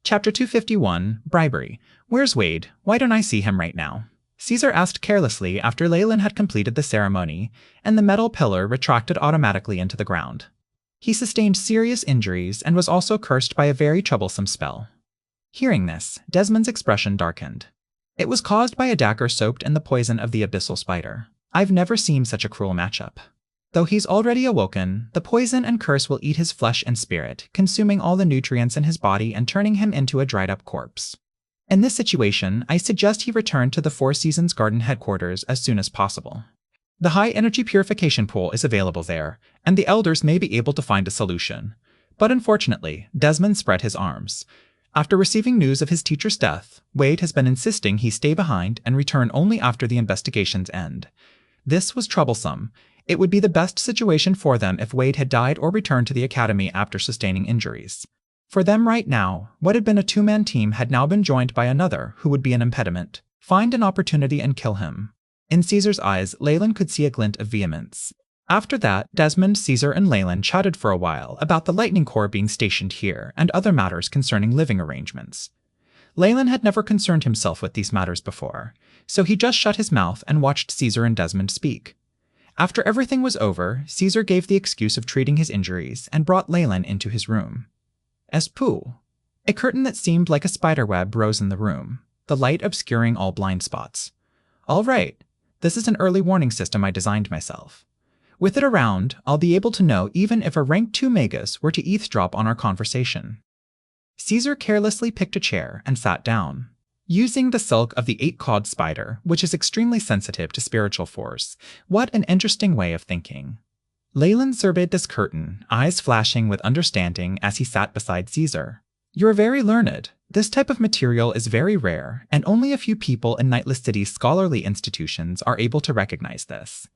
Chapter 251, Bribery. Where's Wade? Why don't I see him right now? Caesar asked carelessly after Leyland had completed the ceremony, and the metal pillar retracted automatically into the ground. He sustained serious injuries and was also cursed by a very troublesome spell. Hearing this, Desmond's expression darkened. It was caused by a dagger soaked in the poison of the abyssal spider. I've never seen such a cruel matchup. Though he's already awoken, the poison and curse will eat his flesh and spirit, consuming all the nutrients in his body and turning him into a dried-up corpse. In this situation, I suggest he return to the Four Seasons Garden headquarters as soon as possible. The high-energy purification pool is available there, and the elders may be able to find a solution. But unfortunately, Desmond spread his arms. After receiving news of his teacher's death, Wade has been insisting he stay behind and return only after the investigations end. This was troublesome. It would be the best situation for them if Wade had died or returned to the academy after sustaining injuries. For them right now, what had been a two-man team had now been joined by another who would be an impediment. Find an opportunity and kill him. In Caesar's eyes, Leyland could see a glint of vehemence. After that, Desmond, Caesar, and Leyland chatted for a while about the Lightning Corps being stationed here and other matters concerning living arrangements. Leyland had never concerned himself with these matters before, so he just shut his mouth and watched Caesar and Desmond speak. After everything was over, Caesar gave the excuse of treating his injuries and brought Leyland into his room. Espoo. A curtain that seemed like a spiderweb rose in the room, the light obscuring all blind spots. All right, this is an early warning system I designed myself. With it around, I'll be able to know even if a rank 2 Magus were to eavesdrop on our conversation. Caesar carelessly picked a chair and sat down. Using the silk of the 8-clawed spider, which is extremely sensitive to spiritual force, what an interesting way of thinking. Leyland surveyed this curtain, eyes flashing with understanding as he sat beside Caesar. You're very learned. This type of material is very rare, and only a few people in Nightless City's scholarly institutions are able to recognize this.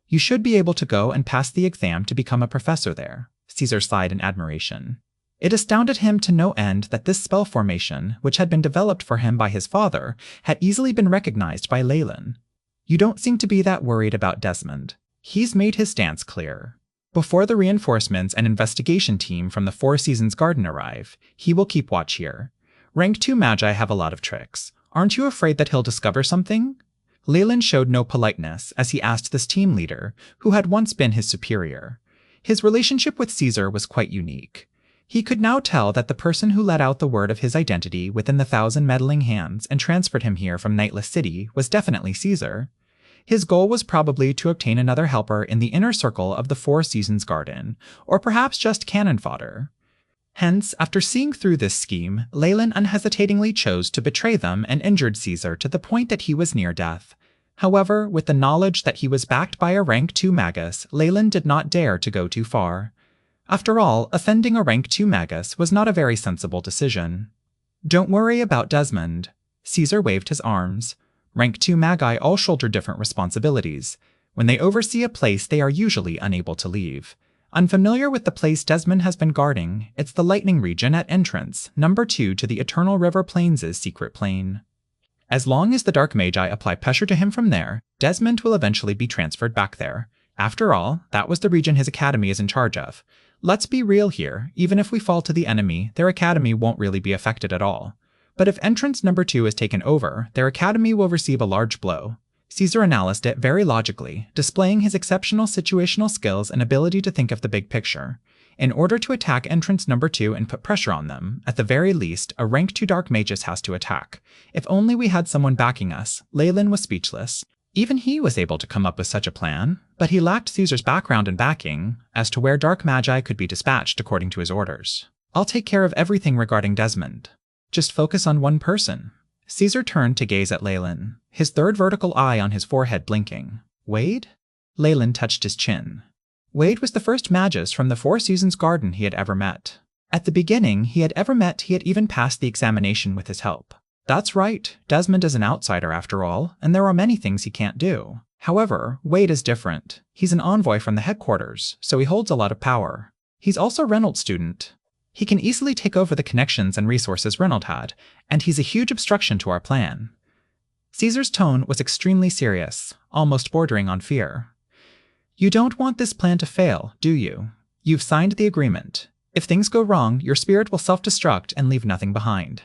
You should be able to go and pass the exam to become a professor there, Caesar sighed in admiration. It astounded him to no end that this spell formation, which had been developed for him by his father, had easily been recognized by Leyland. You don't seem to be that worried about Desmond. He's made his stance clear. Before the reinforcements and investigation team from the Four Seasons Garden arrive, he will keep watch here. Rank 2 Magi have a lot of tricks. Aren't you afraid that he'll discover something? Leyland showed no politeness as he asked this team leader, who had once been his superior. His relationship with Caesar was quite unique. He could now tell that the person who let out the word of his identity within the 1,000 meddling hands and transferred him here from Nightless City was definitely Caesar. His goal was probably to obtain another helper in the inner circle of the Four Seasons Garden, or perhaps just cannon fodder. Hence, after seeing through this scheme, Leyland unhesitatingly chose to betray them and injured Caesar to the point that he was near death. However, with the knowledge that he was backed by a rank 2 Magus, Leyland did not dare to go too far. After all, offending a rank 2 Magus was not a very sensible decision. Don't worry about Desmond. Caesar waved his arms. Rank 2 Magi all shoulder different responsibilities. When they oversee a place, they are usually unable to leave. Unfamiliar with the place Desmond has been guarding, it's the Lightning region at entrance, number 2 to the Eternal River Plains' secret plane. As long as the Dark Magi apply pressure to him from there, Desmond will eventually be transferred back there. After all, that was the region his academy is in charge of. Let's be real here, even if we fall to the enemy, their academy won't really be affected at all. But if entrance number 2 is taken over, their academy will receive a large blow. Caesar analyzed it very logically, displaying his exceptional situational skills and ability to think of the big picture. In order to attack entrance number 2 and put pressure on them, at the very least, a rank 2 Dark Magus has to attack. If only we had someone backing us. Leyland was speechless. Even he was able to come up with such a plan, but he lacked Caesar's background and backing as to where Dark Magi could be dispatched according to his orders. I'll take care of everything regarding Desmond. Just focus on one person. Caesar turned to gaze at Leyland, his third vertical eye on his forehead blinking. Wade? Leyland touched his chin. Wade was the first Magus from the Four Seasons Garden he had ever met. At the beginning he had even passed the examination with his help. That's right, Desmond is an outsider after all, and there are many things he can't do. However, Wade is different. He's an envoy from the headquarters, so he holds a lot of power. He's also Reynolds' student. He can easily take over the connections and resources Reynolds had, and he's a huge obstruction to our plan. Caesar's tone was extremely serious, almost bordering on fear. You don't want this plan to fail, do you? You've signed the agreement. If things go wrong, your spirit will self-destruct and leave nothing behind.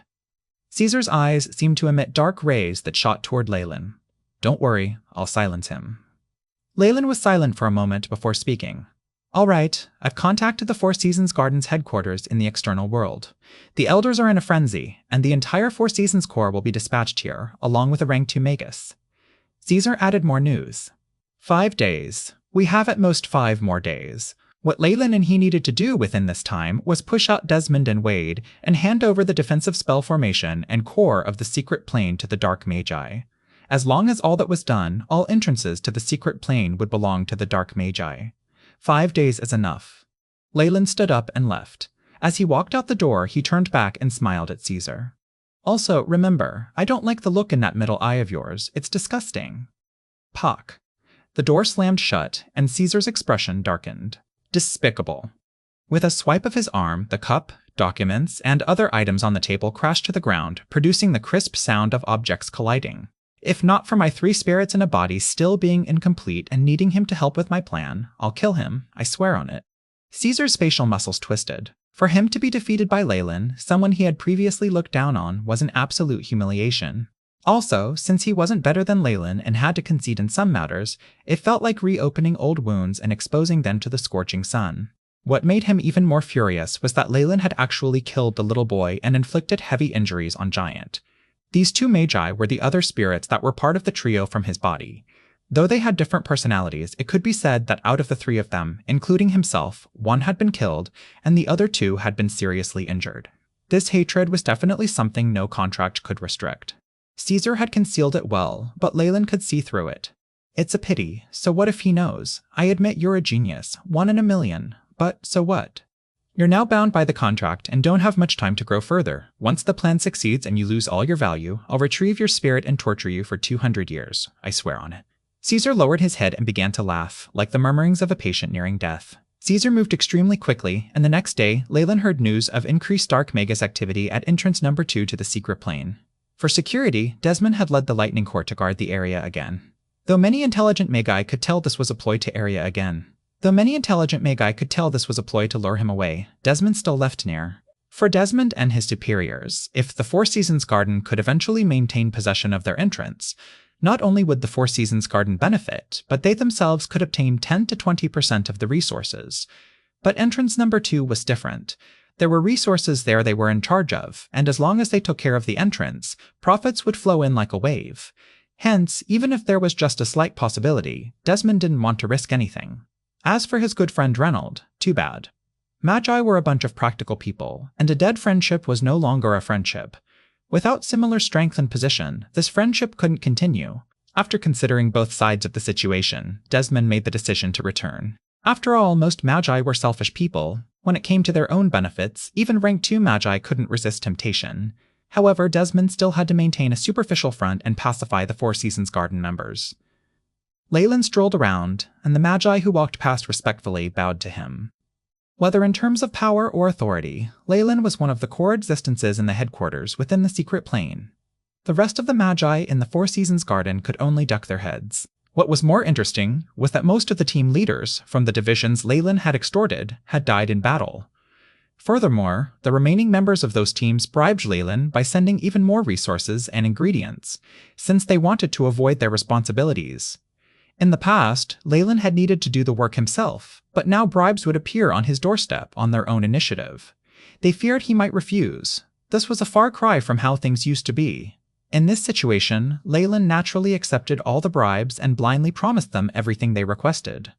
Caesar's eyes seemed to emit dark rays that shot toward Leyland. Don't worry, I'll silence him. Leyland was silent for a moment before speaking. All right, I've contacted the Four Seasons Garden's headquarters in the external world. The elders are in a frenzy, and the entire Four Seasons Corps will be dispatched here, along with a rank 2 Magus. Caesar added more news. 5 days. We have at most 5 more days. What Leyland and he needed to do within this time was push out Desmond and Wade and hand over the defensive spell formation and core of the secret plane to the Dark Magi. As long as all that was done, all entrances to the secret plane would belong to the Dark Magi. 5 days is enough. Leyland stood up and left. As he walked out the door, he turned back and smiled at Caesar. Also, remember, I don't like the look in that middle eye of yours. It's disgusting. Pock. The door slammed shut, and Caesar's expression darkened. Despicable. With a swipe of his arm, the cup, documents, and other items on the table crashed to the ground, producing the crisp sound of objects colliding. If not for my 3 spirits in a body still being incomplete and needing him to help with my plan, I'll kill him, I swear on it. Caesar's facial muscles twisted. For him to be defeated by Leyland, someone he had previously looked down on, was an absolute humiliation. Also, since he wasn't better than Leyland and had to concede in some matters, it felt like reopening old wounds and exposing them to the scorching sun. What made him even more furious was that Leyland had actually killed the little boy and inflicted heavy injuries on Giant. These 2 Magi were the other spirits that were part of the trio from his body. Though they had different personalities, it could be said that out of the 3 of them, including himself, 1 had been killed, and the other 2 had been seriously injured. This hatred was definitely something no contract could restrict. Caesar had concealed it well, but Leyland could see through it. It's a pity, so what if he knows? I admit you're a genius, 1 in a million, but so what? You're now bound by the contract and don't have much time to grow further. Once the plan succeeds and you lose all your value, I'll retrieve your spirit and torture you for 200 years. I swear on it. Caesar lowered his head and began to laugh, like the murmurings of a patient nearing death. Caesar moved extremely quickly, and the next day, Leyland heard news of increased Dark Magus activity at entrance number 2 to the secret plane. For security, Desmond had led the Lightning Corps to guard the area again. Though many intelligent Magi could tell this was a ploy to lure him away, Desmond still left near. For Desmond and his superiors, if the Four Seasons Garden could eventually maintain possession of their entrance, not only would the Four Seasons Garden benefit, but they themselves could obtain 10 to 20% of the resources. But entrance number 2 was different. There were resources there they were in charge of, and as long as they took care of the entrance, profits would flow in like a wave. Hence, even if there was just a slight possibility, Desmond didn't want to risk anything. As for his good friend Reynold, too bad. Magi were a bunch of practical people, and a dead friendship was no longer a friendship. Without similar strength and position, this friendship couldn't continue. After considering both sides of the situation, Desmond made the decision to return. After all, most Magi were selfish people. When it came to their own benefits, even rank 2 Magi couldn't resist temptation. However, Desmond still had to maintain a superficial front and pacify the Four Seasons Garden members. Leyland strolled around, and the Magi who walked past respectfully bowed to him. Whether in terms of power or authority, Leyland was one of the core existences in the headquarters within the secret plane. The rest of the Magi in the Four Seasons Garden could only duck their heads. What was more interesting was that most of the team leaders from the divisions Leyland had extorted had died in battle. Furthermore, the remaining members of those teams bribed Leyland by sending even more resources and ingredients, since they wanted to avoid their responsibilities. In the past, Leyland had needed to do the work himself, but now bribes would appear on his doorstep on their own initiative. They feared he might refuse. This was a far cry from how things used to be. In this situation, Leyland naturally accepted all the bribes and blindly promised them everything they requested.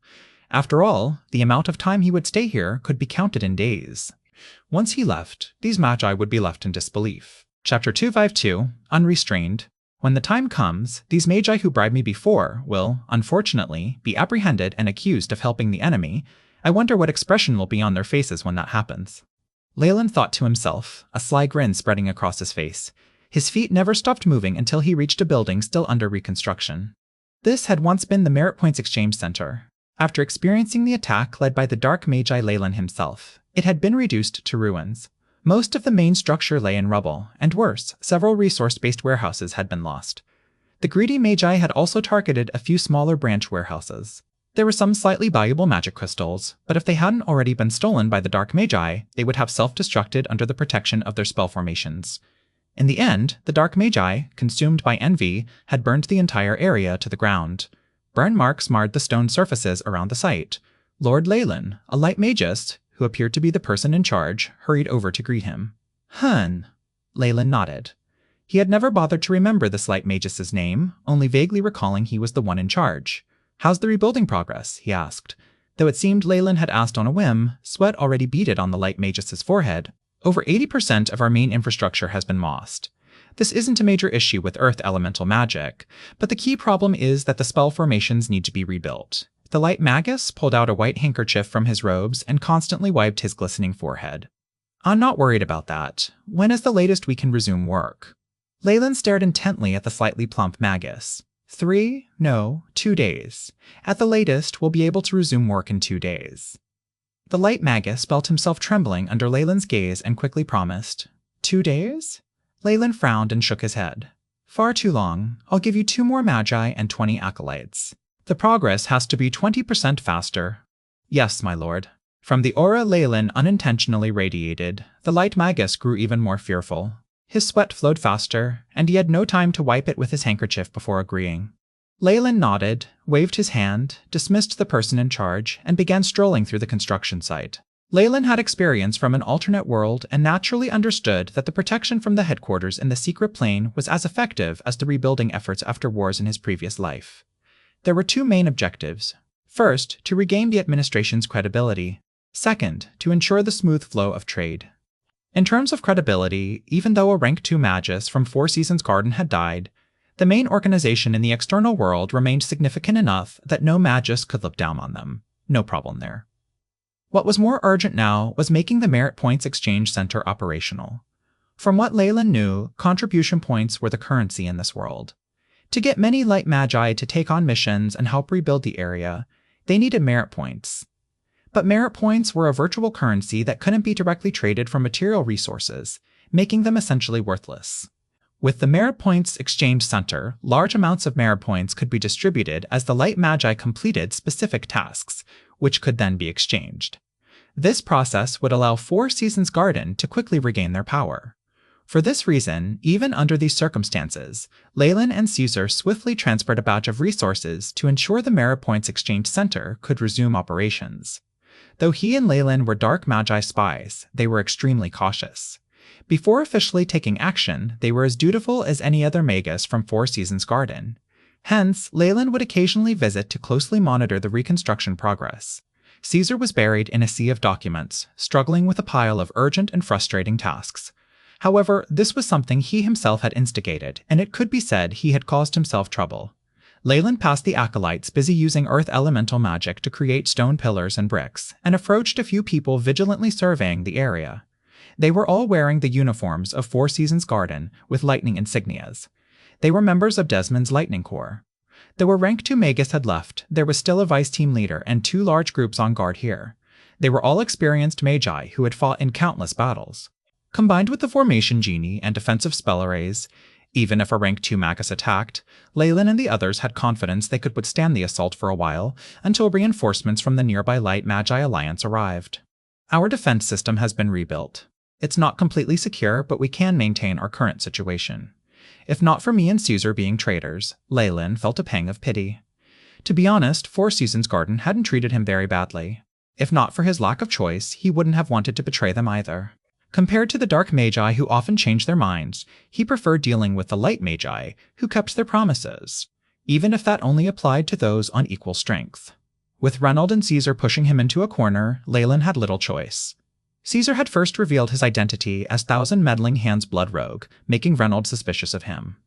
After all, the amount of time he would stay here could be counted in days. Once he left, these Magi would be left in disbelief. Chapter 252, Unrestrained. When the time comes, these Magi who bribed me before will, unfortunately, be apprehended and accused of helping the enemy. I wonder what expression will be on their faces when that happens. Leyland thought to himself, a sly grin spreading across his face. His feet never stopped moving until he reached a building still under reconstruction. This had once been the Merit Points Exchange Center. After experiencing the attack led by the Dark Magi Leyland himself, it had been reduced to ruins. Most of the main structure lay in rubble, and worse, several resource-based warehouses had been lost. The greedy Magi had also targeted a few smaller branch warehouses. There were some slightly valuable magic crystals, but if they hadn't already been stolen by the Dark Magi, they would have self-destructed under the protection of their spell formations. In the end, the Dark Magi, consumed by envy, had burned the entire area to the ground. Burn marks marred the stone surfaces around the site. Lord Leyland, a light magus, who appeared to be the person in charge, hurried over to greet him. Hun. Leyland nodded. He had never bothered to remember this light magus's name, only vaguely recalling he was the one in charge. How's the rebuilding progress? He asked. Though it seemed Leyland had asked on a whim, sweat already beaded on the light magus's forehead. Over 80% of our main infrastructure has been mossed. This isn't a major issue with earth elemental magic, but the key problem is that the spell formations need to be rebuilt. The light magus pulled out a white handkerchief from his robes and constantly wiped his glistening forehead. I'm not worried about that. When is the latest we can resume work? Leyland stared intently at the slightly plump magus. 2 days. At the latest, we'll be able to resume work in 2 days. The light magus felt himself trembling under Leyland's gaze and quickly promised, 2 days? Leyland frowned and shook his head. Far too long. I'll give you 2 more magi and 20 acolytes. The progress has to be 20% faster. Yes, my lord. From the aura Leyland unintentionally radiated, the light magus grew even more fearful. His sweat flowed faster, and he had no time to wipe it with his handkerchief before agreeing. Leyland nodded, waved his hand, dismissed the person in charge, and began strolling through the construction site. Leyland had experience from an alternate world and naturally understood that the protection from the headquarters in the secret plane was as effective as the rebuilding efforts after wars in his previous life. There were 2 main objectives. First, to regain the administration's credibility. Second, to ensure the smooth flow of trade. In terms of credibility, even though a rank 2 magus from Four Seasons Garden had died, the main organization in the external world remained significant enough that no magus could look down on them. No problem there. What was more urgent now was making the Merit Points Exchange Center operational. From what Leyland knew, contribution points were the currency in this world. To get many light magi to take on missions and help rebuild the area, they needed merit points. But merit points were a virtual currency that couldn't be directly traded from material resources, making them essentially worthless. With the Merit Points Exchange Center, large amounts of merit points could be distributed as the light magi completed specific tasks, which could then be exchanged. This process would allow Four Seasons Garden to quickly regain their power. For this reason, even under these circumstances, Leyland and Caesar swiftly transferred a batch of resources to ensure the Merit Points Exchange Center could resume operations. Though he and Leyland were dark magi spies, they were extremely cautious. Before officially taking action, they were as dutiful as any other magus from Four Seasons Garden. Hence, Leyland would occasionally visit to closely monitor the reconstruction progress. Caesar was buried in a sea of documents, struggling with a pile of urgent and frustrating tasks. However, this was something he himself had instigated, and it could be said he had caused himself trouble. Leyland passed the acolytes busy using earth elemental magic to create stone pillars and bricks, and approached a few people vigilantly surveying the area. They were all wearing the uniforms of Four Seasons Garden with lightning insignias. They were members of Desmond's Lightning Corps. Though a rank 2 magus had left, there was still a vice team leader and 2 large groups on guard here. They were all experienced magi who had fought in countless battles. Combined with the formation genie and defensive spell arrays, even if a rank 2 magus attacked, Leyland and the others had confidence they could withstand the assault for a while until reinforcements from the nearby Light Magi Alliance arrived. Our defense system has been rebuilt. It's not completely secure, but we can maintain our current situation. If not for me and Caesar being traitors, Leyland felt a pang of pity. To be honest, Four Seasons Garden hadn't treated him very badly. If not for his lack of choice, he wouldn't have wanted to betray them either. Compared to the dark magi who often changed their minds, he preferred dealing with the light magi who kept their promises, even if that only applied to those on equal strength. With Reynold and Caesar pushing him into a corner, Leyland had little choice. Caesar had first revealed his identity as Thousand Meddling Hands Blood Rogue, making Reynold suspicious of him.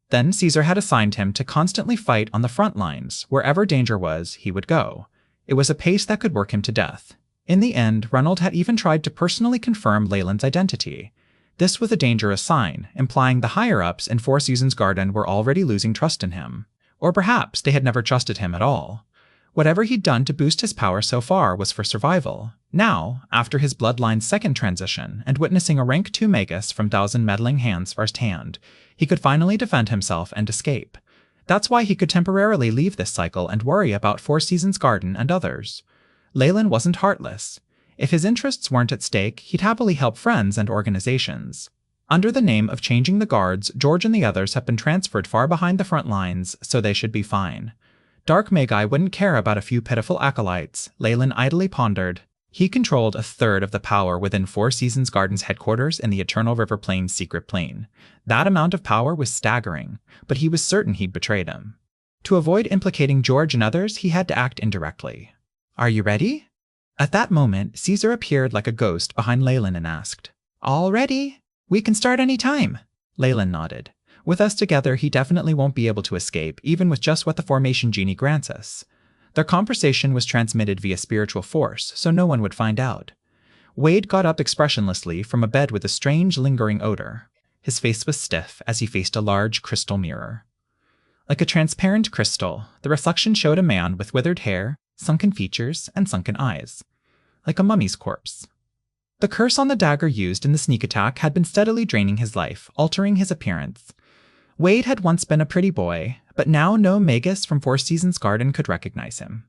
Then Caesar had assigned him to constantly fight on the front lines. Wherever danger was, he would go. It was a pace that could work him to death. In the end, Reynold had even tried to personally confirm Leyland's identity. This was a dangerous sign, implying the higher-ups in Four Seasons Garden were already losing trust in him. Or perhaps they had never trusted him at all. Whatever he'd done to boost his power so far was for survival. Now, after his bloodline's second transition, and witnessing a rank 2 magus from Thousand Meddling Hands firsthand, he could finally defend himself and escape. That's why he could temporarily leave this cycle and worry about Four Seasons Garden and others. Leyland wasn't heartless. If his interests weren't at stake, he'd happily help friends and organizations. Under the name of changing the guards, George and the others have been transferred far behind the front lines, so they should be fine. Dark Magi wouldn't care about a few pitiful acolytes, Leyland idly pondered. He controlled a third of the power within Four Seasons Garden's headquarters in the Eternal River Plain's secret plane. That amount of power was staggering, but he was certain he'd betrayed him. To avoid implicating George and others, he had to act indirectly. Are you ready? At that moment, Caesar appeared like a ghost behind Leyland and asked, All ready? We can start any time. Leyland nodded. With us together, he definitely won't be able to escape, even with just what the formation genie grants us. Their conversation was transmitted via spiritual force, so no one would find out. Wade got up expressionlessly from a bed with a strange, lingering odor. His face was stiff as he faced a large crystal mirror. Like a transparent crystal, the reflection showed a man with withered hair, sunken features, and sunken eyes. Like a mummy's corpse. The curse on the dagger used in the sneak attack had been steadily draining his life, altering his appearance. Wade had once been a pretty boy, but now no Magus from Four Seasons Garden could recognize him.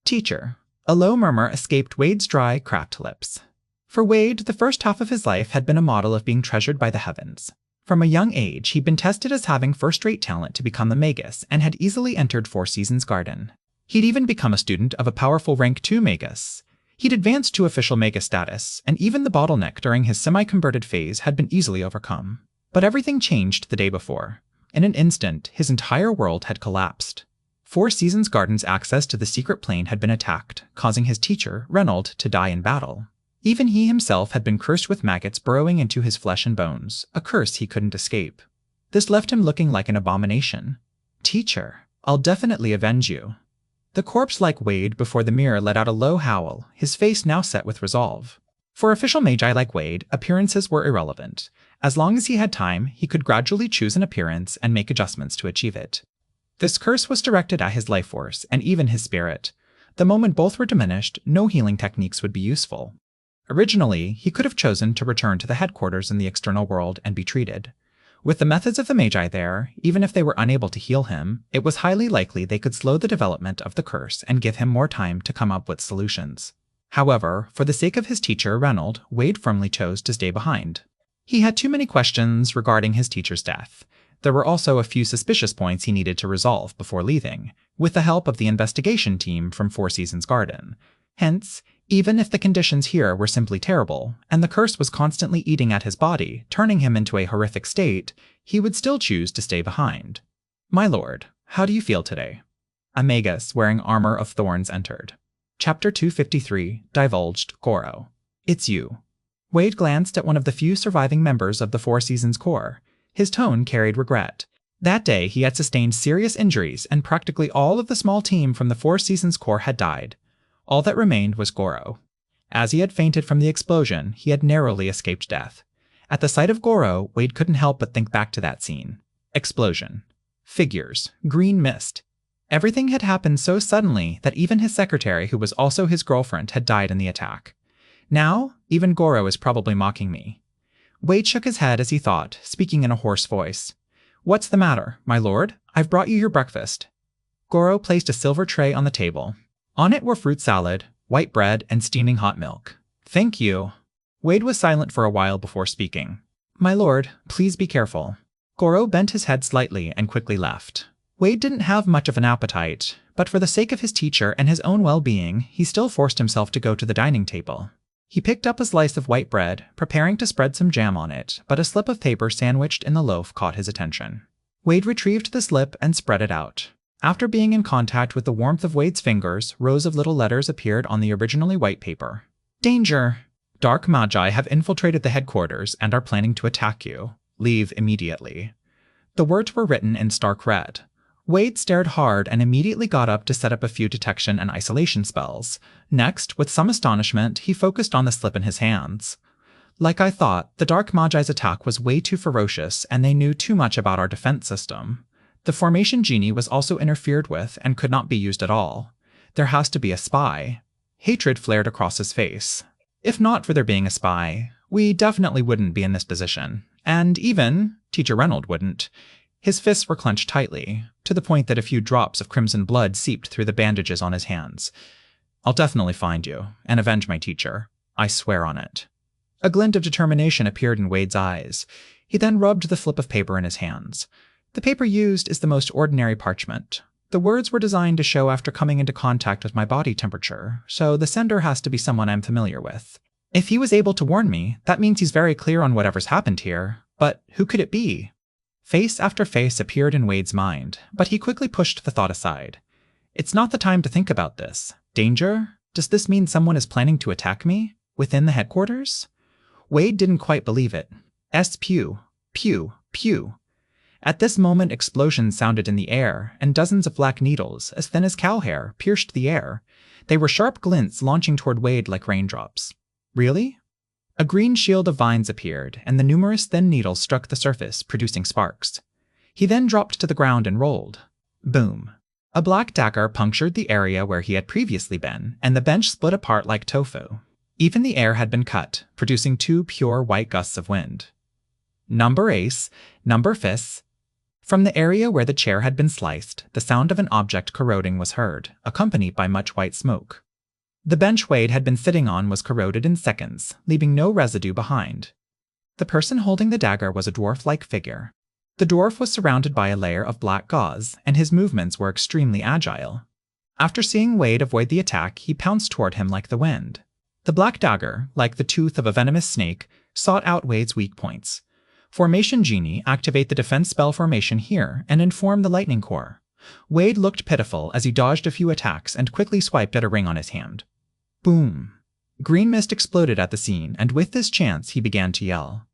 Teacher. A low murmur escaped Wade's dry, cracked lips. For Wade, the first half of his life had been a model of being treasured by the heavens. From a young age, he'd been tested as having first-rate talent to become a Magus, and had easily entered Four Seasons Garden. He'd even become a student of a powerful rank 2 Magus. He'd advanced to official Magus status, and even the bottleneck during his semi-converted phase had been easily overcome. But everything changed the day before. In an instant, his entire world had collapsed. Four Seasons Garden's access to the secret plane had been attacked, causing his teacher, Reynold, to die in battle. Even he himself had been cursed with maggots burrowing into his flesh and bones, a curse he couldn't escape. This left him looking like an abomination. Teacher, I'll definitely avenge you. The corpse-like Wade before the mirror let out a low howl, his face now set with resolve. For official magi like Wade, appearances were irrelevant. As long as he had time, he could gradually choose an appearance and make adjustments to achieve it. This curse was directed at his life force, and even his spirit. The moment both were diminished, no healing techniques would be useful. Originally, he could have chosen to return to the headquarters in the external world and be treated. With the methods of the Magi there, even if they were unable to heal him, it was highly likely they could slow the development of the curse and give him more time to come up with solutions. However, for the sake of his teacher, Reynold, Wade firmly chose to stay behind. He had too many questions regarding his teacher's death. There were also a few suspicious points he needed to resolve before leaving, with the help of the investigation team from Four Seasons Garden. Hence, even if the conditions here were simply terrible, and the curse was constantly eating at his body, turning him into a horrific state, he would still choose to stay behind. My lord, how do you feel today? A Magus wearing armor of thorns entered. Chapter 253 divulged Goro. It's you. Wade glanced at one of the few surviving members of the Four Seasons Corps. His tone carried regret. That day he had sustained serious injuries, and practically all of the small team from the Four Seasons Corps had died. All that remained was Goro. As he had fainted from the explosion, he had narrowly escaped death. At the sight of Goro, Wade couldn't help but think back to that scene. Explosion. Figures. Green mist. Everything had happened so suddenly that even his secretary, who was also his girlfriend, had died in the attack. Now, even Goro is probably mocking me. Wade shook his head as he thought, speaking in a hoarse voice. What's the matter, my lord? I've brought you your breakfast. Goro placed a silver tray on the table. On it were fruit salad, white bread, and steaming hot milk. Thank you. Wade was silent for a while before speaking. My lord, please be careful. Goro bent his head slightly and quickly left. Wade didn't have much of an appetite, but for the sake of his teacher and his own well-being, he still forced himself to go to the dining table. He picked up a slice of white bread, preparing to spread some jam on it, but a slip of paper sandwiched in the loaf caught his attention. Wade retrieved the slip and spread it out. After being in contact with the warmth of Wade's fingers, rows of little letters appeared on the originally white paper. Danger! Dark Magi have infiltrated the headquarters and are planning to attack you. Leave immediately. The words were written in stark red. Wade stared hard and immediately got up to set up a few detection and isolation spells. Next, with some astonishment, he focused on the slip in his hands. Like I thought, the Dark Magi's attack was way too ferocious, and they knew too much about our defense system. The formation genie was also interfered with and could not be used at all. There has to be a spy. Hatred flared across his face. If not for there being a spy, we definitely wouldn't be in this position. And even, Teacher Reynold wouldn't. His fists were clenched tightly, to the point that a few drops of crimson blood seeped through the bandages on his hands. "I'll definitely find you, and avenge my teacher. I swear on it." A glint of determination appeared in Wade's eyes. He then rubbed the slip of paper in his hands. The paper used is the most ordinary parchment. The words were designed to show after coming into contact with my body temperature, so the sender has to be someone I'm familiar with. If he was able to warn me, that means he's very clear on whatever's happened here. But who could it be? Face after face appeared in Wade's mind, but he quickly pushed the thought aside. It's not the time to think about this. Danger? Does this mean someone is planning to attack me? Within the headquarters? Wade didn't quite believe it. Pew, pew, pew. At this moment, explosions sounded in the air, and dozens of black needles, as thin as cow hair, pierced the air. They were sharp glints launching toward Wade like raindrops. Really? A green shield of vines appeared, and the numerous thin needles struck the surface, producing sparks. He then dropped to the ground and rolled. Boom. A black dagger punctured the area where he had previously been, and the bench split apart like tofu. Even the air had been cut, producing 2 pure white gusts of wind. Number ace, number fists. From the area where the chair had been sliced, the sound of an object corroding was heard, accompanied by much white smoke. The bench Wade had been sitting on was corroded in seconds, leaving no residue behind. The person holding the dagger was a dwarf-like figure. The dwarf was surrounded by a layer of black gauze, and his movements were extremely agile. After seeing Wade avoid the attack, he pounced toward him like the wind. The black dagger, like the tooth of a venomous snake, sought out Wade's weak points. Formation Genie, activate the defense spell formation here and inform the lightning core. Wade looked pitiful as he dodged a few attacks and quickly swiped at a ring on his hand. Boom. Green mist exploded at the scene, and with this chance he began to yell.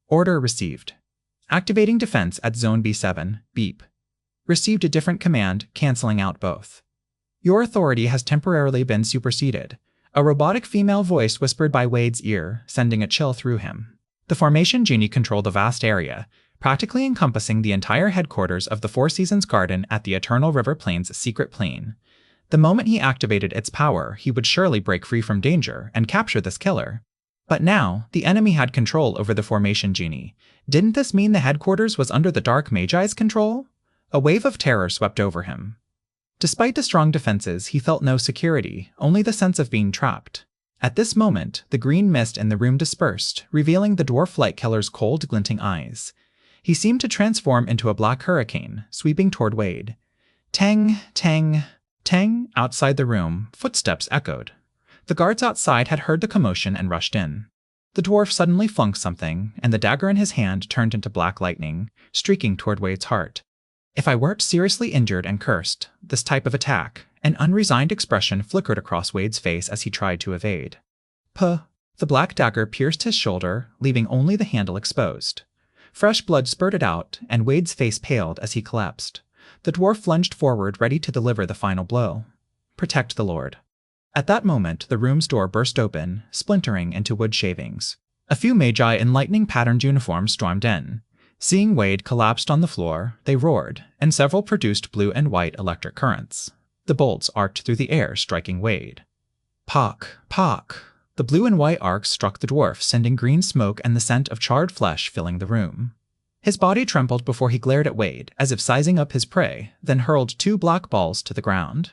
Order received. Activating defense at Zone B7, beep. Received a different command, canceling out both. Your authority has temporarily been superseded. A robotic female voice whispered by Wade's ear, sending a chill through him. The Formation Genie controlled a vast area, practically encompassing the entire headquarters of the Four Seasons Garden at the Eternal River Plains' secret plane. The moment he activated its power, he would surely break free from danger and capture this killer. But now, the enemy had control over the Formation Genie. Didn't this mean the headquarters was under the Dark Magi's control? A wave of terror swept over him. Despite the strong defenses, he felt no security, only the sense of being trapped. At this moment, the green mist in the room dispersed, revealing the dwarf-like killer's cold, glinting eyes. He seemed to transform into a black hurricane, sweeping toward Wade. Tang, tang, tang. Outside the room, footsteps echoed. The guards outside had heard the commotion and rushed in. The dwarf suddenly flunked something, and the dagger in his hand turned into black lightning, streaking toward Wade's heart. If I weren't seriously injured and cursed, this type of attack, an unresigned expression flickered across Wade's face as he tried to evade. Puh. The black dagger pierced his shoulder, leaving only the handle exposed. Fresh blood spurted out, and Wade's face paled as he collapsed. The dwarf lunged forward, ready to deliver the final blow. Protect the Lord. At that moment, the room's door burst open, splintering into wood shavings. A few magi in lightning-patterned uniforms stormed in. Seeing Wade collapsed on the floor, they roared, and several produced blue and white electric currents. The bolts arced through the air, striking Wade. Pock, pock. The blue and white arcs struck the dwarf, sending green smoke and the scent of charred flesh filling the room. His body trembled before he glared at Wade, as if sizing up his prey, then hurled 2 black balls to the ground.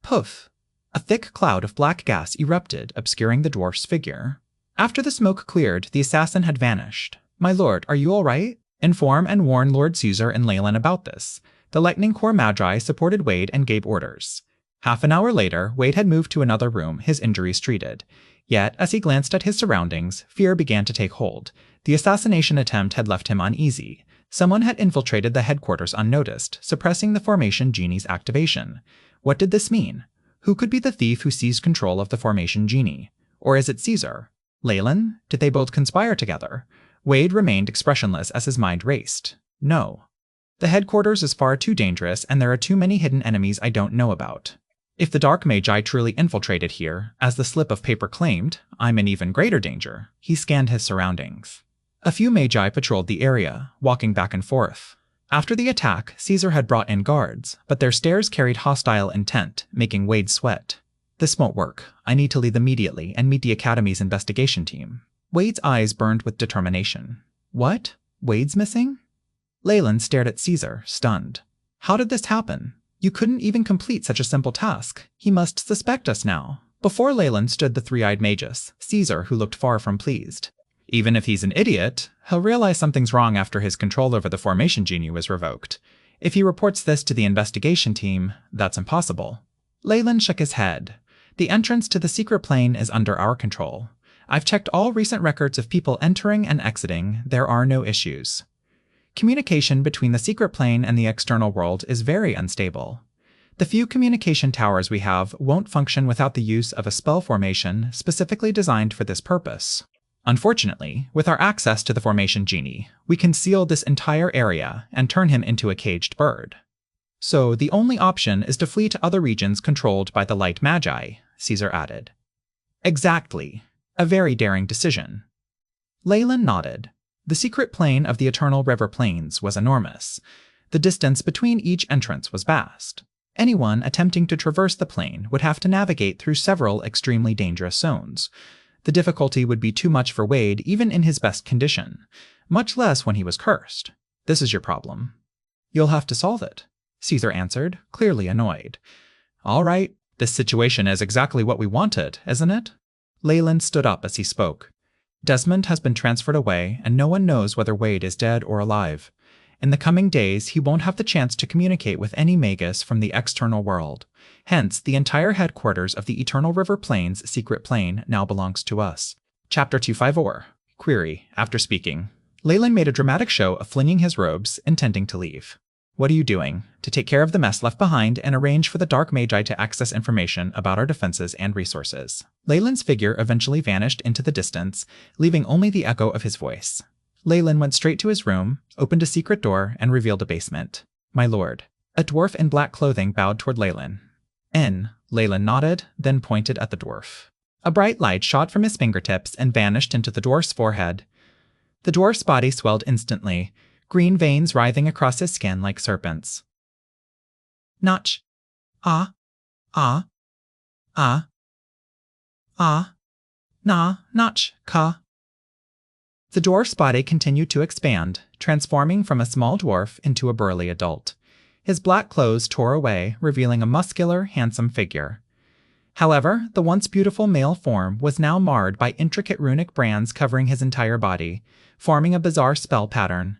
Poof! A thick cloud of black gas erupted, obscuring the dwarf's figure. After the smoke cleared, the assassin had vanished. My lord, are you all right? Inform and warn Lord Caesar and Leyland about this. The Lightning Corps Magi supported Wade and gave orders. Half an hour later, Wade had moved to another room, his injuries treated. Yet, as he glanced at his surroundings, fear began to take hold. The assassination attempt had left him uneasy. Someone had infiltrated the headquarters unnoticed, suppressing the Formation Genie's activation. What did this mean? Who could be the thief who seized control of the Formation Genie? Or is it Caesar? Leyland? Did they both conspire together? Wade remained expressionless as his mind raced. No. The headquarters is far too dangerous, and there are too many hidden enemies I don't know about. If the Dark Magi truly infiltrated here, as the slip of paper claimed, I'm in even greater danger. He scanned his surroundings. A few Magi patrolled the area, walking back and forth. After the attack, Caesar had brought in guards, but their stares carried hostile intent, making Wade sweat. This won't work. I need to leave immediately and meet the Academy's investigation team. Wade's eyes burned with determination. What? Wade's missing? Leyland stared at Caesar, stunned. How did this happen? You couldn't even complete such a simple task. He must suspect us now. Before Leyland stood the three-eyed Magus, Caesar, who looked far from pleased. Even if he's an idiot, he'll realize something's wrong after his control over the formation genie was revoked. If he reports this to the investigation team, that's impossible. Leyland shook his head. The entrance to the secret plane is under our control. I've checked all recent records of people entering and exiting. There are no issues. Communication between the secret plane and the external world is very unstable. The few communication towers we have won't function without the use of a spell formation specifically designed for this purpose. Unfortunately, with our access to the formation genie, we can seal this entire area and turn him into a caged bird. So the only option is to flee to other regions controlled by the Light Magi, Caesar added. Exactly. A very daring decision. Leyland nodded. The secret plane of the Eternal River Plains was enormous. The distance between each entrance was vast. Anyone attempting to traverse the plane would have to navigate through several extremely dangerous zones. The difficulty would be too much for Wade even in his best condition, much less when he was cursed. This is your problem. You'll have to solve it, Caesar answered, clearly annoyed. All right, this situation is exactly what we wanted, isn't it? Leyland stood up as he spoke. Desmond has been transferred away, and no one knows whether Wade is dead or alive. In the coming days, he won't have the chance to communicate with any Magus from the external world. Hence, the entire headquarters of the Eternal River Plains secret plane now belongs to us. Chapter 254. Query. After speaking, Leyland made a dramatic show of flinging his robes, intending to leave. What are you doing? To take care of the mess left behind and arrange for the Dark Magi to access information about our defenses and resources. Leyland's figure eventually vanished into the distance, leaving only the echo of his voice. Leyland went straight to his room, opened a secret door, and revealed a basement. My lord. A dwarf in black clothing bowed toward Leyland. Leyland nodded, then pointed at the dwarf. A bright light shot from his fingertips and vanished into the dwarf's forehead. The dwarf's body swelled instantly, green veins writhing across his skin like serpents. Notch. Ah. Ah. Ah. Ah. Na. Notch. Ka. The dwarf's body continued to expand, transforming from a small dwarf into a burly adult. His black clothes tore away, revealing a muscular, handsome figure. However, the once beautiful male form was now marred by intricate runic brands covering his entire body, forming a bizarre spell pattern.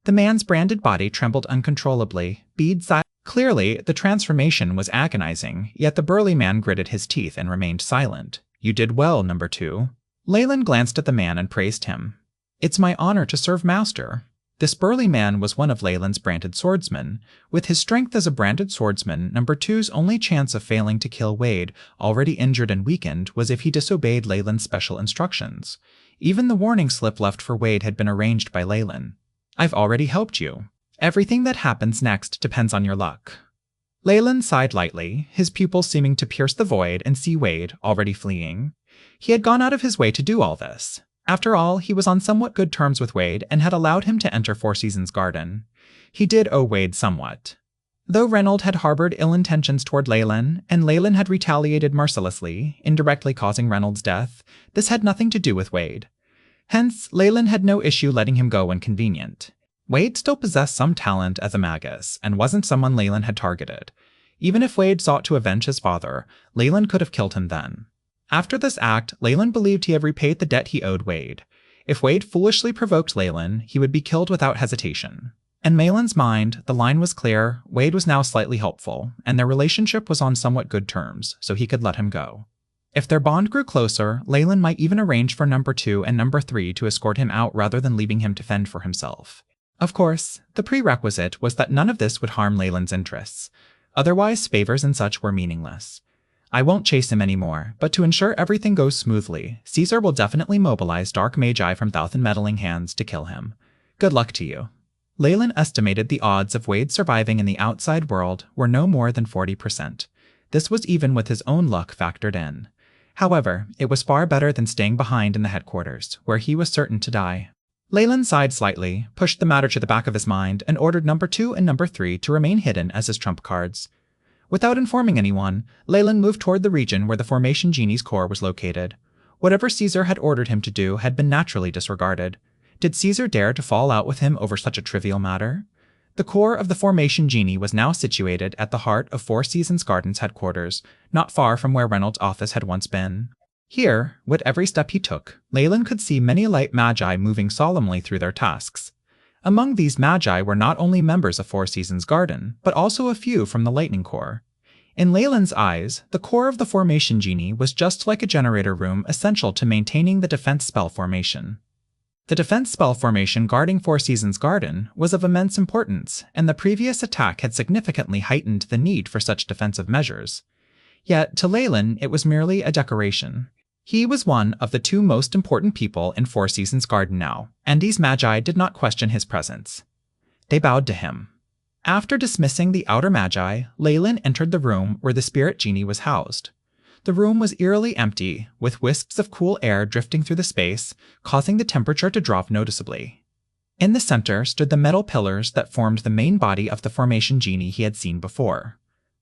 The man's branded body trembled uncontrollably, bead-sized. Clearly, the transformation was agonizing, yet the burly man gritted his teeth and remained silent. You did well, number 2. Leyland glanced at the man and praised him. It's my honor to serve master. This burly man was one of Leyland's branded swordsmen. With his strength as a branded swordsman, number 2's only chance of failing to kill Wade, already injured and weakened, was if he disobeyed Leyland's special instructions. Even the warning slip left for Wade had been arranged by Leyland. I've already helped you. Everything that happens next depends on your luck. Leyland sighed lightly, his pupils seeming to pierce the void and see Wade, already fleeing. He had gone out of his way to do all this. After all, he was on somewhat good terms with Wade and had allowed him to enter Four Seasons Garden. He did owe Wade somewhat. Though Reynolds had harbored ill intentions toward Leyland, and Leyland had retaliated mercilessly, indirectly causing Reynolds' death, this had nothing to do with Wade. Hence, Leyland had no issue letting him go when convenient. Wade still possessed some talent as a Magus, and wasn't someone Leyland had targeted. Even if Wade sought to avenge his father, Leyland could have killed him then. After this act, Leyland believed he had repaid the debt he owed Wade. If Wade foolishly provoked Leyland, he would be killed without hesitation. In Leyland's mind, the line was clear, Wade was now slightly helpful, and their relationship was on somewhat good terms, so he could let him go. If their bond grew closer, Leyland might even arrange for number 2 and number 3 to escort him out rather than leaving him to fend for himself. Of course, the prerequisite was that none of this would harm Leyland's interests. Otherwise, favors and such were meaningless. I won't chase him anymore, but to ensure everything goes smoothly, Caesar will definitely mobilize Dark Magi from Thousand Meddling Hands to kill him. Good luck to you. Leyland estimated the odds of Wade surviving in the outside world were no more than 40%. This was even with his own luck factored in. However, it was far better than staying behind in the headquarters, where he was certain to die. Leyland sighed slightly, pushed the matter to the back of his mind, and ordered number 2 and number 3 to remain hidden as his trump cards. Without informing anyone, Leyland moved toward the region where the Formation Genie's core was located. Whatever Caesar had ordered him to do had been naturally disregarded. Did Caesar dare to fall out with him over such a trivial matter? The core of the Formation Genie was now situated at the heart of Four Seasons Gardens headquarters, not far from where Reynolds' office had once been. Here, with every step he took, Leyland could see many light magi moving solemnly through their tasks. Among these magi were not only members of Four Seasons Garden, but also a few from the Lightning Corps. In Leyland's eyes, the core of the Formation Genie was just like a generator room essential to maintaining the defense spell formation. The defense spell formation guarding Four Seasons Garden was of immense importance, and the previous attack had significantly heightened the need for such defensive measures. Yet, to Leyland, it was merely a decoration. He was one of the two most important people in Four Seasons Garden now, and these magi did not question his presence. They bowed to him. After dismissing the outer magi, Leyland entered the room where the spirit genie was housed. The room was eerily empty, with wisps of cool air drifting through the space, causing the temperature to drop noticeably. In the center stood the metal pillars that formed the main body of the Formation Genie he had seen before.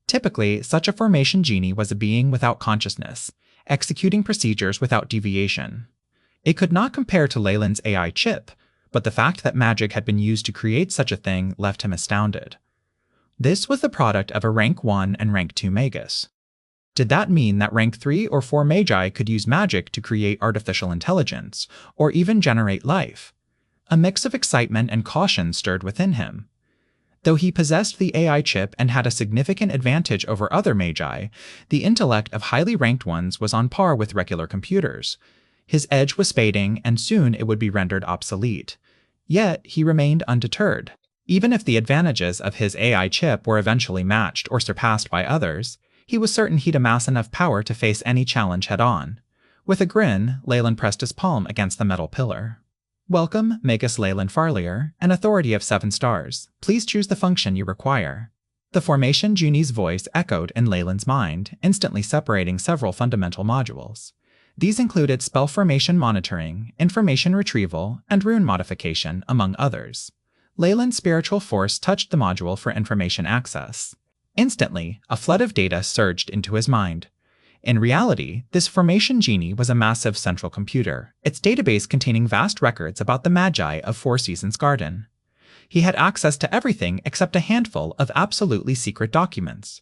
Typically, such a Formation Genie was a being without consciousness, executing procedures without deviation. It could not compare to Leyland's AI chip, but the fact that magic had been used to create such a thing left him astounded. This was the product of a Rank 1 and Rank 2 Magus. Did that mean that Rank 3 or 4 Magi could use magic to create artificial intelligence, or even generate life? A mix of excitement and caution stirred within him. Though he possessed the AI chip and had a significant advantage over other Magi, the intellect of highly ranked ones was on par with regular computers. His edge was fading, and soon it would be rendered obsolete. Yet he remained undeterred. Even if the advantages of his AI chip were eventually matched or surpassed by others, he was certain he'd amass enough power to face any challenge head-on. With a grin, Leyland pressed his palm against the metal pillar. "Welcome, Magus Leyland Farlier, an authority of 7 stars. Please choose the function you require." The Formation Genie's voice echoed in Leyland's mind, instantly separating several fundamental modules. These included spell formation monitoring, information retrieval, and rune modification, among others. Leyland's spiritual force touched the module for information access. Instantly, a flood of data surged into his mind. In reality, this Formation Genie was a massive central computer, its database containing vast records about the Magi of Four Seasons Garden. He had access to everything except a handful of absolutely secret documents.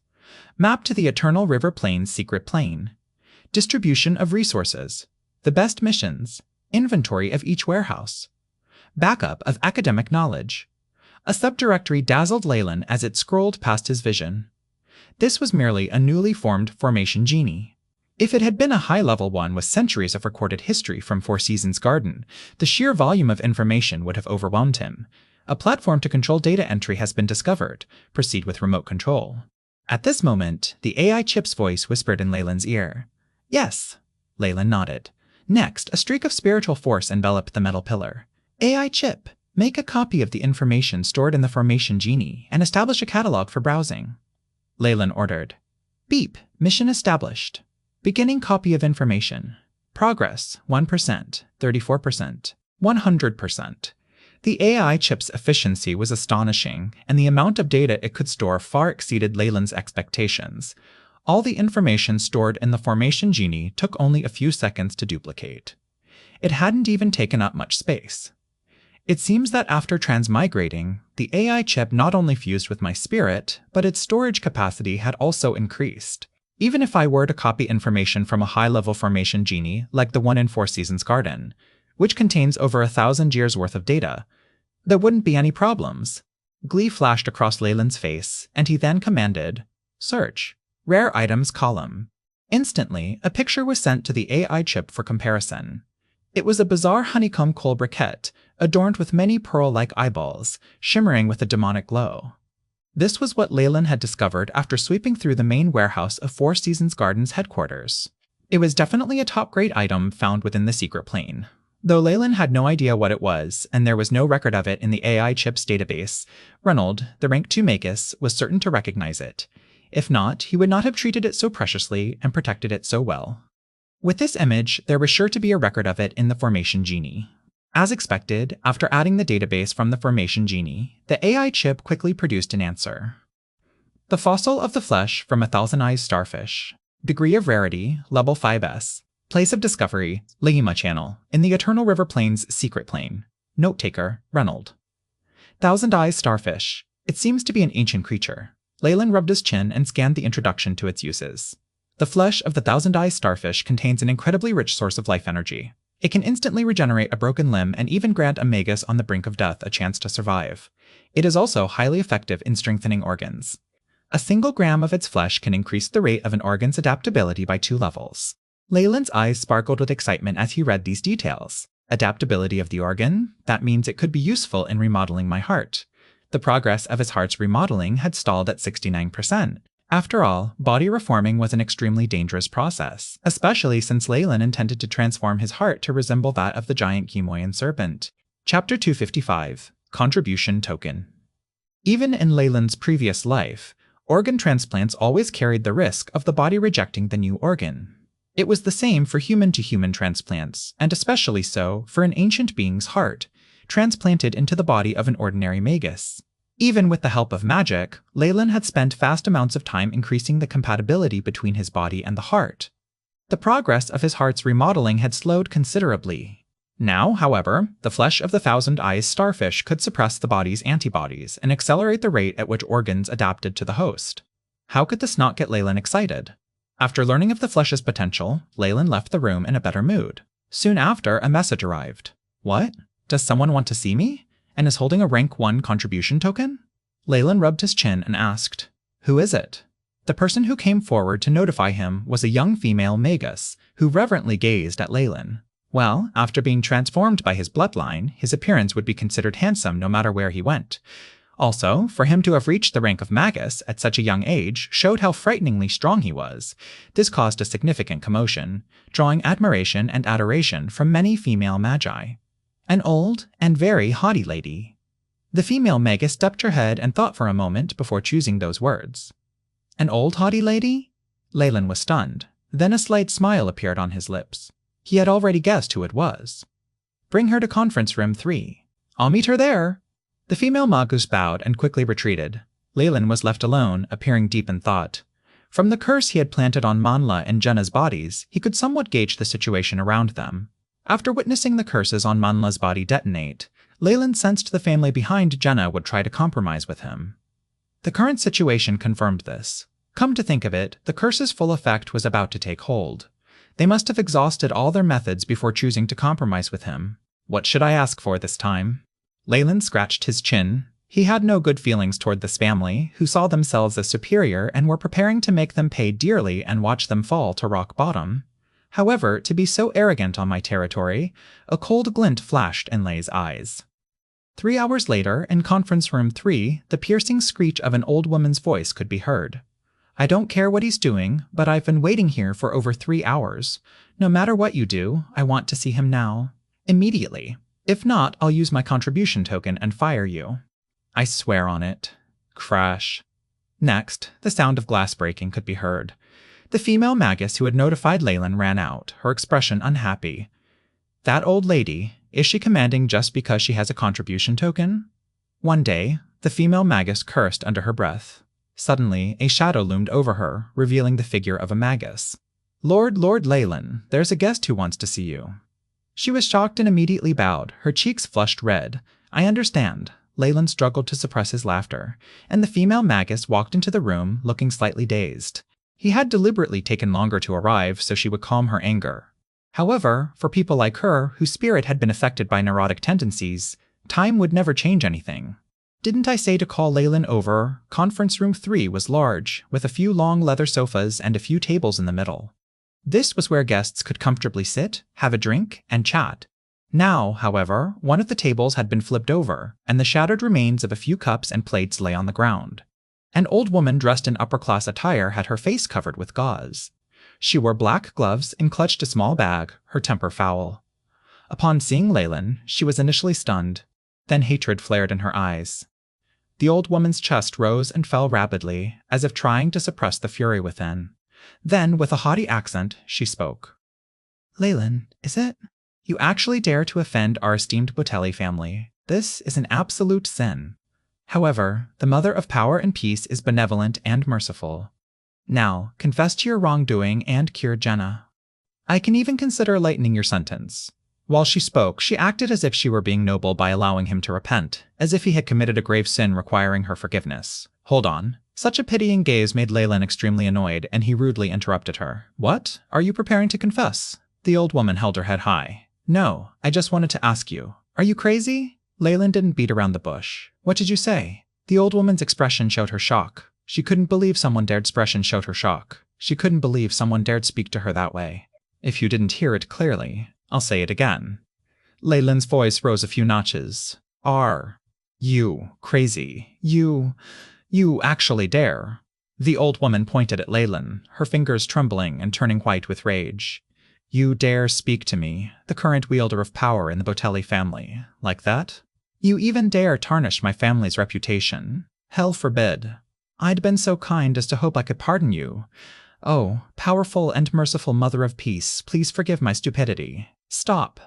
Mapped to the Eternal River Plains secret plane. Distribution of resources. The best missions. Inventory of each warehouse. Backup of academic knowledge. A subdirectory dazzled Leyland as it scrolled past his vision. This was merely a newly formed Formation Genie. If it had been a high-level one with centuries of recorded history from Four Seasons Garden, the sheer volume of information would have overwhelmed him. A platform to control data entry has been discovered. Proceed with remote control. At this moment, the AI chip's voice whispered in Leyland's ear. "Yes." Leyland nodded. Next, a streak of spiritual force enveloped the metal pillar. "AI chip, make a copy of the information stored in the Formation Genie and establish a catalog for browsing." Leyland ordered. "Beep, mission established. Beginning copy of information. Progress, 1%, 34%, 100%. The AI chip's efficiency was astonishing, and the amount of data it could store far exceeded Leyland's expectations. All the information stored in the Formation Genie took only a few seconds to duplicate. It hadn't even taken up much space. It seems that after transmigrating, the AI chip not only fused with my spirit, but its storage capacity had also increased. Even if I were to copy information from a high-level Formation Genie, like the one in Four Seasons Garden, which contains over 1,000 years' worth of data, there wouldn't be any problems." Glee flashed across Leyland's face, and he then commanded, "Search. Rare items column." Instantly, a picture was sent to the AI chip for comparison. It was a bizarre honeycomb coal briquette, adorned with many pearl-like eyeballs, shimmering with a demonic glow. This was what Leyland had discovered after sweeping through the main warehouse of Four Seasons Garden's headquarters. It was definitely a top-grade item found within the secret plane. Though Leyland had no idea what it was, and there was no record of it in the AI chip's database, Reynolds, the Rank 2 Magus, was certain to recognize it. If not, he would not have treated it so preciously and protected it so well. With this image, there was sure to be a record of it in the Formation Genie. As expected, after adding the database from the Formation Genie, the AI chip quickly produced an answer. The fossil of the flesh from a thousand-eyed starfish. Degree of rarity, level 5S. Place of discovery, Ligima Channel, in the Eternal River Plains secret plane. Note-taker, Reynold. Thousand-Eyes Starfish. It seems to be an ancient creature. Leyland rubbed his chin and scanned the introduction to its uses. The flesh of the Thousand-Eyes Starfish contains an incredibly rich source of life energy. It can instantly regenerate a broken limb and even grant a Magus on the brink of death a chance to survive. It is also highly effective in strengthening organs. A single gram of its flesh can increase the rate of an organ's adaptability by 2 levels. Leyland's eyes sparkled with excitement as he read these details. Adaptability of the organ? That means it could be useful in remodeling my heart. The progress of his heart's remodeling had stalled at 69%. After all, body reforming was an extremely dangerous process, especially since Leyland intended to transform his heart to resemble that of the giant Chemoian serpent. Chapter 255. Contribution Token. Even in Leyland's previous life, organ transplants always carried the risk of the body rejecting the new organ. It was the same for human-to-human transplants, and especially so for an ancient being's heart, transplanted into the body of an ordinary Magus. Even with the help of magic, Leyland had spent vast amounts of time increasing the compatibility between his body and the heart. The progress of his heart's remodeling had slowed considerably. Now, however, the flesh of the Thousand-Eyes Starfish could suppress the body's antibodies and accelerate the rate at which organs adapted to the host. How could this not get Leyland excited? After learning of the flesh's potential, Leyland left the room in a better mood. Soon after, a message arrived. What? Does someone want to see me? And is holding a rank 1 contribution token? Leyland rubbed his chin and asked, Who is it? The person who came forward to notify him was a young female Magus, who reverently gazed at Leyland. Well, after being transformed by his bloodline, his appearance would be considered handsome no matter where he went. Also, for him to have reached the rank of Magus at such a young age showed how frighteningly strong he was. This caused a significant commotion, drawing admiration and adoration from many female magi. An old and very haughty lady. The female Magus stepped her head and thought for a moment before choosing those words. An old haughty lady? Leyland was stunned. Then a slight smile appeared on his lips. He had already guessed who it was. Bring her to conference room 3. I'll meet her there. The female Magus bowed and quickly retreated. Leyland was left alone, appearing deep in thought. From the curse he had planted on Manla and Jenna's bodies, he could somewhat gauge the situation around them. After witnessing the curses on Manla's body detonate, Leyland sensed the family behind Jenna would try to compromise with him. The current situation confirmed this. Come to think of it, the curse's full effect was about to take hold. They must have exhausted all their methods before choosing to compromise with him. What should I ask for this time? Leyland scratched his chin. He had no good feelings toward this family, who saw themselves as superior and were preparing to make them pay dearly and watch them fall to rock bottom. However, to be so arrogant on my territory, a cold glint flashed in Lei's eyes. 3 hours later, in conference room 3, the piercing screech of an old woman's voice could be heard. I don't care what he's doing, but I've been waiting here for over 3 hours. No matter what you do, I want to see him now. Immediately. If not, I'll use my contribution token and fire you. I swear on it. Crash. Next, the sound of glass breaking could be heard. The female Magus who had notified Leyland ran out, her expression unhappy. That old lady, is she commanding just because she has a contribution token? One day, the female Magus cursed under her breath. Suddenly, a shadow loomed over her, revealing the figure of a Magus. Lord Leyland, there's a guest who wants to see you. She was shocked and immediately bowed, her cheeks flushed red. I understand. Leyland struggled to suppress his laughter, and the female Magus walked into the room, looking slightly dazed. He had deliberately taken longer to arrive so she would calm her anger. However, for people like her, whose spirit had been affected by neurotic tendencies, time would never change anything. Didn't I say to call Leyland over? Conference room 3 was large, with a few long leather sofas and a few tables in the middle. This was where guests could comfortably sit, have a drink, and chat. Now, however, one of the tables had been flipped over, and the shattered remains of a few cups and plates lay on the ground. An old woman dressed in upper-class attire had her face covered with gauze. She wore black gloves and clutched a small bag, her temper foul. Upon seeing Leyland, she was initially stunned. Then hatred flared in her eyes. The old woman's chest rose and fell rapidly, as if trying to suppress the fury within. Then, with a haughty accent, she spoke. Leyland, is it? You actually dare to offend our esteemed Botelli family. This is an absolute sin. However, the Mother of Power and Peace is benevolent and merciful. Now, confess to your wrongdoing and cure Jenna. I can even consider lightening your sentence. While she spoke, she acted as if she were being noble by allowing him to repent, as if he had committed a grave sin requiring her forgiveness. Hold on. Such a pitying gaze made Leyland extremely annoyed, and he rudely interrupted her. What? Are you preparing to confess? The old woman held her head high. No, I just wanted to ask you. Are you crazy? Leyland didn't beat around the bush. What did you say? The old woman's expression showed her shock. She couldn't believe someone dared She couldn't believe someone dared speak to her that way. If you didn't hear it clearly, I'll say it again. Leyland's voice rose a few notches. Are you crazy? You actually dare? The old woman pointed at Leyland, her fingers trembling and turning white with rage. You dare speak to me, the current wielder of power in the Botelli family, like that? You even dare tarnish my family's reputation. Hell forbid. I'd been so kind as to hope I could pardon you. Oh, powerful and merciful Mother of Peace, please forgive my stupidity. Stop.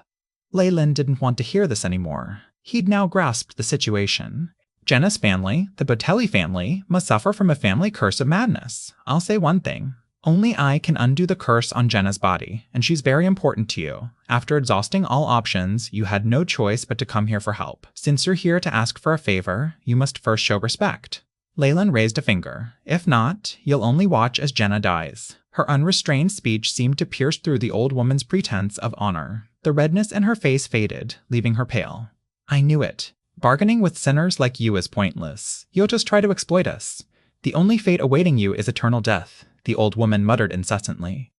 Leyland didn't want to hear this anymore. He'd now grasped the situation. Jenna's family, the Botelli family, must suffer from a family curse of madness. I'll say one thing. Only I can undo the curse on Jenna's body, and she's very important to you. After exhausting all options, you had no choice but to come here for help. Since you're here to ask for a favor, you must first show respect. Leyland raised a finger. If not, you'll only watch as Jenna dies. Her unrestrained speech seemed to pierce through the old woman's pretense of honor. The redness in her face faded, leaving her pale. I knew it. Bargaining with sinners like you is pointless. You'll just try to exploit us. The only fate awaiting you is eternal death, the old woman muttered incessantly.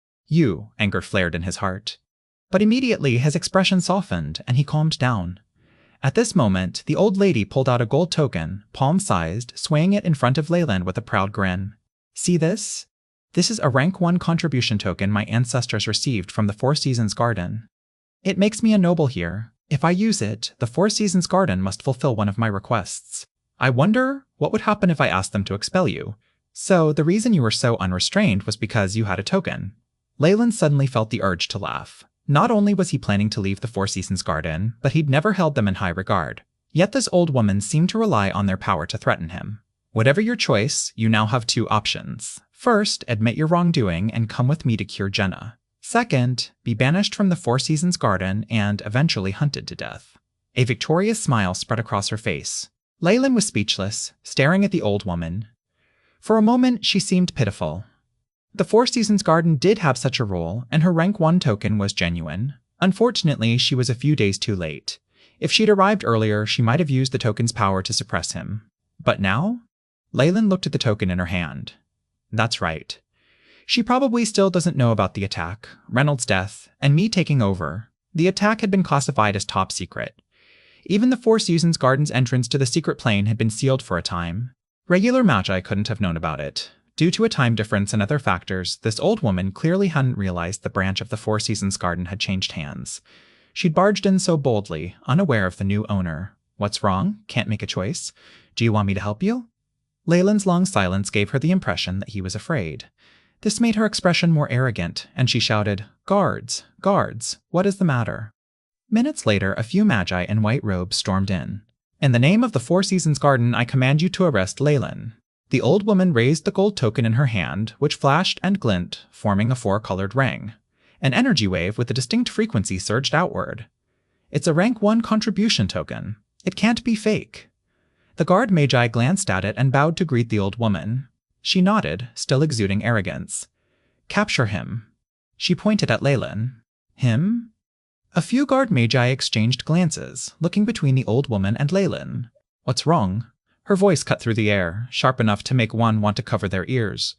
Anger flared in his heart. But immediately his expression softened, and he calmed down. At this moment, the old lady pulled out a gold token, palm-sized, swaying it in front of Leyland with a proud grin. See this? This is a rank 1 contribution token my ancestors received from the Four Seasons Garden. It makes me a noble here. If I use it, the Four Seasons Garden must fulfill one of my requests. I wonder what would happen if I asked them to expel you. So the reason you were so unrestrained was because you had a token. Leyland suddenly felt the urge to laugh. Not only was he planning to leave the Four Seasons Garden, but he'd never held them in high regard. Yet this old woman seemed to rely on their power to threaten him. Whatever your choice, you now have 2 options. First, admit your wrongdoing and come with me to cure Jenna. Second, be banished from the Four Seasons Garden and eventually hunted to death. A victorious smile spread across her face. Leyland was speechless, staring at the old woman. For a moment, she seemed pitiful. The Four Seasons Garden did have such a role, and her rank 1 token was genuine. Unfortunately, she was a few days too late. If she'd arrived earlier, she might have used the token's power to suppress him. But now? Leyland looked at the token in her hand. That's right. She probably still doesn't know about the attack, Reynolds' death, and me taking over. The attack had been classified as top secret. Even the Four Seasons Garden's entrance to the secret plane had been sealed for a time. Regular Magi couldn't have known about it. Due to a time difference and other factors, this old woman clearly hadn't realized the branch of the Four Seasons Garden had changed hands. She'd barged in so boldly, unaware of the new owner. What's wrong? Can't make a choice? Do you want me to help you? Leyland's long silence gave her the impression that he was afraid. This made her expression more arrogant, and she shouted, Guards! Guards! What is the matter? Minutes later, a few Magi in white robes stormed in. In the name of the Four Seasons Garden, I command you to arrest Leyland. The old woman raised the gold token in her hand, which flashed and glint, forming a 4-colored ring. An energy wave with a distinct frequency surged outward. It's a rank 1 contribution token. It can't be fake. The guard Magi glanced at it and bowed to greet the old woman. She nodded, still exuding arrogance. Capture him. She pointed at Leyland. Him? A few guard Magi exchanged glances, looking between the old woman and Leyland. What's wrong? Her voice cut through the air, sharp enough to make one want to cover their ears.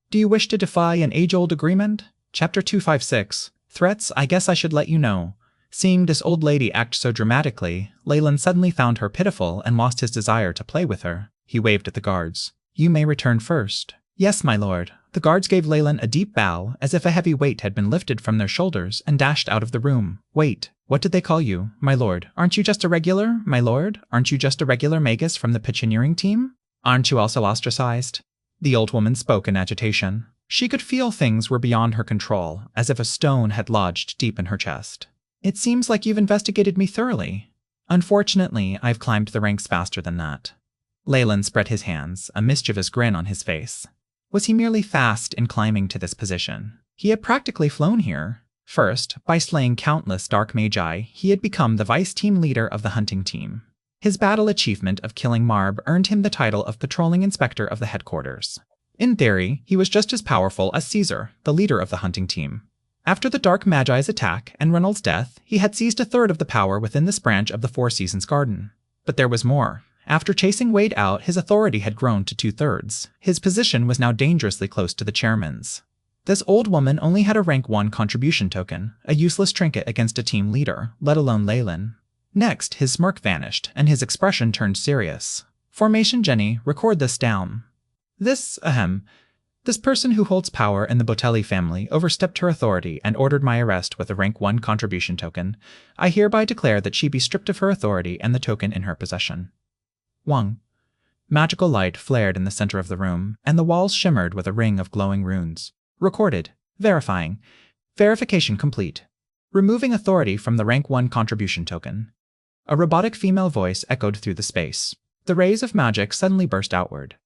Do you wish to defy an age-old agreement? Chapter 256. Threats, I guess I should let you know. Seeing this old lady act so dramatically, Leyland suddenly found her pitiful and lost his desire to play with her. He waved at the guards. You may return first. Yes, my lord. The guards gave Leyland a deep bow, as if a heavy weight had been lifted from their shoulders, and dashed out of the room. Wait, what did they call you? My lord, aren't you just a regular? My lord, aren't you just a regular Magus from the Pictioneering team? Aren't you also ostracized? The old woman spoke in agitation. She could feel things were beyond her control, as if a stone had lodged deep in her chest. It seems like you've investigated me thoroughly. Unfortunately, I've climbed the ranks faster than that. Leyland spread his hands, a mischievous grin on his face. Was he merely fast in climbing to this position? He had practically flown here. First, by slaying countless dark magi, he had become the vice team leader of the hunting team. His battle achievement of killing Marb earned him the title of patrolling inspector of the headquarters. In theory, he was just as powerful as Caesar, the leader of the hunting team. After the Dark Magi's attack and Reynolds' death, he had seized a third of the power within this branch of the Four Seasons Garden. But there was more. After chasing Wade out, his authority had grown to 2/3. His position was now dangerously close to the chairman's. This old woman only had a rank 1 contribution token, a useless trinket against a team leader, let alone Leyland. Next, his smirk vanished, and his expression turned serious. Formation Jenny, record this down. This person who holds power in the Botelli family overstepped her authority and ordered my arrest with a rank 1 contribution token. I hereby declare that she be stripped of her authority and the token in her possession. Wang. Magical light flared in the center of the room, and the walls shimmered with a ring of glowing runes. Recorded. Verifying. Verification complete. Removing authority from the rank 1 contribution token. A robotic female voice echoed through the space. The rays of magic suddenly burst outward.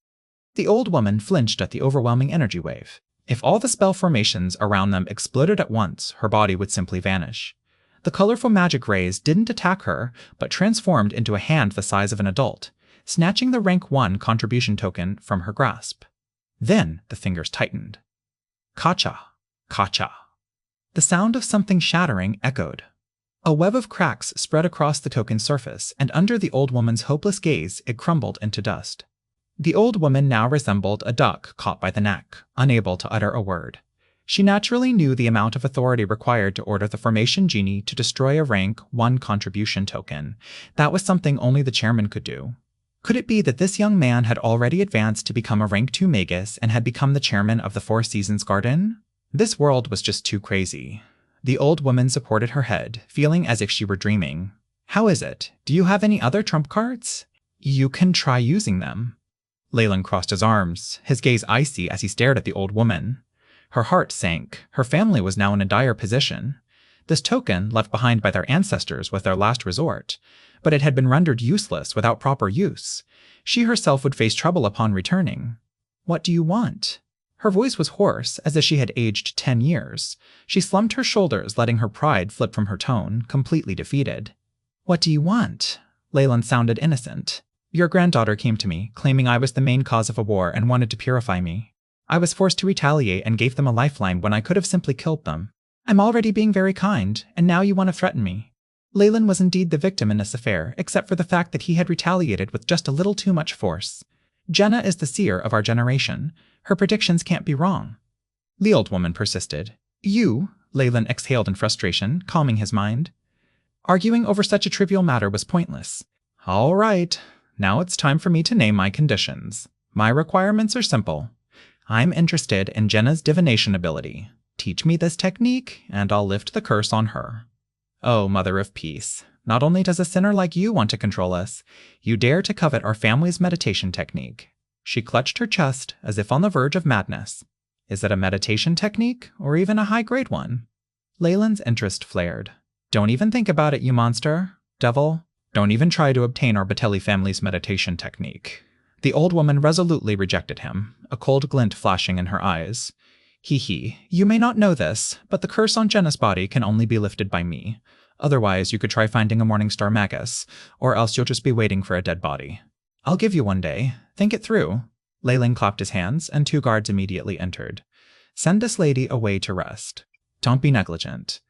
The old woman flinched at the overwhelming energy wave. If all the spell formations around them exploded at once, her body would simply vanish. The colorful magic rays didn't attack her, but transformed into a hand the size of an adult, snatching the rank 1 contribution token from her grasp. Then the fingers tightened. Kacha, kacha. The sound of something shattering echoed. A web of cracks spread across the token's surface, and under the old woman's hopeless gaze, it crumbled into dust. The old woman now resembled a duck caught by the neck, unable to utter a word. She naturally knew the amount of authority required to order the Formation Genie to destroy a rank 1 contribution token. That was something only the chairman could do. Could it be that this young man had already advanced to become a rank 2 Magus and had become the chairman of the Four Seasons Garden? This world was just too crazy. The old woman supported her head, feeling as if she were dreaming. How is it? Do you have any other trump cards? You can try using them. Leyland crossed his arms, his gaze icy as he stared at the old woman. Her heart sank. Her family was now in a dire position. This token, left behind by their ancestors, was their last resort, but it had been rendered useless without proper use. She herself would face trouble upon returning. What do you want? Her voice was hoarse, as if she had aged 10 years. She slumped her shoulders, letting her pride flip from her tone, completely defeated. What do you want? Leyland sounded innocent. Your granddaughter came to me, claiming I was the main cause of a war and wanted to purify me. I was forced to retaliate and gave them a lifeline when I could have simply killed them. I'm already being very kind, and now you want to threaten me. Leyland was indeed the victim in this affair, except for the fact that he had retaliated with just a little too much force. Jenna is the seer of our generation. Her predictions can't be wrong. The old woman persisted. You, Leyland exhaled in frustration, calming his mind. Arguing over such a trivial matter was pointless. All right. Now it's time for me to name my conditions. My requirements are simple. I'm interested in Jenna's divination ability. Teach me this technique, and I'll lift the curse on her. Oh, Mother of Peace, not only does a sinner like you want to control us, you dare to covet our family's meditation technique. She clutched her chest as if on the verge of madness. Is it a meditation technique, or even a high-grade one? Leyland's interest flared. Don't even think about it, you monster. Devil. Don't even try to obtain our Botelli family's meditation technique. The old woman resolutely rejected him, a cold glint flashing in her eyes. Hee, you may not know this, but the curse on Jenna's body can only be lifted by me. Otherwise, you could try finding a Morningstar Magus, or else you'll just be waiting for a dead body. I'll give you one day. Think it through. Leyland clapped his hands, and 2 guards immediately entered. Send this lady away to rest. Don't be negligent.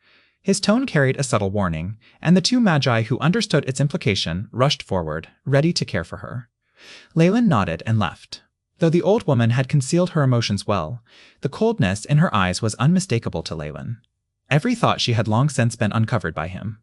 His tone carried a subtle warning, and the 2 magi who understood its implication rushed forward, ready to care for her. Leyland nodded and left. Though the old woman had concealed her emotions well, the coldness in her eyes was unmistakable to Leyland. Every thought she had long since been uncovered by him.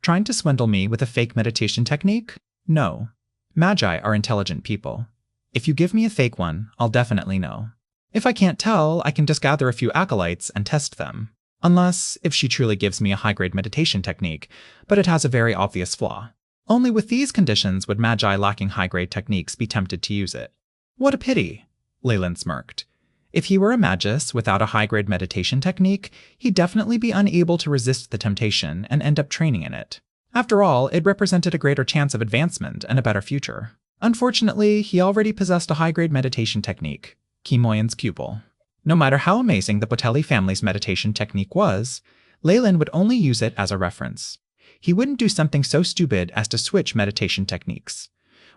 Trying to swindle me with a fake meditation technique? No. Magi are intelligent people. If you give me a fake one, I'll definitely know. If I can't tell, I can just gather a few acolytes and test them. Unless, if she truly gives me a high-grade meditation technique, but it has a very obvious flaw. Only with these conditions would magi lacking high-grade techniques be tempted to use it. What a pity, Leyland smirked. If he were a magus without a high-grade meditation technique, he'd definitely be unable to resist the temptation and end up training in it. After all, it represented a greater chance of advancement and a better future. Unfortunately, he already possessed a high-grade meditation technique, Kimoyan's pupil. No matter how amazing the Botelli family's meditation technique was, Leyland would only use it as a reference. He wouldn't do something so stupid as to switch meditation techniques.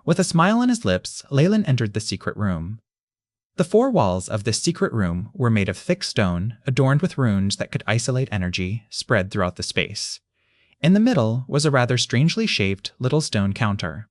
With a smile on his lips, Leyland entered the secret room. The four walls of this secret room were made of thick stone, adorned with runes that could isolate energy, spread throughout the space. In the middle was a rather strangely shaped little stone counter.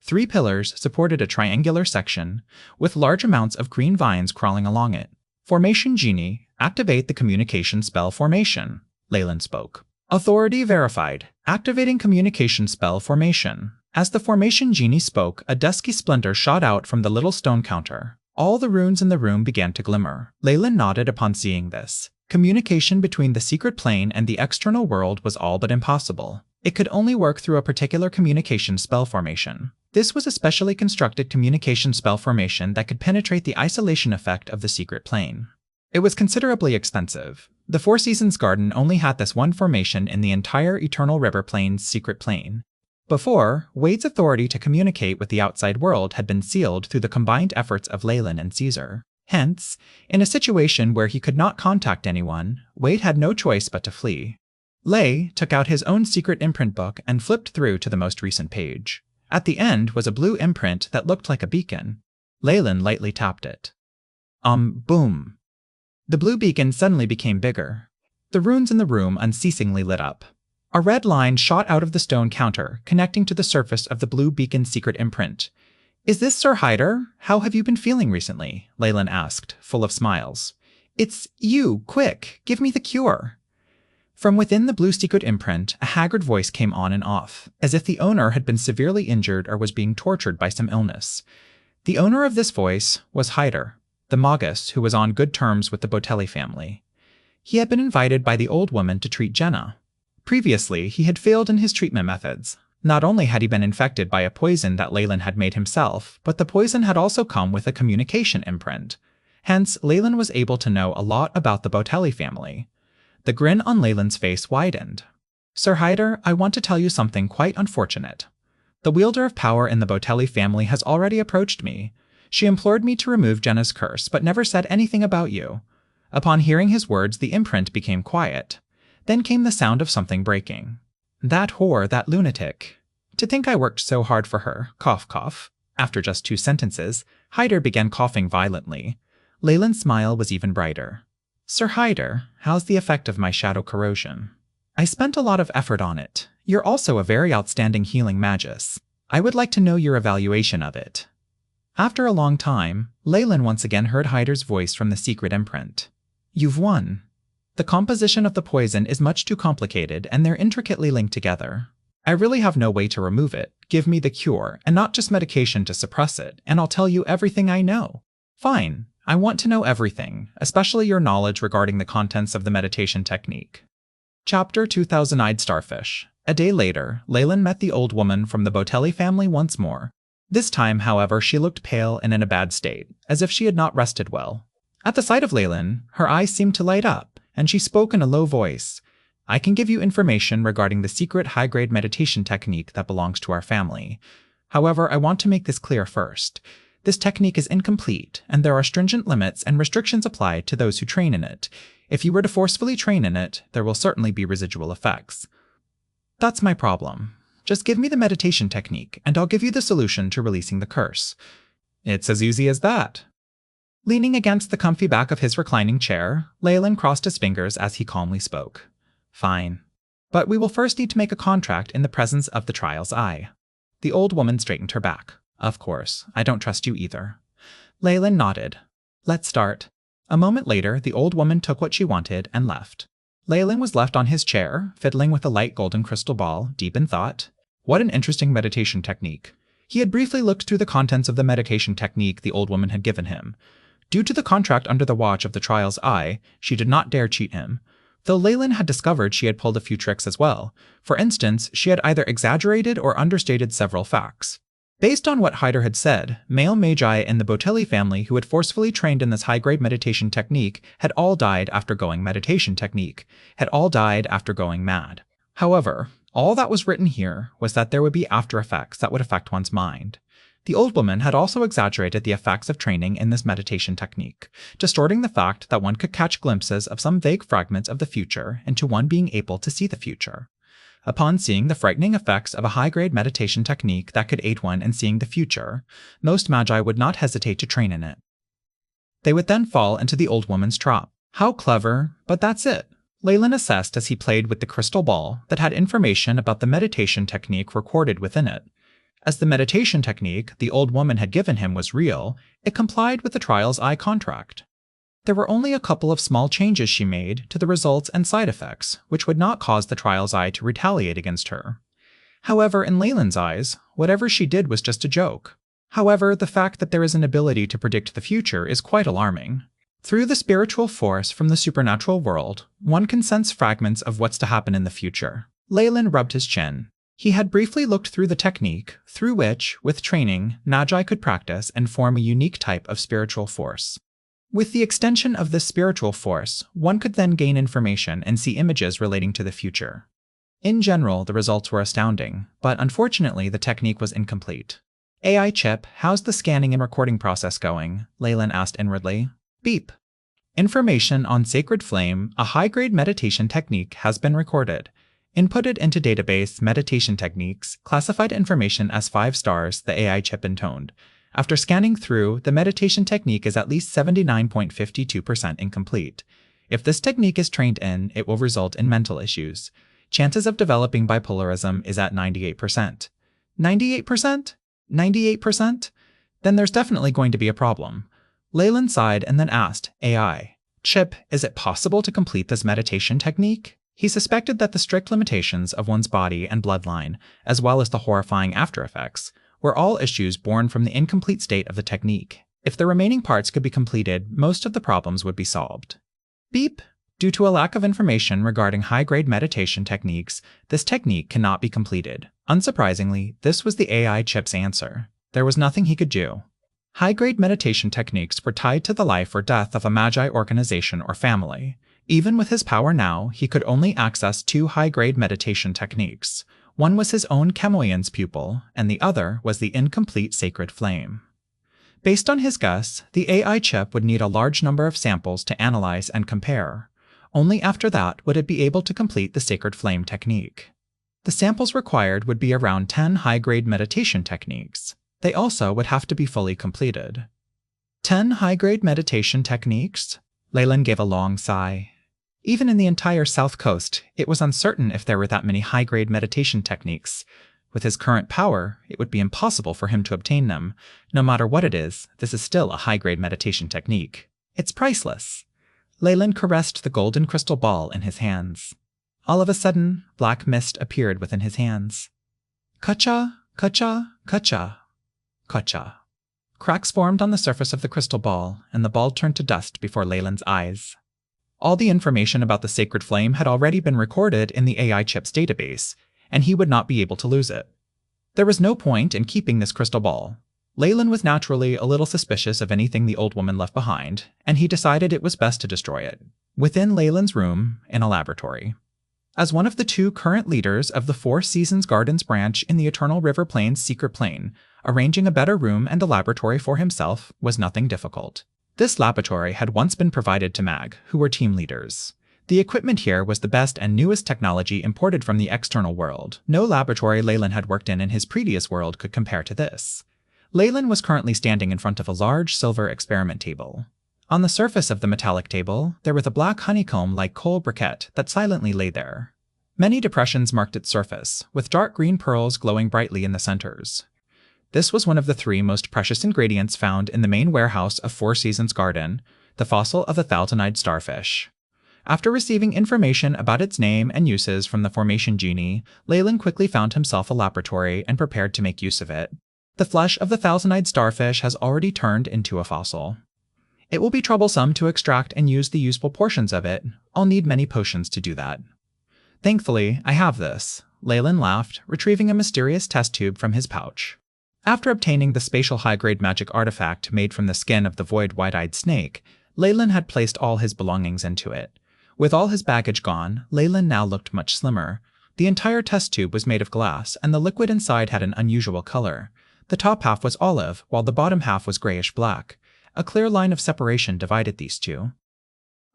3 pillars supported a triangular section, with large amounts of green vines crawling along it. Formation Genie, activate the communication spell formation, Leyland spoke. Authority verified, activating communication spell formation. As the Formation Genie spoke, a dusky splendor shot out from the little stone counter. All the runes in the room began to glimmer. Leyland nodded upon seeing this. Communication between the secret plane and the external world was all but impossible. It could only work through a particular communication spell formation. This was a specially constructed communication spell formation that could penetrate the isolation effect of the secret plane. It was considerably expensive. The Four Seasons Garden only had this one formation in the entire Eternal River Plane's secret plane. Before, Wade's authority to communicate with the outside world had been sealed through the combined efforts of Leyland and Caesar. Hence, in a situation where he could not contact anyone, Wade had no choice but to flee. Ley took out his own secret imprint book and flipped through to the most recent page. At the end was a blue imprint that looked like a beacon. Leyland lightly tapped it. Boom. The blue beacon suddenly became bigger. The runes in the room unceasingly lit up. A red line shot out of the stone counter, connecting to the surface of the blue beacon's secret imprint. "Is this Sir Hyder? How have you been feeling recently?" Leyland asked, full of smiles. "It's you, quick, give me the cure." From within the blue secret imprint, a haggard voice came on and off, as if the owner had been severely injured or was being tortured by some illness. The owner of this voice was Hyder, the Magus who was on good terms with the Botelli family. He had been invited by the old woman to treat Jenna. Previously, he had failed in his treatment methods. Not only had he been infected by a poison that Leyland had made himself, but the poison had also come with a communication imprint. Hence, Leyland was able to know a lot about the Botelli family. The grin on Leyland's face widened. "Sir Hyder, I want to tell you something quite unfortunate. The wielder of power in the Botelli family has already approached me. She implored me to remove Jenna's curse, but never said anything about you." Upon hearing his words, the imprint became quiet. Then came the sound of something breaking. "That whore, that lunatic. To think I worked so hard for her, cough cough." After just 2 sentences, Hyder began coughing violently. Leyland's smile was even brighter. "Sir Hyder, how's the effect of my shadow corrosion?" "I spent a lot of effort on it. You're also a very outstanding healing magus. I would like to know your evaluation of it." After a long time, Leyland once again heard Hyder's voice from the secret imprint. "You've won. The composition of the poison is much too complicated, and they're intricately linked together. I really have no way to remove it. Give me the cure, and not just medication to suppress it, and I'll tell you everything I know." "Fine. I want to know everything, especially your knowledge regarding the contents of the meditation technique." Chapter 2000-Eyed Starfish. A day later, Leyland met the old woman from the Botelli family once more. This time, however, she looked pale and in a bad state, as if she had not rested well. At the sight of Leyland, her eyes seemed to light up, and she spoke in a low voice. "I can give you information regarding the secret high-grade meditation technique that belongs to our family. However, I want to make this clear first. This technique is incomplete, and there are stringent limits and restrictions applied to those who train in it. If you were to forcefully train in it, there will certainly be residual effects." "That's my problem. Just give me the meditation technique, and I'll give you the solution to releasing the curse." "It's as easy as that." Leaning against the comfy back of his reclining chair, Leyland crossed his fingers as he calmly spoke. "Fine. But we will first need to make a contract in the presence of the trial's eye." The old woman straightened her back. "Of course, I don't trust you either." Leyland nodded. "Let's start." A moment later, the old woman took what she wanted and left. Leyland was left on his chair, fiddling with a light golden crystal ball, deep in thought. What an interesting meditation technique. He had briefly looked through the contents of the meditation technique the old woman had given him. Due to the contract under the watch of the trial's eye, she did not dare cheat him. Though Leyland had discovered she had pulled a few tricks as well. For instance, she had either exaggerated or understated several facts. Based on what Hyder had said, male magi in the Botelli family who had forcefully trained in this high-grade meditation technique had all died after going mad. However, all that was written here was that there would be after effects that would affect one's mind. The old woman had also exaggerated the effects of training in this meditation technique, distorting the fact that one could catch glimpses of some vague fragments of the future into one being able to see the future. Upon seeing the frightening effects of a high-grade meditation technique that could aid one in seeing the future, most magi would not hesitate to train in it. They would then fall into the old woman's trap. How clever, but that's it. Leyland assessed as he played with the crystal ball that had information about the meditation technique recorded within it. As the meditation technique the old woman had given him was real, it complied with the trial's eye contract. There were only a couple of small changes she made to the results and side effects, which would not cause the trial's eye to retaliate against her. However, in Leyland's eyes, whatever she did was just a joke. However, the fact that there is an ability to predict the future is quite alarming. Through the spiritual force from the supernatural world, one can sense fragments of what's to happen in the future. Leyland rubbed his chin. He had briefly looked through the technique, through which, with training, magi could practice and form a unique type of spiritual force. With the extension of this spiritual force, one could then gain information and see images relating to the future. In general, the results were astounding, but unfortunately the technique was incomplete. AI chip, how's the scanning and recording process going? Leyland asked inwardly. Beep. Information on Sacred Flame, a high-grade meditation technique, has been recorded. Inputted into database meditation techniques, classified information as 5 stars, the AI chip intoned. After scanning through, the meditation technique is at least 79.52% incomplete. If this technique is trained in, it will result in mental issues. Chances of developing bipolarism is at 98%. 98%? 98%? Then there's definitely going to be a problem. Leyland sighed and then asked, AI, Chip, is it possible to complete this meditation technique? He suspected that the strict limitations of one's body and bloodline, as well as the horrifying after effects, were all issues born from the incomplete state of the technique. If the remaining parts could be completed, most of the problems would be solved. Beep! Due to a lack of information regarding high-grade meditation techniques, this technique cannot be completed. Unsurprisingly, this was the AI chip's answer. There was nothing he could do. High-grade meditation techniques were tied to the life or death of a magi organization or family. Even with his power now, he could only access 2 high-grade meditation techniques. One was his own Chemoian's pupil, and the other was the incomplete Sacred Flame. Based on his guess, the AI chip would need a large number of samples to analyze and compare. Only after that would it be able to complete the Sacred Flame technique. The samples required would be around 10 high-grade meditation techniques. They also would have to be fully completed. 10 high-grade meditation techniques? Leyland gave a long sigh. Even in the entire South Coast, it was uncertain if there were that many high-grade meditation techniques. With his current power, it would be impossible for him to obtain them. No matter what it is, this is still a high-grade meditation technique. It's priceless. Leyland caressed the golden crystal ball in his hands. All of a sudden, black mist appeared within his hands. Kacha, kacha, kacha, kacha. Cracks formed on the surface of the crystal ball, and the ball turned to dust before Leyland's eyes. All the information about the Sacred Flame had already been recorded in the AI chip's database, and he would not be able to lose it. There was no point in keeping this crystal ball. Leyland was naturally a little suspicious of anything the old woman left behind, and he decided it was best to destroy it. Within Leyland's room, in a laboratory. As one of the 2 current leaders of the Four Seasons Gardens branch in the Eternal River Plains secret plane, arranging a better room and a laboratory for himself was nothing difficult. This laboratory had once been provided to Mag, who were team leaders. The equipment here was the best and newest technology imported from the external world. No laboratory Leyland had worked in his previous world could compare to this. Leyland was currently standing in front of a large silver experiment table. On the surface of the metallic table, there was a black honeycomb-like coal briquette that silently lay there. Many depressions marked its surface, with dark green pearls glowing brightly in the centers. This was one of the 3 most precious ingredients found in the main warehouse of Four Seasons Garden, the fossil of the thousand-eyed starfish. After receiving information about its name and uses from the formation genie, Leyland quickly found himself a laboratory and prepared to make use of it. The flesh of the thousand-eyed starfish has already turned into a fossil. It will be troublesome to extract and use the useful portions of it. I'll need many potions to do that. Thankfully, I have this. Leyland laughed, retrieving a mysterious test tube from his pouch. After obtaining the spatial high-grade magic artifact made from the skin of the void white-eyed snake, Leyland had placed all his belongings into it. With all his baggage gone, Leyland now looked much slimmer. The entire test tube was made of glass, and the liquid inside had an unusual color. The top half was olive, while the bottom half was grayish-black. A clear line of separation divided these two.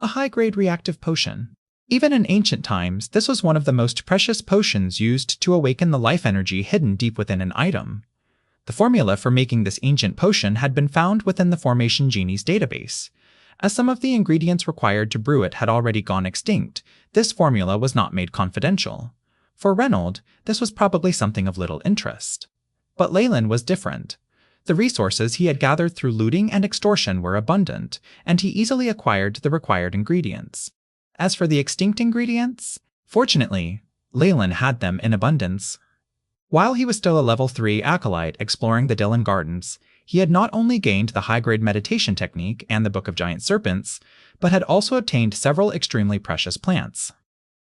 A high-grade reactive potion. Even in ancient times, this was one of the most precious potions used to awaken the life energy hidden deep within an item. The formula for making this ancient potion had been found within the Formation Genie's database. As some of the ingredients required to brew it had already gone extinct, this formula was not made confidential. For Reynold, this was probably something of little interest. But Leyland was different. The resources he had gathered through looting and extortion were abundant, and he easily acquired the required ingredients. As for the extinct ingredients, fortunately, Leyland had them in abundance. While he was still a level 3 acolyte exploring the Dylan Gardens, he had not only gained the high-grade meditation technique and the Book of Giant Serpents, but had also obtained several extremely precious plants.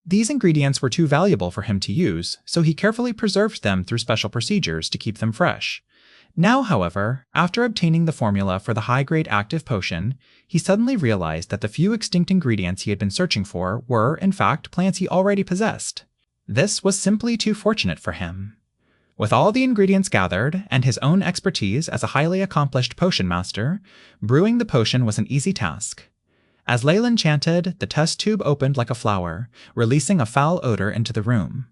These ingredients were too valuable for him to use, so he carefully preserved them through special procedures to keep them fresh. Now, however, after obtaining the formula for the high-grade active potion, he suddenly realized that the few extinct ingredients he had been searching for were, in fact, plants he already possessed. This was simply too fortunate for him. With all the ingredients gathered, and his own expertise as a highly accomplished potion master, brewing the potion was an easy task. As Leyland chanted, the test tube opened like a flower, releasing a foul odor into the room.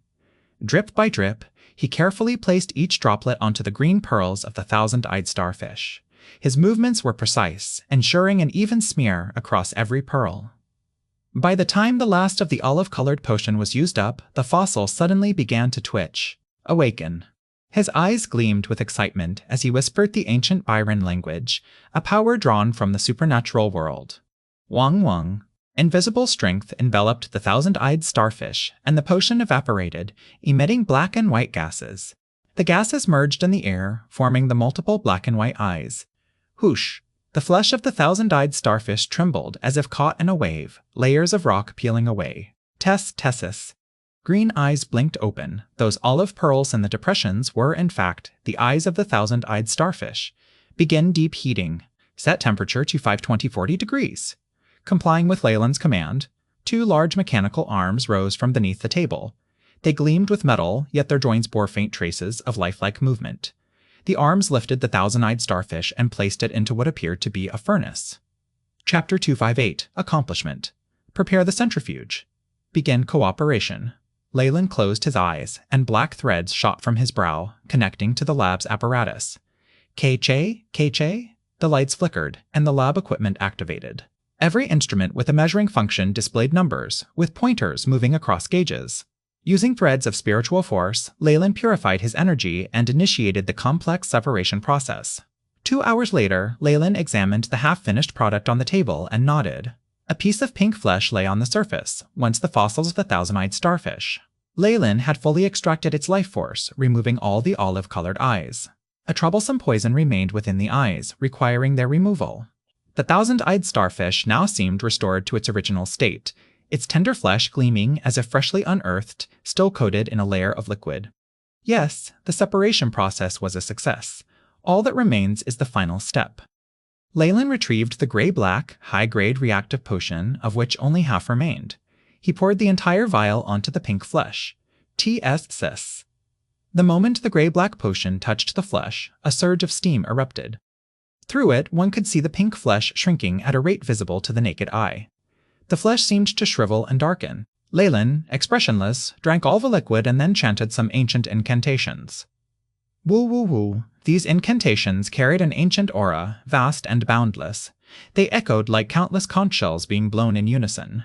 Drip by drip, he carefully placed each droplet onto the green pearls of the thousand-eyed starfish. His movements were precise, ensuring an even smear across every pearl. By the time the last of the olive-colored potion was used up, the fossil suddenly began to twitch. Awaken. His eyes gleamed with excitement as he whispered the ancient Byron language, a power drawn from the supernatural world. Wang Wang. Invisible strength enveloped the thousand-eyed starfish, and the potion evaporated, emitting black and white gases. The gases merged in the air, forming the multiple black and white eyes. Whoosh! The flesh of the thousand-eyed starfish trembled as if caught in a wave, layers of rock peeling away. Tessis. Green eyes blinked open. Those olive pearls in the depressions were, in fact, the eyes of the thousand-eyed starfish. Begin deep heating. Set temperature to 520-40 degrees. Complying with Leyland's command, 2 large mechanical arms rose from beneath the table. They gleamed with metal, yet their joints bore faint traces of lifelike movement. The arms lifted the thousand-eyed starfish and placed it into what appeared to be a furnace. Chapter 258, Accomplishment. Prepare the centrifuge. Begin cooperation. Leyland closed his eyes, and black threads shot from his brow, connecting to the lab's apparatus. K-che? The lights flickered, and the lab equipment activated. Every instrument with a measuring function displayed numbers, with pointers moving across gauges. Using threads of spiritual force, Leyland purified his energy and initiated the complex separation process. 2 hours later, Leyland examined the half-finished product on the table and nodded. A piece of pink flesh lay on the surface, once the fossils of the thousand-eyed starfish. Leyland had fully extracted its life force, removing all the olive-colored eyes. A troublesome poison remained within the eyes, requiring their removal. The thousand-eyed starfish now seemed restored to its original state, its tender flesh gleaming as if freshly unearthed, still coated in a layer of liquid. Yes, the separation process was a success. All that remains is the final step. Leyland retrieved the gray-black, high-grade reactive potion, of which only half remained. He poured the entire vial onto the pink flesh. Ts. The moment the gray-black potion touched the flesh, a surge of steam erupted. Through it, one could see the pink flesh shrinking at a rate visible to the naked eye. The flesh seemed to shrivel and darken. Leyland, expressionless, drank all the liquid and then chanted some ancient incantations. Woo-woo-woo. These incantations carried an ancient aura, vast and boundless. They echoed like countless conch shells being blown in unison.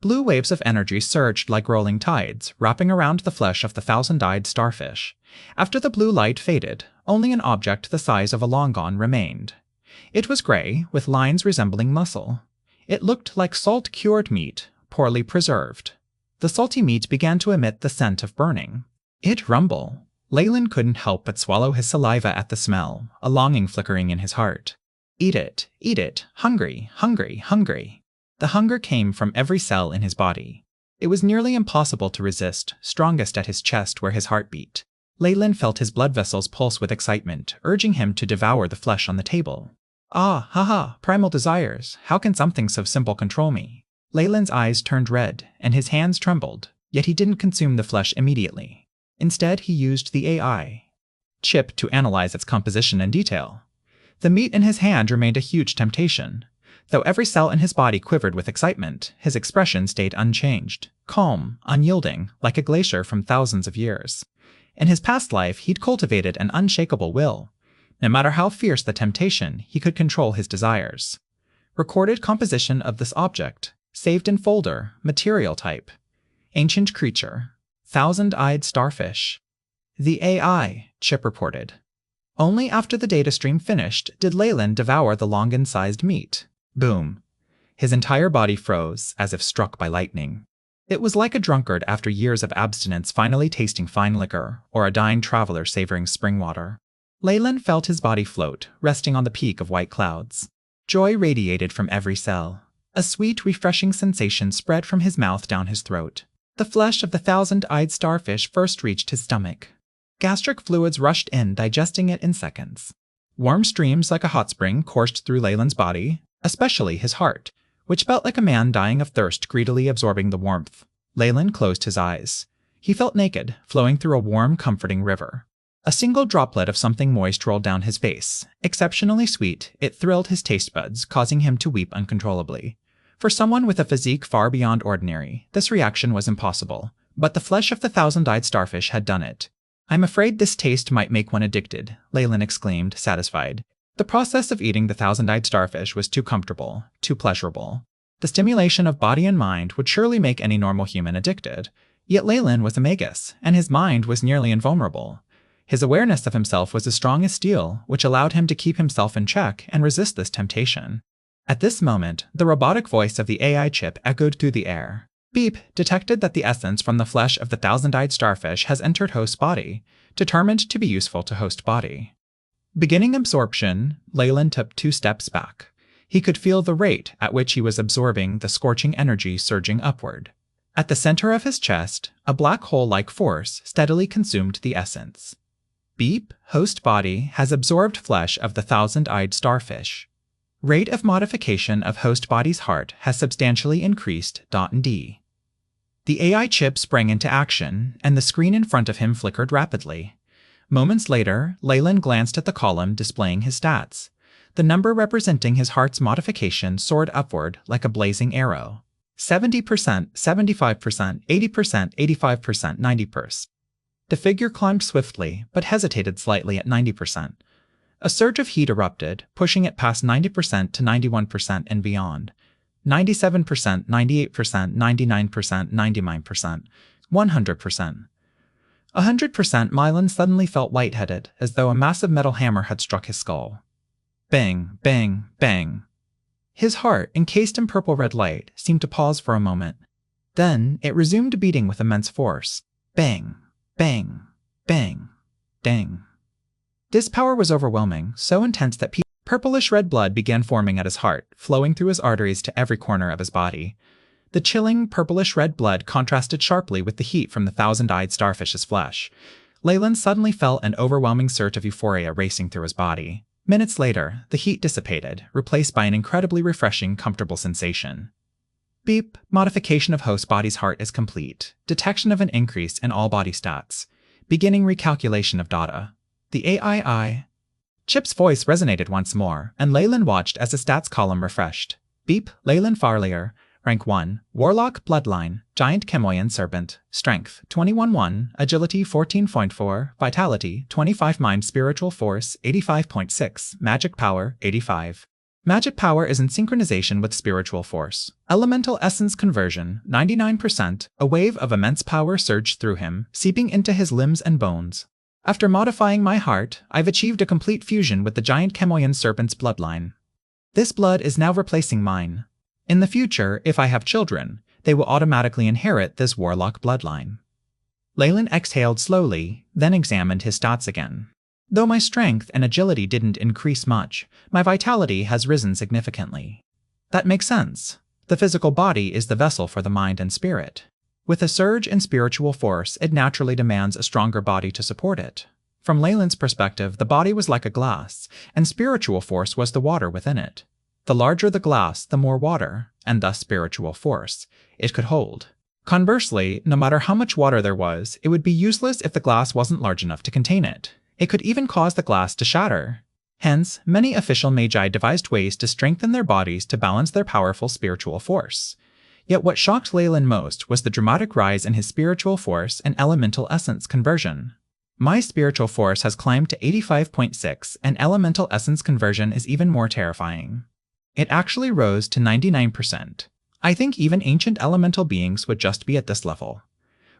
Blue waves of energy surged like rolling tides, wrapping around the flesh of the thousand-eyed starfish. After the blue light faded, only an object the size of a longon remained. It was gray, with lines resembling muscle. It looked like salt-cured meat, poorly preserved. The salty meat began to emit the scent of burning. It rumbled. Leyland couldn't help but swallow his saliva at the smell, a longing flickering in his heart. Eat it, hungry, hungry, hungry. The hunger came from every cell in his body. It was nearly impossible to resist, strongest at his chest where his heart beat. Leyland felt his blood vessels pulse with excitement, urging him to devour the flesh on the table. Primal desires, how can something so simple control me? Leyland's eyes turned red, and his hands trembled, yet he didn't consume the flesh immediately. Instead, he used the AI. chip to analyze its composition in detail. The meat in his hand remained a huge temptation. Though every cell in his body quivered with excitement, his expression stayed unchanged, calm, unyielding, like a glacier from thousands of years. In his past life, he'd cultivated an unshakable will. No matter how fierce the temptation, he could control his desires. Recorded composition of this object. Saved in folder. Material type. Ancient creature. Thousand-eyed starfish. The AI, Chip reported. Only after the data stream finished did Leyland devour the Longan-sized meat. Boom. His entire body froze, as if struck by lightning. It was like a drunkard after years of abstinence finally tasting fine liquor, or a dying traveler savoring spring water. Leyland felt his body float, resting on the peak of white clouds. Joy radiated from every cell. A sweet, refreshing sensation spread from his mouth down his throat. The flesh of the thousand-eyed starfish first reached his stomach. Gastric fluids rushed in, digesting it in seconds. Warm streams like a hot spring coursed through Leyland's body, especially his heart, which felt like a man dying of thirst greedily absorbing the warmth. Leyland closed his eyes. He felt naked, flowing through a warm, comforting river. A single droplet of something moist rolled down his face. Exceptionally sweet, it thrilled his taste buds, causing him to weep uncontrollably. For someone with a physique far beyond ordinary, this reaction was impossible, but the flesh of the thousand-eyed starfish had done it. "I'm afraid this taste might make one addicted," Leyland exclaimed, satisfied. The process of eating the thousand-eyed starfish was too comfortable, too pleasurable. The stimulation of body and mind would surely make any normal human addicted. Yet Leyland was a Magus, and his mind was nearly invulnerable. His awareness of himself was as strong as steel, which allowed him to keep himself in check and resist this temptation. At this moment, the robotic voice of the AI chip echoed through the air. Beep detected that the essence from the flesh of the thousand-eyed starfish has entered host body, determined to be useful to host body. Beginning absorption, Leyland took 2 steps back. He could feel the rate at which he was absorbing the scorching energy surging upward. At the center of his chest, a black hole-like force steadily consumed the essence. Beep, host body, has absorbed flesh of the thousand-eyed starfish. Rate of modification of host body's heart has substantially increased. D. The AI chip sprang into action, and the screen in front of him flickered rapidly. Moments later, Leyland glanced at the column displaying his stats. The number representing his heart's modification soared upward like a blazing arrow. 70%, 75%, 80%, 85%, 90%. The figure climbed swiftly, but hesitated slightly at 90%. A surge of heat erupted, pushing it past 90% to 91% and beyond. 97%, 98%, 99%, 99%, 100%. 100%. Mylan suddenly felt lightheaded, as though a massive metal hammer had struck his skull. Bang, bang, bang. His heart, encased in purple-red light, seemed to pause for a moment. Then, it resumed beating with immense force. Bang, bang, bang, dang. This power was overwhelming, so intense that purplish-red blood began forming at his heart, flowing through his arteries to every corner of his body. The chilling, purplish-red blood contrasted sharply with the heat from the thousand-eyed starfish's flesh. Leyland suddenly felt an overwhelming surge of euphoria racing through his body. Minutes later, the heat dissipated, replaced by an incredibly refreshing, comfortable sensation. Beep, modification of host body's heart is complete. Detection of an increase in all body stats. Beginning recalculation of data. The AI. Chip's voice resonated once more, and Leyland watched as the stats column refreshed. Beep, Leyland Farlier, Rank 1, Warlock Bloodline, Giant Chemoyan Serpent, Strength 21-1, Agility 14.4, Vitality 25, Mind Spiritual Force 85.6, Magic Power 85. Magic power is in synchronization with spiritual force. Elemental essence conversion 99%, a wave of immense power surged through him, seeping into his limbs and bones. After modifying my heart, I've achieved a complete fusion with the giant Chemoyan serpent's bloodline. This blood is now replacing mine. In the future, if I have children, they will automatically inherit this warlock bloodline. Leyland exhaled slowly, then examined his stats again. Though my strength and agility didn't increase much, my vitality has risen significantly. That makes sense. The physical body is the vessel for the mind and spirit. With a surge in spiritual force, it naturally demands a stronger body to support it. From Leyland's perspective, the body was like a glass, and spiritual force was the water within it. The larger the glass, the more water, and thus spiritual force, it could hold. Conversely, no matter how much water there was, it would be useless if the glass wasn't large enough to contain it. It could even cause the glass to shatter. Hence, many official magi devised ways to strengthen their bodies to balance their powerful spiritual force. Yet what shocked Leyland most was the dramatic rise in his spiritual force and elemental essence conversion. My spiritual force has climbed to 85.6, and elemental essence conversion is even more terrifying. It actually rose to 99%. I think even ancient elemental beings would just be at this level.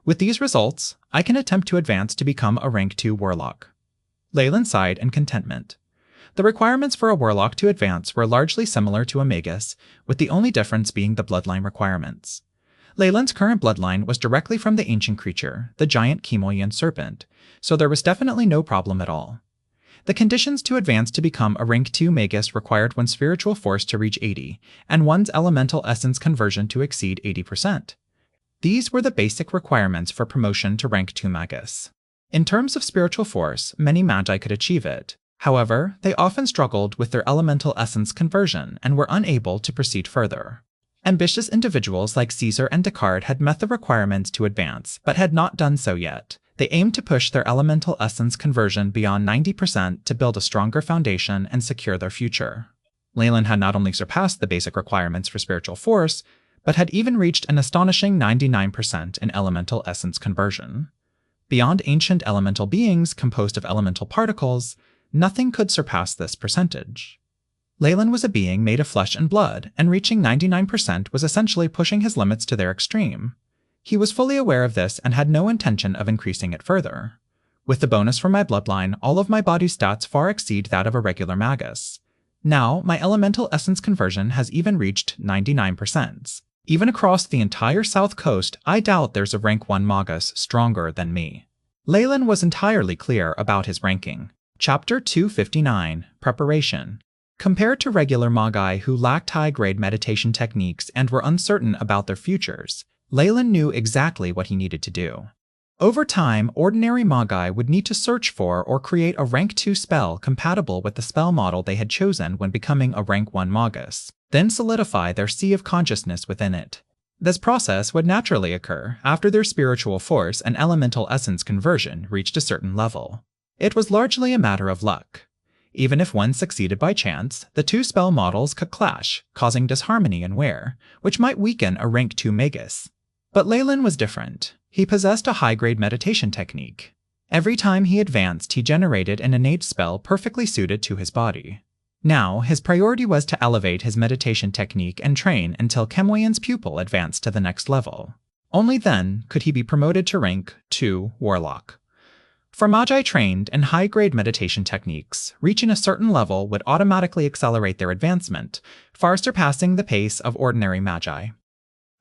With these results, I can attempt to advance to become a rank 2 warlock. Leyland sighed in contentment. The requirements for a warlock to advance were largely similar to a magus, with the only difference being the bloodline requirements. Leyland's current bloodline was directly from the ancient creature, the giant Chemoian serpent, so there was definitely no problem at all. The conditions to advance to become a rank 2 magus required one's spiritual force to reach 80, and one's elemental essence conversion to exceed 80%. These were the basic requirements for promotion to rank 2 magus. In terms of spiritual force, many magi could achieve it. However, they often struggled with their elemental essence conversion and were unable to proceed further. Ambitious individuals like Caesar and Descartes had met the requirements to advance, but had not done so yet. They aimed to push their elemental essence conversion beyond 90% to build a stronger foundation and secure their future. Leyland had not only surpassed the basic requirements for spiritual force, but had even reached an astonishing 99% in elemental essence conversion. Beyond ancient elemental beings composed of elemental particles, nothing could surpass this percentage. Leyland was a being made of flesh and blood, and reaching 99% was essentially pushing his limits to their extreme. He was fully aware of this and had no intention of increasing it further. With the bonus from my bloodline, all of my body's stats far exceed that of a regular magus. Now, my elemental essence conversion has even reached 99%. Even across the entire south coast, I doubt there's a rank 1 magus stronger than me. Leyland was entirely clear about his ranking. Chapter 259, Preparation. Compared to regular magi who lacked high-grade meditation techniques and were uncertain about their futures, Leyland knew exactly what he needed to do. Over time, ordinary magi would need to search for or create a rank 2 spell compatible with the spell model they had chosen when becoming a rank 1 magus, then solidify their sea of consciousness within it. This process would naturally occur after their spiritual force and elemental essence conversion reached a certain level. It was largely a matter of luck. Even if one succeeded by chance, the two spell models could clash, causing disharmony in wear, which might weaken a rank 2 magus. But Leyland was different. He possessed a high-grade meditation technique. Every time he advanced, he generated an innate spell perfectly suited to his body. Now, his priority was to elevate his meditation technique and train until Chemoian's pupil advanced to the next level. Only then could he be promoted to rank 2 warlock. For magi trained in high-grade meditation techniques, reaching a certain level would automatically accelerate their advancement, far surpassing the pace of ordinary magi.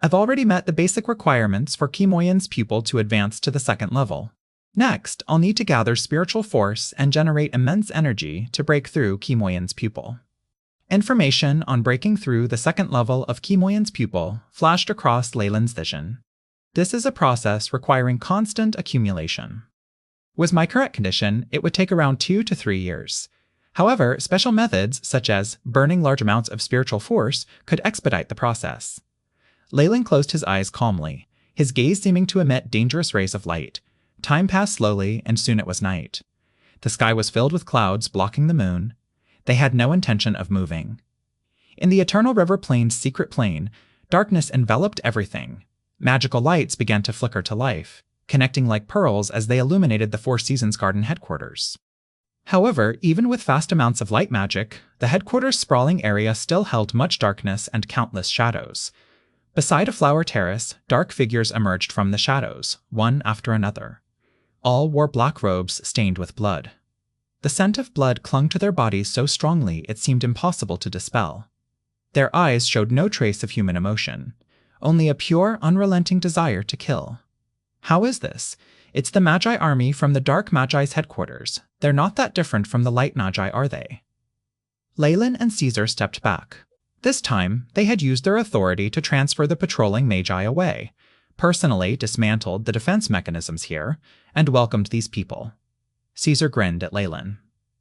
I've already met the basic requirements for Chemoian's pupil to advance to the second level. Next, I'll need to gather spiritual force and generate immense energy to break through Chemoian's pupil. Information on breaking through the second level of Chemoian's pupil flashed across Leyland's vision. This is a process requiring constant accumulation. With my current condition, it would take around 2 to 3 years. However, special methods, such as burning large amounts of spiritual force, could expedite the process. Leyland closed his eyes calmly, his gaze seeming to emit dangerous rays of light. Time passed slowly, and soon it was night. The sky was filled with clouds blocking the moon. They had no intention of moving. In the Eternal River Plain's secret plane, darkness enveloped everything. Magical lights began to flicker to life, connecting like pearls as they illuminated the Four Seasons Garden headquarters. However, even with vast amounts of light magic, the headquarters' sprawling area still held much darkness and countless shadows. Beside a flower terrace, dark figures emerged from the shadows, one after another. All wore black robes stained with blood. The scent of blood clung to their bodies so strongly it seemed impossible to dispel. Their eyes showed no trace of human emotion, only a pure, unrelenting desire to kill. How is this? It's the Magi army from the Dark Magi's headquarters. They're not that different from the Light Magi, are they? Leyland and Caesar stepped back. This time, they had used their authority to transfer the patrolling Magi away, personally dismantled the defense mechanisms here, and welcomed these people. Caesar grinned at Leyland.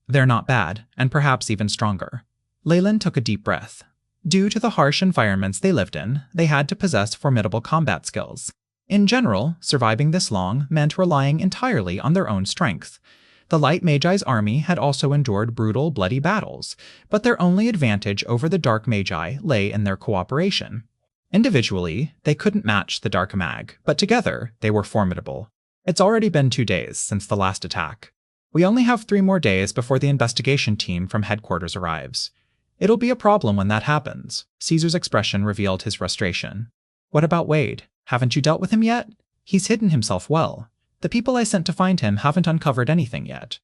They're not bad, and perhaps even stronger. Leyland took a deep breath. Due to the harsh environments they lived in, they had to possess formidable combat skills. In general, surviving this long meant relying entirely on their own strength. The Light Magi's army had also endured brutal, bloody battles, but their only advantage over the Dark Magi lay in their cooperation. Individually, they couldn't match the Dark Mag, but together, they were formidable. It's already been 2 days since the last attack. We only have 3 more days before the investigation team from headquarters arrives. It'll be a problem when that happens. Caesar's expression revealed his frustration. What about Wade? Haven't you dealt with him yet? He's hidden himself well. The people I sent to find him haven't uncovered anything yet.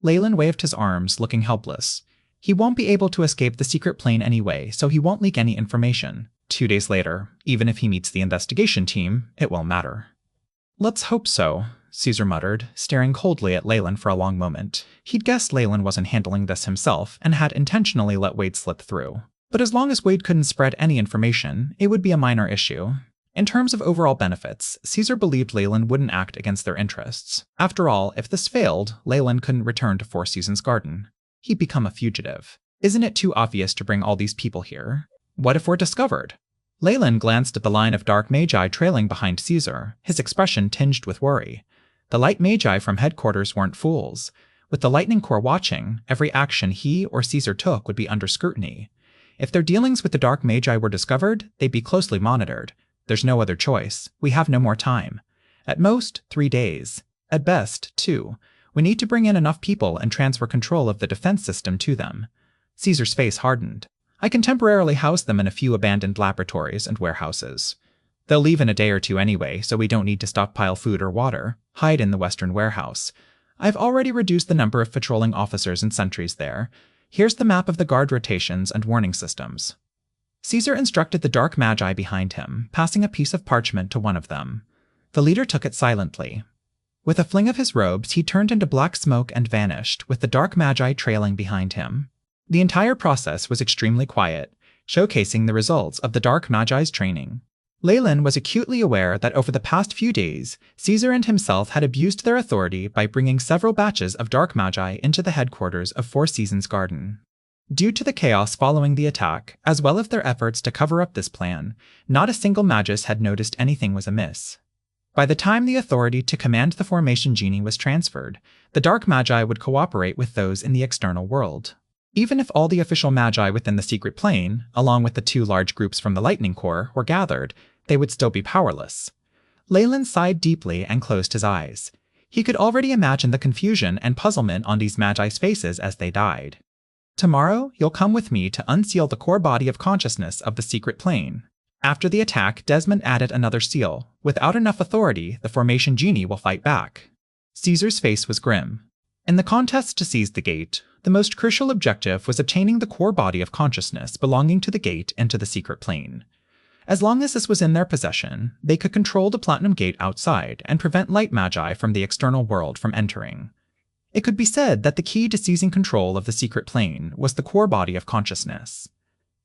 Leyland waved his arms, looking helpless. He won't be able to escape the secret plane anyway, so he won't leak any information. 2 days later, even if he meets the investigation team, it won't matter. Let's hope so, Caesar muttered, staring coldly at Leyland for a long moment. He'd guessed Leyland wasn't handling this himself and had intentionally let Wade slip through. But as long as Wade couldn't spread any information, it would be a minor issue. In terms of overall benefits, Caesar believed Leyland wouldn't act against their interests. After all, if this failed, Leyland couldn't return to Four Seasons Garden. He'd become a fugitive. Isn't it too obvious to bring all these people here? What if we're discovered? Leyland glanced at the line of Dark Magi trailing behind Caesar, his expression tinged with worry. The Light Magi from headquarters weren't fools. With the Lightning Corps watching, every action he or Caesar took would be under scrutiny. If their dealings with the Dark Magi were discovered, they'd be closely monitored. There's no other choice. We have no more time. At most, 3 days. At best, 2. We need to bring in enough people and transfer control of the defense system to them. Caesar's face hardened. I can temporarily house them in a few abandoned laboratories and warehouses. They'll leave in a day or 2 anyway, so we don't need to stockpile food or water. Hide in the Western warehouse. I've already reduced the number of patrolling officers and sentries there. Here's the map of the guard rotations and warning systems. Caesar instructed the Dark Magi behind him, passing a piece of parchment to one of them. The leader took it silently. With a fling of his robes, he turned into black smoke and vanished, with the Dark Magi trailing behind him. The entire process was extremely quiet, showcasing the results of the Dark Magi's training. Leyland was acutely aware that over the past few days, Caesar and himself had abused their authority by bringing several batches of Dark Magi into the headquarters of Four Seasons Garden. Due to the chaos following the attack, as well as their efforts to cover up this plan, not a single Magus had noticed anything was amiss. By the time the authority to command the Formation Genie was transferred, the Dark Magi would cooperate with those in the external world. Even if all the official Magi within the secret plane, along with the 2 large groups from the Lightning Corps, were gathered, they would still be powerless. Leyland sighed deeply and closed his eyes. He could already imagine the confusion and puzzlement on these Magi's faces as they died. Tomorrow, you'll come with me to unseal the core body of consciousness of the secret plane. After the attack, Desmond added another seal. Without enough authority, the Formation Genie will fight back. Caesar's face was grim. In the contest to seize the gate, the most crucial objective was obtaining the core body of consciousness belonging to the gate into the secret plane. As long as this was in their possession, they could control the Platinum Gate outside and prevent Light Magi from the external world from entering. It could be said that the key to seizing control of the secret plane was the core body of consciousness.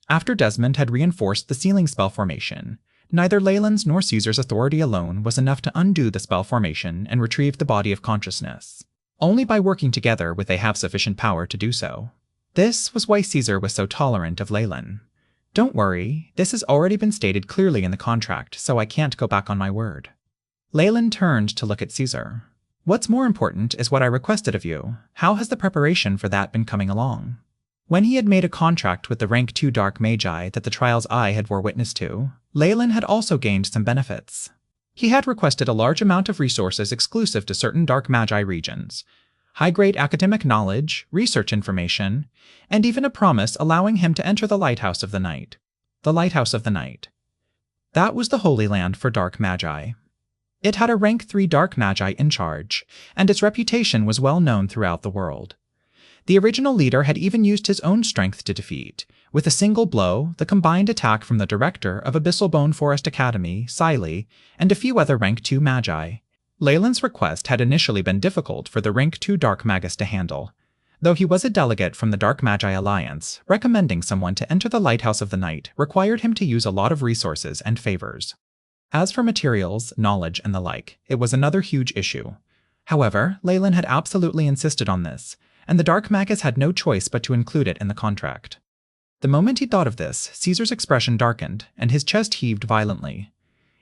After Desmond had reinforced the sealing spell formation, neither Leyland's nor Caesar's authority alone was enough to undo the spell formation and retrieve the body of consciousness. Only by working together would they have sufficient power to do so. This was why Caesar was so tolerant of Leyland. Don't worry, this has already been stated clearly in the contract, so I can't go back on my word. Leyland turned to look at Caesar. What's more important is what I requested of you. How has the preparation for that been coming along? When he had made a contract with the rank 2 Dark Magi that the trial's eye had bore witness to, Leyland had also gained some benefits. He had requested a large amount of resources exclusive to certain Dark Magi regions, high-grade academic knowledge, research information, and even a promise allowing him to enter the Lighthouse of the Night. The Lighthouse of the Night. That was the Holy Land for Dark Magi. It had a rank 3 Dark Magi in charge, and its reputation was well known throughout the world. The original leader had even used his own strength to defeat, with a single blow, the combined attack from the director of Abyssal Bone Forest Academy, Siley, and a few other rank 2 Magi. Leyland's request had initially been difficult for the rank 2 Dark Magus to handle, though he was a delegate from the Dark Magi Alliance. Recommending someone to enter the Lighthouse of the Night required him to use a lot of resources and favors. As for materials, knowledge, and the like, it was another huge issue. However, Leyland had absolutely insisted on this, and the Dark Magus had no choice but to include it in the contract. The moment he thought of this, Caesar's expression darkened, and his chest heaved violently.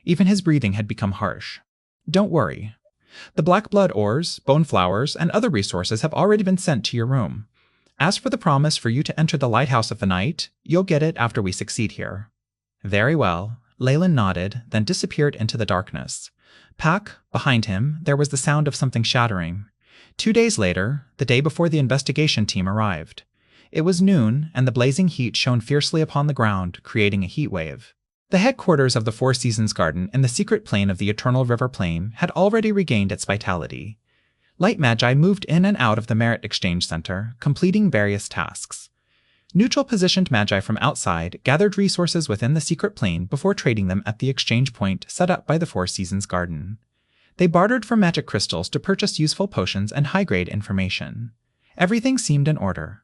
Even his breathing had become harsh. Don't worry. The black blood ores, bone flowers, and other resources have already been sent to your room. As for the promise for you to enter the Lighthouse of the Night, you'll get it after we succeed here." "Very well." Leyland nodded, then disappeared into the darkness. Behind him, there was the sound of something shattering. 2 days later, the day before the investigation team arrived. It was noon, and the blazing heat shone fiercely upon the ground, creating a heat wave. The headquarters of the Four Seasons Garden in the secret plane of the Eternal River Plain had already regained its vitality. Light Magi moved in and out of the Merit Exchange Center, completing various tasks. Neutral-positioned Magi from outside gathered resources within the secret plane before trading them at the exchange point set up by the Four Seasons Garden. They bartered for magic crystals to purchase useful potions and high-grade information. Everything seemed in order.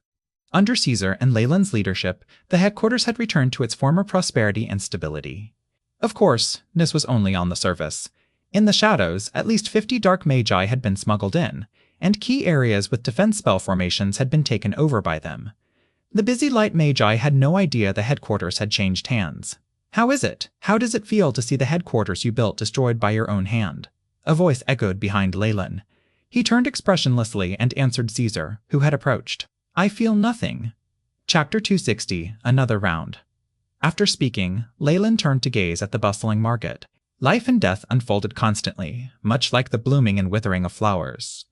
Under Caesar and Leyland's leadership, the headquarters had returned to its former prosperity and stability. Of course, this was only on the surface. In the shadows, at least 50 dark magi had been smuggled in, and key areas with defense spell formations had been taken over by them. The busy light magi had no idea the headquarters had changed hands. "How is it? How does it feel to see the headquarters you built destroyed by your own hand?" A voice echoed behind Leyland. He turned expressionlessly and answered Caesar, who had approached. "I feel nothing." Chapter 260, Another Round. After speaking, Leyland turned to gaze at the bustling market. Life and death unfolded constantly, much like the blooming and withering of flowers.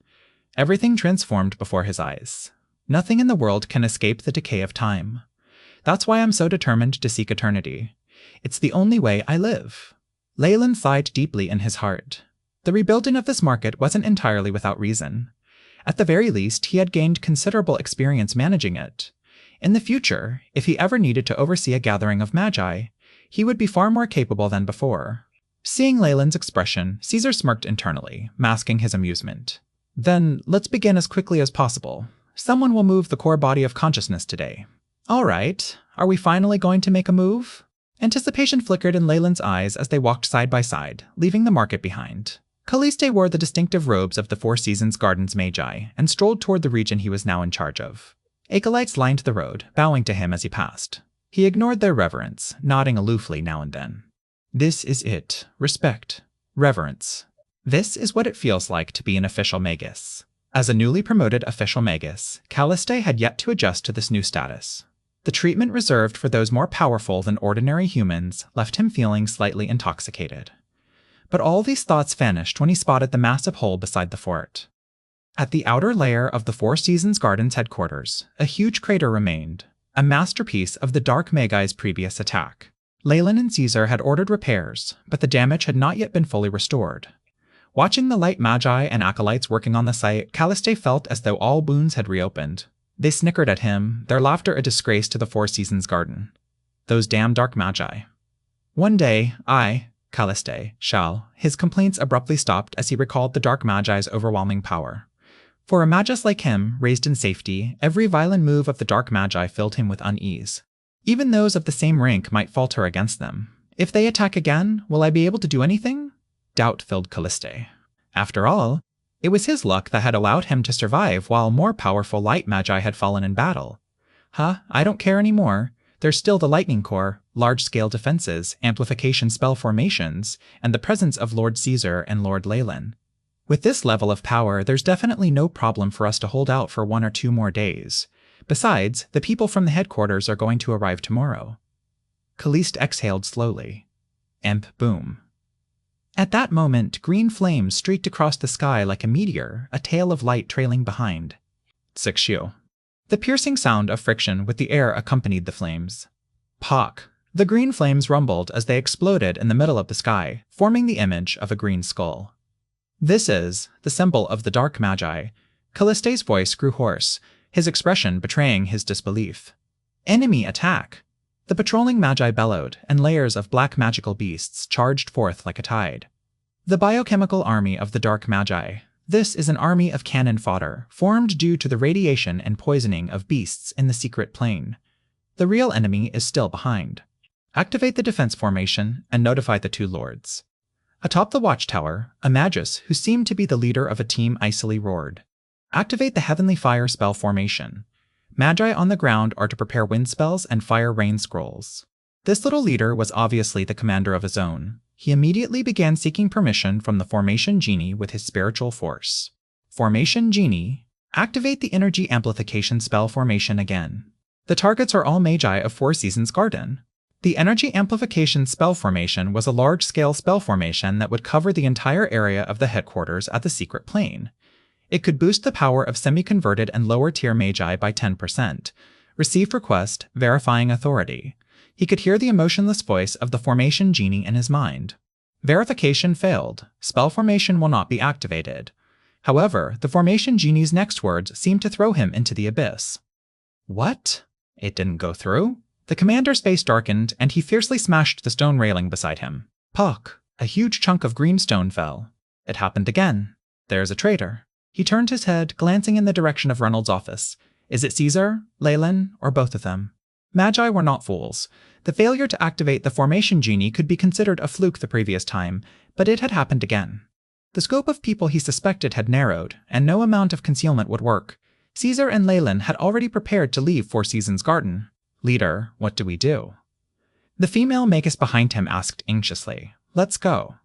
Everything transformed before his eyes. Nothing in the world can escape the decay of time. That's why I'm so determined to seek eternity. It's the only way I live. Leyland sighed deeply in his heart. The rebuilding of this market wasn't entirely without reason. At the very least, he had gained considerable experience managing it. In the future, if he ever needed to oversee a gathering of magi, he would be far more capable than before. Seeing Leyland's expression, Caesar smirked internally, masking his amusement. "Then let's begin as quickly as possible. Someone will move the core body of consciousness today." "All right. Are we finally going to make a move?" Anticipation flickered in Leyland's eyes as they walked side by side, leaving the market behind. Calliste wore the distinctive robes of the Four Seasons Garden's magi and strolled toward the region he was now in charge of. Acolytes lined the road, bowing to him as he passed. He ignored their reverence, nodding aloofly now and then. This is it. Respect. Reverence. This is what it feels like to be an official Magus. As a newly promoted official Magus, Calliste had yet to adjust to this new status. The treatment reserved for those more powerful than ordinary humans left him feeling slightly intoxicated. But all these thoughts vanished when he spotted the massive hole beside the fort. At the outer layer of the Four Seasons Garden's headquarters, a huge crater remained, a masterpiece of the Dark Magi's previous attack. Leyland and Caesar had ordered repairs, but the damage had not yet been fully restored. Watching the light magi and acolytes working on the site, Calliste felt as though all wounds had reopened. They snickered at him, their laughter a disgrace to the Four Seasons Garden. Those damn dark magi. "One day, Calliste, shall..." His complaints abruptly stopped as he recalled the dark magi's overwhelming power. For a magus like him, raised in safety, every violent move of the dark magi filled him with unease. Even those of the same rank might falter against them. "If they attack again, will I be able to do anything?" Doubt filled Calliste. After all, it was his luck that had allowed him to survive while more powerful light magi had fallen in battle. I don't care anymore. There's still the lightning core, large-scale defenses, amplification spell formations, and the presence of Lord Caesar and Lord Leyland. With this level of power, there's definitely no problem for us to hold out for 1 or 2 more days. Besides, the people from the headquarters are going to arrive tomorrow. Calliste exhaled slowly. Boom. At that moment, green flames streaked across the sky like a meteor, a tail of light trailing behind. Sikshu. The piercing sound of friction with the air accompanied the flames. Pock. The green flames rumbled as they exploded in the middle of the sky, forming the image of a green skull. This is the symbol of the dark magi. Calliste's voice grew hoarse, his expression betraying his disbelief. Enemy attack! The patrolling magi bellowed, and layers of black magical beasts charged forth like a tide. The biochemical army of the dark magi. This is an army of cannon fodder, formed due to the radiation and poisoning of beasts in the secret plane. The real enemy is still behind. Activate the defense formation and notify the 2 lords. Atop the watchtower, a Magus who seemed to be the leader of a team icily roared. Activate the Heavenly Fire spell formation. Magi on the ground are to prepare wind spells and fire rain scrolls. This little leader was obviously the commander of his own. He immediately began seeking permission from the Formation Genie with his spiritual force. Formation Genie, activate the energy amplification spell formation again. The targets are all magi of Four Seasons Garden. The energy amplification spell formation was a large-scale spell formation that would cover the entire area of the headquarters at the secret plane. It could boost the power of semi-converted and lower-tier magi by 10%. Received request, verifying authority. He could hear the emotionless voice of the Formation Genie in his mind. Verification failed. Spell formation will not be activated. However, the Formation Genie's next words seemed to throw him into the abyss. What? It didn't go through? The commander's face darkened, and he fiercely smashed the stone railing beside him. Puck! A huge chunk of green stone fell. It happened again. There's a traitor. He turned his head, glancing in the direction of Reynolds' office. Is it Caesar, Leyland, or both of them? Magi were not fools. The failure to activate the Formation Genie could be considered a fluke the previous time, but it had happened again. The scope of people he suspected had narrowed, and no amount of concealment would work. Caesar and Leyland had already prepared to leave Four Seasons Garden. Leader, what do we do? The female Magus behind him asked anxiously. Let's go.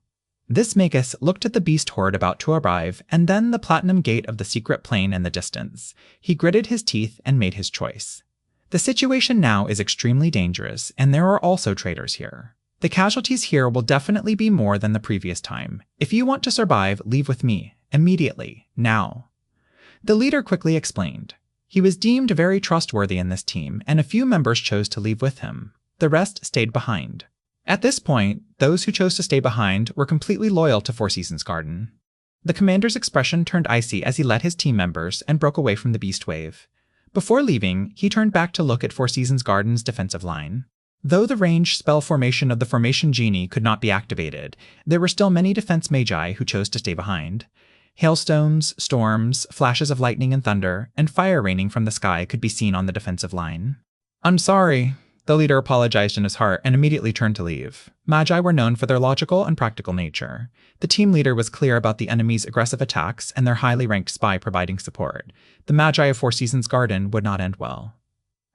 This Magus looked at the beast horde about to arrive, and then the platinum gate of the secret plane in the distance. He gritted his teeth and made his choice. The situation now is extremely dangerous, and there are also traitors here. The casualties here will definitely be more than the previous time. If you want to survive, leave with me. Immediately. Now. The leader quickly explained. He was deemed very trustworthy in this team, and a few members chose to leave with him. The rest stayed behind. At this point, those who chose to stay behind were completely loyal to Four Seasons Garden. The commander's expression turned icy as he led his team members and broke away from the beast wave. Before leaving, he turned back to look at Four Seasons Garden's defensive line. Though the ranged spell formation of the Formation Genie could not be activated, there were still many defense magi who chose to stay behind. Hailstones, storms, flashes of lightning and thunder, and fire raining from the sky could be seen on the defensive line. I'm sorry. The leader apologized in his heart and immediately turned to leave. Magi were known for their logical and practical nature. The team leader was clear about the enemy's aggressive attacks and their highly ranked spy providing support. The Magi of Four Seasons Garden would not end well.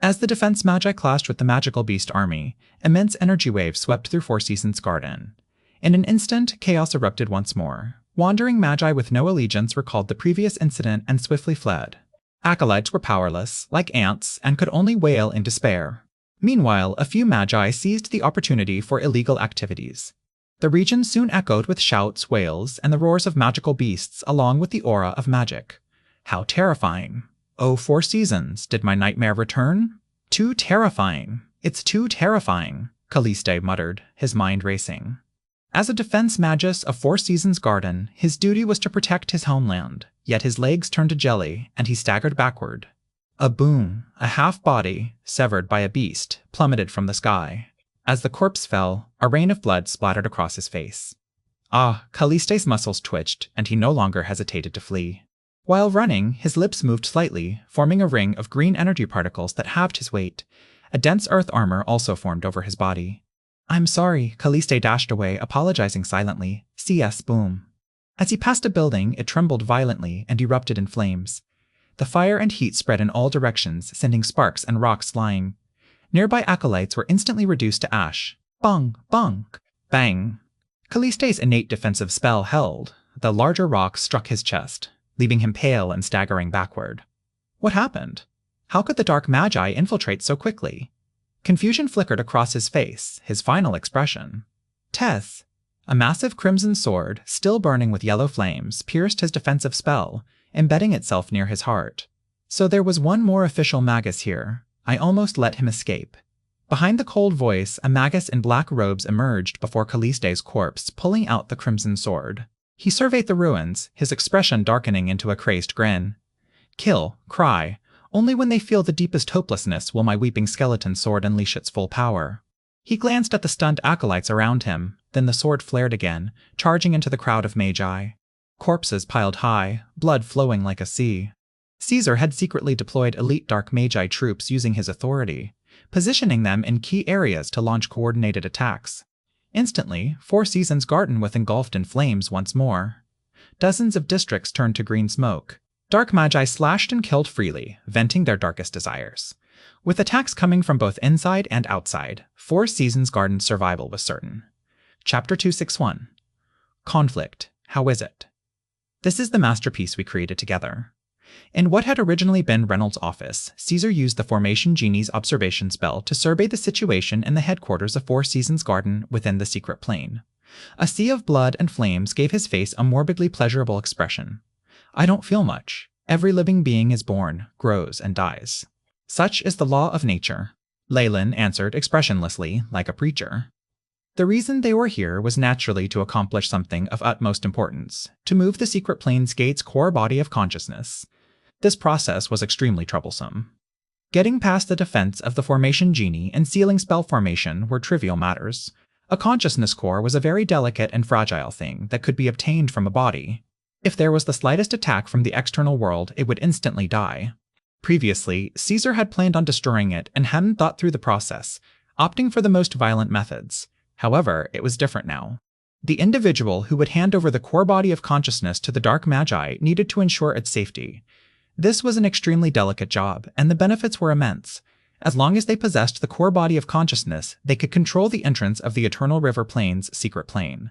As the defense Magi clashed with the magical beast army, immense energy waves swept through Four Seasons Garden. In an instant, chaos erupted once more. Wandering Magi with no allegiance recalled the previous incident and swiftly fled. Acolytes were powerless, like ants, and could only wail in despair. Meanwhile, a few Magi seized the opportunity for illegal activities. The region soon echoed with shouts, wails, and the roars of magical beasts along with the aura of magic. How terrifying. Oh, Four Seasons, did my nightmare return? Too terrifying. It's too terrifying, Calliste muttered, his mind racing. As a defense magus of Four Seasons Garden, his duty was to protect his homeland, yet his legs turned to jelly, and he staggered backward. A boom, a half-body, severed by a beast, plummeted from the sky. As the corpse fell, a rain of blood splattered across his face. Calliste's muscles twitched, and he no longer hesitated to flee. While running, his lips moved slightly, forming a ring of green energy particles that halved his weight. A dense earth armor also formed over his body. I'm sorry, Calliste dashed away, apologizing silently. CS boom. As he passed a building, it trembled violently and erupted in flames. The fire and heat spread in all directions, sending sparks and rocks flying. Nearby acolytes were instantly reduced to ash. Bung, bung, bang. Calliste's innate defensive spell held. The larger rocks struck his chest, leaving him pale and staggering backward. What happened? How could the dark magi infiltrate so quickly? Confusion flickered across his face, his final expression. Tess! A massive crimson sword, still burning with yellow flames, pierced his defensive spell, embedding itself near his heart. So there was one more official magus here. I almost let him escape. Behind the cold voice, a magus in black robes emerged before Calliste's corpse, pulling out the crimson sword. He surveyed the ruins, his expression darkening into a crazed grin. Kill, cry. Only when they feel the deepest hopelessness will my weeping skeleton sword unleash its full power. He glanced at the stunned acolytes around him, then the sword flared again, charging into the crowd of magi. Corpses piled high, blood flowing like a sea. Caesar had secretly deployed elite dark magi troops using his authority, positioning them in key areas to launch coordinated attacks. Instantly, Four Seasons Garden was engulfed in flames once more. Dozens of districts turned to green smoke. Dark magi slashed and killed freely, venting their darkest desires. With attacks coming from both inside and outside, Four Seasons Garden's survival was certain. Chapter 261. Conflict. How is it? This is the masterpiece we created together. In what had originally been Reynolds' office, Caesar used the Formation Genie's observation spell to survey the situation in the headquarters of Four Seasons Garden within the secret plane. A sea of blood and flames gave his face a morbidly pleasurable expression. I don't feel much. Every living being is born, grows, and dies. Such is the law of nature. Leyland answered expressionlessly, like a preacher. The reason they were here was naturally to accomplish something of utmost importance, to move the secret plane's gate's core body of consciousness. This process was extremely troublesome. Getting past the defense of the Formation Genie and sealing spell formation were trivial matters. A consciousness core was a very delicate and fragile thing that could be obtained from a body. If there was the slightest attack from the external world, it would instantly die. Previously, Caesar had planned on destroying it and hadn't thought through the process, opting for the most violent methods. However, it was different now. The individual who would hand over the core body of consciousness to the Dark Magi needed to ensure its safety. This was an extremely delicate job, and the benefits were immense. As long as they possessed the core body of consciousness, they could control the entrance of the Eternal River Plane's secret plane.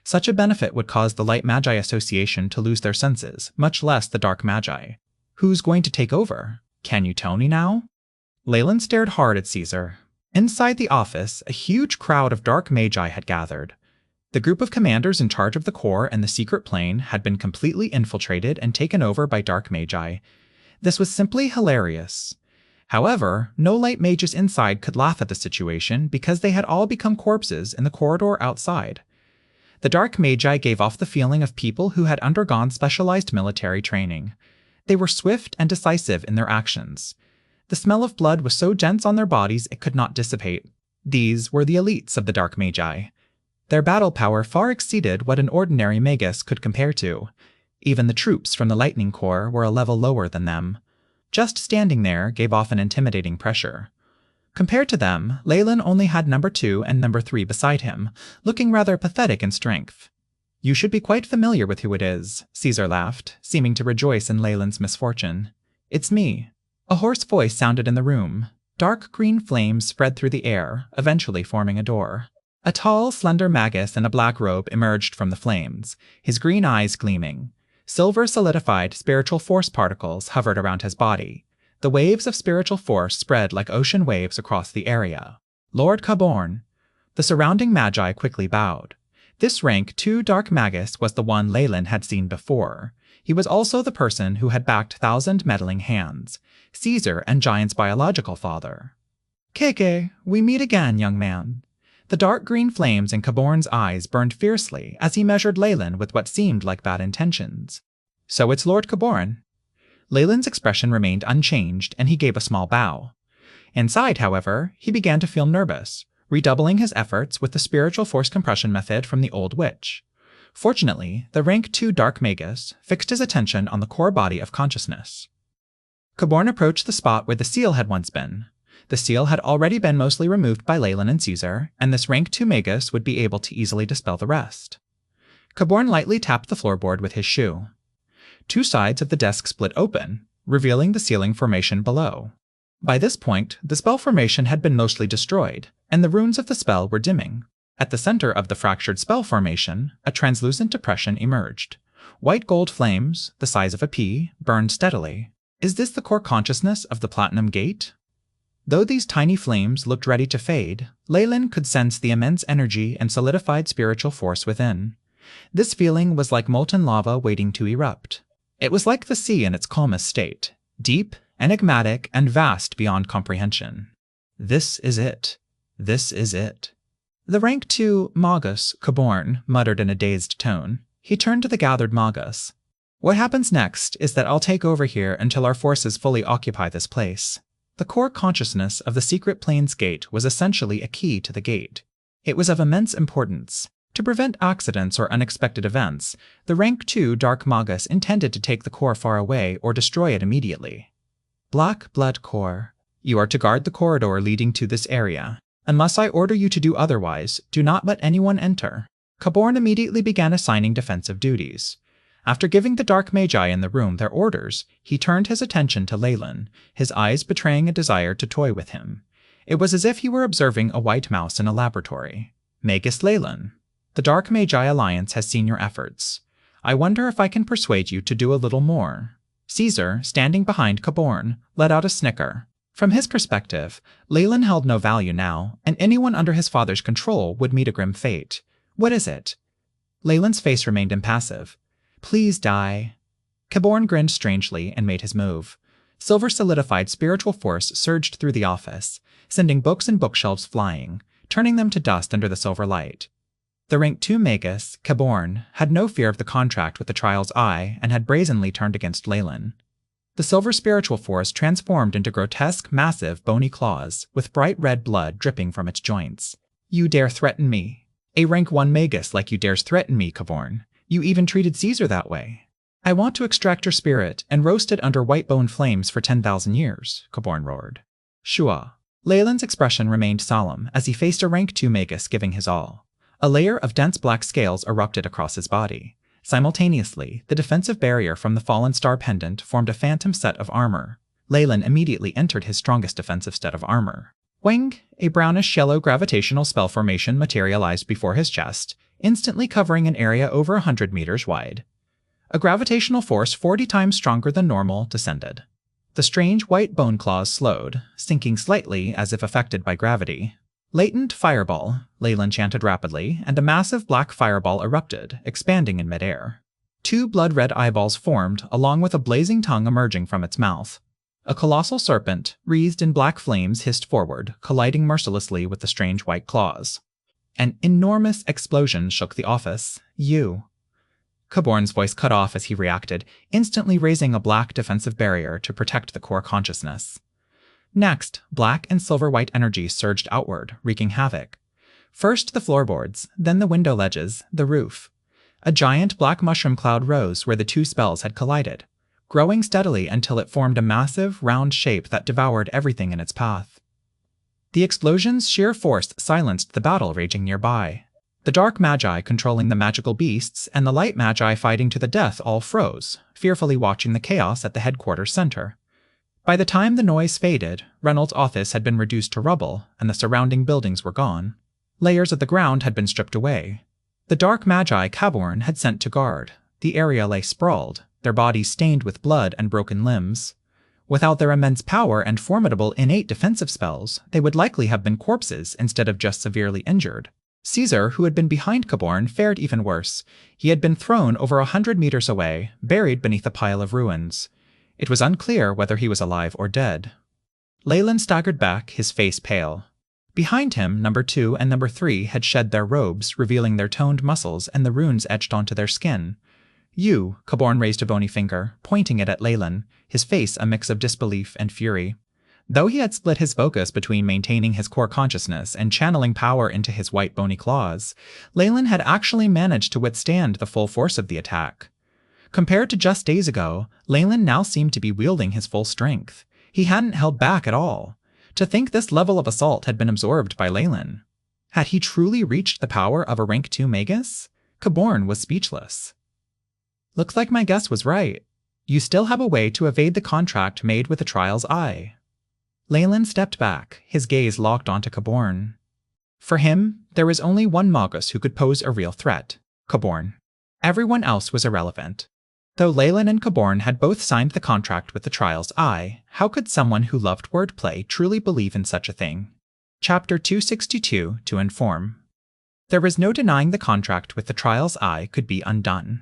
Such a benefit would cause the Light Magi Association to lose their senses, much less the Dark Magi. Who's going to take over? Can you tell me now? Leyland stared hard at Caesar. Inside the office, a huge crowd of Dark Magi had gathered. The group of commanders in charge of the core and the secret plane had been completely infiltrated and taken over by Dark Magi. This was simply hilarious. However, no light mages inside could laugh at the situation because they had all become corpses in the corridor outside. The Dark Magi gave off the feeling of people who had undergone specialized military training. They were swift and decisive in their actions. The smell of blood was so dense on their bodies it could not dissipate. These were the elites of the Dark Magi. Their battle power far exceeded what an ordinary Magus could compare to. Even the troops from the Lightning Corps were a level lower than them. Just standing there gave off an intimidating pressure. Compared to them, Leyland only had number 2 and number 3 beside him, looking rather pathetic in strength. You should be quite familiar with who it is, Caesar laughed, seeming to rejoice in Leyland's misfortune. It's me. A hoarse voice sounded in the room. Dark green flames spread through the air, eventually forming a door. A tall, slender Magus in a black robe emerged from the flames, his green eyes gleaming. Silver solidified spiritual force particles hovered around his body. The waves of spiritual force spread like ocean waves across the area. Lord Caborn. The surrounding Magi quickly bowed. This rank 2 Dark Magus was the one Leyland had seen before. He was also the person who had backed 1,000 meddling hands, Caesar and Giant's biological father. Keke, we meet again, young man. The dark green flames in Caborn's eyes burned fiercely as he measured Leyland with what seemed like bad intentions. So it's Lord Caborn. Leyland's expression remained unchanged, and he gave a small bow. Inside, however, he began to feel nervous, redoubling his efforts with the spiritual force compression method from the Old Witch. Fortunately, the rank 2 Dark Magus fixed his attention on the core body of consciousness. Caborn approached the spot where the seal had once been. The seal had already been mostly removed by Leyland and Caesar, and this rank 2 Magus would be able to easily dispel the rest. Caborn lightly tapped the floorboard with his shoe. 2 sides of the desk split open, revealing the sealing formation below. By this point, the spell formation had been mostly destroyed, and the runes of the spell were dimming. At the center of the fractured spell formation, a translucent depression emerged. White gold flames, the size of a pea, burned steadily. Is this the core consciousness of the Platinum Gate? Though these tiny flames looked ready to fade, Leyland could sense the immense energy and solidified spiritual force within. This feeling was like molten lava waiting to erupt. It was like the sea in its calmest state, deep, enigmatic, and vast beyond comprehension. This is it. This is it. The rank 2 Magus, Caborn, muttered in a dazed tone. He turned to the gathered Magus. What happens next is that I'll take over here until our forces fully occupy this place. The core consciousness of the secret plane's gate was essentially a key to the gate. It was of immense importance. To prevent accidents or unexpected events, the rank 2 Dark Magus intended to take the core far away or destroy it immediately. Black Blood Core. You are to guard the corridor leading to this area. Unless I order you to do otherwise, do not let anyone enter. Caborn immediately began assigning defensive duties. After giving the Dark Magi in the room their orders, he turned his attention to Leyland, his eyes betraying a desire to toy with him. It was as if he were observing a white mouse in a laboratory. Magus Leyland. The Dark Magi Alliance has seen your efforts. I wonder if I can persuade you to do a little more." Caesar, standing behind Caborn, let out a snicker. From his perspective, Leyland held no value now, and anyone under his father's control would meet a grim fate. "What is it?" Leyland's face remained impassive. "Please die." Caborn grinned strangely and made his move. Silver-solidified spiritual force surged through the office, sending books and bookshelves flying, turning them to dust under the silver light. The rank 2 Magus, Caborn, had no fear of the contract with the Trial's Eye and had brazenly turned against Leyland. The silver spiritual force transformed into grotesque, massive, bony claws, with bright red blood dripping from its joints. "You dare threaten me? A rank 1 Magus like you dares threaten me, Caborn. You even treated Caesar that way. I want to extract your spirit and roast it under white bone flames for 10,000 years, Caborn roared. "Shua." Leyland's expression remained solemn as he faced a rank 2 Magus giving his all. A layer of dense black scales erupted across his body. Simultaneously, the defensive barrier from the fallen star pendant formed a phantom set of armor. Leyland immediately entered his strongest defensive set of armor. Wing, a brownish-yellow gravitational spell formation materialized before his chest, instantly covering an area over 100 meters wide. A gravitational force 40 times stronger than normal descended. The strange white bone claws slowed, sinking slightly as if affected by gravity. "Latent fireball," Leyland chanted rapidly, and a massive black fireball erupted, expanding in midair. 2 blood-red eyeballs formed, along with a blazing tongue emerging from its mouth. A colossal serpent, wreathed in black flames, hissed forward, colliding mercilessly with the strange white claws. An enormous explosion shook the office. "You." Caborn's voice cut off as he reacted, instantly raising a black defensive barrier to protect the core consciousness. Next, black and silver-white energy surged outward, wreaking havoc. First the floorboards, then the window ledges, the roof. A giant black mushroom cloud rose where the 2 spells had collided, growing steadily until it formed a massive, round shape that devoured everything in its path. The explosion's sheer force silenced the battle raging nearby. The dark magi controlling the magical beasts and the light magi fighting to the death all froze, fearfully watching the chaos at the headquarters center. By the time the noise faded, Reynolds' office had been reduced to rubble, and the surrounding buildings were gone. Layers of the ground had been stripped away. The dark magi Caborn had sent to guard. The area lay sprawled, their bodies stained with blood and broken limbs. Without their immense power and formidable innate defensive spells, they would likely have been corpses instead of just severely injured. Caesar, who had been behind Caborn, fared even worse. He had been thrown over 100 meters away, buried beneath a pile of ruins. It was unclear whether he was alive or dead. Leyland staggered back, his face pale. Behind him, number 2 and number 3 had shed their robes, revealing their toned muscles and the runes etched onto their skin. "You," Caborn raised a bony finger, pointing it at Leyland, his face a mix of disbelief and fury. Though he had split his focus between maintaining his core consciousness and channeling power into his white bony claws, Leyland had actually managed to withstand the full force of the attack. Compared to just days ago, Leyland now seemed to be wielding his full strength. He hadn't held back at all. To think this level of assault had been absorbed by Leyland. Had he truly reached the power of a rank 2 Magus? Caborn was speechless. "Looks like my guess was right. You still have a way to evade the contract made with the Trial's Eye." Leyland stepped back, his gaze locked onto Caborn. For him, there was only one Magus who could pose a real threat, Caborn. Everyone else was irrelevant. Though Leyland and Caborn had both signed the contract with the Trial's Eye, how could someone who loved wordplay truly believe in such a thing? Chapter 262, to inform. There was no denying the contract with the Trial's Eye could be undone.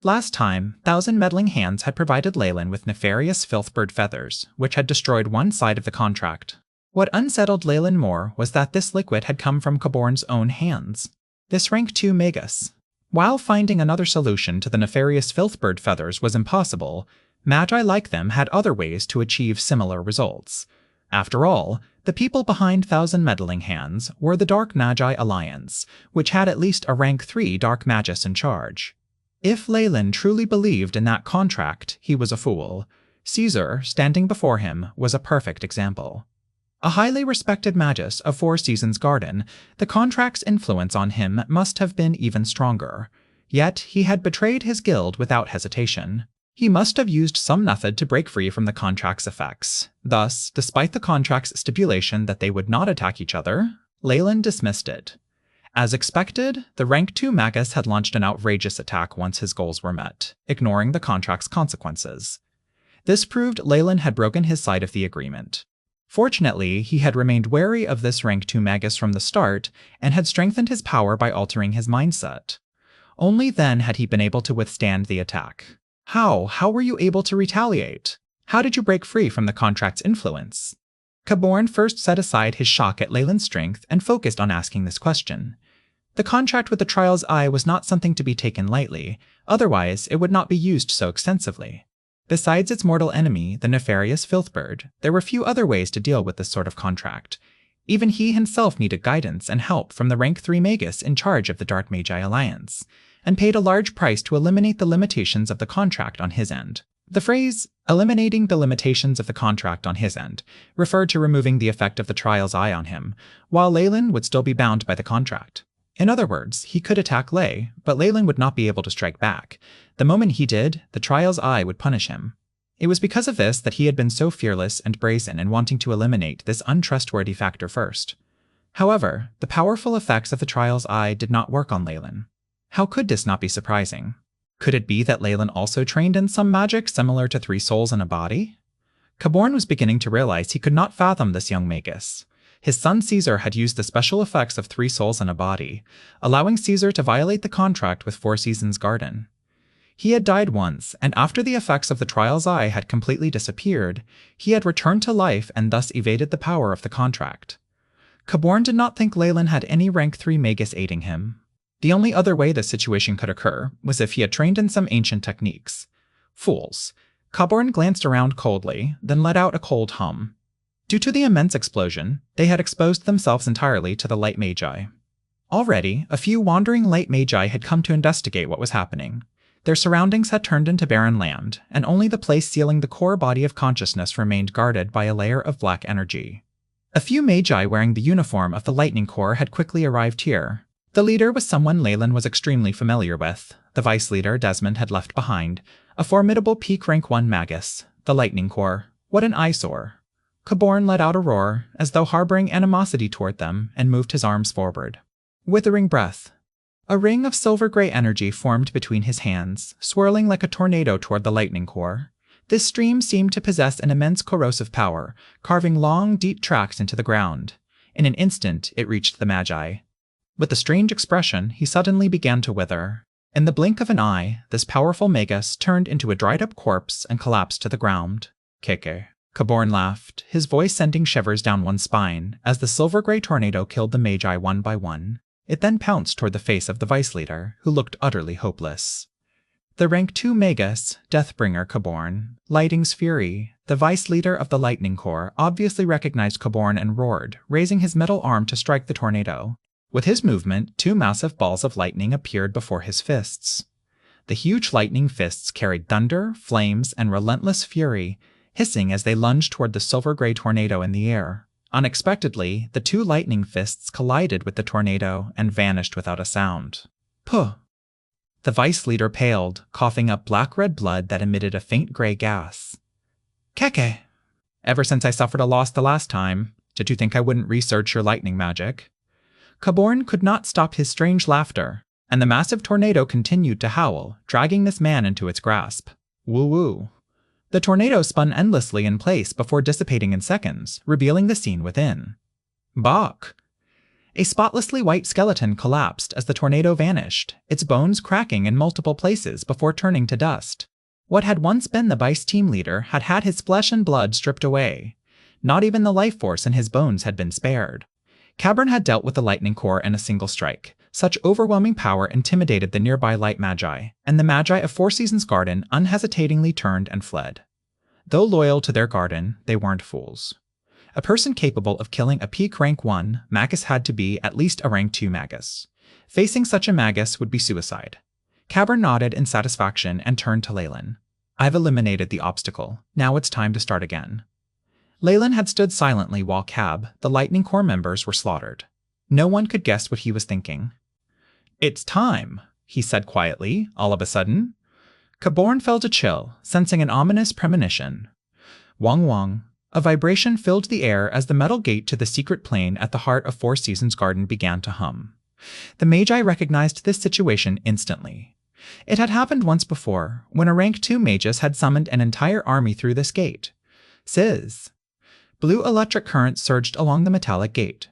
Last time, 1,000 meddling hands had provided Leyland with nefarious filthbird feathers, which had destroyed one side of the contract. What unsettled Leyland more was that this liquid had come from Caborn's own hands. This rank 2 Magus. While finding another solution to the nefarious filthbird feathers was impossible, magi like them had other ways to achieve similar results. After all, the people behind 1,000 meddling hands were the Dark Magi Alliance, which had at least a rank 3 Dark Magus in charge. If Leyland truly believed in that contract, he was a fool. Caesar, standing before him, was a perfect example. A highly respected Magus of Four Seasons Garden, the contract's influence on him must have been even stronger. Yet he had betrayed his guild without hesitation. He must have used some method to break free from the contract's effects. Thus, despite the contract's stipulation that they would not attack each other, Leyland dismissed it. As expected, the Rank 2 Magus had launched an outrageous attack once his goals were met, ignoring the contract's consequences. This proved Leyland had broken his side of the agreement. Fortunately, he had remained wary of this Rank 2 Magus from the start and had strengthened his power by altering his mindset. Only then had he been able to withstand the attack. How were you able to retaliate? How did you break free from the contract's influence? Caborn first set aside his shock at Leyland's strength and focused on asking this question. The contract with the Trial's Eye was not something to be taken lightly, otherwise it would not be used so extensively. Besides its mortal enemy, the nefarious Filthbird, there were few other ways to deal with this sort of contract. Even he himself needed guidance and help from the Rank 3 Magus in charge of the Dark Magi Alliance, and paid a large price to eliminate the limitations of the contract on his end. The phrase, eliminating the limitations of the contract on his end, referred to removing the effect of the Trial's Eye on him, while Leyland would still be bound by the contract. In other words, he could attack Ley, but Leyland would not be able to strike back. The moment he did, the Trial's Eye would punish him. It was because of this that he had been so fearless and brazen in wanting to eliminate this untrustworthy factor first. However, the powerful effects of the Trial's Eye did not work on Leyland. How could this not be surprising? Could it be that Leyland also trained in some magic similar to 3 souls in a body? Caborn was beginning to realize he could not fathom this young Magus. His son Caesar had used the special effects of 3 souls in a body, allowing Caesar to violate the contract with Four Seasons Garden. He had died once, and after the effects of the Trial's Eye had completely disappeared, he had returned to life and thus evaded the power of the contract. Caborn did not think Leyland had any Rank 3 Magus aiding him. The only other way this situation could occur was if he had trained in some ancient techniques. Fools. Caborn glanced around coldly, then let out a cold hum. Due to the immense explosion, they had exposed themselves entirely to the Light Magi. Already, a few wandering Light Magi had come to investigate what was happening. Their surroundings had turned into barren land, and only the place sealing the core body of consciousness remained guarded by a layer of black energy. A few Magi wearing the uniform of the Lightning Corps had quickly arrived here. The leader was someone Leyland was extremely familiar with. The vice leader Desmond had left behind, a formidable peak Rank 1 Magus, the Lightning Corps. What an eyesore. Caborn let out a roar, as though harboring animosity toward them, and moved his arms forward. Withering breath. A ring of silver-gray energy formed between his hands, swirling like a tornado toward the Lightning Corps. This stream seemed to possess an immense corrosive power, carving long, deep tracks into the ground. In an instant, it reached the Magi. With a strange expression, he suddenly began to wither. In the blink of an eye, this powerful Magus turned into a dried-up corpse and collapsed to the ground. Keke. Caborn laughed, his voice sending shivers down one's spine, as the silver-gray tornado killed the Magi one by one. It then pounced toward the face of the vice leader, who looked utterly hopeless. The Rank 2 Magus, Deathbringer Caborn, Lighting's Fury, the vice leader of the Lightning Corps, obviously recognized Caborn and roared, raising his metal arm to strike the tornado. With his movement, 2 massive balls of lightning appeared before his fists. The huge lightning fists carried thunder, flames, and relentless fury, hissing as they lunged toward the silver-gray tornado in the air. Unexpectedly, the 2 lightning fists collided with the tornado and vanished without a sound. Puh! The vice leader paled, coughing up black-red blood that emitted a faint gray gas. Keke! Ever since I suffered a loss the last time, did you think I wouldn't research your lightning magic? Caborn could not stop his strange laughter, and the massive tornado continued to howl, dragging this man into its grasp. Woo-woo. The tornado spun endlessly in place before dissipating in seconds, revealing the scene within. Bok! A spotlessly white skeleton collapsed as the tornado vanished, its bones cracking in multiple places before turning to dust. What had once been the vice team leader had had his flesh and blood stripped away. Not even the life force in his bones had been spared. Caborn had dealt with the Lightning Corps in a single strike. Such overwhelming power intimidated the nearby Light Magi, and the Magi of Four Seasons Garden unhesitatingly turned and fled. Though loyal to their garden, they weren't fools. A person capable of killing a peak Rank 1 Magus had to be at least a Rank 2 Magus. Facing such a Magus would be suicide. Caborn nodded in satisfaction and turned to Leyland. I've eliminated the obstacle. Now it's time to start again. Leyland had stood silently while the Lightning Corps members, were slaughtered. No one could guess what he was thinking. It's time, he said quietly, all of a sudden. Caborn felt a chill, sensing an ominous premonition. Wong wong. A vibration filled the air as the metal gate to the secret plane at the heart of Four Seasons Garden began to hum. The Magi recognized this situation instantly. It had happened once before, when a rank 2 magus had summoned an entire army through this gate. Sizz! Blue electric currents surged along the metallic gate.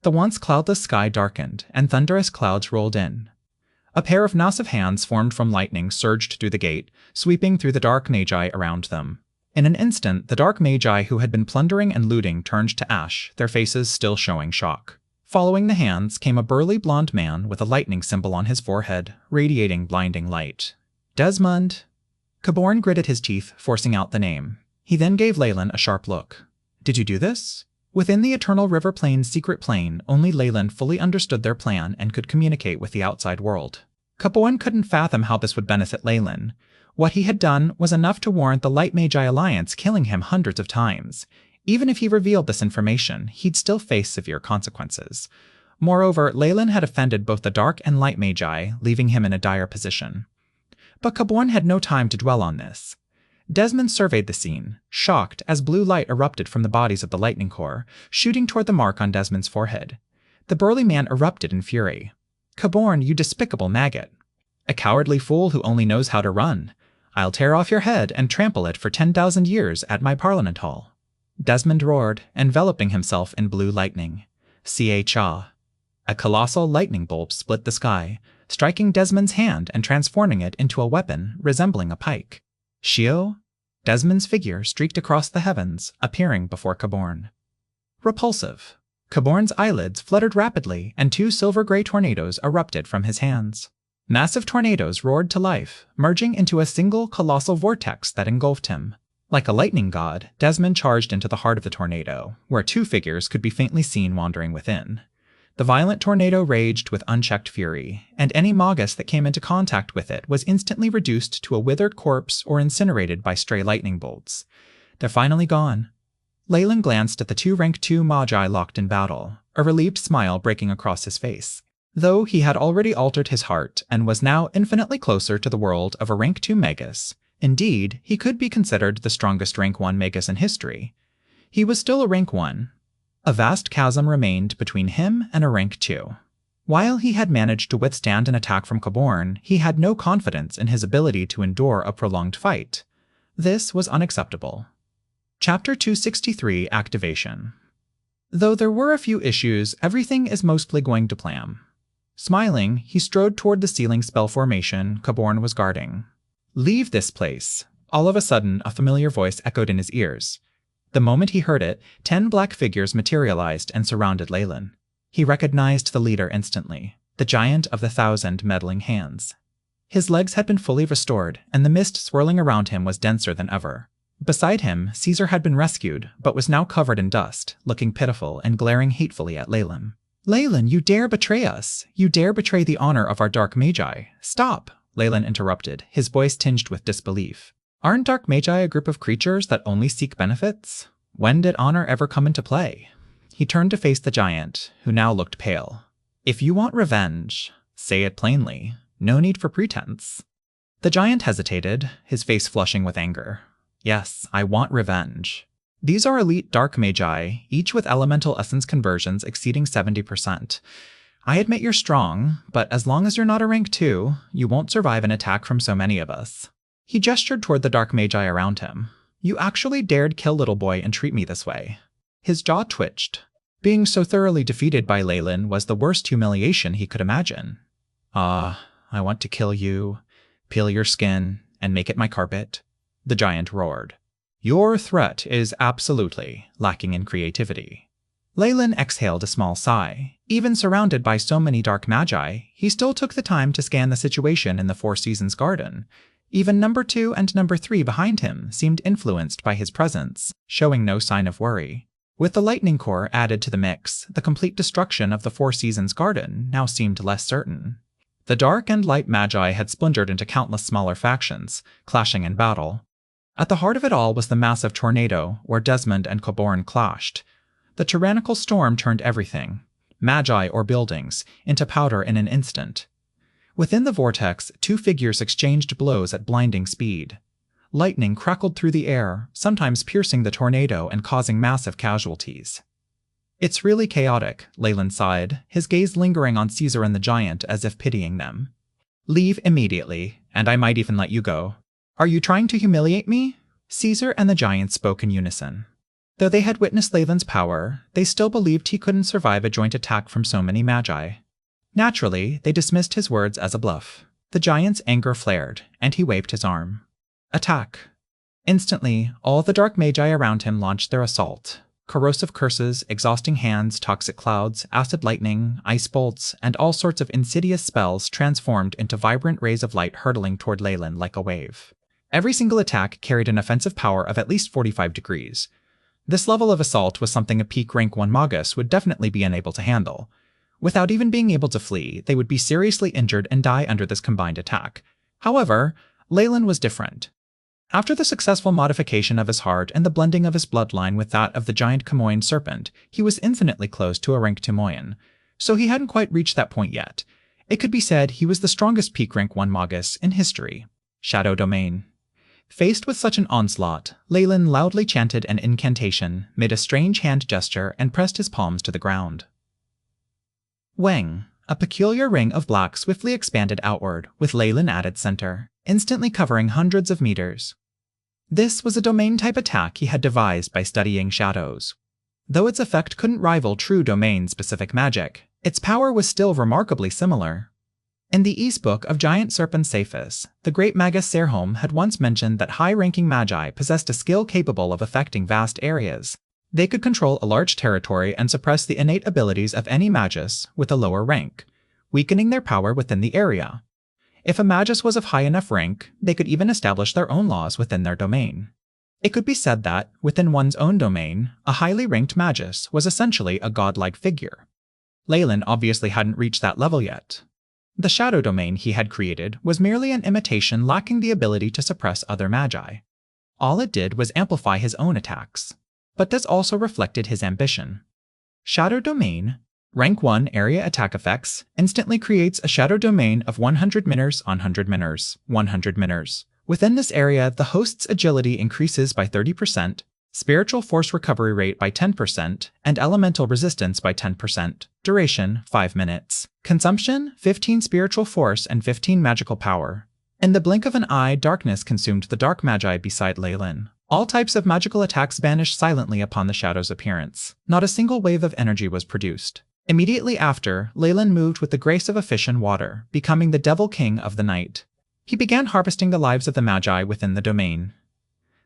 The once cloudless sky darkened, and thunderous clouds rolled in. A pair of massive hands formed from lightning surged through the gate, sweeping through the dark magi around them. In an instant, the dark magi who had been plundering and looting turned to ash, their faces still showing shock. Following the hands came a burly blond man with a lightning symbol on his forehead, radiating blinding light. Desmond! Caborn gritted his teeth, forcing out the name. He then gave Leyland a sharp look. Did you do this? Within the Eternal River Plane's secret plane, only Leyland fully understood their plan and could communicate with the outside world. Caborn couldn't fathom how this would benefit Leyland. What he had done was enough to warrant the Light Magi Alliance killing him hundreds of times. Even if he revealed this information, he'd still face severe consequences. Moreover, Leyland had offended both the Dark and Light Magi, leaving him in a dire position. But Caborn had no time to dwell on this. Desmond surveyed the scene, shocked as blue light erupted from the bodies of the Lightning Corps, shooting toward the mark on Desmond's forehead. The burly man erupted in fury. Caborn, you despicable maggot. A cowardly fool who only knows how to run. I'll tear off your head and trample it for 10,000 years at my Parliament Hall. Desmond roared, enveloping himself in blue lightning. Cha. A colossal lightning bolt split the sky, striking Desmond's hand and transforming it into a weapon resembling a pike. Shio? Desmond's figure streaked across the heavens, appearing before Caborn. Repulsive. Caborn's eyelids fluttered rapidly, and 2 silver-gray tornadoes erupted from his hands. Massive tornadoes roared to life, merging into a single colossal vortex that engulfed him. Like a lightning god, Desmond charged into the heart of the tornado, where 2 figures could be faintly seen wandering within. The violent tornado raged with unchecked fury, and any Magus that came into contact with it was instantly reduced to a withered corpse or incinerated by stray lightning bolts. They're finally gone. Leyland glanced at the 2 rank 2 Magi locked in battle, a relieved smile breaking across his face. Though he had already altered his heart and was now infinitely closer to the world of a rank 2 Magus, indeed, he could be considered the strongest rank 1 Magus in history. He was still a rank 1. A vast chasm remained between him and a rank 2. While he had managed to withstand an attack from Caborn, he had no confidence in his ability to endure a prolonged fight. This was unacceptable. Chapter 263 Activation. Though there were a few issues, everything is mostly going to plan. Smiling, he strode toward the ceiling spell formation Caborn was guarding. Leave this place. All of a sudden, a familiar voice echoed in his ears. The moment he heard it, 10 black figures materialized and surrounded Leyland. He recognized the leader instantly, the giant of the 1,000 meddling hands. His legs had been fully restored, and the mist swirling around him was denser than ever. Beside him, Caesar had been rescued, but was now covered in dust, looking pitiful and glaring hatefully at Leyland. Leyland, you dare betray us! You dare betray the honor of our Dark Magi! Stop! Leyland interrupted, his voice tinged with disbelief. Aren't Dark Magi a group of creatures that only seek benefits? When did honor ever come into play? He turned to face the giant, who now looked pale. If you want revenge, say it plainly. No need for pretense. The giant hesitated, his face flushing with anger. Yes, I want revenge. These are elite Dark Magi, each with elemental essence conversions exceeding 70%. I admit you're strong, but as long as you're not a rank 2, you won't survive an attack from so many of us. He gestured toward the Dark Magi around him. You actually dared kill little boy and treat me this way. His jaw twitched. Being so thoroughly defeated by Leyland was the worst humiliation he could imagine. I want to kill you, peel your skin, and make it my carpet, the giant roared. Your threat is absolutely lacking in creativity. Leyland exhaled a small sigh. Even surrounded by so many Dark Magi, he still took the time to scan the situation in the Four Seasons garden. Even number 2 and number 3 behind him seemed influenced by his presence, showing no sign of worry. With the Lightning Corps added to the mix, the complete destruction of the Four Seasons garden now seemed less certain. The Dark and Light Magi had splintered into countless smaller factions, clashing in battle. At the heart of it all was the massive tornado, where Desmond and Caborn clashed. The tyrannical storm turned everything, Magi or buildings, into powder in an instant. Within the vortex, 2 figures exchanged blows at blinding speed. Lightning crackled through the air, sometimes piercing the tornado and causing massive casualties. It's really chaotic, Leyland sighed, his gaze lingering on Caesar and the giant as if pitying them. Leave immediately, and I might even let you go. Are you trying to humiliate me? Caesar and the giant spoke in unison. Though they had witnessed Leyland's power, they still believed he couldn't survive a joint attack from so many magi. Naturally, they dismissed his words as a bluff. The giant's anger flared, and he waved his arm. Attack. Instantly, all the dark magi around him launched their assault. Corrosive curses, exhausting hands, toxic clouds, acid lightning, ice bolts, and all sorts of insidious spells transformed into vibrant rays of light hurtling toward Leyland like a wave. Every single attack carried an offensive power of at least 45 degrees. This level of assault was something a peak rank 1 Magus would definitely be unable to handle. Without even being able to flee, they would be seriously injured and die under this combined attack. However, Leyland was different. After the successful modification of his heart and the blending of his bloodline with that of the giant Chamoyan serpent, he was infinitely close to a rank 2 Moyan, so he hadn't quite reached that point yet. It could be said he was the strongest peak rank 1 Magus in history. Shadow Domain. Faced with such an onslaught, Leyland loudly chanted an incantation, made a strange hand gesture, and pressed his palms to the ground. Wang. A peculiar ring of black swiftly expanded outward, with Leyland at its center, instantly covering hundreds of meters. This was a domain-type attack he had devised by studying shadows. Though its effect couldn't rival true domain-specific magic, its power was still remarkably similar. In the East Book of Giant Serpent Cephas, the great Magus Serholm had once mentioned that high-ranking magi possessed a skill capable of affecting vast areas. They could control a large territory and suppress the innate abilities of any magus with a lower rank, weakening their power within the area. If a magus was of high enough rank, they could even establish their own laws within their domain. It could be said that, within one's own domain, a highly ranked magus was essentially a godlike figure. Leyland obviously hadn't reached that level yet. The shadow domain he had created was merely an imitation lacking the ability to suppress other magi. All it did was amplify his own attacks. But this also reflected his ambition. Shadow Domain, Rank 1 Area Attack Effects, instantly creates a shadow domain of 100 miners on 100 miners, 100 miners. Within this area, the host's agility increases by 30%, spiritual force recovery rate by 10%, and elemental resistance by 10%. Duration, 5 minutes. Consumption, 15 spiritual force and 15 magical power. In the blink of an eye, darkness consumed the dark magi beside Leyland. All types of magical attacks vanished silently upon the shadow's appearance. Not a single wave of energy was produced. Immediately after, Leyland moved with the grace of a fish in water, becoming the Devil King of the night. He began harvesting the lives of the magi within the domain.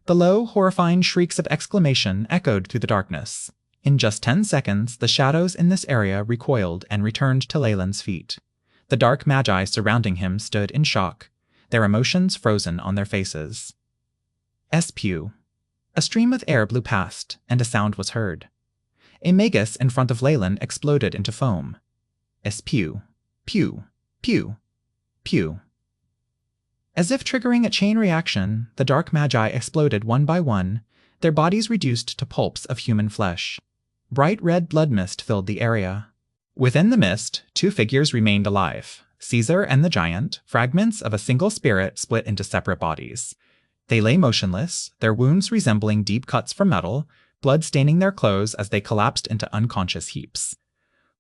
The low, horrifying shrieks of exclamation echoed through the darkness. In just 10 seconds, the shadows in this area recoiled and returned to Leyland's feet. The dark magi surrounding him stood in shock, their emotions frozen on their faces. Spew. A stream of air blew past, and a sound was heard. A Magus in front of Leyland exploded into foam. Spew. Pew. Pew. Pew. As if triggering a chain reaction, the dark magi exploded one by one, their bodies reduced to pulps of human flesh. Bright red blood mist filled the area. Within the mist, 2 figures remained alive, Caesar and the giant, fragments of a single spirit split into separate bodies. They lay motionless, their wounds resembling deep cuts from metal, blood staining their clothes as they collapsed into unconscious heaps.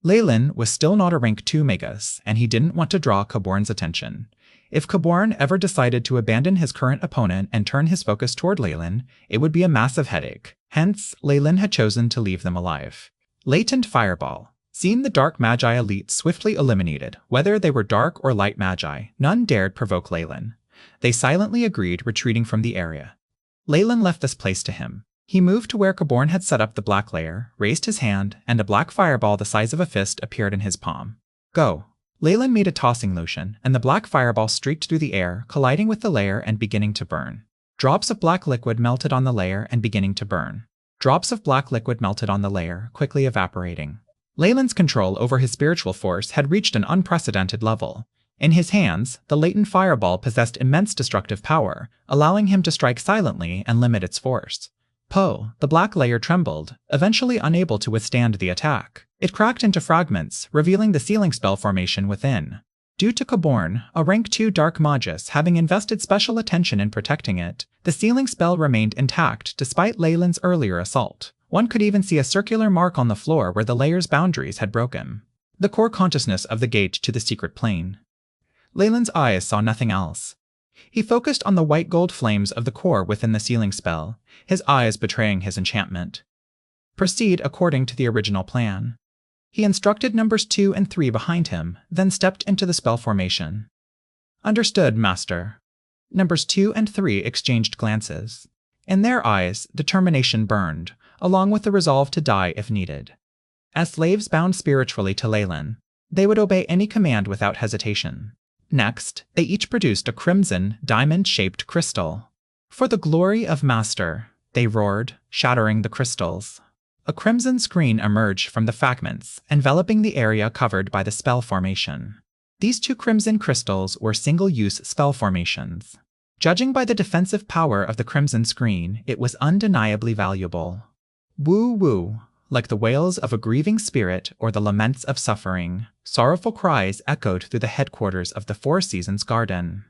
Leyland was still not a rank 2 Magus, and he didn't want to draw Caborn's attention. If Caborn ever decided to abandon his current opponent and turn his focus toward Leyland, it would be a massive headache. Hence, Leyland had chosen to leave them alive. Latent Fireball. Seeing the dark magi elite swiftly eliminated, whether they were dark or light magi, none dared provoke Leyland. They silently agreed, retreating from the area. Leyland left this place to him. He moved to where Caborn had set up the black layer, raised his hand, and a black fireball the size of a fist appeared in his palm. Go. Leyland made a tossing motion, and the black fireball streaked through the air, colliding with the layer and beginning to burn. Drops of black liquid melted on the layer and beginning to burn. Drops of black liquid melted on the layer, quickly evaporating. Leyland's control over his spiritual force had reached an unprecedented level. In his hands, the latent fireball possessed immense destructive power, allowing him to strike silently and limit its force. The black layer trembled, eventually unable to withstand the attack. It cracked into fragments, revealing the sealing spell formation within. Due to Caborn, a rank 2 Dark Magus having invested special attention in protecting it, the sealing spell remained intact despite Leyland's earlier assault. One could even see a circular mark on the floor where the layer's boundaries had broken. The core consciousness of the gate to the secret plane. Leyland's eyes saw nothing else. He focused on the white gold flames of the core within the sealing spell, his eyes betraying his enchantment. Proceed according to the original plan. He instructed numbers 2 and 3 behind him, then stepped into the spell formation. Understood, Master. Numbers 2 and 3 exchanged glances. In their eyes, determination burned, along with the resolve to die if needed. As slaves bound spiritually to Leyland, they would obey any command without hesitation. Next, they each produced a crimson, diamond-shaped crystal. For the glory of Master, they roared, shattering the crystals. A crimson screen emerged from the fragments, enveloping the area covered by the spell formation. These 2 crimson crystals were single-use spell formations. Judging by the defensive power of the crimson screen, it was undeniably valuable. Woo-woo, like the wails of a grieving spirit or the laments of suffering, sorrowful cries echoed through the headquarters of the Four Seasons Garden.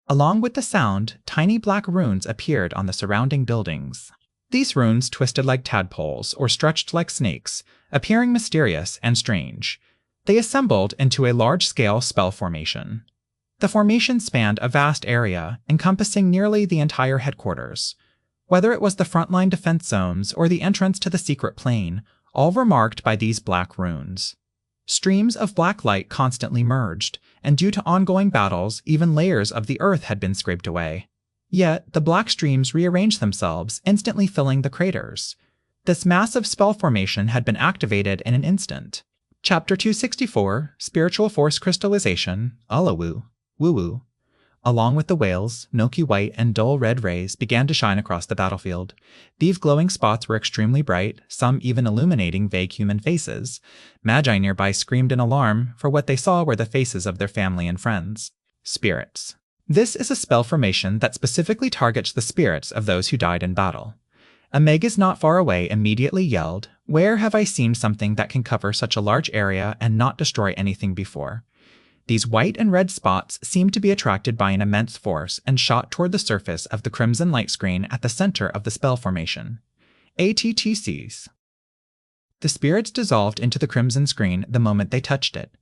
Along with the sound, tiny black runes appeared on the surrounding buildings. These runes twisted like tadpoles or stretched like snakes, appearing mysterious and strange. They assembled into a large-scale spell formation. The formation spanned a vast area, encompassing nearly the entire headquarters. Whether it was the frontline defense zones or the entrance to the secret plane, all were marked by these black runes. Streams of black light constantly merged, and due to ongoing battles, even layers of the earth had been scraped away. Yet, the black streams rearranged themselves, instantly filling the craters. This massive spell formation had been activated in an instant. Chapter 264, Spiritual Force Crystallization, Alawu, Woo-woo. Along with the whales, milky white and dull red rays began to shine across the battlefield. These glowing spots were extremely bright, some even illuminating vague human faces. Magi nearby screamed in alarm, for what they saw were the faces of their family and friends. Spirits. This is a spell formation that specifically targets the spirits of those who died in battle. A Magus not far away immediately yelled, "Where have I seen something that can cover such a large area and not destroy anything before?" These white and red spots seemed to be attracted by an immense force and shot toward the surface of the crimson light screen at the center of the spell formation. ATTCs. The spirits dissolved into the crimson screen the moment they touched it.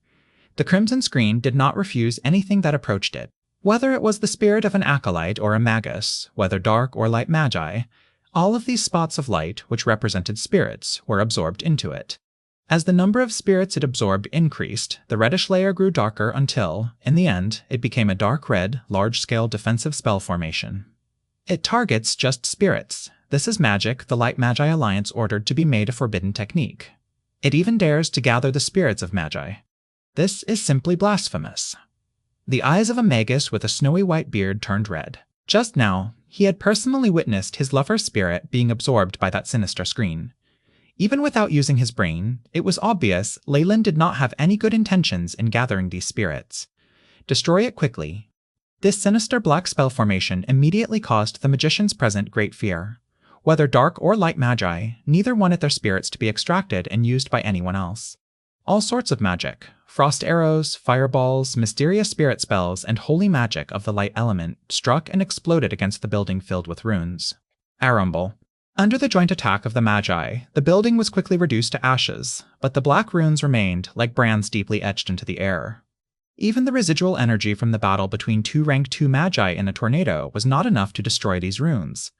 The crimson screen did not refuse anything that approached it. Whether it was the spirit of an acolyte or a magus, whether dark or light magi, all of these spots of light, which represented spirits, were absorbed into it. As the number of spirits it absorbed increased, the reddish layer grew darker until, in the end, it became a dark red, large-scale defensive spell formation. It targets just spirits. This is magic the Light Magi Alliance ordered to be made a forbidden technique. It even dares to gather the spirits of magi. This is simply blasphemous. The eyes of a magus with a snowy white beard turned red. Just now, he had personally witnessed his lover's spirit being absorbed by that sinister screen. Even without using his brain, it was obvious Leyland did not have any good intentions in gathering these spirits. Destroy it quickly. This sinister black spell formation immediately caused the magicians present great fear. Whether dark or light magi, neither wanted their spirits to be extracted and used by anyone else. All sorts of magic, frost arrows, fireballs, mysterious spirit spells, and holy magic of the light element struck and exploded against the building filled with runes. Arumble. Under the joint attack of the Magi, the building was quickly reduced to ashes, but the black runes remained, like brands deeply etched into the air. Even the residual energy from the battle between two rank 2 Magi in a tornado was not enough to destroy these runes.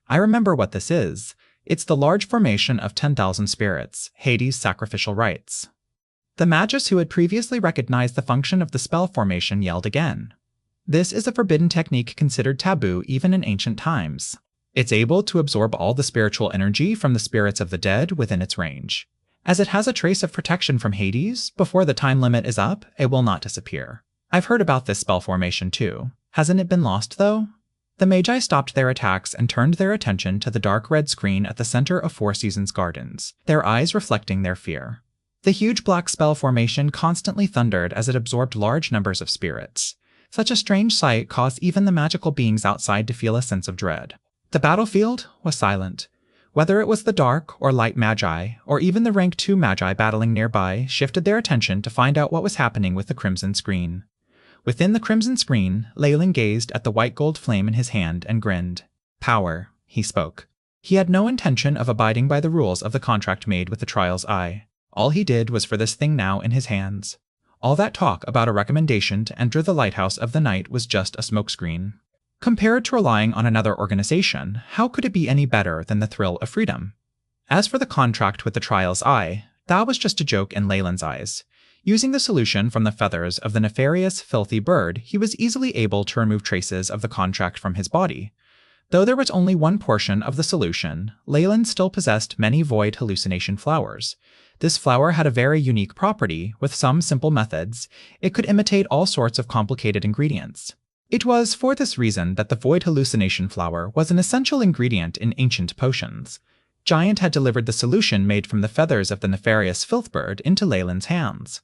I remember what this is. It's the large formation of 10,000 spirits, Hades' sacrificial rites. The Magus who had previously recognized the function of the spell formation yelled again. This is a forbidden technique considered taboo even in ancient times. It's able to absorb all the spiritual energy from the spirits of the dead within its range. As it has a trace of protection from Hades, before the time limit is up, it will not disappear. I've heard about this spell formation too. Hasn't it been lost though? The Magi stopped their attacks and turned their attention to the dark red screen at the center of Four Seasons Gardens, their eyes reflecting their fear. The huge black spell formation constantly thundered as it absorbed large numbers of spirits. Such a strange sight caused even the magical beings outside to feel a sense of dread. The battlefield was silent. Whether it was the dark or light magi, or even the rank 2 magi battling nearby, shifted their attention to find out what was happening with the crimson screen. Within the crimson screen, Leyland gazed at the white gold flame in his hand and grinned. "Power," he spoke. He had no intention of abiding by the rules of the contract made with the Trial's Eye. All he did was for this thing now in his hands. All that talk about a recommendation to enter the Lighthouse of the Night was just a smokescreen. Compared to relying on another organization, how could it be any better than the thrill of freedom? As for the contract with the Trial's Eye, that was just a joke in Leyland's eyes. Using the solution from the feathers of the nefarious, filthy bird, he was easily able to remove traces of the contract from his body. Though there was only one portion of the solution, Leyland still possessed many void hallucination flowers. This flower had a very unique property. With some simple methods, it could imitate all sorts of complicated ingredients. It was for this reason that the void hallucination flower was an essential ingredient in ancient potions. Giant had delivered the solution made from the feathers of the nefarious filthbird into Leyland's hands.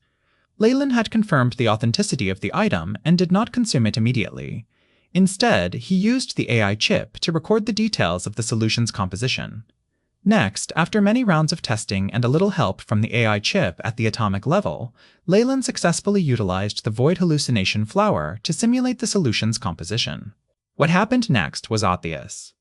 Leyland had confirmed the authenticity of the item and did not consume it immediately. Instead, he used the AI chip to record the details of the solution's composition. Next, after many rounds of testing and a little help from the AI chip at the atomic level, Leyland successfully utilized the void hallucination flower to simulate the solution's composition. What happened next was obvious.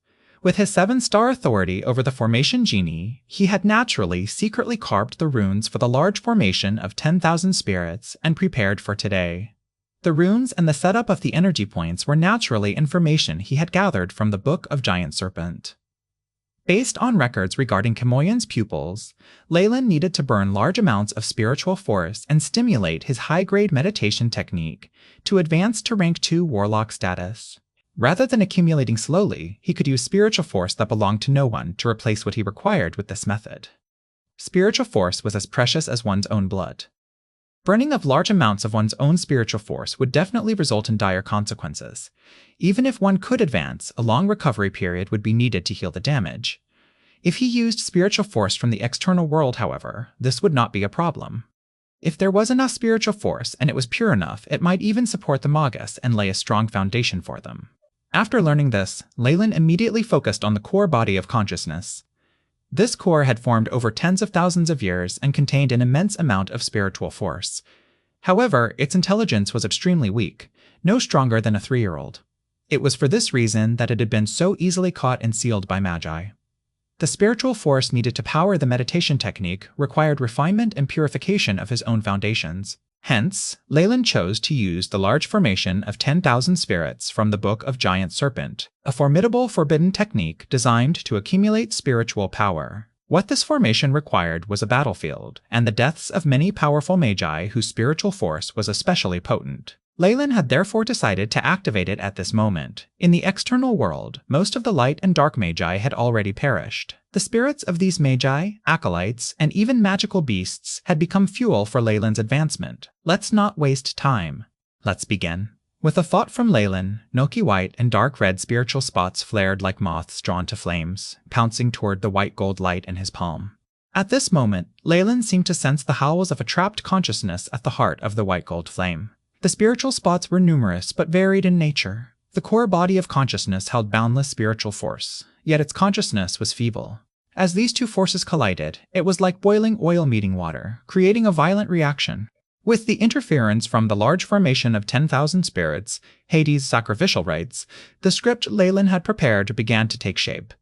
With his 7-star authority over the formation genie, he had naturally secretly carved the runes for the large formation of 10,000 spirits and prepared for today. The runes and the setup of the energy points were naturally information he had gathered from the Book of Giant Serpent. Based on records regarding Kemoyan's pupils, Leyland needed to burn large amounts of spiritual force and stimulate his high-grade meditation technique to advance to rank 2 Warlock status. Rather than accumulating slowly, he could use spiritual force that belonged to no one to replace what he required with this method. Spiritual force was as precious as one's own blood. Burning of large amounts of one's own spiritual force would definitely result in dire consequences. Even if one could advance, a long recovery period would be needed to heal the damage. If he used spiritual force from the external world, however, this would not be a problem. If there was enough spiritual force and it was pure enough, it might even support the Magus and lay a strong foundation for them. After learning this, Leyland immediately focused on the core body of consciousness. This core had formed over tens of thousands of years and contained an immense amount of spiritual force. However, its intelligence was extremely weak, no stronger than a 3-year-old. It was for this reason that it had been so easily caught and sealed by Magi. The spiritual force needed to power the meditation technique required refinement and purification of his own foundations. Hence, Leyland chose to use the large formation of 10,000 spirits from the Book of Giant Serpent, a formidable forbidden technique designed to accumulate spiritual power. What this formation required was a battlefield, and the deaths of many powerful magi whose spiritual force was especially potent. Leyland had therefore decided to activate it at this moment. In the external world, most of the light and dark magi had already perished. The spirits of these magi, acolytes, and even magical beasts had become fuel for Leyland's advancement. Let's not waste time. Let's begin. With a thought from Leyland, milky white and dark red spiritual spots flared like moths drawn to flames, pouncing toward the white gold light in his palm. At this moment, Leyland seemed to sense the howls of a trapped consciousness at the heart of the white gold flame. The spiritual spots were numerous but varied in nature. The core body of consciousness held boundless spiritual force, yet its consciousness was feeble. As these two forces collided, it was like boiling oil meeting water, creating a violent reaction. With the interference from the large formation of 10,000 spirits, Hades' sacrificial rites, the script Leyland had prepared began to take shape.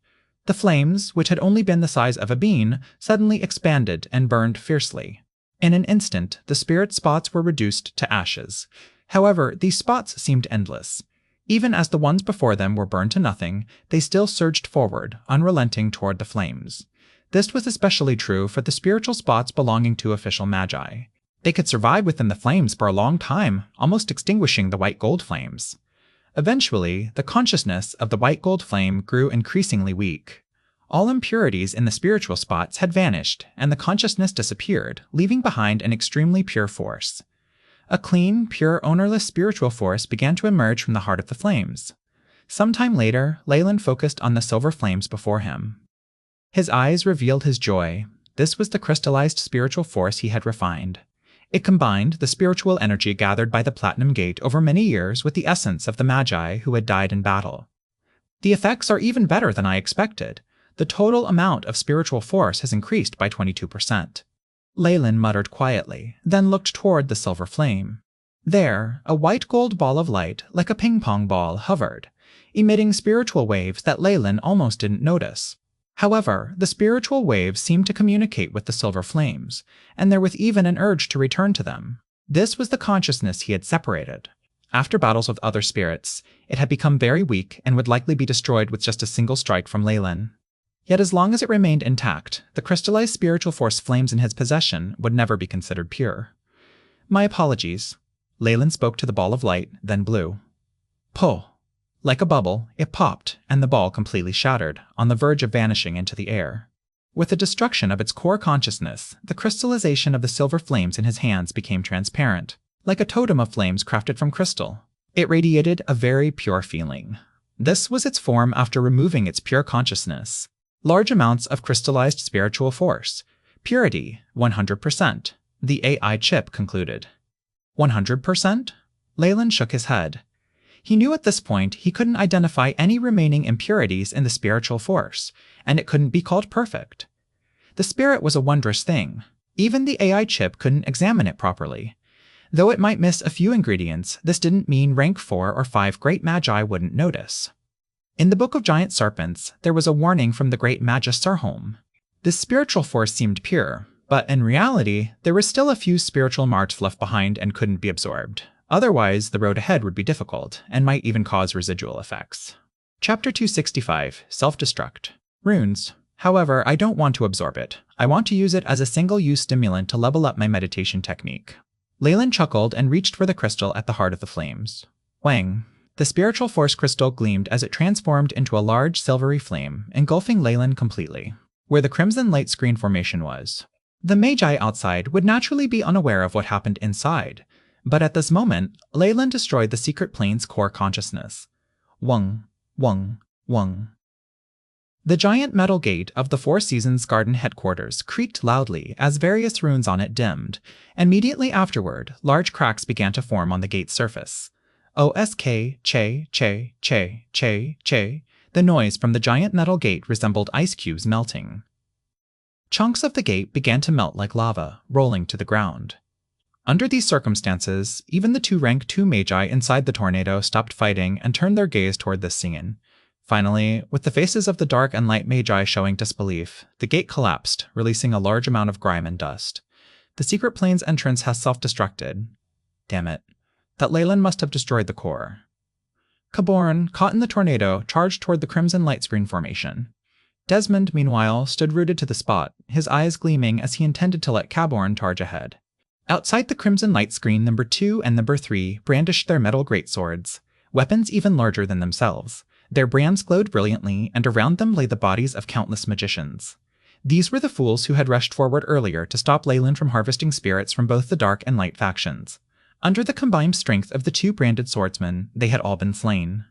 The flames, which had only been the size of a bean, suddenly expanded and burned fiercely. In an instant, the spirit spots were reduced to ashes. However, these spots seemed endless. Even as the ones before them were burned to nothing, they still surged forward, unrelenting toward the flames. This was especially true for the spiritual spots belonging to official magi. They could survive within the flames for a long time, almost extinguishing the white gold flames. Eventually, the consciousness of the white gold flame grew increasingly weak. All impurities in the spiritual spots had vanished, and the consciousness disappeared, leaving behind an extremely pure force. A clean, pure, ownerless spiritual force began to emerge from the heart of the flames. Sometime later, Leyland focused on the silver flames before him. His eyes revealed his joy. This was the crystallized spiritual force he had refined. It combined the spiritual energy gathered by the Platinum Gate over many years with the essence of the Magi who had died in battle. The effects are even better than I expected. The total amount of spiritual force has increased by 22%. Leyland muttered quietly, then looked toward the silver flame. There, a white gold ball of light, like a ping-pong ball, hovered, emitting spiritual waves that Leyland almost didn't notice. However, the spiritual waves seemed to communicate with the silver flames, and there was even an urge to return to them. This was the consciousness he had separated. After battles with other spirits, it had become very weak and would likely be destroyed with just a single strike from Leyland. Yet as long as it remained intact, the crystallized spiritual force flames in his possession would never be considered pure. My apologies. Leyland spoke to the ball of light, then blew. Puh! Like a bubble, it popped, and the ball completely shattered, on the verge of vanishing into the air. With the destruction of its core consciousness, the crystallization of the silver flames in his hands became transparent, like a totem of flames crafted from crystal. It radiated a very pure feeling. This was its form after removing its pure consciousness. Large amounts of crystallized spiritual force. Purity, 100%, the AI chip concluded. 100%? Leyland shook his head. He knew at this point he couldn't identify any remaining impurities in the spiritual force, and it couldn't be called perfect. The spirit was a wondrous thing. Even the AI chip couldn't examine it properly. Though it might miss a few ingredients, this didn't mean rank 4 or 5 great magi wouldn't notice. In the Book of Giant Serpents, there was a warning from the great Magus Sarholm. This spiritual force seemed pure, but in reality, there were still a few spiritual marks left behind and couldn't be absorbed. Otherwise, the road ahead would be difficult, and might even cause residual effects. Chapter 265, Self-Destruct. Runes. However, I don't want to absorb it. I want to use it as a single-use stimulant to level up my meditation technique. Leyland chuckled and reached for the crystal at the heart of the flames. Wang. The spiritual force crystal gleamed as it transformed into a large silvery flame, engulfing Leyland completely, where the crimson light screen formation was. The magi outside would naturally be unaware of what happened inside, but at this moment, Leyland destroyed the secret plane's core consciousness. Wung, wung, wung. The giant metal gate of the Four Seasons Garden headquarters creaked loudly as various runes on it dimmed. Immediately afterward, large cracks began to form on the gate's surface. Osk, che, che, che, che, che. The noise from the giant metal gate resembled ice cubes melting. Chunks of the gate began to melt like lava, rolling to the ground. Under these circumstances, even the two rank 2 magi inside the tornado stopped fighting and turned their gaze toward this scene. Finally, with the faces of the dark and light magi showing disbelief, the gate collapsed, releasing a large amount of grime and dust. The secret plane's entrance has self-destructed. Damn it. That Leyland must have destroyed the core. Caborn, caught in the tornado, charged toward the crimson light screen formation. Desmond, meanwhile, stood rooted to the spot, his eyes gleaming as he intended to let Caborn charge ahead. Outside the crimson light screen, number 2 and number 3 brandished their metal greatswords, weapons even larger than themselves. Their brands glowed brilliantly, and around them lay the bodies of countless magicians. These were the fools who had rushed forward earlier to stop Leyland from harvesting spirits from both the dark and light factions. Under the combined strength of the two branded swordsmen, they had all been slain.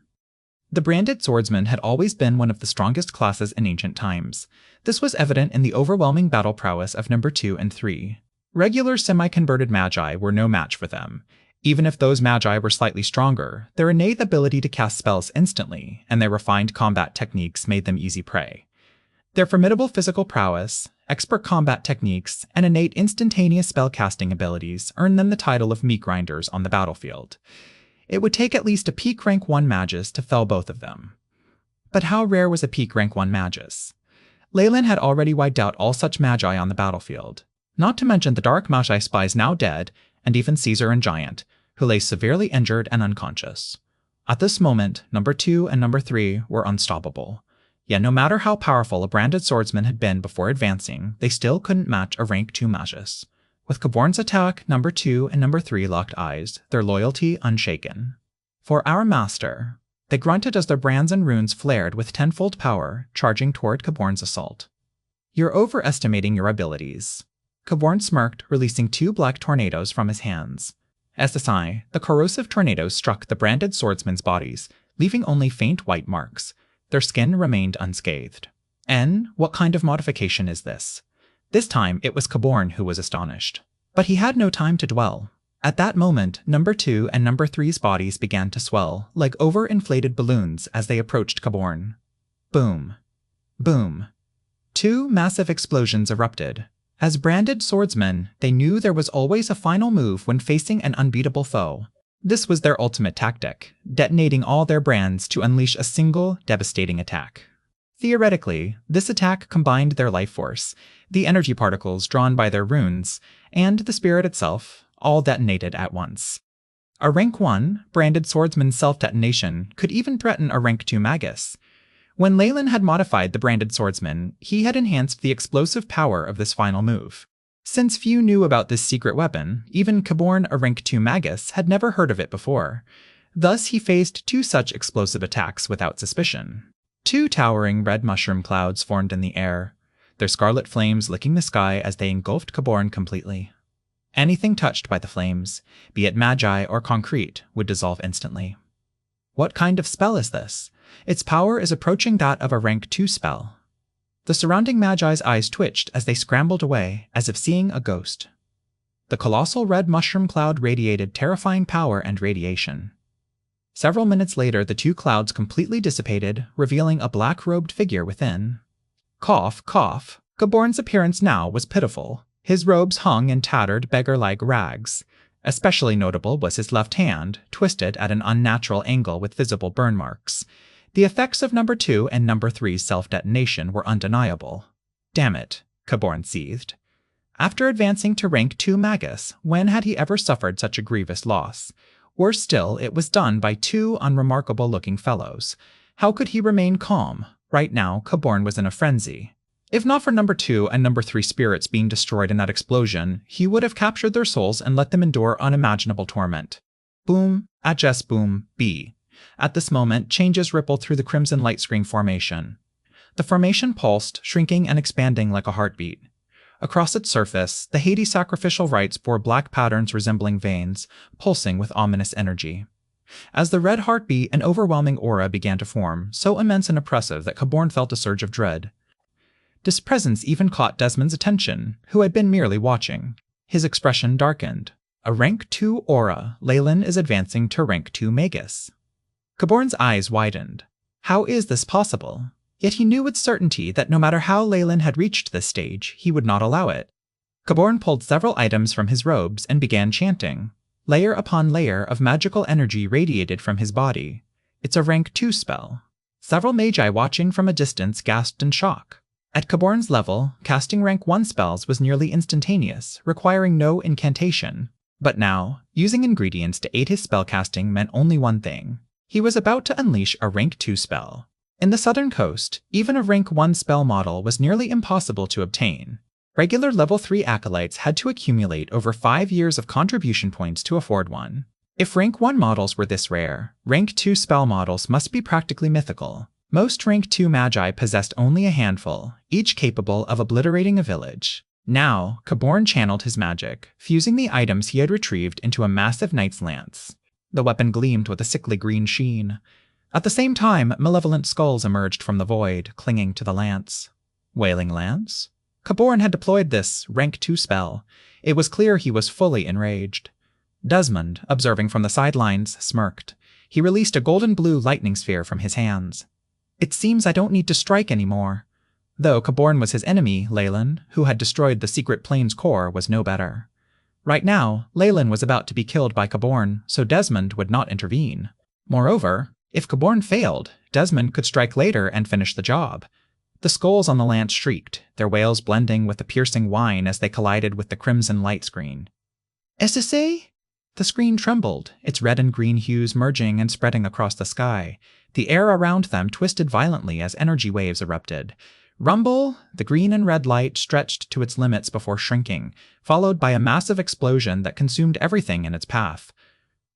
The branded swordsman had always been one of the strongest classes in ancient times. This was evident in the overwhelming battle prowess of number 2 and 3. Regular semi-converted magi were no match for them. Even if those magi were slightly stronger, their innate ability to cast spells instantly, and their refined combat techniques made them easy prey. Their formidable physical prowess, expert combat techniques, and innate instantaneous spellcasting abilities earned them the title of meat grinders on the battlefield. It would take at least a peak rank 1 Magus to fell both of them. But how rare was a peak rank 1 Magus? Leyland had already wiped out all such magi on the battlefield, not to mention the dark magi spies now dead, and even Caesar and Giant, who lay severely injured and unconscious. At this moment, number 2 and number 3 were unstoppable. Yet no matter how powerful a branded swordsman had been before advancing, they still couldn't match a rank 2 Magus. With Caborn's attack, number 2 and number 3 locked eyes, their loyalty unshaken. For our master, they grunted as their brands and runes flared with tenfold power, charging toward Caborn's assault. You're overestimating your abilities. Caborn smirked, releasing 2 black tornadoes from his hands. As a sigh, the corrosive tornadoes struck the branded swordsmen's bodies, leaving only faint white marks. Their skin remained unscathed. What kind of modification is this? This time, it was Caborn who was astonished. But he had no time to dwell. At that moment, number 2 and number 3's bodies began to swell, like overinflated balloons as they approached Caborn. Boom. Boom. 2 massive explosions erupted. As branded swordsmen, they knew there was always a final move when facing an unbeatable foe. This was their ultimate tactic, detonating all their brands to unleash a single, devastating attack. Theoretically, this attack combined their life force, the energy particles drawn by their runes, and the spirit itself, all detonated at once. A rank 1, branded swordsman's self-detonation could even threaten a rank 2 Magus. When Leyland had modified the branded swordsman, he had enhanced the explosive power of this final move. Since few knew about this secret weapon, even Caborn, a rank 2 Magus, had never heard of it before. Thus he faced 2 such explosive attacks without suspicion. 2 towering red mushroom clouds formed in the air, their scarlet flames licking the sky as they engulfed Caborn completely. Anything touched by the flames, be it magi or concrete, would dissolve instantly. What kind of spell is this? Its power is approaching that of a rank 2 spell. The surrounding magi's eyes twitched as they scrambled away, as if seeing a ghost. The colossal red mushroom cloud radiated terrifying power and radiation. Several minutes later, the 2 clouds completely dissipated, revealing a black-robed figure within. Cough, cough. Caborn's appearance now was pitiful. His robes hung in tattered, beggar-like rags. Especially notable was his left hand, twisted at an unnatural angle with visible burn marks. The effects of number 2 and number 3's self-detonation were undeniable. Damn it, Caborn seethed. After advancing to rank 2 Magus, when had he ever suffered such a grievous loss? Worse still, it was done by 2 unremarkable-looking fellows. How could he remain calm? Right now, Caborn was in a frenzy. If not for number 2 and number 3 spirits being destroyed in that explosion, he would have captured their souls and let them endure unimaginable torment. Boom, adjust boom, B. At this moment, changes rippled through the crimson light screen formation. The formation pulsed, shrinking and expanding like a heartbeat. Across its surface, the Hades sacrificial rites bore black patterns resembling veins, pulsing with ominous energy. As the red heart beat, an overwhelming aura began to form, so immense and oppressive that Caborn felt a surge of dread. This presence even caught Desmond's attention, who had been merely watching. His expression darkened. A rank 2 aura, Leyland is advancing to rank 2 Magus. Caborn's eyes widened. How is this possible? Yet he knew with certainty that no matter how Leyland had reached this stage, he would not allow it. Caborn pulled several items from his robes and began chanting. Layer upon layer of magical energy radiated from his body. It's a rank 2 spell. Several magi watching from a distance gasped in shock. At Caborn's level, casting rank 1 spells was nearly instantaneous, requiring no incantation. But now, using ingredients to aid his spellcasting meant only one thing. He was about to unleash a rank 2 spell. In the southern coast, even a rank 1 spell model was nearly impossible to obtain. Regular level 3 acolytes had to accumulate over 5 years of contribution points to afford one. If rank 1 models were this rare, rank 2 spell models must be practically mythical. Most rank 2 magi possessed only a handful, each capable of obliterating a village. Now, Caborn channeled his magic, fusing the items he had retrieved into a massive knight's lance. The weapon gleamed with a sickly green sheen. At the same time, malevolent skulls emerged from the void, clinging to the lance. Wailing Lance? Caborn had deployed this rank 2 spell. It was clear he was fully enraged. Desmond, observing from the sidelines, smirked. He released a golden-blue lightning sphere from his hands. It seems I don't need to strike anymore. Though Caborn was his enemy, Leyland, who had destroyed the secret plane's core, was no better. Right now, Leyland was about to be killed by Caborn, so Desmond would not intervene. Moreover, if Caborn failed, Desmond could strike later and finish the job. The skulls on the lance shrieked, their wails blending with the piercing whine as they collided with the crimson light screen. SSA? The screen trembled, its red and green hues merging and spreading across the sky. The air around them twisted violently as energy waves erupted. Rumble! The green and red light stretched to its limits before shrinking, followed by a massive explosion that consumed everything in its path.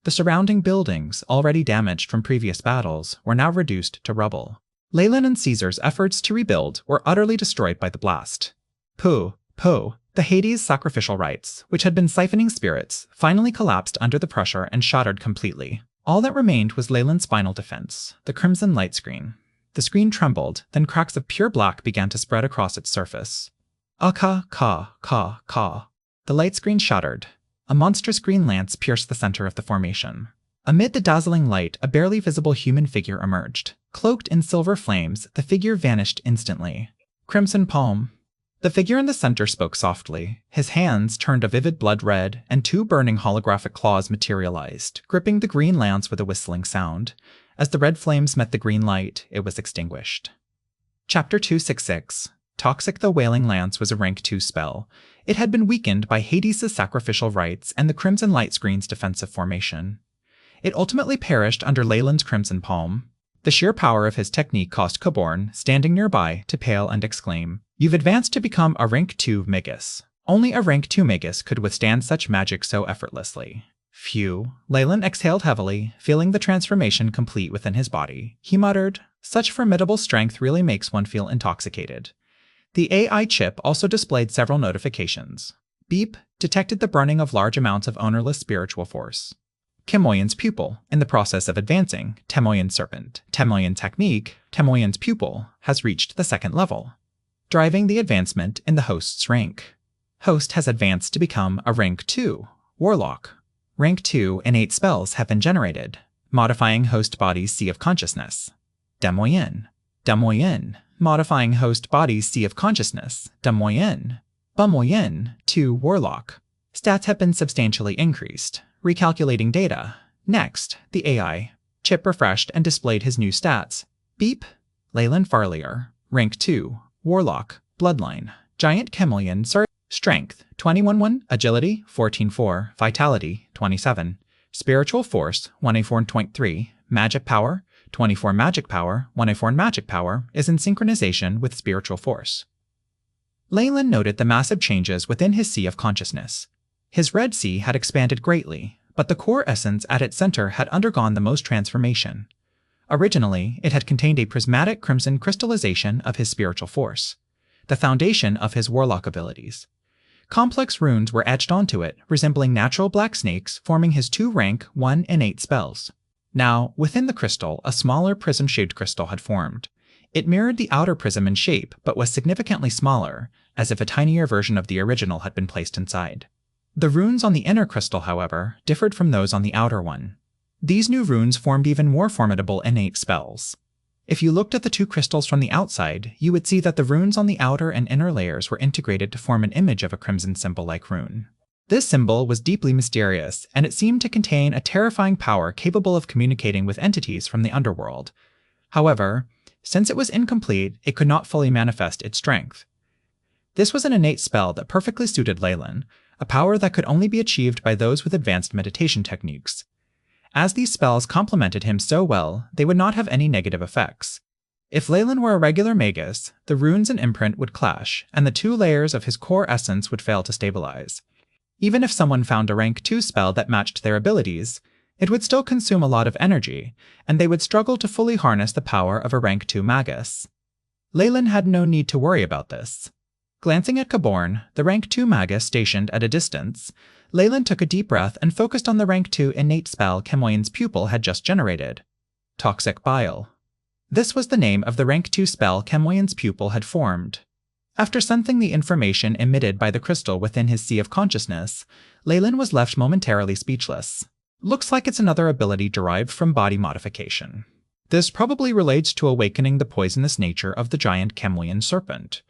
The surrounding buildings, already damaged from previous battles, were now reduced to rubble. Leyland and Caesar's efforts to rebuild were utterly destroyed by the blast. The Hades sacrificial rites, which had been siphoning spirits, finally collapsed under the pressure and shattered completely. All that remained was Leyland's final defense, the crimson light screen. The screen trembled, then cracks of pure black began to spread across its surface. Ka. The light screen shattered. A monstrous green lance pierced the center of the formation. Amid the dazzling light, a barely visible human figure emerged. Cloaked in silver flames, the figure vanished instantly. Crimson palm. The figure in the center spoke softly. His hands turned a vivid blood red, and 2 burning holographic claws materialized, gripping the green lance with a whistling sound. As the red flames met the green light, it was extinguished. Chapter 266. Toxic. The Wailing Lance was a rank 2 spell. It had been weakened by Hades' sacrificial rites and the Crimson Light Screen's defensive formation. It ultimately perished under Leyland's Crimson Palm. The sheer power of his technique caused Caborn, standing nearby, to pale and exclaim, "You've advanced to become a rank 2 Magus. Only a rank 2 Magus could withstand such magic so effortlessly." Phew. Leyland exhaled heavily, feeling the transformation complete within his body. He muttered, "Such formidable strength really makes one feel intoxicated." The AI chip also displayed several notifications. Beep detected the burning of large amounts of ownerless spiritual force. Kemoyan's pupil, in the process of advancing, Temoyan's serpent, Temoyan technique, Temoyan's pupil, has reached the second level, driving the advancement in the host's rank. Host has advanced to become a rank 2, Warlock. Rank 2 innate spells have been generated, modifying host body's sea of consciousness. Demoyen. Demoyen, modifying host body's sea of consciousness. Demoyen. Bumoyen, 2 Warlock. Stats have been substantially increased. Recalculating data. Next, the AI chip refreshed and displayed his new stats. Beep. Leyland Farlier. Rank 2. Warlock. Bloodline. Giant Kemoyan. Strength. 21-1. Agility. 14-4. Vitality. 27. Spiritual Force. 1A4.3. Magic Power. 24. Magic Power. 1A4 Magic Power is in synchronization with Spiritual Force. Leyland noted the massive changes within his Sea of Consciousness. His Red Sea had expanded greatly, but the core essence at its center had undergone the most transformation. Originally, it had contained a prismatic crimson crystallization of his spiritual force, the foundation of his warlock abilities. Complex runes were etched onto it, resembling natural black snakes, forming his 2-rank 1 innate spells. Now, within the crystal, a smaller prism-shaped crystal had formed. It mirrored the outer prism in shape, but was significantly smaller, as if a tinier version of the original had been placed inside. The runes on the inner crystal, however, differed from those on the outer one. These new runes formed even more formidable innate spells. If you looked at the two crystals from the outside, you would see that the runes on the outer and inner layers were integrated to form an image of a crimson symbol-like rune. This symbol was deeply mysterious, and it seemed to contain a terrifying power capable of communicating with entities from the underworld. However, since it was incomplete, it could not fully manifest its strength. This was an innate spell that perfectly suited Leyland, a power that could only be achieved by those with advanced meditation techniques. As these spells complemented him so well, they would not have any negative effects. If Leyland were a regular Magus, the runes and imprint would clash, and the two layers of his core essence would fail to stabilize. Even if someone found a rank 2 spell that matched their abilities, it would still consume a lot of energy, and they would struggle to fully harness the power of a rank 2 Magus. Leyland had no need to worry about this. Glancing at Caborn, the rank 2 Magus stationed at a distance, Leyland took a deep breath and focused on the rank 2 innate spell Kemoyan's pupil had just generated. Toxic Bile. This was the name of the rank 2 spell Kemoyan's pupil had formed. After sensing the information emitted by the crystal within his Sea of Consciousness, Leyland was left momentarily speechless. Looks like it's another ability derived from body modification. This probably relates to awakening the poisonous nature of the giant Kemoyan serpent.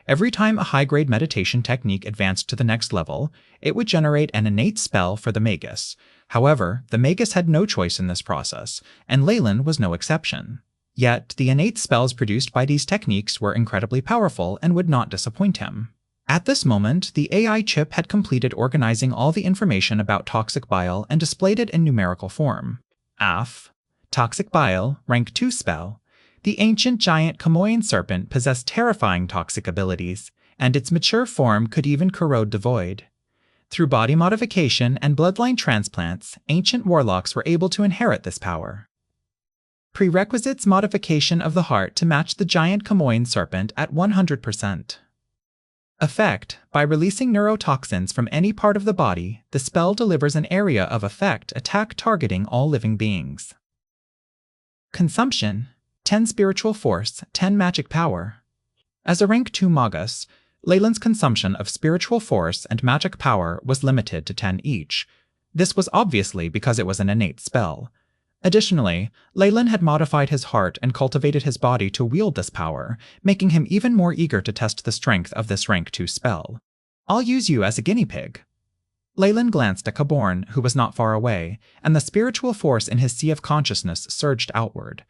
Every time a high-grade meditation technique advanced to the next level, it would generate an innate spell for the Magus. However, the Magus had no choice in this process, and Leyland was no exception. Yet, the innate spells produced by these techniques were incredibly powerful and would not disappoint him. At this moment, the AI chip had completed organizing all the information about Toxic Bile and displayed it in numerical form. AF. Toxic Bile, rank 2 spell. The ancient giant Kemoyan serpent possessed terrifying toxic abilities, and its mature form could even corrode the void. Through body modification and bloodline transplants, ancient warlocks were able to inherit this power. Prerequisites: modification of the heart to match the giant Kemoyan serpent at 100%. Effect: by releasing neurotoxins from any part of the body, the spell delivers an area of effect attack targeting all living beings. Consumption: 10 spiritual force, 10 magic power. As a rank 2 Magus, Leyland's consumption of spiritual force and magic power was limited to 10 each. This was obviously because it was an innate spell. Additionally, Leyland had modified his heart and cultivated his body to wield this power, making him even more eager to test the strength of this rank 2 spell. "I'll use you as a guinea pig." Leyland glanced at Caborn, who was not far away, and the spiritual force in his Sea of Consciousness surged outward.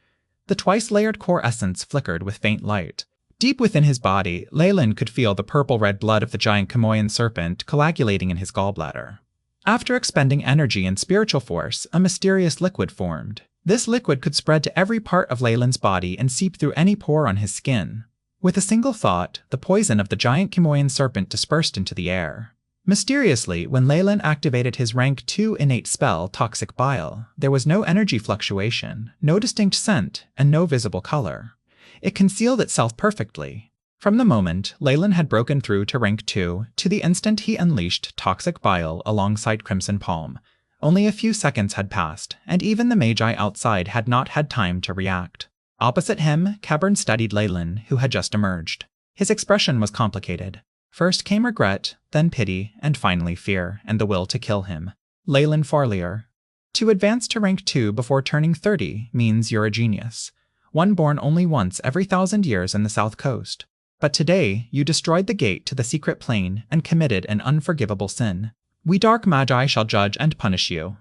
The twice-layered core essence flickered with faint light, Deep within his body, Leyland could feel the purple-red blood of the giant Chamoyan serpent coagulating in his gallbladder. After expending energy and spiritual force, a mysterious liquid formed. This liquid could spread to every part of Leyland's body and seep through any pore on his skin. With a single thought, the poison of the giant Chamoyan serpent dispersed into the air. Mysteriously, when Leyland activated his rank 2 innate spell, Toxic Bile, there was no energy fluctuation, no distinct scent, and no visible color. It concealed itself perfectly. From the moment Leyland had broken through to rank 2 to the instant he unleashed Toxic Bile alongside Crimson Palm, only a few seconds had passed, and even the Magi outside had not had time to react. Opposite him, Cavern studied Leyland, who had just emerged. His expression was complicated. First came regret, then pity, and finally fear, and the will to kill him. Leyland Farlier. To advance to rank 2 before turning 30 means you're a genius. One born only once every 1,000 years in the South Coast. But today, you destroyed the gate to the secret plane and committed an unforgivable sin. We dark Magi shall judge and punish you.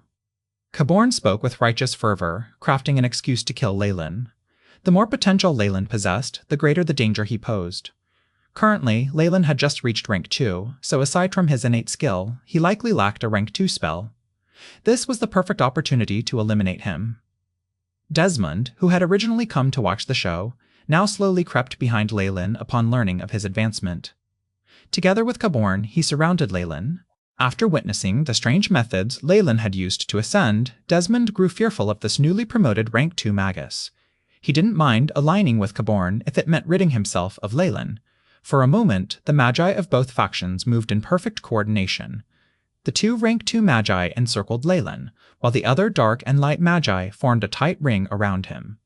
Caborn spoke with righteous fervor, crafting an excuse to kill Leyland. The more potential Leyland possessed, the greater the danger he posed. Currently, Leyland had just reached rank 2, so aside from his innate skill, he likely lacked a rank 2 spell. This was the perfect opportunity to eliminate him. Desmond, who had originally come to watch the show, now slowly crept behind Leyland upon learning of his advancement. Together with Caborn, he surrounded Leyland. After witnessing the strange methods Leyland had used to ascend, Desmond grew fearful of this newly promoted rank 2 Magus. He didn't mind aligning with Caborn if it meant ridding himself of Leyland. For a moment, the Magi of both factions moved in perfect coordination. The two rank 2 Magi encircled Leyland, while the other dark and light Magi formed a tight ring around him.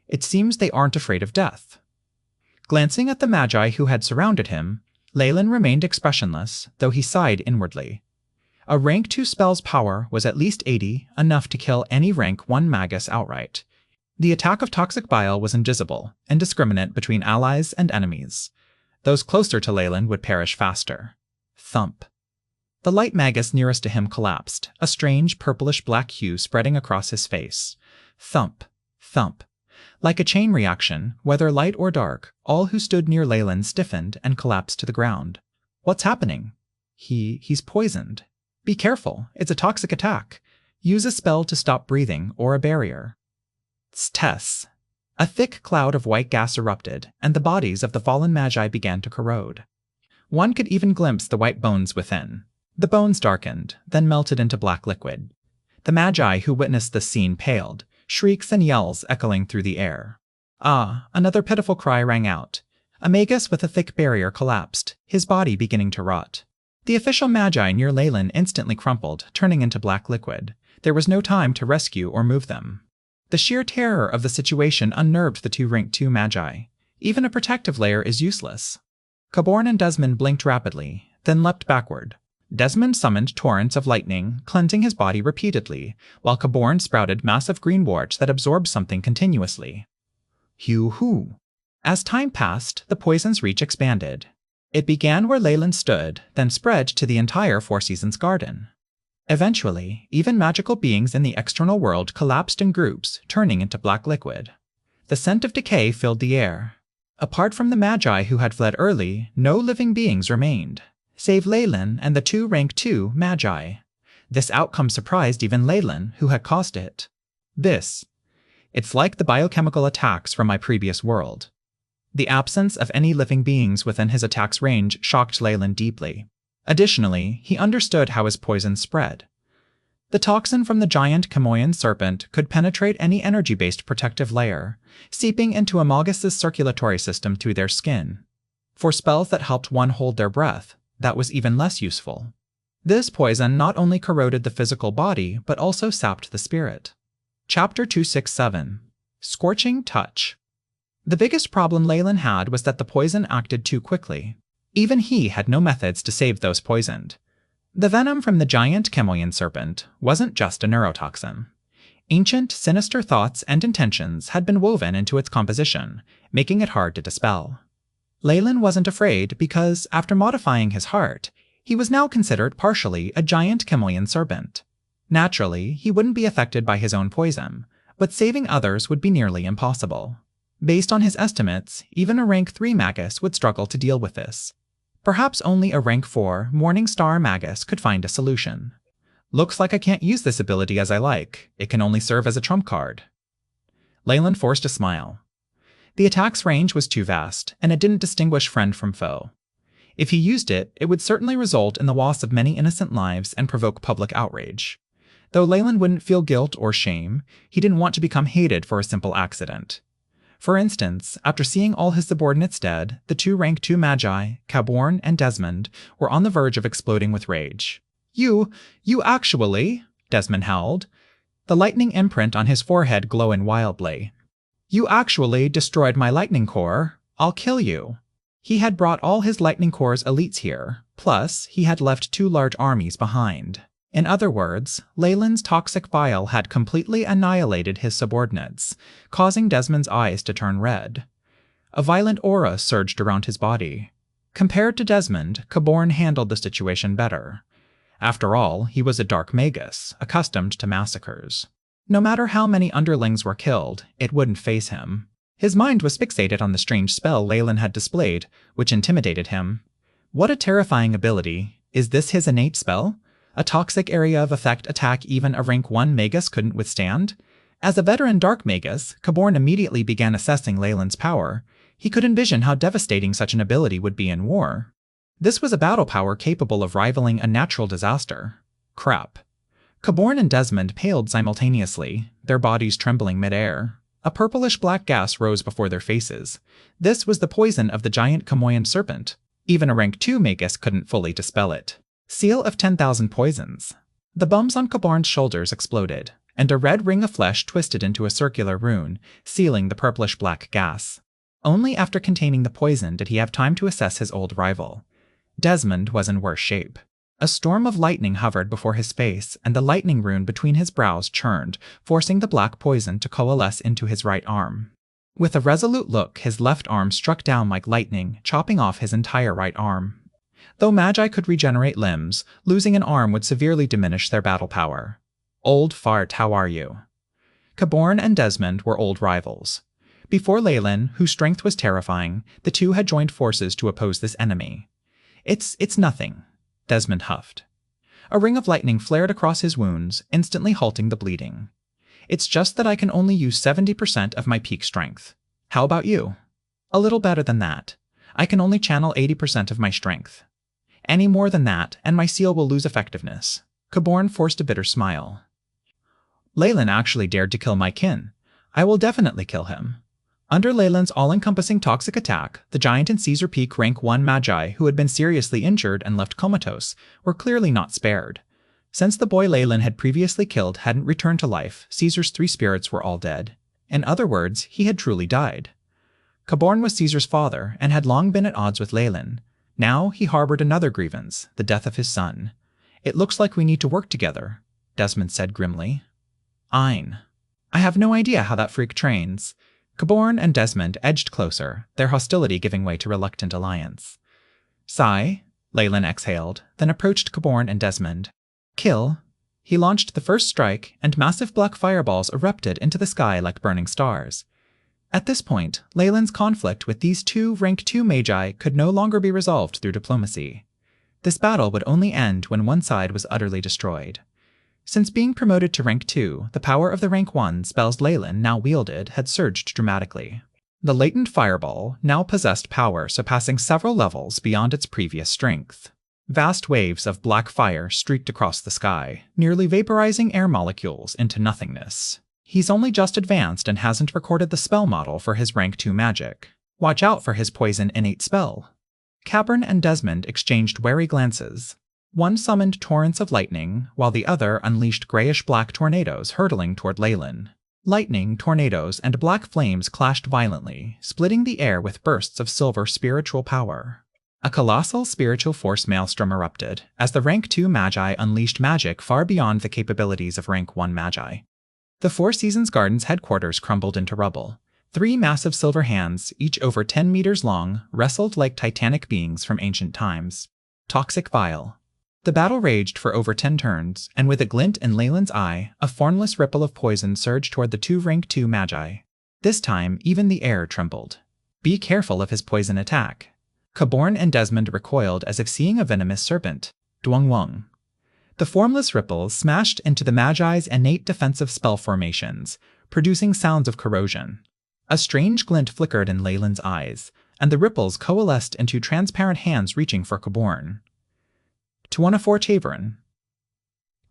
It seems they aren't afraid of death. Glancing at the Magi who had surrounded him, Leyland remained expressionless, though he sighed inwardly. A rank 2 spell's power was at least 80, enough to kill any rank 1 Magus outright. The attack of Toxic Bile was invisible, indiscriminate between allies and enemies. Those closer to Leyland would perish faster. Thump. The light Magus nearest to him collapsed, a strange purplish-black hue spreading across his face. Thump. Thump. Like a chain reaction, whether light or dark, all who stood near Leyland stiffened and collapsed to the ground. What's happening? He's poisoned. Be careful, it's a toxic attack. Use a spell to stop breathing or a barrier. Tess. A thick cloud of white gas erupted, and the bodies of the fallen Magi began to corrode. One could even glimpse the white bones within. The bones darkened, then melted into black liquid. The Magi who witnessed this scene paled, shrieks and yells echoing through the air. Ah, another pitiful cry rang out. A Magus with a thick barrier collapsed, his body beginning to rot. The official Magi near Leyland instantly crumpled, turning into black liquid. There was no time to rescue or move them. The sheer terror of the situation unnerved the two rank 2 Magi. Even a protective layer is useless. Caborn and Desmond blinked rapidly, then leapt backward. Desmond summoned torrents of lightning, cleansing his body repeatedly, while Caborn sprouted massive green warts that absorbed something continuously. Hoo-hoo! As time passed, the poison's reach expanded. It began where Leyland stood, then spread to the entire Four Seasons garden. Eventually, even magical beings in the external world collapsed in groups, turning into black liquid. The scent of decay filled the air. Apart from the Magi who had fled early, no living beings remained, save Leyland and the two rank 2 Magi. This outcome surprised even Leyland, who had caused it. It's like the biochemical attacks from my previous world. The absence of any living beings within his attack's range shocked Leyland deeply. Additionally, he understood how his poison spread. The toxin from the giant Chamoyan serpent could penetrate any energy-based protective layer, seeping into a Magus' circulatory system through their skin. For spells that helped one hold their breath, that was even less useful. This poison not only corroded the physical body, but also sapped the spirit. Chapter 267. Scorching Touch. The biggest problem Leyland had was that the poison acted too quickly. Even he had no methods to save those poisoned. The venom from the giant Chamoyan serpent wasn't just a neurotoxin. Ancient, sinister thoughts and intentions had been woven into its composition, making it hard to dispel. Leyland wasn't afraid because, after modifying his heart, he was now considered partially a giant Chamoyan serpent. Naturally, he wouldn't be affected by his own poison, but saving others would be nearly impossible. Based on his estimates, even a rank 3 Magus would struggle to deal with this. Perhaps only a rank 4 Morningstar Magus could find a solution. Looks like I can't use this ability as I like. It can only serve as a trump card. Leyland forced a smile. The attack's range was too vast, and it didn't distinguish friend from foe. If he used it, it would certainly result in the loss of many innocent lives and provoke public outrage. Though Leyland wouldn't feel guilt or shame, he didn't want to become hated for a simple accident. For instance, after seeing all his subordinates dead, the two rank 2 Magi, Caborn and Desmond, were on the verge of exploding with rage. You actually, Desmond howled, the lightning imprint on his forehead glowing wildly. You actually destroyed my lightning core. I'll kill you. He had brought all his lightning core's elites here, plus he had left 2 large armies behind. In other words, Leyland's toxic bile had completely annihilated his subordinates, causing Desmond's eyes to turn red. A violent aura surged around his body. Compared to Desmond, Caborn handled the situation better. After all, he was a dark Magus, accustomed to massacres. No matter how many underlings were killed, it wouldn't faze him. His mind was fixated on the strange spell Leyland had displayed, which intimidated him. What a terrifying ability. Is this his innate spell? A toxic area of effect attack even a rank 1 Magus couldn't withstand? As a veteran Dark Magus, Caborn immediately began assessing Leyland's power. He could envision how devastating such an ability would be in war. This was a battle power capable of rivaling a natural disaster. Crap. Caborn and Desmond paled simultaneously, their bodies trembling midair. A purplish-black gas rose before their faces. This was the poison of the giant Camoyan serpent. Even a rank 2 Magus couldn't fully dispel it. Seal of 10,000 poisons. The bumps on Caborn's shoulders exploded, and a red ring of flesh twisted into a circular rune, sealing the purplish-black gas. Only after containing the poison did he have time to assess his old rival. Desmond was in worse shape. A storm of lightning hovered before his face, and the lightning rune between his brows churned, forcing the black poison to coalesce into his right arm. With a resolute look, his left arm struck down like lightning, chopping off his entire right arm. Though Magi could regenerate limbs, losing an arm would severely diminish their battle power. Old fart, how are you? Caborn and Desmond were old rivals. Before Leyland, whose strength was terrifying, the two had joined forces to oppose this enemy. It's nothing, Desmond huffed. A ring of lightning flared across his wounds, instantly halting the bleeding. It's just that I can only use 70% of my peak strength. How about you? A little better than that. I can only channel 80% of my strength. Any more than that, and my seal will lose effectiveness. Caborn forced a bitter smile. Leyland actually dared to kill my kin. I will definitely kill him. Under Leyland's all-encompassing toxic attack, the giant and Caesar Peak rank 1 Magi who had been seriously injured and left comatose were clearly not spared. Since the boy Leyland had previously killed hadn't returned to life, Caesar's 3 spirits were all dead. In other words, he had truly died. Caborn was Caesar's father and had long been at odds with Leyland. Now he harbored another grievance, the death of his son. It looks like we need to work together, Desmond said grimly. I have no idea how that freak trains. Caborn and Desmond edged closer, their hostility giving way to reluctant alliance. Sigh, Leyland exhaled, then approached Caborn and Desmond. Kill. He launched the first strike, and massive black fireballs erupted into the sky like burning stars. At this point, Leyland's conflict with these 2 rank 2 Magi could no longer be resolved through diplomacy. This battle would only end when one side was utterly destroyed. Since being promoted to rank 2, the power of the rank 1 spells Leyland now wielded had surged dramatically. The latent fireball now possessed power surpassing several levels beyond its previous strength. Vast waves of black fire streaked across the sky, nearly vaporizing air molecules into nothingness. He's only just advanced and hasn't recorded the spell model for his rank 2 magic. Watch out for his poison innate spell. Caborn and Desmond exchanged wary glances. One summoned torrents of lightning, while the other unleashed grayish-black tornadoes hurtling toward Leyland. Lightning, tornadoes, and black flames clashed violently, splitting the air with bursts of silver spiritual power. A colossal spiritual force maelstrom erupted, as the rank 2 Magi unleashed magic far beyond the capabilities of rank 1 Magi. The Four Seasons Garden's headquarters crumbled into rubble. 3 massive silver hands, each over 10 meters long, wrestled like titanic beings from ancient times. Toxic bile. The battle raged for over 10 turns, and with a glint in Leyland's eye, a formless ripple of poison surged toward the 2 rank 2 Magi. This time, even the air trembled. Be careful of his poison attack. Caborn and Desmond recoiled as if seeing a venomous serpent. Duang Wang. The formless ripples smashed into the Magi's innate defensive spell formations, producing sounds of corrosion. A strange glint flickered in Leyland's eyes, and the ripples coalesced into transparent hands reaching for Caborn. Tuana for Tavern.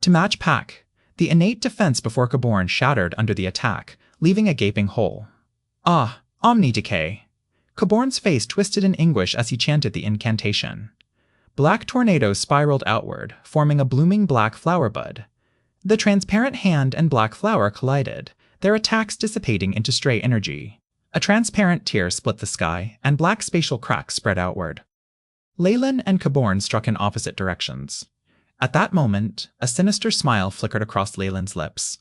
To match Pack, the innate defense before Caborn shattered under the attack, leaving a gaping hole. Ah, Omni Decay! Caborn's face twisted in anguish as he chanted the incantation. Black tornadoes spiraled outward, forming a blooming black flower bud. The transparent hand and black flower collided, their attacks dissipating into stray energy. A transparent tear split the sky, and black spatial cracks spread outward. Leyland and Caborn struck in opposite directions. At that moment, a sinister smile flickered across Leyland's lips.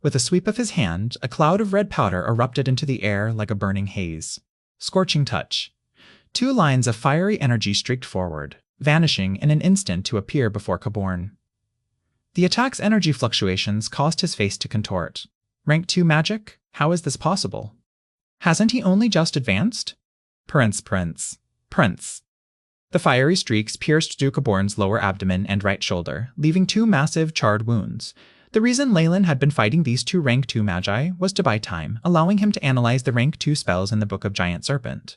With a sweep of his hand, a cloud of red powder erupted into the air like a burning haze. Scorching touch. 2 lines of fiery energy streaked forward, vanishing in an instant to appear before Caborn. The attack's energy fluctuations caused his face to contort. Rank 2 magic? How is this possible? Hasn't he only just advanced? Prince. The fiery streaks pierced through Caborn's lower abdomen and right shoulder, leaving 2 massive, charred wounds. The reason Leyland had been fighting these 2 rank 2 magi was to buy time, allowing him to analyze the rank 2 spells in the Book of Giant Serpent.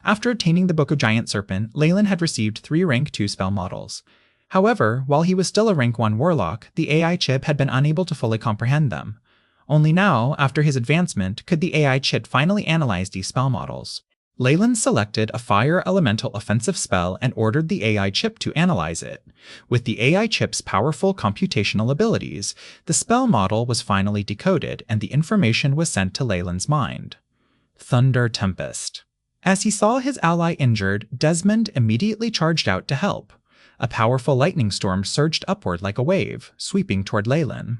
After obtaining the Book of Giant Serpent, Leyland had received 3 rank 2 spell models. However, while he was still a rank 1 warlock, the AI chip had been unable to fully comprehend them. Only now, after his advancement, could the AI chip finally analyze these spell models. Leyland selected a fire elemental offensive spell and ordered the AI chip to analyze it. With the AI chip's powerful computational abilities, the spell model was finally decoded and the information was sent to Leyland's mind. Thunder Tempest. As he saw his ally injured, Desmond immediately charged out to help. A powerful lightning storm surged upward like a wave, sweeping toward Leyland.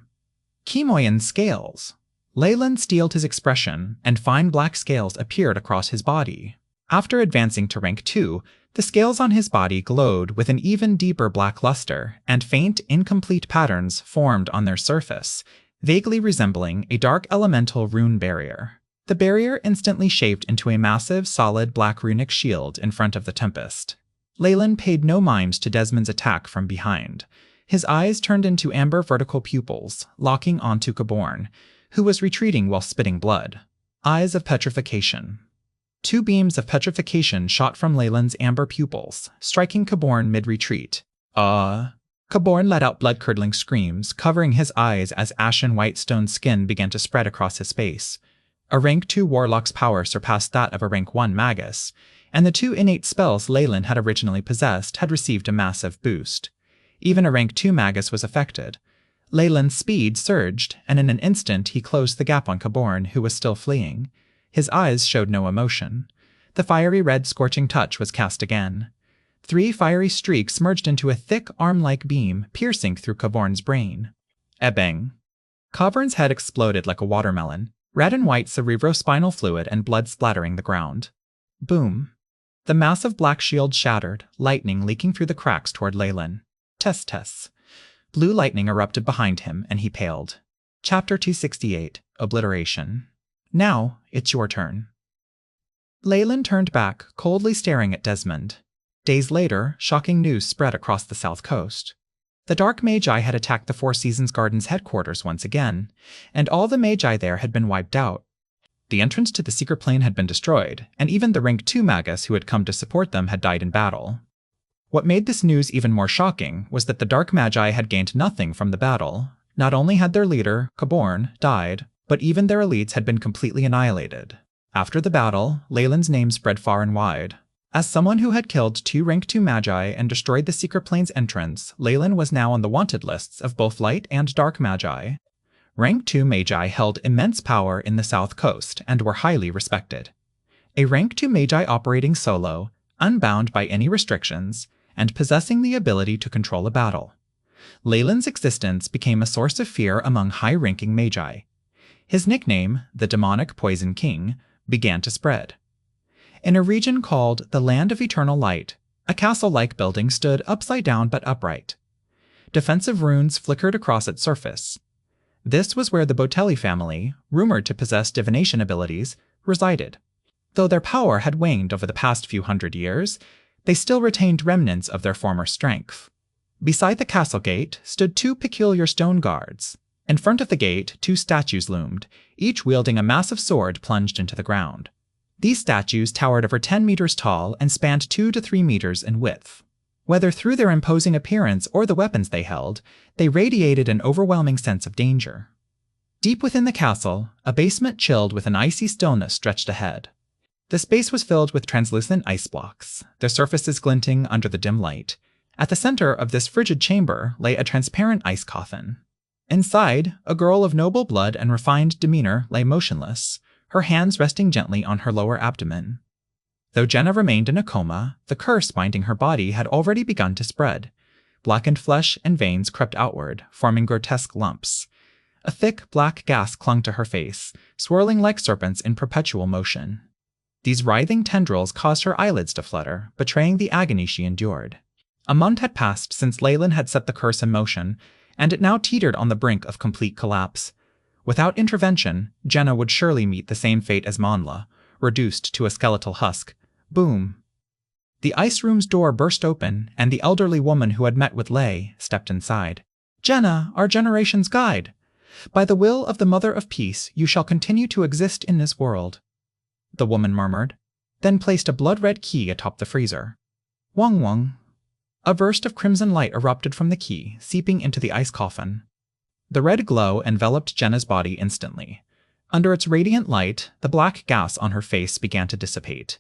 Chemoyan Scales. Leyland steeled his expression, and fine black scales appeared across his body. After advancing to rank 2, the scales on his body glowed with an even deeper black luster, and faint, incomplete patterns formed on their surface, vaguely resembling a dark elemental rune barrier. The barrier instantly shaped into a massive, solid black runic shield in front of the Tempest. Leyland paid no mind to Desmond's attack from behind. His eyes turned into amber vertical pupils, locking onto Caborn, who was retreating while spitting blood. Eyes of Petrification. 2 beams of petrification shot from Leyland's amber pupils, striking Caborn mid-retreat. Caborn let out blood-curdling screams, covering his eyes as ashen-white stone skin began to spread across his face. A rank 2 warlock's power surpassed that of a rank 1 Magus, and the 2 innate spells Leyland had originally possessed had received a massive boost. Even a rank 2 Magus was affected. Leyland's speed surged, and in an instant he closed the gap on Caborn, who was still fleeing. His eyes showed no emotion. The fiery red scorching touch was cast again. 3 fiery streaks merged into a thick arm-like beam, piercing through Caborn's brain. Ebeng. Caborn's head exploded like a watermelon, red and white cerebrospinal fluid and blood splattering the ground. Boom. The massive black shield shattered, lightning leaking through the cracks toward Leyland. Tess. Blue lightning erupted behind him, and he paled. Chapter 268, Obliteration. Now, it's your turn. Leyland turned back, coldly staring at Desmond. Days later, shocking news spread across the south coast. The Dark Magi had attacked the Four Seasons Garden's headquarters once again, and all the Magi there had been wiped out. The entrance to the secret plane had been destroyed, and even the rank 2 Magus who had come to support them had died in battle. What made this news even more shocking was that the Dark Magi had gained nothing from the battle. Not only had their leader, Caborn, died, but even their elites had been completely annihilated. After the battle, Leyland's name spread far and wide. As someone who had killed 2 rank 2 Magi and destroyed the secret plane's entrance, Leyland was now on the wanted lists of both Light and Dark Magi. Rank 2 Magi held immense power in the south coast and were highly respected. A rank 2 Magi operating solo, unbound by any restrictions, and possessing the ability to control a battle. Leyland's existence became a source of fear among high-ranking Magi. His nickname, the Demonic Poison King, began to spread. In a region called the Land of Eternal Light, a castle-like building stood upside down but upright. Defensive runes flickered across its surface. This was where the Botelli family, rumored to possess divination abilities, resided. Though their power had waned over the past few hundred years, they still retained remnants of their former strength. Beside the castle gate stood two peculiar stone guards. In front of the gate, two statues loomed, each wielding a massive sword plunged into the ground. These statues towered over 10 meters tall and spanned 2 to 3 meters in width. Whether through their imposing appearance or the weapons they held, they radiated an overwhelming sense of danger. Deep within the castle, a basement chilled with an icy stillness stretched ahead. The space was filled with translucent ice blocks, their surfaces glinting under the dim light. At the center of this frigid chamber lay a transparent ice coffin. Inside, a girl of noble blood and refined demeanor lay motionless, her hands resting gently on her lower abdomen. Though Jenna remained in a coma, the curse binding her body had already begun to spread. Blackened flesh and veins crept outward, forming grotesque lumps. A thick, black gas clung to her face, swirling like serpents in perpetual motion. These writhing tendrils caused her eyelids to flutter, betraying the agony she endured. A month had passed since Leyland had set the curse in motion, and it now teetered on the brink of complete collapse. Without intervention, Jenna would surely meet the same fate as Monla, reduced to a skeletal husk. Boom! The ice room's door burst open, and the elderly woman who had met with Lay stepped inside. "Jenna, our generation's guide! By the will of the Mother of Peace, you shall continue to exist in this world," the woman murmured, then placed a blood-red key atop the freezer. Wong wong. A burst of crimson light erupted from the key, seeping into the ice coffin. The red glow enveloped Jenna's body instantly. Under its radiant light, the black gas on her face began to dissipate.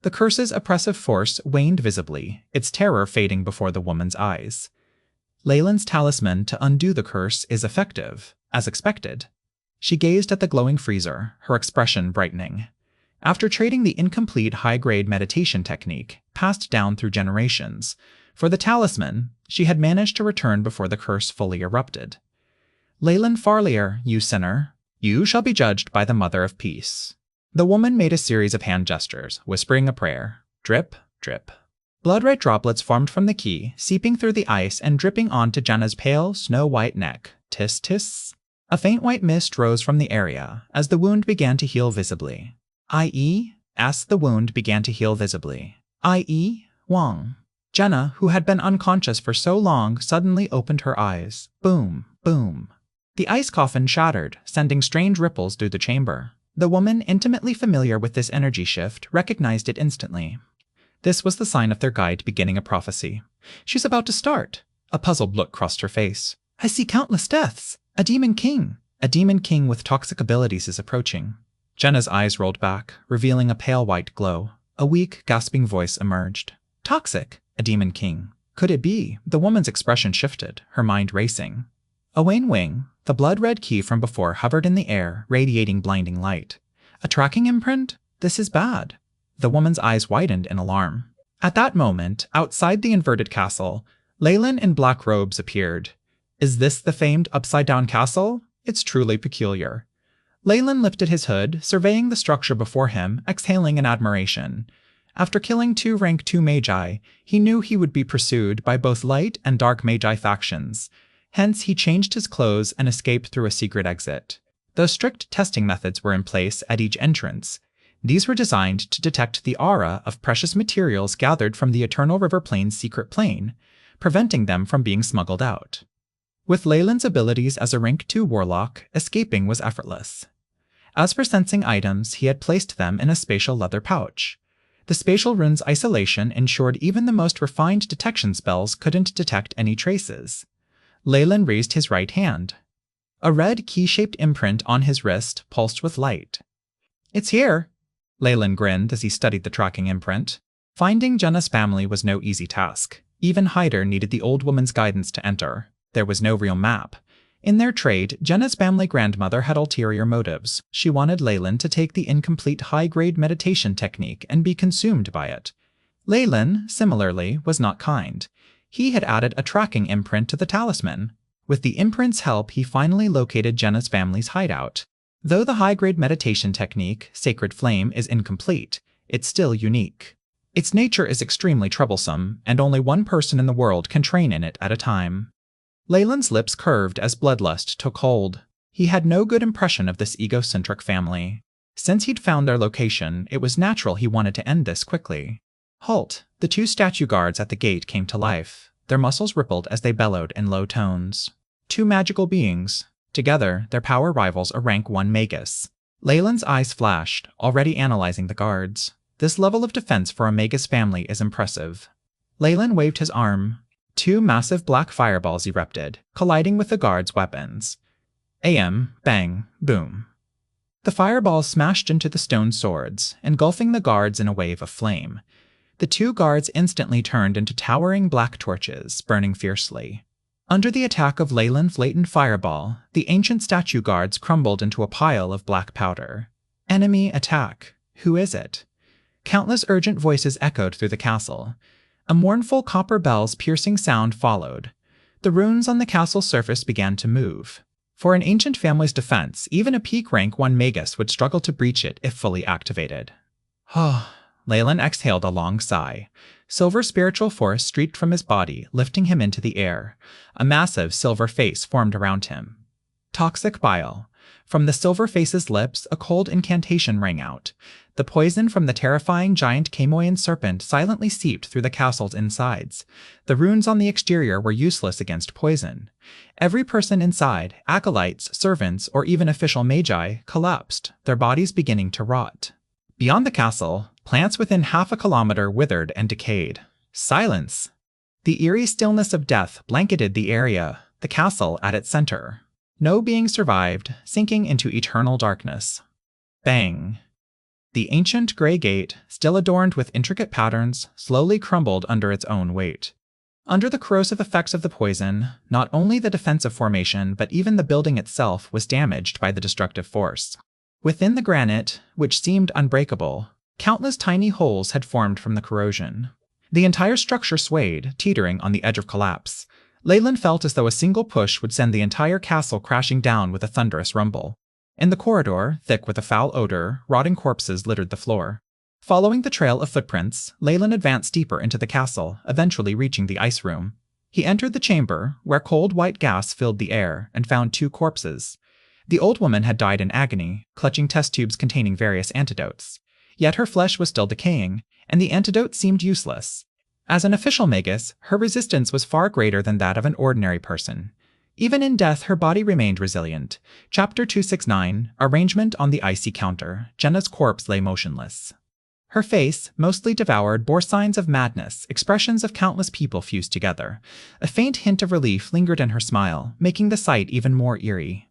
The curse's oppressive force waned visibly, its terror fading before the woman's eyes. Leyland's talisman to undo the curse is effective, as expected. She gazed at the glowing freezer, her expression brightening. After trading the incomplete high-grade meditation technique, passed down through generations, for the talisman, she had managed to return before the curse fully erupted. "Leyland Farlier, you sinner, you shall be judged by the Mother of Peace." The woman made a series of hand gestures, whispering a prayer. Drip, drip. Blood-red droplets formed from the key, seeping through the ice and dripping onto Jenna's pale, snow-white neck. Tis, tis. A faint white mist rose from the area, as the wound began to heal visibly. I.e., as the wound began to heal visibly. I.e., Wong. Jenna, who had been unconscious for so long, suddenly opened her eyes. Boom, boom. The ice coffin shattered, sending strange ripples through the chamber. The woman, intimately familiar with this energy shift, recognized it instantly. This was the sign of their guide beginning a prophecy. "She's about to start." A puzzled look crossed her face. "I see countless deaths. A demon king. A demon king with toxic abilities is approaching." Jenna's eyes rolled back, revealing a pale white glow. A weak, gasping voice emerged. "Toxic? A demon king. Could it be?" The woman's expression shifted, her mind racing. A Wayne wing, the blood-red key from before hovered in the air, radiating blinding light. "A tracking imprint? This is bad." The woman's eyes widened in alarm. At that moment, outside the inverted castle, Leyland in black robes appeared. "Is this the famed upside-down castle? It's truly peculiar." Leyland lifted his hood, surveying the structure before him, exhaling in admiration. After killing 2 rank 2 magi, he knew he would be pursued by both light and dark magi factions. Hence, he changed his clothes and escaped through a secret exit. Though strict testing methods were in place at each entrance, these were designed to detect the aura of precious materials gathered from the Eternal River Plain's secret plane, preventing them from being smuggled out. With Leyland's abilities as a rank 2 warlock, escaping was effortless. As for sensing items, he had placed them in a spatial leather pouch. The spatial rune's isolation ensured even the most refined detection spells couldn't detect any traces. Leyland raised his right hand. A red key-shaped imprint on his wrist pulsed with light. "It's here," Leyland grinned as he studied the tracking imprint. Finding Jenna's family was no easy task. Even Hyder needed the old woman's guidance to enter. There was no real map. In their trade, Jenna's family grandmother had ulterior motives. She wanted Leyland to take the incomplete high-grade meditation technique and be consumed by it. Leyland, similarly, was not kind. He had added a tracking imprint to the talisman. With the imprint's help, he finally located Jenna's family's hideout. Though the high-grade meditation technique, Sacred Flame, is incomplete, it's still unique. Its nature is extremely troublesome, and only one person in the world can train in it at a time. Leyland's lips curved as bloodlust took hold. He had no good impression of this egocentric family. Since he'd found their location, it was natural he wanted to end this quickly. Halt! The two statue guards at the gate came to life. Their muscles rippled as they bellowed in low tones. Two magical beings. Together, their power rivals a rank 1 Magus. Leyland's eyes flashed, already analyzing the guards. This level of defense for a Magus family is impressive. Leyland waved his arm. Two massive black fireballs erupted, colliding with the guards' weapons. AM, bang, boom. The fireballs smashed into the stone swords, engulfing the guards in a wave of flame. The two guards instantly turned into towering black torches, burning fiercely. Under the attack of Leyland's latent fireball, the ancient statue guards crumbled into a pile of black powder. Enemy attack. Who is it? Countless urgent voices echoed through the castle. A mournful copper bell's piercing sound followed. The runes on the castle's surface began to move. For an ancient family's defense, even a peak rank 1 Magus would struggle to breach it if fully activated. Leyland exhaled a long sigh. Silver spiritual force streaked from his body, lifting him into the air. A massive silver face formed around him. Toxic bile. From the silver face's lips, a cold incantation rang out. The poison from the terrifying giant Chamoyan serpent silently seeped through the castle's insides. The runes on the exterior were useless against poison. Every person inside, acolytes, servants, or even official magi, collapsed, their bodies beginning to rot. Beyond the castle, plants within half a kilometer withered and decayed. Silence! The eerie stillness of death blanketed the area, the castle at its center. No being survived, sinking into eternal darkness. Bang! The ancient gray gate, still adorned with intricate patterns, slowly crumbled under its own weight. Under the corrosive effects of the poison, not only the defensive formation but even the building itself was damaged by the destructive force. Within the granite, which seemed unbreakable, countless tiny holes had formed from the corrosion. The entire structure swayed, teetering on the edge of collapse. Leyland felt as though a single push would send the entire castle crashing down with a thunderous rumble. In the corridor, thick with a foul odor, rotting corpses littered the floor. Following the trail of footprints, Leyland advanced deeper into the castle, eventually reaching the ice room. He entered the chamber, where cold white gas filled the air, and found two corpses. The old woman had died in agony, clutching test tubes containing various antidotes. Yet her flesh was still decaying, and the antidote seemed useless. As an official Magus, her resistance was far greater than that of an ordinary person. Even in death, her body remained resilient. Chapter 269, Arrangement on the Icy Counter. Jenna's corpse lay motionless. Her face, mostly devoured, bore signs of madness, expressions of countless people fused together. A faint hint of relief lingered in her smile, making the sight even more eerie.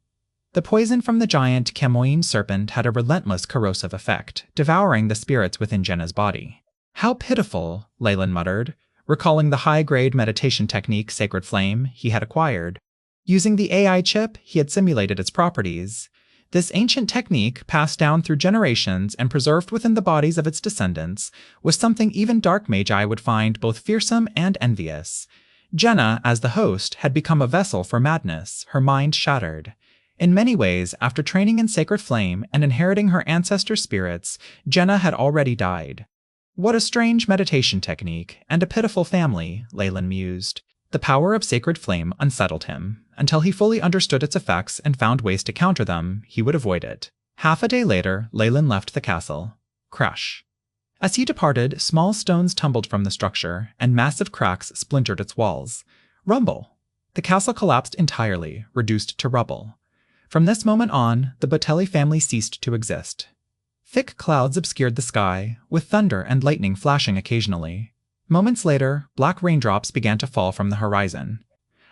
The poison from the giant Chamoyan serpent had a relentless corrosive effect, devouring the spirits within Jenna's body. How pitiful, Leyland muttered, recalling the high-grade meditation technique Sacred Flame he had acquired. Using the AI chip, he had simulated its properties. This ancient technique, passed down through generations and preserved within the bodies of its descendants, was something even dark magi would find both fearsome and envious. Jenna, as the host, had become a vessel for madness, her mind shattered. In many ways, after training in Sacred Flame and inheriting her ancestors' spirits, Jenna had already died. What a strange meditation technique, and a pitiful family, Leyland mused. The power of Sacred Flame unsettled him. Until he fully understood its effects and found ways to counter them, he would avoid it. Half a day later, Leyland left the castle. Crash. As he departed, small stones tumbled from the structure, and massive cracks splintered its walls. Rumble. The castle collapsed entirely, reduced to rubble. From this moment on, the Botelli family ceased to exist. Thick clouds obscured the sky, with thunder and lightning flashing occasionally. Moments later, black raindrops began to fall from the horizon.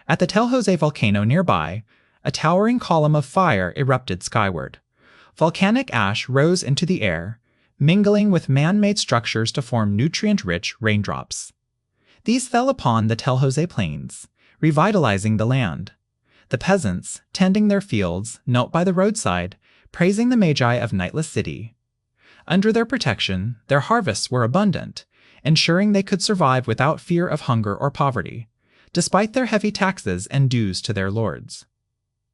At the Tel Jose volcano nearby, a towering column of fire erupted skyward. Volcanic ash rose into the air, mingling with man-made structures to form nutrient-rich raindrops. These fell upon the Tel Jose plains, revitalizing the land. The peasants, tending their fields, knelt by the roadside, praising the Magi of Nightless City. Under their protection, their harvests were abundant, ensuring they could survive without fear of hunger or poverty, despite their heavy taxes and dues to their lords.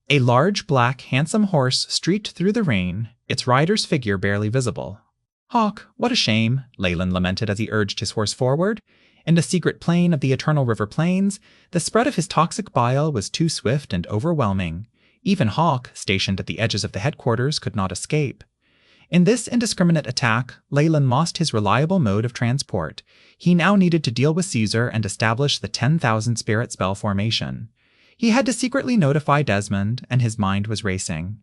A large, black, handsome horse streaked through the rain, its rider's figure barely visible. "Hawk, what a shame," Leyland lamented as he urged his horse forward. In the secret plain of the Eternal River Plains, the spread of his toxic bile was too swift and overwhelming. Even Hawk, stationed at the edges of the headquarters, could not escape. In this indiscriminate attack, Leyland lost his reliable mode of transport. He now needed to deal with Caesar and establish the 10,000 spirit spell formation. He had to secretly notify Desmond, and his mind was racing.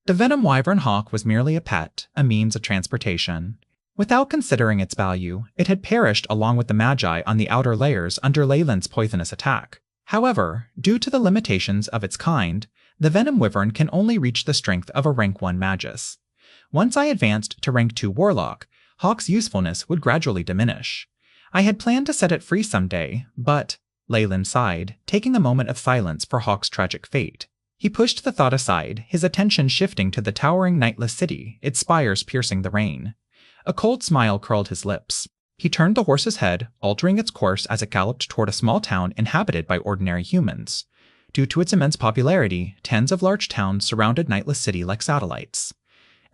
The Venom Wyvern Hawk was merely a pet, a means of transportation. Without considering its value, it had perished along with the Magi on the outer layers under Leyland's poisonous attack. However, due to the limitations of its kind, the Venom Wyvern can only reach the strength of a rank 1 Magus. Once I advanced to rank 2 Warlock, Hawk's usefulness would gradually diminish. I had planned to set it free someday, but Leyland sighed, taking a moment of silence for Hawk's tragic fate. He pushed the thought aside, his attention shifting to the towering nightless city, its spires piercing the rain. A cold smile curled his lips. He turned the horse's head, altering its course as it galloped toward a small town inhabited by ordinary humans. Due to its immense popularity, tens of large towns surrounded Nightless City like satellites.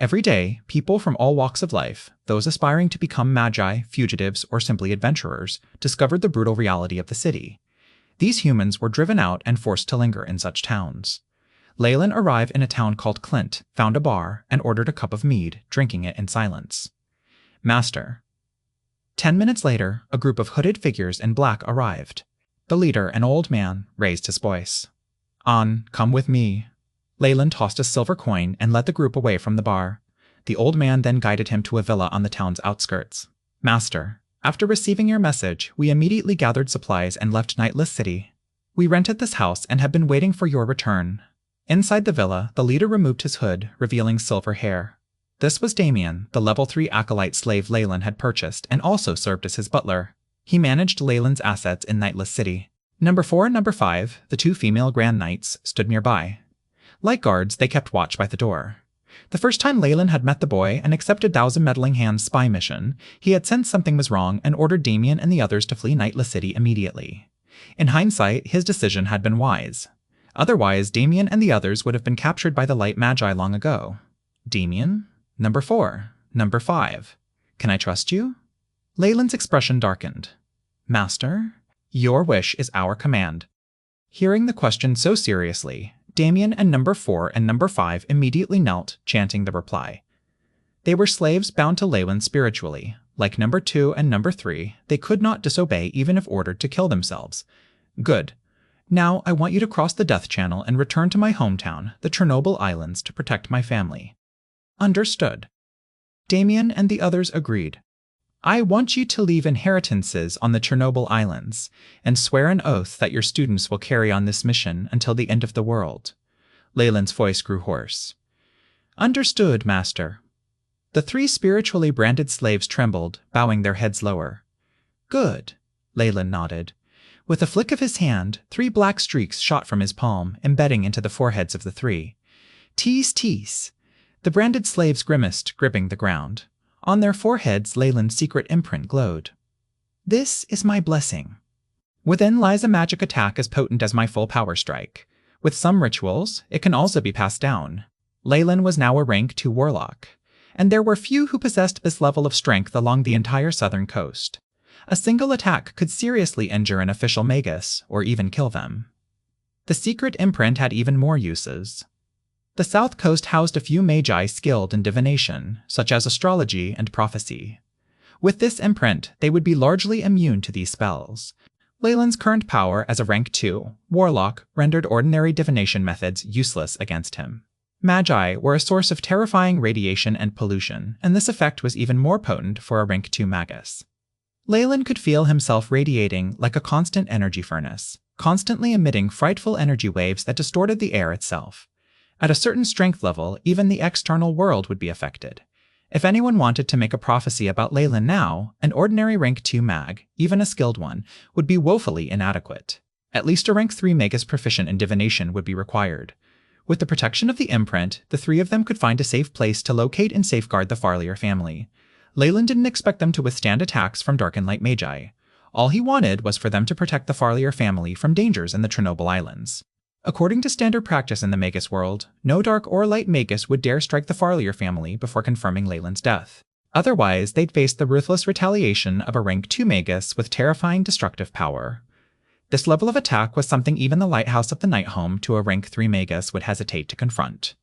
Every day, people from all walks of life, those aspiring to become magi, fugitives, or simply adventurers, discovered the brutal reality of the city. These humans were driven out and forced to linger in such towns. Leyland arrived in a town called Clint, found a bar, and ordered a cup of mead, drinking it in silence. Master. 10 minutes later, a group of hooded figures in black arrived. The leader, an old man, raised his voice. Come with me. Leyland tossed a silver coin and led the group away from the bar. The old man then guided him to a villa on the town's outskirts. Master, after receiving your message, we immediately gathered supplies and left Nightless City. We rented this house and have been waiting for your return. Inside the villa, the leader removed his hood, revealing silver hair. This was Damien, the level 3 acolyte slave Leyland had purchased and also served as his butler. He managed Leyland's assets in Nightless City. Number 4 and Number 5, the 2 female Grand Knights, stood nearby. Like guards, they kept watch by the door. The first time Leyland had met the boy and accepted Thousand Meddling Hands' spy mission, he had sensed something was wrong and ordered Damien and the others to flee Nightless City immediately. In hindsight, his decision had been wise. Otherwise, Damien and the others would have been captured by the Light Magi long ago. Damien? Number 4. Number 5. Can I trust you? Leyland's expression darkened. Master? Your wish is our command. Hearing the question so seriously, Damien and Number 4 and Number 5 immediately knelt, chanting the reply. They were slaves bound to Leyland spiritually. Like Number 2 and Number 3, they could not disobey even if ordered to kill themselves. Good. Now I want you to cross the Death Channel and return to my hometown, the Chernobyl Islands, to protect my family. Understood. Damien and the others agreed. I want you to leave inheritances on the Chernobyl Islands, and swear an oath that your students will carry on this mission until the end of the world. Leyland's voice grew hoarse. Understood, Master. The 3 spiritually branded slaves trembled, bowing their heads lower. Good, Leyland nodded. With a flick of his hand, 3 black streaks shot from his palm, embedding into the foreheads of the 3. Tease, tease. The branded slaves grimaced, gripping the ground. On their foreheads, Leyland's secret imprint glowed. This is my blessing. Within lies a magic attack as potent as my full power strike. With some rituals, it can also be passed down. Leyland was now a rank 2 Warlock, and there were few who possessed this level of strength along the entire southern coast. A single attack could seriously injure an official Magus, or even kill them. The secret imprint had even more uses. The South Coast housed a few magi skilled in divination, such as astrology and prophecy. With this imprint, they would be largely immune to these spells. Leyland's current power as a rank 2 Warlock rendered ordinary divination methods useless against him. Magi were a source of terrifying radiation and pollution, and this effect was even more potent for a rank 2 Magus. Leyland could feel himself radiating like a constant energy furnace, constantly emitting frightful energy waves that distorted the air itself. At a certain strength level, even the external world would be affected. If anyone wanted to make a prophecy about Leyland now, an ordinary rank 2 mag, even a skilled one, would be woefully inadequate. At least a rank 3 Magus proficient in divination would be required. With the protection of the imprint, the 3 of them could find a safe place to locate and safeguard the Farlier family. Leyland didn't expect them to withstand attacks from Dark and Light Magi. All he wanted was for them to protect the Farlier family from dangers in the Chernobyl Islands. According to standard practice in the Magus world, no Dark or Light Magus would dare strike the Farlier family before confirming Leyland's death. Otherwise, they'd face the ruthless retaliation of a rank 2 Magus with terrifying destructive power. This level of attack was something even the lighthouse of the Night Home to a rank 3 Magus would hesitate to confront.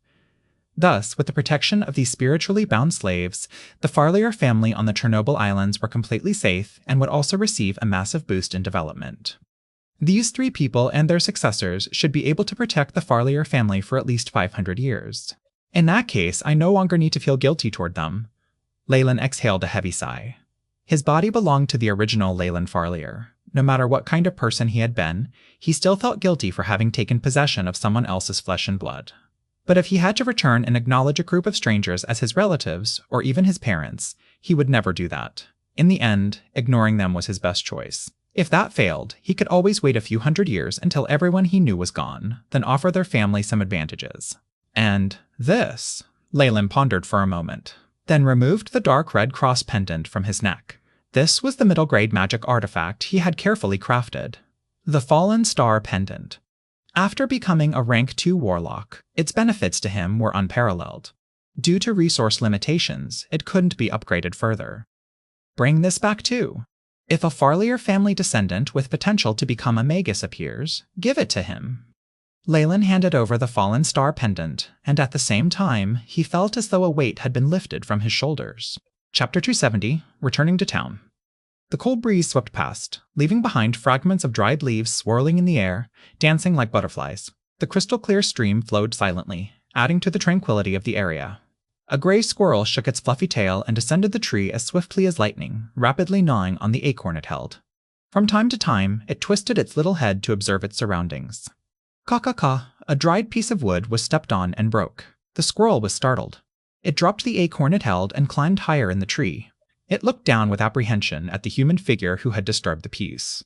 Thus, with the protection of these spiritually bound slaves, the Farlier family on the Chernobyl Islands were completely safe and would also receive a massive boost in development. These 3 people and their successors should be able to protect the Farlier family for at least 500 years. In that case, I no longer need to feel guilty toward them. Leyland exhaled a heavy sigh. His body belonged to the original Leyland Farlier. No matter what kind of person he had been, he still felt guilty for having taken possession of someone else's flesh and blood. But if he had to return and acknowledge a group of strangers as his relatives, or even his parents, he would never do that. In the end, ignoring them was his best choice. If that failed, he could always wait a few hundred years until everyone he knew was gone, then offer their family some advantages. And this, Leyland pondered for a moment, then removed the dark red cross pendant from his neck. This was the middle-grade magic artifact he had carefully crafted, the Fallen Star Pendant. After becoming a rank 2 Warlock, its benefits to him were unparalleled. Due to resource limitations, it couldn't be upgraded further. Bring this back too. If a Farlier family descendant with potential to become a Magus appears, give it to him. Leyland handed over the Fallen Star Pendant, and at the same time, he felt as though a weight had been lifted from his shoulders. Chapter 270, Returning to Town. The cold breeze swept past, leaving behind fragments of dried leaves swirling in the air, dancing like butterflies. The crystal-clear stream flowed silently, adding to the tranquility of the area. A gray squirrel shook its fluffy tail and descended the tree as swiftly as lightning, rapidly gnawing on the acorn it held. From time to time, it twisted its little head to observe its surroundings. Ka-ka-ka, a dried piece of wood was stepped on and broke. The squirrel was startled. It dropped the acorn it held and climbed higher in the tree. It looked down with apprehension at the human figure who had disturbed the peace.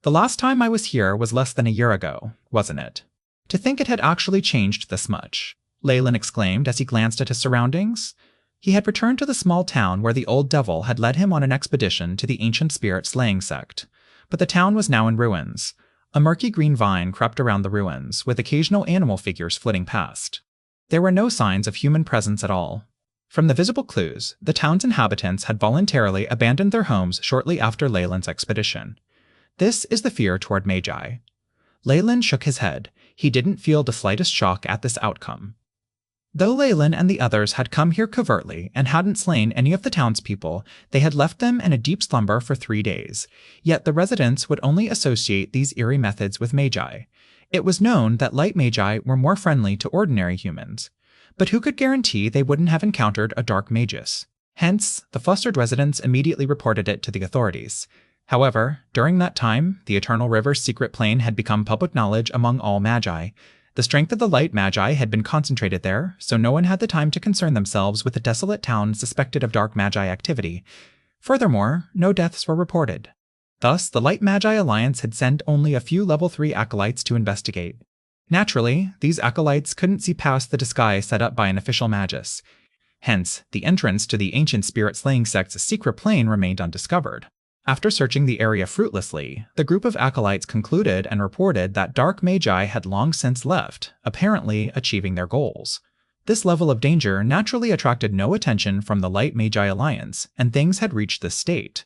The last time I was here was less than a year ago, wasn't it? To think it had actually changed this much, Leyland exclaimed as he glanced at his surroundings. He had returned to the small town where the old devil had led him on an expedition to the ancient spirit slaying sect. But the town was now in ruins. A murky green vine crept around the ruins, with occasional animal figures flitting past. There were no signs of human presence at all. From the visible clues, the town's inhabitants had voluntarily abandoned their homes shortly after Leyland's expedition. This is the fear toward Magi. Leyland shook his head. He didn't feel the slightest shock at this outcome. Though Leyland and the others had come here covertly and hadn't slain any of the townspeople, they had left them in a deep slumber for 3 days. Yet the residents would only associate these eerie methods with Magi. It was known that light Magi were more friendly to ordinary humans. But who could guarantee they wouldn't have encountered a dark magus? Hence, the flustered residents immediately reported it to the authorities. However, during that time, the Eternal River's secret plane had become public knowledge among all Magi. The strength of the light Magi had been concentrated there, so no one had the time to concern themselves with a desolate town suspected of dark Magi activity. Furthermore, no deaths were reported. Thus, the Light Magi Alliance had sent only a few level 3 acolytes to investigate. Naturally, these acolytes couldn't see past the disguise set up by an official magus. Hence, the entrance to the ancient spirit-slaying sect's secret plane remained undiscovered. After searching the area fruitlessly, the group of acolytes concluded and reported that dark Magi had long since left, apparently achieving their goals. This level of danger naturally attracted no attention from the Light Magi Alliance, and things had reached this state.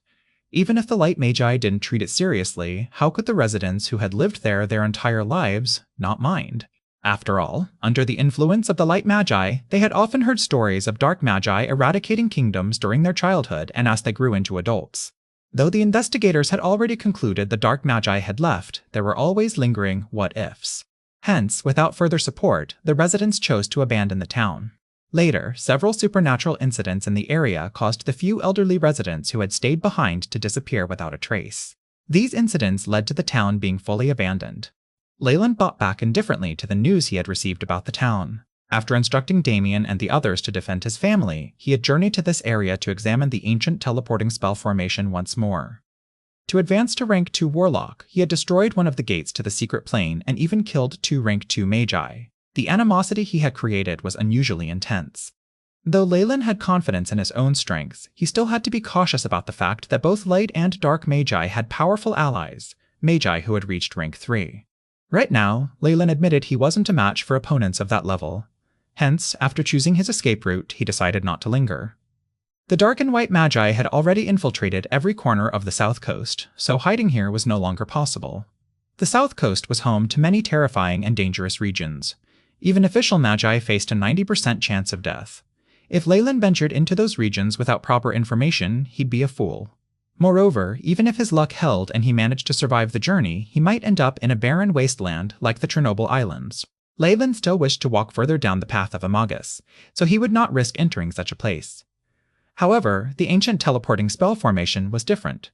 Even if the Light Magi didn't treat it seriously, how could the residents who had lived there their entire lives not mind? After all, under the influence of the Light Magi, they had often heard stories of dark Magi eradicating kingdoms during their childhood and as they grew into adults. Though the investigators had already concluded the dark Magi had left, there were always lingering what-ifs. Hence, without further support, the residents chose to abandon the town. Later, several supernatural incidents in the area caused the few elderly residents who had stayed behind to disappear without a trace. These incidents led to the town being fully abandoned. Leyland bought back indifferently to the news he had received about the town. After instructing Damien and the others to defend his family, he had journeyed to this area to examine the ancient teleporting spell formation once more. To advance to rank 2 Warlock, he had destroyed one of the gates to the secret plane and even killed 2 rank 2 Magi. The animosity he had created was unusually intense. Though Leyland had confidence in his own strengths, he still had to be cautious about the fact that both light and dark Magi had powerful allies, Magi who had reached rank 3. Right now, Leyland admitted he wasn't a match for opponents of that level. Hence, after choosing his escape route, he decided not to linger. The dark and white Magi had already infiltrated every corner of the south coast, so hiding here was no longer possible. The south coast was home to many terrifying and dangerous regions. Even official magi faced a 90% chance of death. If Leyland ventured into those regions without proper information, he'd be a fool. Moreover, even if his luck held and he managed to survive the journey, he might end up in a barren wasteland like the Chernobyl Islands. Leyland still wished to walk further down the path of a Magus, so he would not risk entering such a place. However, the ancient teleporting spell formation was different.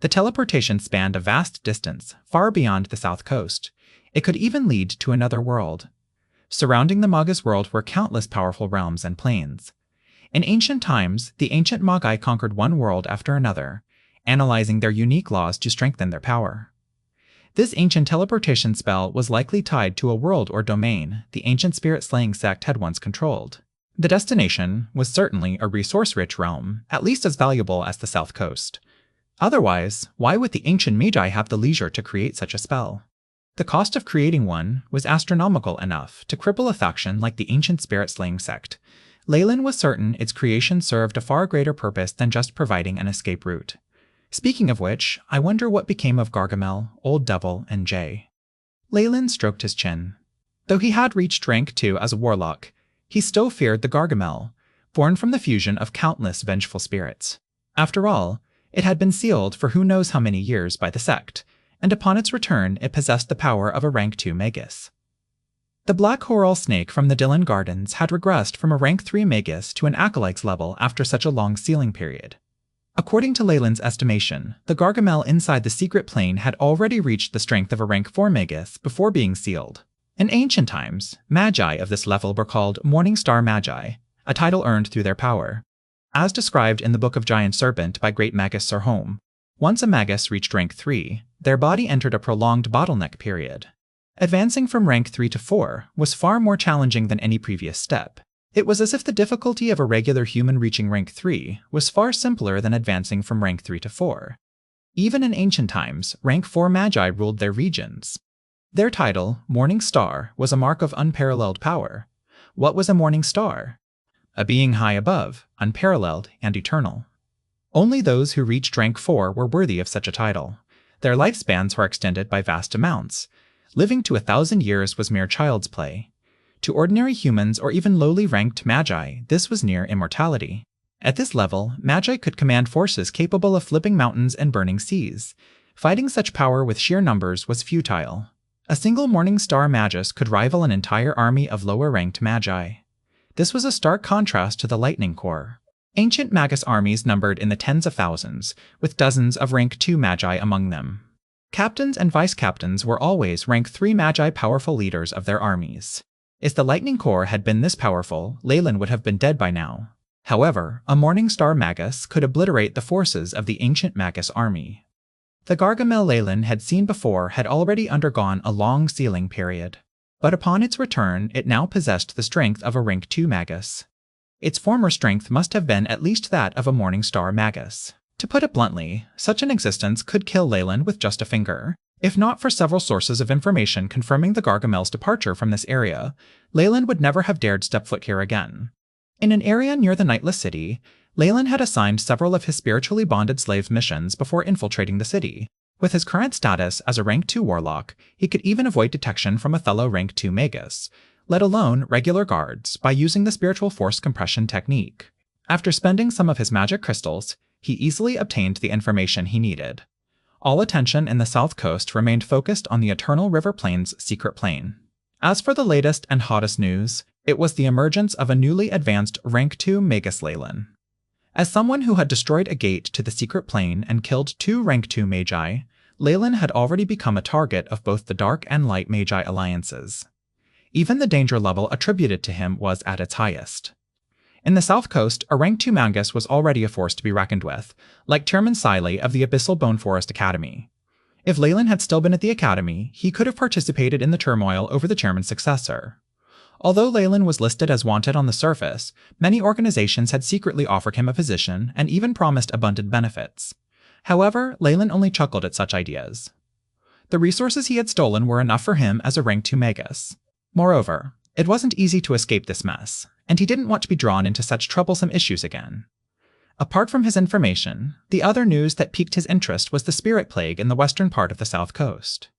The teleportation spanned a vast distance, far beyond the south coast. It could even lead to another world. Surrounding the Magus world were countless powerful realms and planes. In ancient times, the ancient Magi conquered one world after another, analyzing their unique laws to strengthen their power. This ancient teleportation spell was likely tied to a world or domain the ancient spirit-slaying sect had once controlled. The destination was certainly a resource-rich realm, at least as valuable as the south coast. Otherwise, why would the ancient Magi have the leisure to create such a spell? The cost of creating one was astronomical enough to cripple a faction like the ancient spirit-slaying sect. Leyland was certain its creation served a far greater purpose than just providing an escape route. Speaking of which, I wonder what became of Gargamel, Old Devil, and Jay. Leyland stroked his chin. Though he had reached rank 2 as a warlock, he still feared the Gargamel, born from the fusion of countless vengeful spirits. After all, it had been sealed for who knows how many years by the sect, and upon its return it possessed the power of a rank 2 Magus. The black coral snake from the Dylan Gardens had regressed from a rank 3 Magus to an acolyte's level after such a long sealing period. According to Leyland's estimation, the Gargamel inside the secret plane had already reached the strength of a rank 4 Magus before being sealed. In ancient times, magi of this level were called Morning Star Magi, a title earned through their power. As described in the Book of Giant Serpent by Great Magus Sarhome, once a Magus reached rank 3, their body entered a prolonged bottleneck period. Advancing from rank 3 to 4 was far more challenging than any previous step. It was as if the difficulty of a regular human reaching rank 3 was far simpler than advancing from rank 3 to 4. Even in ancient times, rank 4 Magi ruled their regions. Their title, Morning Star, was a mark of unparalleled power. What was a morning star? A being high above, unparalleled, and eternal. Only those who reached rank 4 were worthy of such a title. Their lifespans were extended by vast amounts. Living to 1,000 years was mere child's play. To ordinary humans or even lowly ranked Magi, this was near immortality. At this level, Magi could command forces capable of flipping mountains and burning seas. Fighting such power with sheer numbers was futile. A single Morning Star Magus could rival an entire army of lower-ranked Magi. This was a stark contrast to the Lightning Corps. Ancient Magus armies numbered in the tens of thousands, with dozens of rank 2 Magi among them. Captains and vice-captains were always rank 3 Magi powerful leaders of their armies. If the Lightning Corps had been this powerful, Leyland would have been dead by now. However, a Morning Star Magus could obliterate the forces of the ancient Magus army. The Gargamel Leyland had seen before had already undergone a long sealing period, but upon its return it now possessed the strength of a rank 2 Magus. Its former strength must have been at least that of a Morning Star Magus. To put it bluntly, such an existence could kill Leyland with just a finger. If not for several sources of information confirming the Gargamel's departure from this area, Leyland would never have dared step foot here again. In an area near the Nightless City, Leyland had assigned several of his spiritually bonded slaves missions before infiltrating the city. With his current status as a rank 2 warlock, he could even avoid detection from a fellow rank 2 Magus, let alone regular guards, by using the spiritual force compression technique. After spending some of his magic crystals, he easily obtained the information he needed. All attention in the south coast remained focused on the Eternal River Plains' secret plane. As for the latest and hottest news, it was the emergence of a newly advanced rank 2 Magus Leyland. As someone who had destroyed a gate to the secret plane and killed 2 rank 2 Magi, Leyland had already become a target of both the Dark and Light Magi alliances. Even the danger level attributed to him was at its highest. In the south coast, a rank 2 Magus was already a force to be reckoned with, like Chairman Siley of the Abyssal Bone Forest Academy. If Leyland had still been at the academy, he could have participated in the turmoil over the chairman's successor. Although Leyland was listed as wanted on the surface, many organizations had secretly offered him a position and even promised abundant benefits. However, Leyland only chuckled at such ideas. The resources he had stolen were enough for him as a rank 2 Magus. Moreover, it wasn't easy to escape this mess, and he didn't want to be drawn into such troublesome issues again. Apart from his information, the other news that piqued his interest was the spirit plague in the western part of the south coast.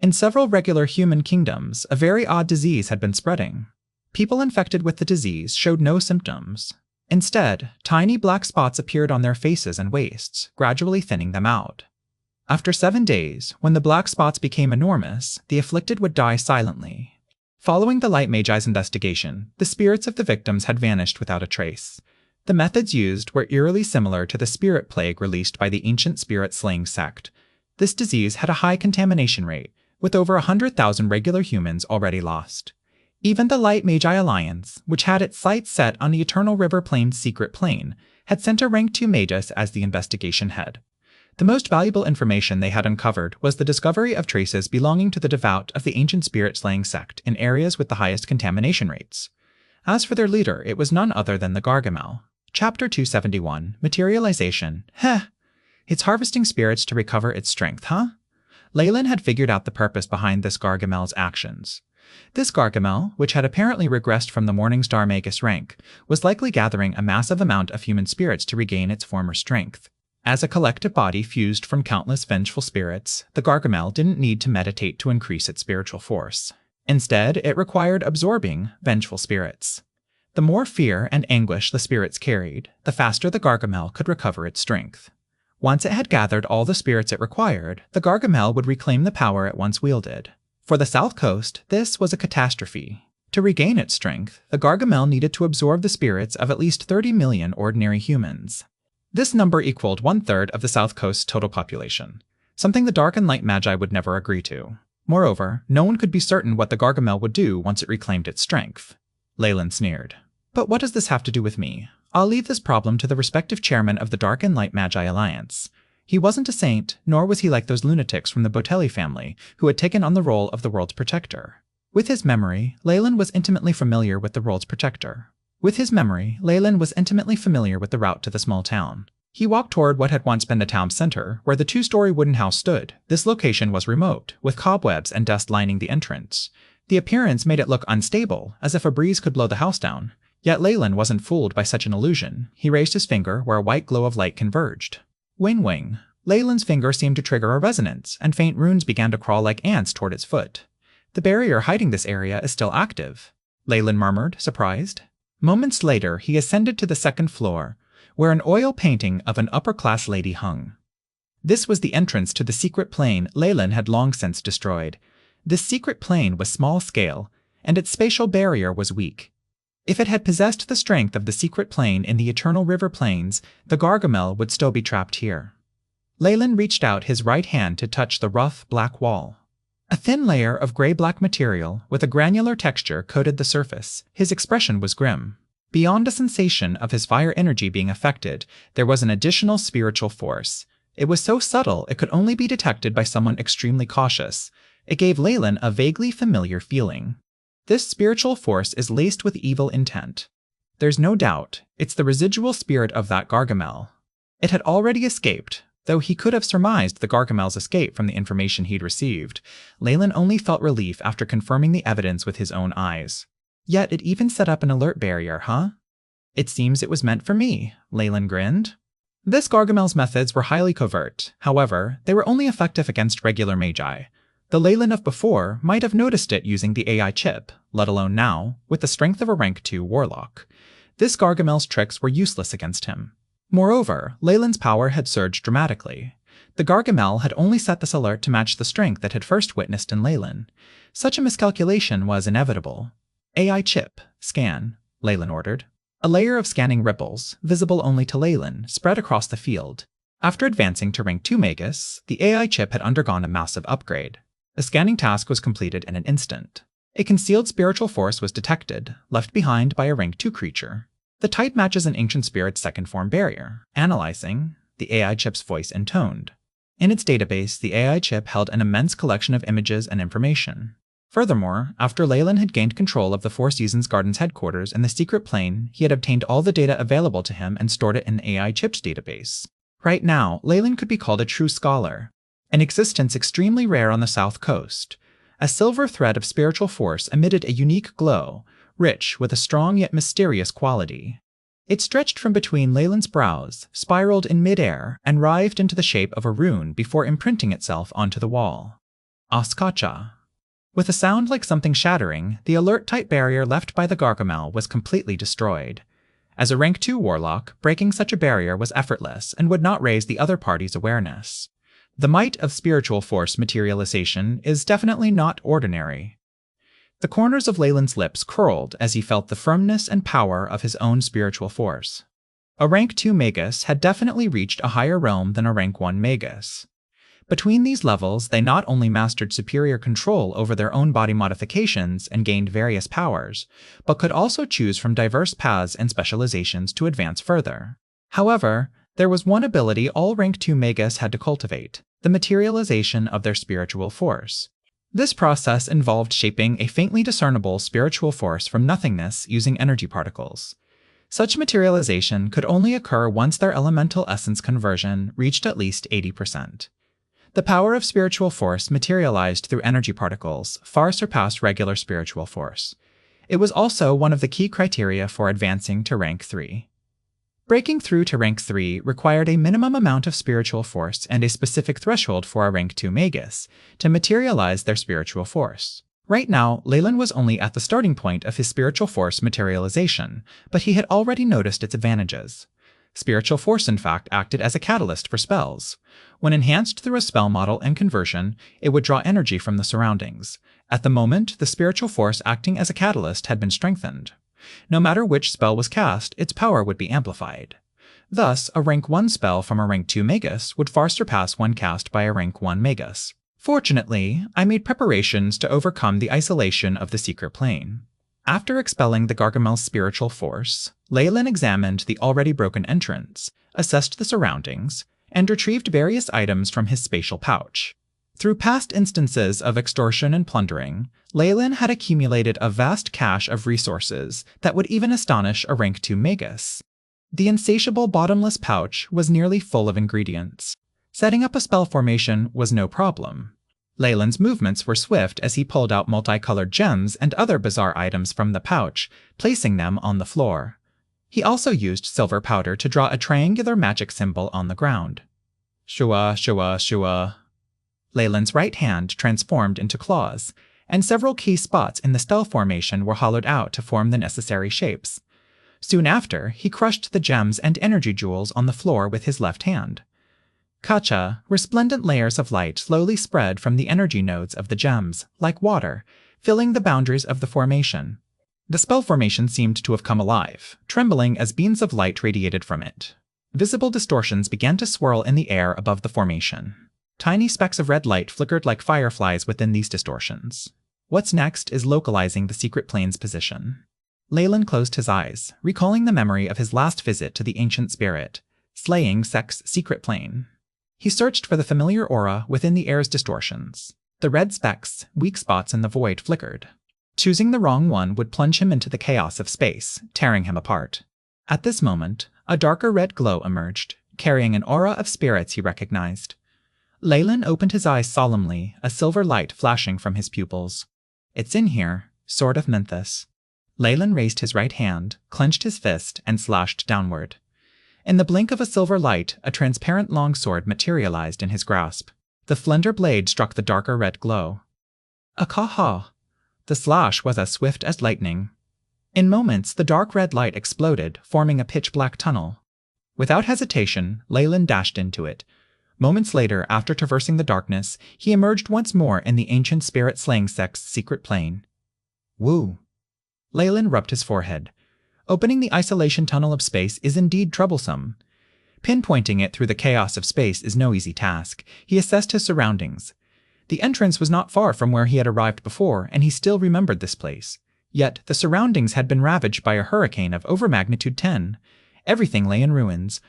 In several regular human kingdoms, a very odd disease had been spreading. People infected with the disease showed no symptoms. Instead, tiny black spots appeared on their faces and waists, gradually thinning them out. After 7 days, when the black spots became enormous, the afflicted would die silently. Following the Light Magi's investigation, the spirits of the victims had vanished without a trace. The methods used were eerily similar to the spirit plague released by the ancient spirit-slaying sect. This disease had a high contamination rate, with over 100,000 regular humans already lost. Even the Light Magi Alliance, which had its sights set on the Eternal River Plain's secret plane, had sent a rank 2 Magus as the investigation head. The most valuable information they had uncovered was the discovery of traces belonging to the devout of the ancient spirit-slaying sect in areas with the highest contamination rates. As for their leader, it was none other than the Gargamel. Chapter 271, Materialization. Heh! It's harvesting spirits to recover its strength, huh? Leyland had figured out the purpose behind this Gargamel's actions. This Gargamel, which had apparently regressed from the Morningstar Magus rank, was likely gathering a massive amount of human spirits to regain its former strength. As a collective body fused from countless vengeful spirits, the Gargamel didn't need to meditate to increase its spiritual force. Instead, it required absorbing vengeful spirits. The more fear and anguish the spirits carried, the faster the Gargamel could recover its strength. Once it had gathered all the spirits it required, the Gargamel would reclaim the power it once wielded. For the South Coast, this was a catastrophe. To regain its strength, the Gargamel needed to absorb the spirits of at least 30 million ordinary humans. This number equaled 1/3 of the South Coast's total population, something the Dark and Light Magi would never agree to. Moreover, no one could be certain what the Gargamel would do once it reclaimed its strength. Leyland sneered. But what does this have to do with me? I'll leave this problem to the respective chairman of the Dark and Light Magi Alliance. He wasn't a saint, nor was he like those lunatics from the Botelli family who had taken on the role of the world's protector. With his memory, Leyland was intimately familiar with the world's protector. With his memory, Leyland was intimately familiar with the route to the small town. He walked toward what had once been the town center, where the 2-story wooden house stood. This location was remote, with cobwebs and dust lining the entrance. The appearance made it look unstable, as if a breeze could blow the house down. Yet Leyland wasn't fooled by such an illusion. He raised his finger where a white glow of light converged. Wing wing. Leyland's finger seemed to trigger a resonance, and faint runes began to crawl like ants toward its foot. The barrier hiding this area is still active, Leyland murmured, surprised. Moments later, he ascended to the 2nd floor, where an oil painting of an upper-class lady hung. This was the entrance to the secret plane Leyland had long since destroyed. This secret plane was small-scale, and its spatial barrier was weak. If it had possessed the strength of the secret plane in the Eternal River Plains, the Gargamel would still be trapped here. Leyland reached out his right hand to touch the rough, black wall. A thin layer of gray-black material with a granular texture coated the surface. His expression was grim. Beyond a sensation of his fire energy being affected, there was an additional spiritual force. It was so subtle it could only be detected by someone extremely cautious. It gave Leyland a vaguely familiar feeling. This spiritual force is laced with evil intent. There's no doubt, it's the residual spirit of that Gargamel. It had already escaped, though he could have surmised the Gargamel's escape from the information he'd received. Leyland only felt relief after confirming the evidence with his own eyes. Yet it even set up an alert barrier, huh? It seems it was meant for me, Leyland grinned. This Gargamel's methods were highly covert. However, they were only effective against regular magi. The Leyland of before might have noticed it using the AI chip, let alone now, with the strength of a rank 2 Warlock. This Gargamel's tricks were useless against him. Moreover, Leyland's power had surged dramatically. The Gargamel had only set this alert to match the strength it had first witnessed in Leyland. Such a miscalculation was inevitable. AI chip, scan, Leyland ordered. A layer of scanning ripples, visible only to Leyland, spread across the field. After advancing to rank 2 Magus, the AI chip had undergone a massive upgrade. The scanning task was completed in an instant. A concealed spiritual force was detected, left behind by a rank 2 creature. The type matches an ancient spirit's 2nd form barrier. Analyzing, the AI chip's voice intoned. In its database, the AI chip held an immense collection of images and information. Furthermore, after Leyland had gained control of the Four Seasons Gardens headquarters in the secret plane, he had obtained all the data available to him and stored it in the AI chip's database. Right now, Leyland could be called a true scholar, an existence extremely rare on the South Coast. A silver thread of spiritual force emitted a unique glow, rich with a strong yet mysterious quality. It stretched from between Leyland's brows, spiraled in midair, and writhed into the shape of a rune before imprinting itself onto the wall. Oskacha. With a sound like something shattering, the alert-type barrier left by the Gargamel was completely destroyed. As a rank 2 Warlock, breaking such a barrier was effortless and would not raise the other party's awareness. The might of spiritual force materialization is definitely not ordinary. The corners of Leyland's lips curled as he felt the firmness and power of his own spiritual force. A rank 2 Magus had definitely reached a higher realm than a rank 1 Magus. Between these levels, they not only mastered superior control over their own body modifications and gained various powers, but could also choose from diverse paths and specializations to advance further. However, there was one ability all rank 2 Magus had to cultivate: the materialization of their spiritual force. This process involved shaping a faintly discernible spiritual force from nothingness using energy particles. Such materialization could only occur once their elemental essence conversion reached at least 80%. The power of spiritual force materialized through energy particles far surpassed regular spiritual force. It was also one of the key criteria for advancing to rank 3. Breaking through to rank 3 required a minimum amount of spiritual force and a specific threshold for a rank 2 Magus to materialize their spiritual force. Right now, Leyland was only at the starting point of his spiritual force materialization, but he had already noticed its advantages. Spiritual force, in fact, acted as a catalyst for spells. When enhanced through a spell model and conversion, it would draw energy from the surroundings. At the moment, the spiritual force acting as a catalyst had been strengthened. No matter which spell was cast, its power would be amplified. Thus, a rank 1 spell from a rank 2 Magus would far surpass one cast by a rank 1 Magus. Fortunately, I made preparations to overcome the isolation of the secret plane. After expelling the Gargamel's spiritual force, Leyland examined the already broken entrance, assessed the surroundings, and retrieved various items from his spatial pouch. Through past instances of extortion and plundering, Leyland had accumulated a vast cache of resources that would even astonish a rank 2 Magus. The insatiable bottomless pouch was nearly full of ingredients. Setting up a spell formation was no problem. Leyland's movements were swift as he pulled out multicolored gems and other bizarre items from the pouch, placing them on the floor. He also used silver powder to draw a triangular magic symbol on the ground. Shua, shua, shua. Leyland's right hand transformed into claws, and several key spots in the spell formation were hollowed out to form the necessary shapes. Soon after, he crushed the gems and energy jewels on the floor with his left hand. Kacha, resplendent layers of light slowly spread from the energy nodes of the gems, like water, filling the boundaries of the formation. The spell formation seemed to have come alive, trembling as beams of light radiated from it. Visible distortions began to swirl in the air above the formation. Tiny specks of red light flickered like fireflies within these distortions. What's next is localizing the secret plane's position. Leyland closed his eyes, recalling the memory of his last visit to the ancient spirit, slaying Sek's secret plane. He searched for the familiar aura within the air's distortions. The red specks, weak spots in the void, flickered. Choosing the wrong one would plunge him into the chaos of space, tearing him apart. At this moment, a darker red glow emerged, carrying an aura of spirits he recognized. Leyland opened his eyes solemnly, a silver light flashing from his pupils. "It's in here, Sword of Minthus." Leyland raised his right hand, clenched his fist, and slashed downward. In the blink of a silver light, a transparent longsword materialized in his grasp. The slender blade struck the darker red glow. Akaha! The slash was as swift as lightning. In moments, the dark red light exploded, forming a pitch-black tunnel. Without hesitation, Leyland dashed into it. Moments later, after traversing the darkness, he emerged once more in the ancient spirit-slaying Sek's secret plane. Woo! Leyland rubbed his forehead. Opening the isolation tunnel of space is indeed troublesome. Pinpointing it through the chaos of space is no easy task. He assessed his surroundings. The entrance was not far from where he had arrived before, and he still remembered this place. Yet, the surroundings had been ravaged by a hurricane of over magnitude 10. Everything lay in ruins.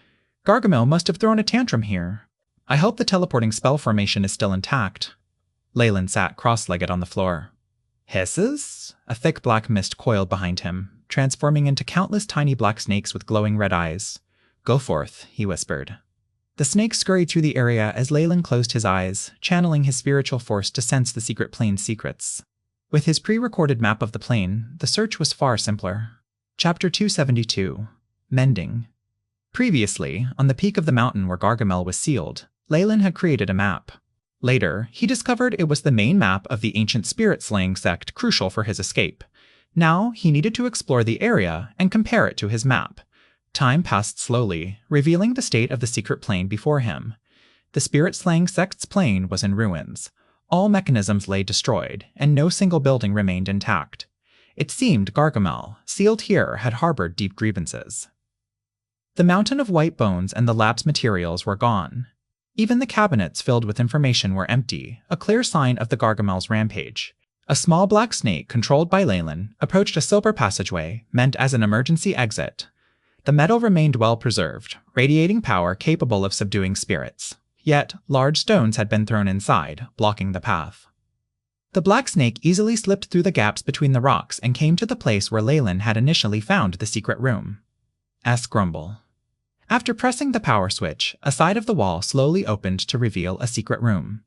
Gargamel must have thrown a tantrum here. I hope the teleporting spell formation is still intact. Leyland sat cross-legged on the floor. Hisses? A thick black mist coiled behind him, transforming into countless tiny black snakes with glowing red eyes. Go forth, he whispered. The snakes scurried through the area as Leyland closed his eyes, channeling his spiritual force to sense the secret plane's secrets. With his pre-recorded map of the plane, the search was far simpler. Chapter 272. Mending. Previously, on the peak of the mountain where Gargamel was sealed, Leyland had created a map. Later, he discovered it was the main map of the ancient spirit-slaying sect crucial for his escape. Now, he needed to explore the area and compare it to his map. Time passed slowly, revealing the state of the secret plane before him. The spirit-slaying sect's plane was in ruins. All mechanisms lay destroyed, and no single building remained intact. It seemed Gargamel, sealed here, had harbored deep grievances. The mountain of white bones and the lab's materials were gone. Even the cabinets filled with information were empty, a clear sign of the Gargamel's rampage. A small black snake, controlled by Leyland, approached a silver passageway, meant as an emergency exit. The metal remained well preserved, radiating power capable of subduing spirits. Yet, large stones had been thrown inside, blocking the path. The black snake easily slipped through the gaps between the rocks and came to the place where Leyland had initially found the secret room. Grumble. After pressing the power switch, a side of the wall slowly opened to reveal a secret room.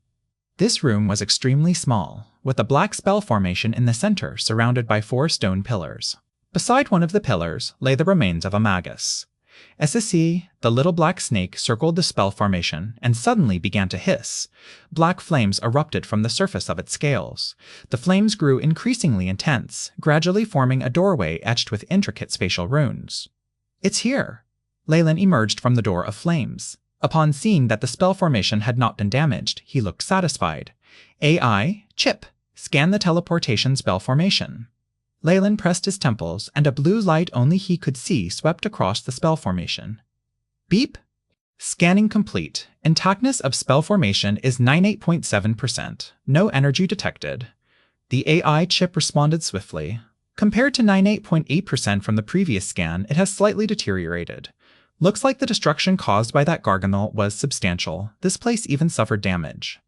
This room was extremely small, with a black spell formation in the center surrounded by 4 stone pillars. Beside one of the pillars lay the remains of a Magus. SSC, the little black snake, circled the spell formation and suddenly began to hiss. Black flames erupted from the surface of its scales. The flames grew increasingly intense, gradually forming a doorway etched with intricate spatial runes. "It's here!" Leyland emerged from the door of flames. Upon seeing that the spell formation had not been damaged, he looked satisfied. AI, chip, scan the teleportation spell formation. Leyland pressed his temples, and a blue light only he could see swept across the spell formation. Beep! Scanning complete. Intactness of spell formation is 98.7%. No energy detected. The AI chip responded swiftly. Compared to 98.8% from the previous scan, it has slightly deteriorated. Looks like the destruction caused by that Gargamel was substantial. This place even suffered damage.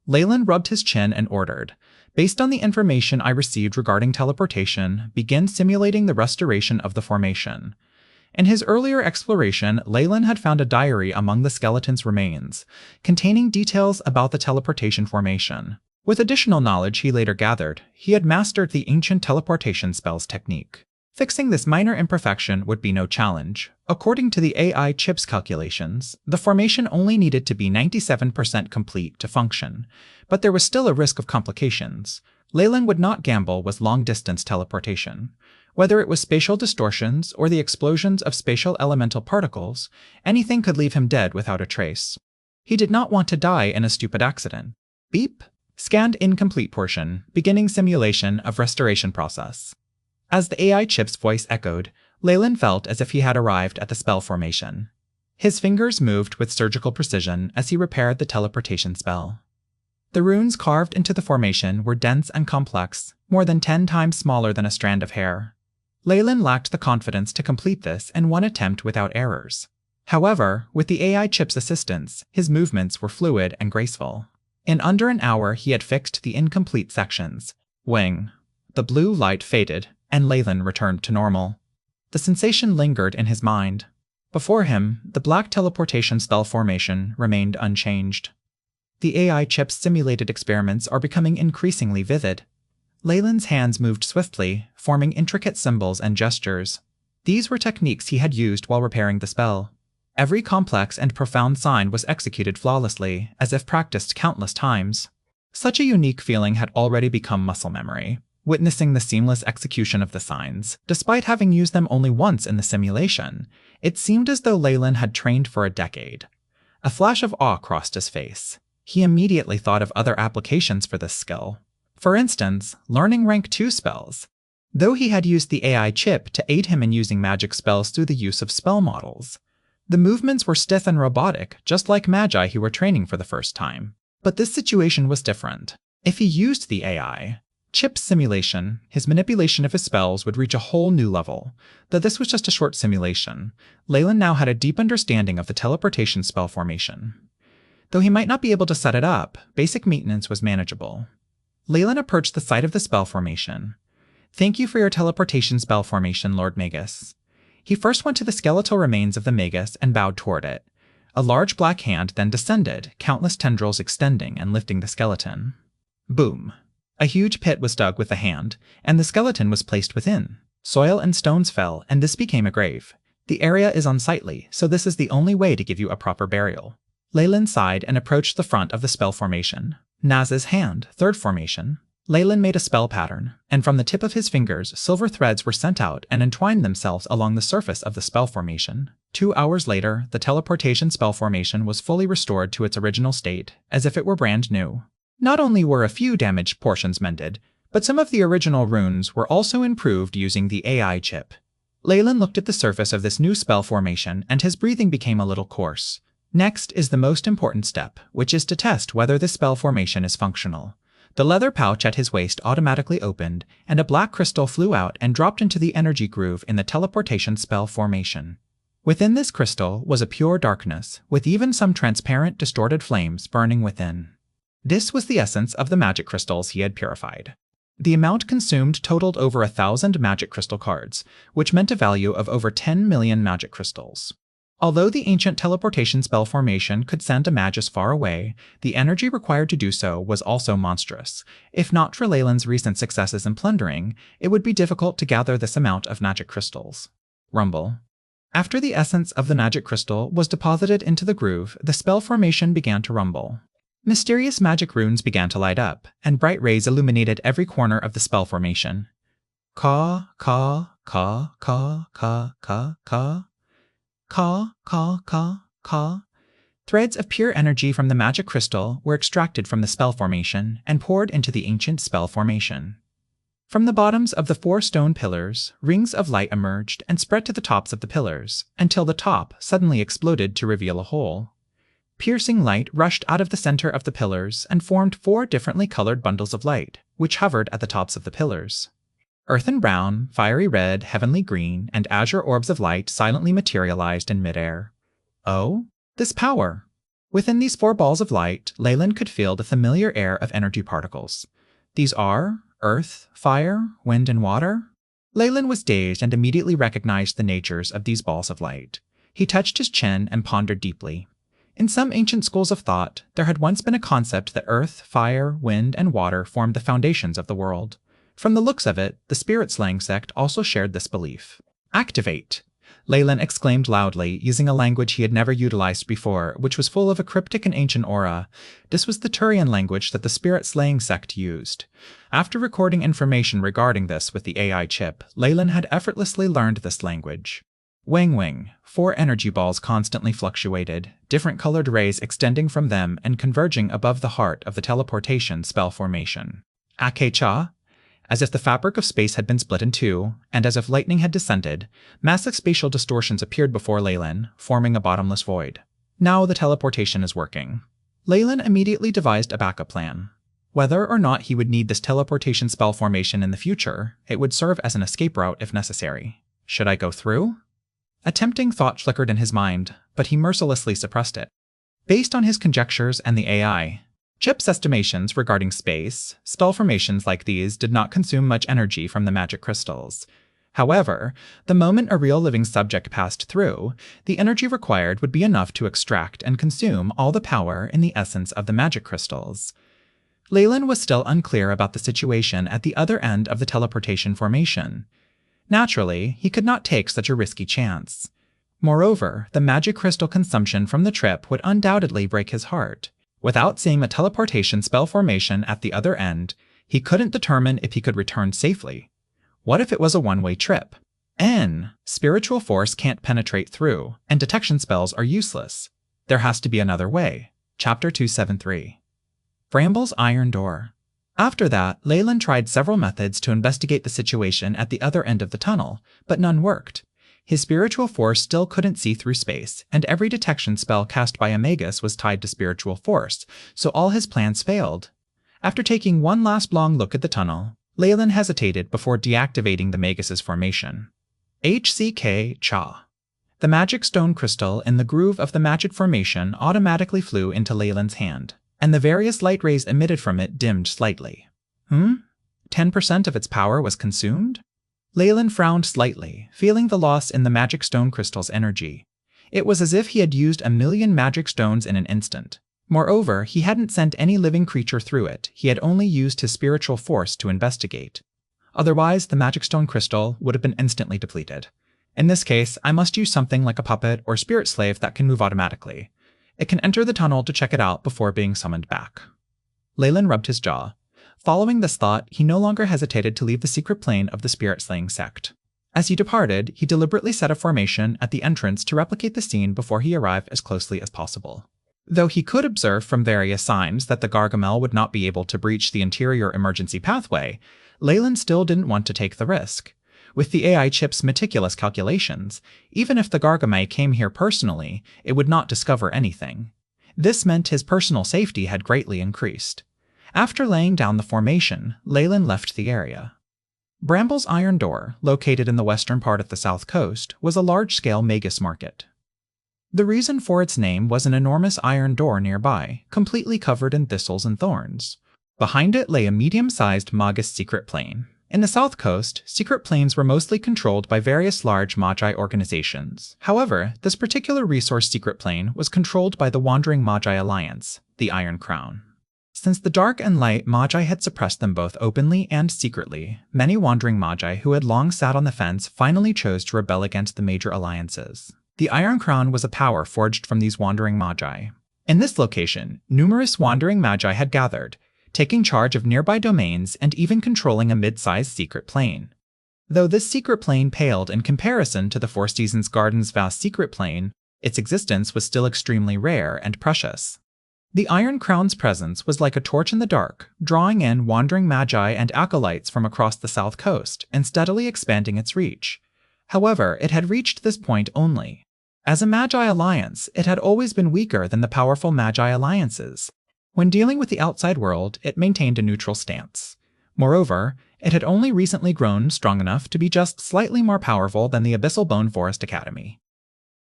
Leyland rubbed his chin and ordered, "Based on the information I received regarding teleportation, begin simulating the restoration of the formation." In his earlier exploration, Leyland had found a diary among the skeleton's remains, containing details about the teleportation formation. With additional knowledge he later gathered, he had mastered the ancient teleportation spell's technique. Fixing this minor imperfection would be no challenge. According to the AI chip's calculations, the formation only needed to be 97% complete to function, but there was still a risk of complications. Leyland would not gamble with long-distance teleportation. Whether it was spatial distortions or the explosions of spatial elemental particles, anything could leave him dead without a trace. He did not want to die in a stupid accident. Beep! Scanned incomplete portion, beginning simulation of restoration process. As the AI chip's voice echoed, Leyland felt as if he had arrived at the spell formation. His fingers moved with surgical precision as he repaired the teleportation spell. The runes carved into the formation were dense and complex, more than 10 times smaller than a strand of hair. Leyland lacked the confidence to complete this in one attempt without errors. However, with the AI chip's assistance, his movements were fluid and graceful. In under an hour he had fixed the incomplete sections. Wing. The blue light faded, and Leyland returned to normal. The sensation lingered in his mind. Before him, the black teleportation spell formation remained unchanged. The AI chip's simulated experiments are becoming increasingly vivid. Leyland's hands moved swiftly, forming intricate symbols and gestures. These were techniques he had used while repairing the spell. Every complex and profound sign was executed flawlessly, as if practiced countless times. Such a unique feeling had already become muscle memory. Witnessing the seamless execution of the signs, despite having used them only once in the simulation, it seemed as though Leyland had trained for a decade. A flash of awe crossed his face. He immediately thought of other applications for this skill. For instance, learning rank 2 spells. Though he had used the AI chip to aid him in using magic spells through the use of spell models. The movements were stiff and robotic, just like Magi who were training for the first time. But this situation was different. If he used the AI chip's simulation, his manipulation of his spells would reach a whole new level. Though this was just a short simulation, Leyland now had a deep understanding of the teleportation spell formation. Though he might not be able to set it up, basic maintenance was manageable. Leyland approached the site of the spell formation. "Thank you for your teleportation spell formation, Lord Magus." He first went to the skeletal remains of the Magus and bowed toward it. A large black hand then descended, countless tendrils extending and lifting the skeleton. Boom. A huge pit was dug with the hand, and the skeleton was placed within. Soil and stones fell, and this became a grave. The area is unsightly, so this is the only way to give you a proper burial. Leyland sighed and approached the front of the spell formation. Naz's hand, third formation. Leyland made a spell pattern, and from the tip of his fingers, silver threads were sent out and entwined themselves along the surface of the spell formation. 2 hours later, the teleportation spell formation was fully restored to its original state, as if it were brand new. Not only were a few damaged portions mended, but some of the original runes were also improved using the AI chip. Leyland looked at the surface of this new spell formation, and his breathing became a little coarse. Next is the most important step, which is to test whether this spell formation is functional. The leather pouch at his waist automatically opened, and a black crystal flew out and dropped into the energy groove in the teleportation spell formation. Within this crystal was a pure darkness, with even some transparent, distorted flames burning within. This was the essence of the magic crystals he had purified. The amount consumed totaled over 1,000 magic crystal cards, which meant a value of over 10 million magic crystals. Although the ancient teleportation spell formation could send a Magus far away, the energy required to do so was also monstrous. If not for Leyland's recent successes in plundering, it would be difficult to gather this amount of magic crystals. Rumble. After the essence of the magic crystal was deposited into the groove, the spell formation began to rumble. Mysterious magic runes began to light up, and bright rays illuminated every corner of the spell formation. Ka, ka, ka, ka, ka, ka, ka. Ka, ka, ka, ka. Threads of pure energy from the magic crystal were extracted from the spell formation and poured into the ancient spell formation. From the bottoms of the 4 stone pillars, rings of light emerged and spread to the tops of the pillars, until the top suddenly exploded to reveal a hole. Piercing light rushed out of the center of the pillars and formed 4 differently colored bundles of light, which hovered at the tops of the pillars. Earthen brown, fiery red, heavenly green, and azure orbs of light silently materialized in midair. Oh, this power! Within these 4 balls of light, Leyland could feel the familiar air of energy particles. These are earth, fire, wind, and water? Leyland was dazed and immediately recognized the natures of these balls of light. He touched his chin and pondered deeply. In some ancient schools of thought, there had once been a concept that earth, fire, wind, and water formed the foundations of the world. From the looks of it, the spirit slaying sect also shared this belief. Activate! Leyland exclaimed loudly, using a language he had never utilized before, which was full of a cryptic and ancient aura. This was the Turian language that the spirit slaying sect used. After recording information regarding this with the AI chip, Leyland had effortlessly learned this language. Wang Wing, 4 energy balls constantly fluctuated, different colored rays extending from them and converging above the heart of the teleportation spell formation. Ake-cha? As if the fabric of space had been split in 2, and as if lightning had descended, massive spatial distortions appeared before Leyland, forming a bottomless void. Now the teleportation is working. Leyland immediately devised a backup plan. Whether or not he would need this teleportation spell formation in the future, it would serve as an escape route if necessary. Should I go through? A tempting thought flickered in his mind, but he mercilessly suppressed it. Based on his conjectures and the AI, Chip's estimations regarding space, spell formations like these did not consume much energy from the magic crystals. However, the moment a real living subject passed through, the energy required would be enough to extract and consume all the power in the essence of the magic crystals. Leyland was still unclear about the situation at the other end of the teleportation formation. Naturally, he could not take such a risky chance. Moreover, the magic crystal consumption from the trip would undoubtedly break his heart. Without seeing a teleportation spell formation at the other end, he couldn't determine if he could return safely. What if it was a one-way trip? Spiritual force can't penetrate through, and detection spells are useless. There has to be another way. Chapter 273. Bramble's Iron Door. After that, Leyland tried several methods to investigate the situation at the other end of the tunnel, but none worked. His spiritual force still couldn't see through space, and every detection spell cast by a Magus was tied to spiritual force, so all his plans failed. After taking one last long look at the tunnel, Leyland hesitated before deactivating the Magus's formation. HCK-Cha. The magic stone crystal in the groove of the magic formation automatically flew into Leyland's hand, and the various light rays emitted from it dimmed slightly. 10% of its power was consumed? Leyland frowned slightly, feeling the loss in the magic stone crystal's energy. It was as if he had used 1,000,000 magic stones in an instant. Moreover, he hadn't sent any living creature through it, he had only used his spiritual force to investigate. Otherwise, the magic stone crystal would have been instantly depleted. In this case, I must use something like a puppet or spirit slave that can move automatically. It can enter the tunnel to check it out before being summoned back. Leyland rubbed his jaw. Following this thought, he no longer hesitated to leave the secret plane of the spirit-slaying sect. As he departed, he deliberately set a formation at the entrance to replicate the scene before he arrived as closely as possible. Though he could observe from various signs that the Gargamel would not be able to breach the interior emergency pathway, Leyland still didn't want to take the risk. With the AI chip's meticulous calculations, even if the Gargamel came here personally, it would not discover anything. This meant his personal safety had greatly increased. After laying down the formation, Leyland left the area. Bramble's Iron Door, located in the western part of the south coast, was a large-scale Magus market. The reason for its name was an enormous iron door nearby, completely covered in thistles and thorns. Behind it lay a medium-sized Magus secret plane. In the south coast, secret planes were mostly controlled by various large Magi organizations. However, this particular resource secret plane was controlled by the Wandering Magi Alliance, the Iron Crown. Since the Dark and Light Magi had suppressed them both openly and secretly, many Wandering Magi who had long sat on the fence finally chose to rebel against the major alliances. The Iron Crown was a power forged from these Wandering Magi. In this location, numerous Wandering Magi had gathered, taking charge of nearby domains and even controlling a mid-sized secret plane. Though this secret plane paled in comparison to the Four Seasons Garden's vast secret plane, its existence was still extremely rare and precious. The Iron Crown's presence was like a torch in the dark, drawing in Wandering Magi and acolytes from across the south coast and steadily expanding its reach. However, it had reached this point only. As a Magi alliance, it had always been weaker than the powerful Magi alliances. When dealing with the outside world, it maintained a neutral stance. Moreover, it had only recently grown strong enough to be just slightly more powerful than the Abyssal Bone Forest Academy.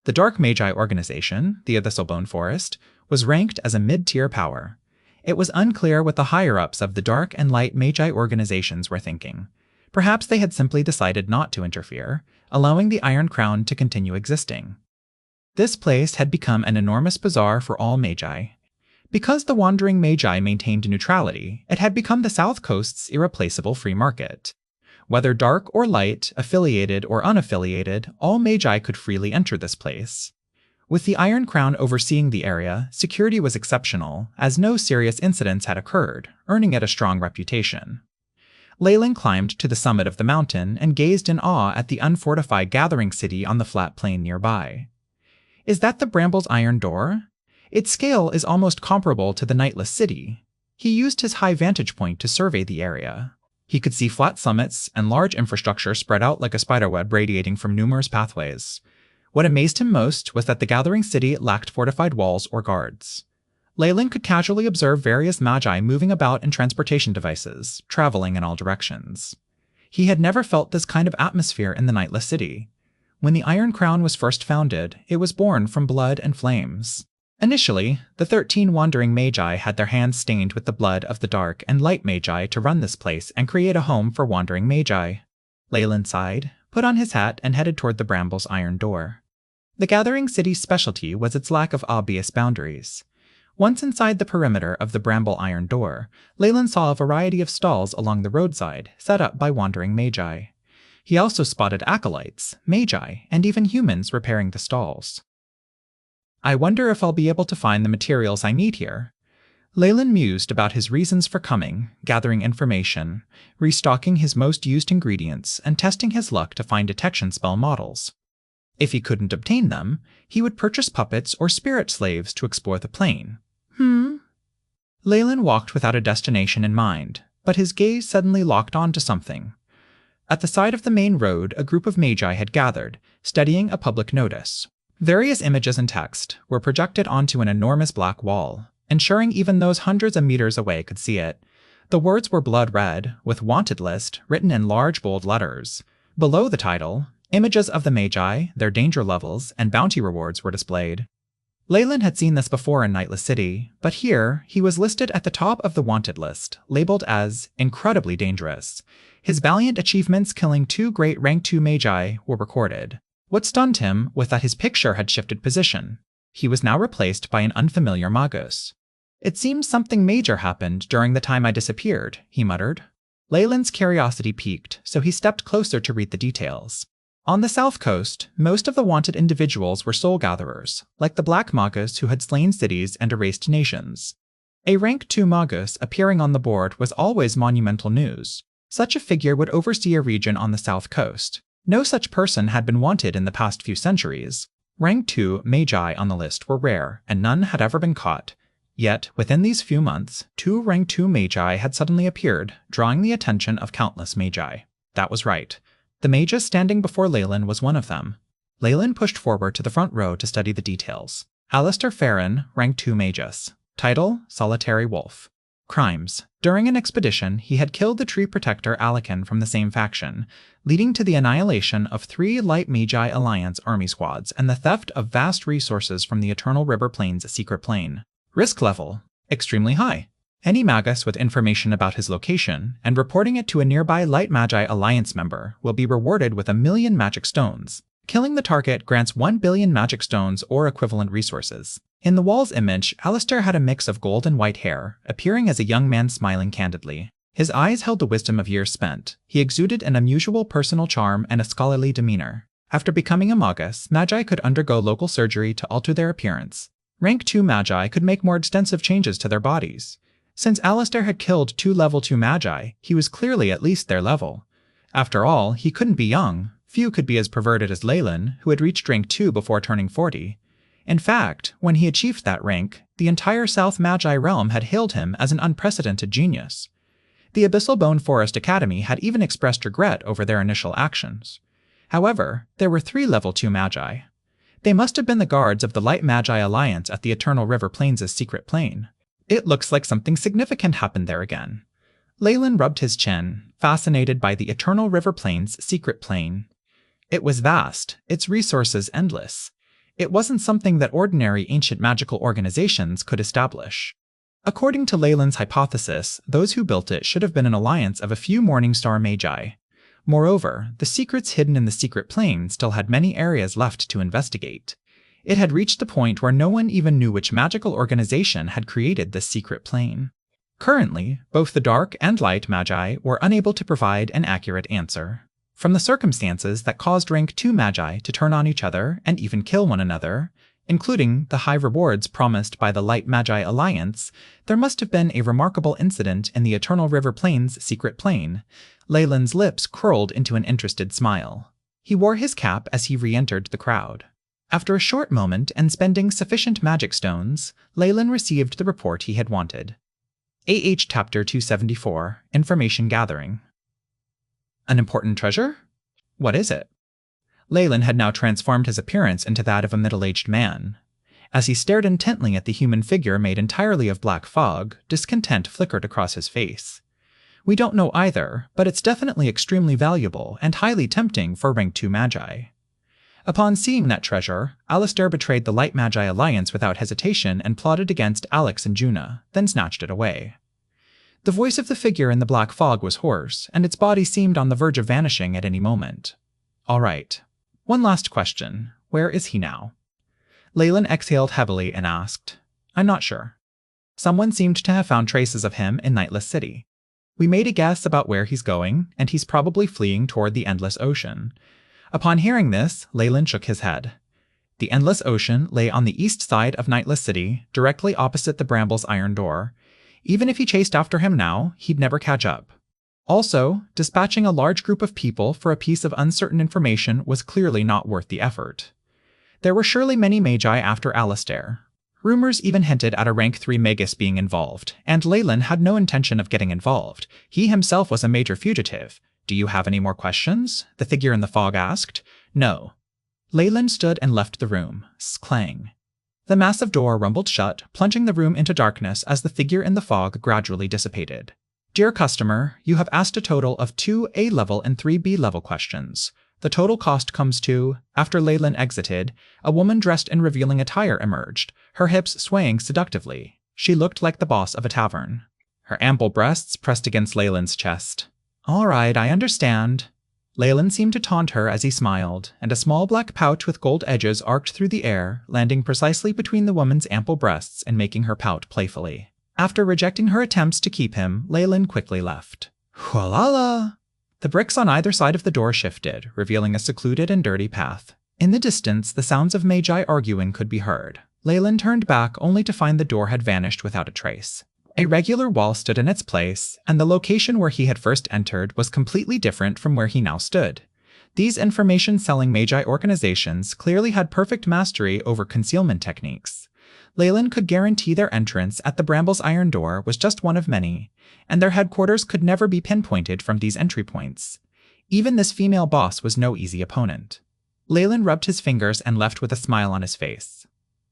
The Dark Magi organization, the Abyssal Bone Forest, was ranked as a mid-tier power. It was unclear what the higher-ups of the Dark and Light Magi organizations were thinking. Perhaps they had simply decided not to interfere, allowing the Iron Crown to continue existing. This place had become an enormous bazaar for all Magi. Because the Wandering Magi maintained neutrality, it had become the South Coast's irreplaceable free market. Whether dark or light, affiliated or unaffiliated, all Magi could freely enter this place. With the Iron Crown overseeing the area, security was exceptional, as no serious incidents had occurred, earning it a strong reputation. Leyland climbed to the summit of the mountain and gazed in awe at the unfortified gathering city on the flat plain nearby. Is that the Bramble's Iron Door? Its scale is almost comparable to the Nightless City. He used his high vantage point to survey the area. He could see flat summits and large infrastructure spread out like a spiderweb radiating from numerous pathways. What amazed him most was that the gathering city lacked fortified walls or guards. Leyland could casually observe various Magi moving about in transportation devices, traveling in all directions. He had never felt this kind of atmosphere in the Nightless City. When the Iron Crown was first founded, it was born from blood and flames. Initially, the 13 Wandering Magi had their hands stained with the blood of the Dark and Light Magi to run this place and create a home for Wandering Magi. Leyland sighed, put on his hat, and headed toward the Bramble's Iron Door. The Gathering City's specialty was its lack of obvious boundaries. Once inside the perimeter of the Bramble Iron Door, Leyland saw a variety of stalls along the roadside, set up by Wandering Magi. He also spotted acolytes, Magi, and even humans repairing the stalls. I wonder if I'll be able to find the materials I need here. Leyland mused about his reasons for coming, gathering information, restocking his most used ingredients, and testing his luck to find detection spell models. If he couldn't obtain them, he would purchase puppets or spirit slaves to explore the plane. Leyland walked without a destination in mind, but his gaze suddenly locked on to something. At the side of the main road, a group of Magi had gathered, studying a public notice. Various images and text were projected onto an enormous black wall, ensuring even those hundreds of meters away could see it. The words were blood red, with Wanted List written in large bold letters. Below the title, images of the Magi, their danger levels, and bounty rewards were displayed. Leyland had seen this before in Nightless City, but here he was listed at the top of the Wanted List, labeled as incredibly dangerous. His valiant achievements killing 2 great Rank 2 Magi were recorded. What stunned him was that his picture had shifted position. He was now replaced by an unfamiliar Magus. It seems something major happened during the time I disappeared, he muttered. Leyland's curiosity piqued, so he stepped closer to read the details. On the south coast, most of the wanted individuals were soul gatherers, like the Black Magus who had slain cities and erased nations. A rank 2 Magus appearing on the board was always monumental news. Such a figure would oversee a region on the south coast. No such person had been wanted in the past few centuries. Rank 2 Magi on the list were rare, and none had ever been caught. Yet, within these few months, 2 Rank 2 Magi had suddenly appeared, drawing the attention of countless Magi. That was right. The Magus standing before Leyland was one of them. Leyland pushed forward to the front row to study the details. Alistair Farron, Rank 2 Magus. Title, Solitary Wolf. Crimes. During an expedition, he had killed the tree protector Alakan from the same faction, leading to the annihilation of 3 Light Magi Alliance army squads and the theft of vast resources from the Eternal River Plains secret plane. Risk level. Extremely high. Any Magus with information about his location, and reporting it to a nearby Light Magi Alliance member, will be rewarded with 1,000,000 magic stones. Killing the target grants 1 billion magic stones or equivalent resources. In the wall's image, Alistair had a mix of gold and white hair, appearing as a young man smiling candidly. His eyes held the wisdom of years spent. He exuded an unusual personal charm and a scholarly demeanor. After becoming a Magus, Magi could undergo local surgery to alter their appearance. Rank 2 Magi could make more extensive changes to their bodies. Since Alistair had killed 2 level 2 Magi, he was clearly at least their level. After all, he couldn't be young. Few could be as perverted as Leyland, who had reached rank 2 before turning 40. In fact, when he achieved that rank, the entire South Magi realm had hailed him as an unprecedented genius. The Abyssal Bone Forest Academy had even expressed regret over their initial actions. However, there were 3 level 2 Magi. They must have been the guards of the Light Magi Alliance at the Eternal River Plains' secret plane. It looks like something significant happened there again. Leyland rubbed his chin, fascinated by the Eternal River Plains' secret plane. It was vast, its resources endless. It wasn't something that ordinary ancient magical organizations could establish. According to Leyland's hypothesis, those who built it should have been an alliance of a few Morningstar Magi. Moreover, the secrets hidden in the secret plane still had many areas left to investigate. It had reached the point where no one even knew which magical organization had created this secret plane. Currently, both the Dark and Light Magi were unable to provide an accurate answer. From the circumstances that caused rank 2 Magi to turn on each other and even kill one another, including the high rewards promised by the Light Magi Alliance, there must have been a remarkable incident in the Eternal River Plains' secret plane. Leyland's lips curled into an interested smile. He wore his cap as he re-entered the crowd. After a short moment and spending sufficient magic stones, Leyland received the report he had wanted. AH Chapter 274, Information Gathering. An important treasure? What is it? Leyland had now transformed his appearance into that of a middle-aged man. As he stared intently at the human figure made entirely of black fog, discontent flickered across his face. We don't know either, but it's definitely extremely valuable and highly tempting for rank 2 Magi. Upon seeing that treasure, Alistair betrayed the Light Magi Alliance without hesitation and plotted against Alex and Juna, then snatched it away. The voice of the figure in the black fog was hoarse, and its body seemed on the verge of vanishing at any moment. All right. One last question. Where is he now? Leyland exhaled heavily and asked, I'm not sure. Someone seemed to have found traces of him in Nightless City. We made a guess about where he's going, and he's probably fleeing toward the Endless Ocean. Upon hearing this, Leyland shook his head. The Endless Ocean lay on the east side of Nightless City, directly opposite the Bramble's iron door. Even if he chased after him now, he'd never catch up. Also, dispatching a large group of people for a piece of uncertain information was clearly not worth the effort. There were surely many Magi after Alistair. Rumors even hinted at a rank 3 Magus being involved, and Leyland had no intention of getting involved. He himself was a major fugitive. Do you have any more questions? The figure in the fog asked. No. Leyland stood and left the room. Clang. The massive door rumbled shut, plunging the room into darkness as the figure in the fog gradually dissipated. Dear customer, you have asked a total of 2 A-level and 3 B-level questions. The total cost comes to, after Leyland exited, a woman dressed in revealing attire emerged, her hips swaying seductively. She looked like the boss of a tavern. Her ample breasts pressed against Leyland's chest. All right, I understand. Leyland seemed to taunt her as he smiled, and a small black pouch with gold edges arced through the air, landing precisely between the woman's ample breasts and making her pout playfully. After rejecting her attempts to keep him, Leyland quickly left. Whalala! The bricks on either side of the door shifted, revealing a secluded and dirty path. In the distance, the sounds of magi arguing could be heard. Leyland turned back only to find the door had vanished without a trace. A regular wall stood in its place, and the location where he had first entered was completely different from where he now stood. These information-selling magi organizations clearly had perfect mastery over concealment techniques. Leyland could guarantee their entrance at the Bramble's iron door was just one of many, and their headquarters could never be pinpointed from these entry points. Even this female boss was no easy opponent. Leyland rubbed his fingers and left with a smile on his face.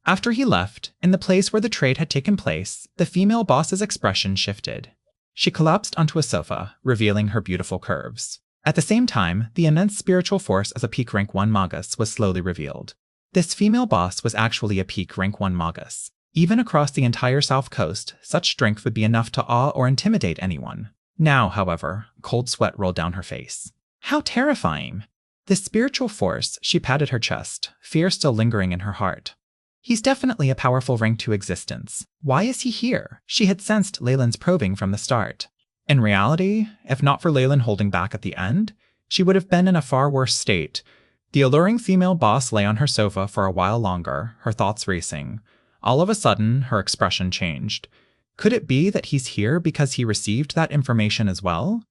After he left, in the place where the trade had taken place, the female boss's expression shifted. She collapsed onto a sofa, revealing her beautiful curves. At the same time, the immense spiritual force of a peak rank 1 Magus was slowly revealed. This female boss was actually a peak rank 1 Magus. Even across the entire south coast, such strength would be enough to awe or intimidate anyone. Now, however, cold sweat rolled down her face. How terrifying! This spiritual force, she patted her chest, fear still lingering in her heart. He's definitely a powerful rank 2 existence. Why is he here? She had sensed Leyland's probing from the start. In reality, if not for Leyland holding back at the end, she would have been in a far worse state. The alluring female boss lay on her sofa for a while longer, her thoughts racing. All of a sudden, her expression changed. Could it be that he's here because he received that information as well?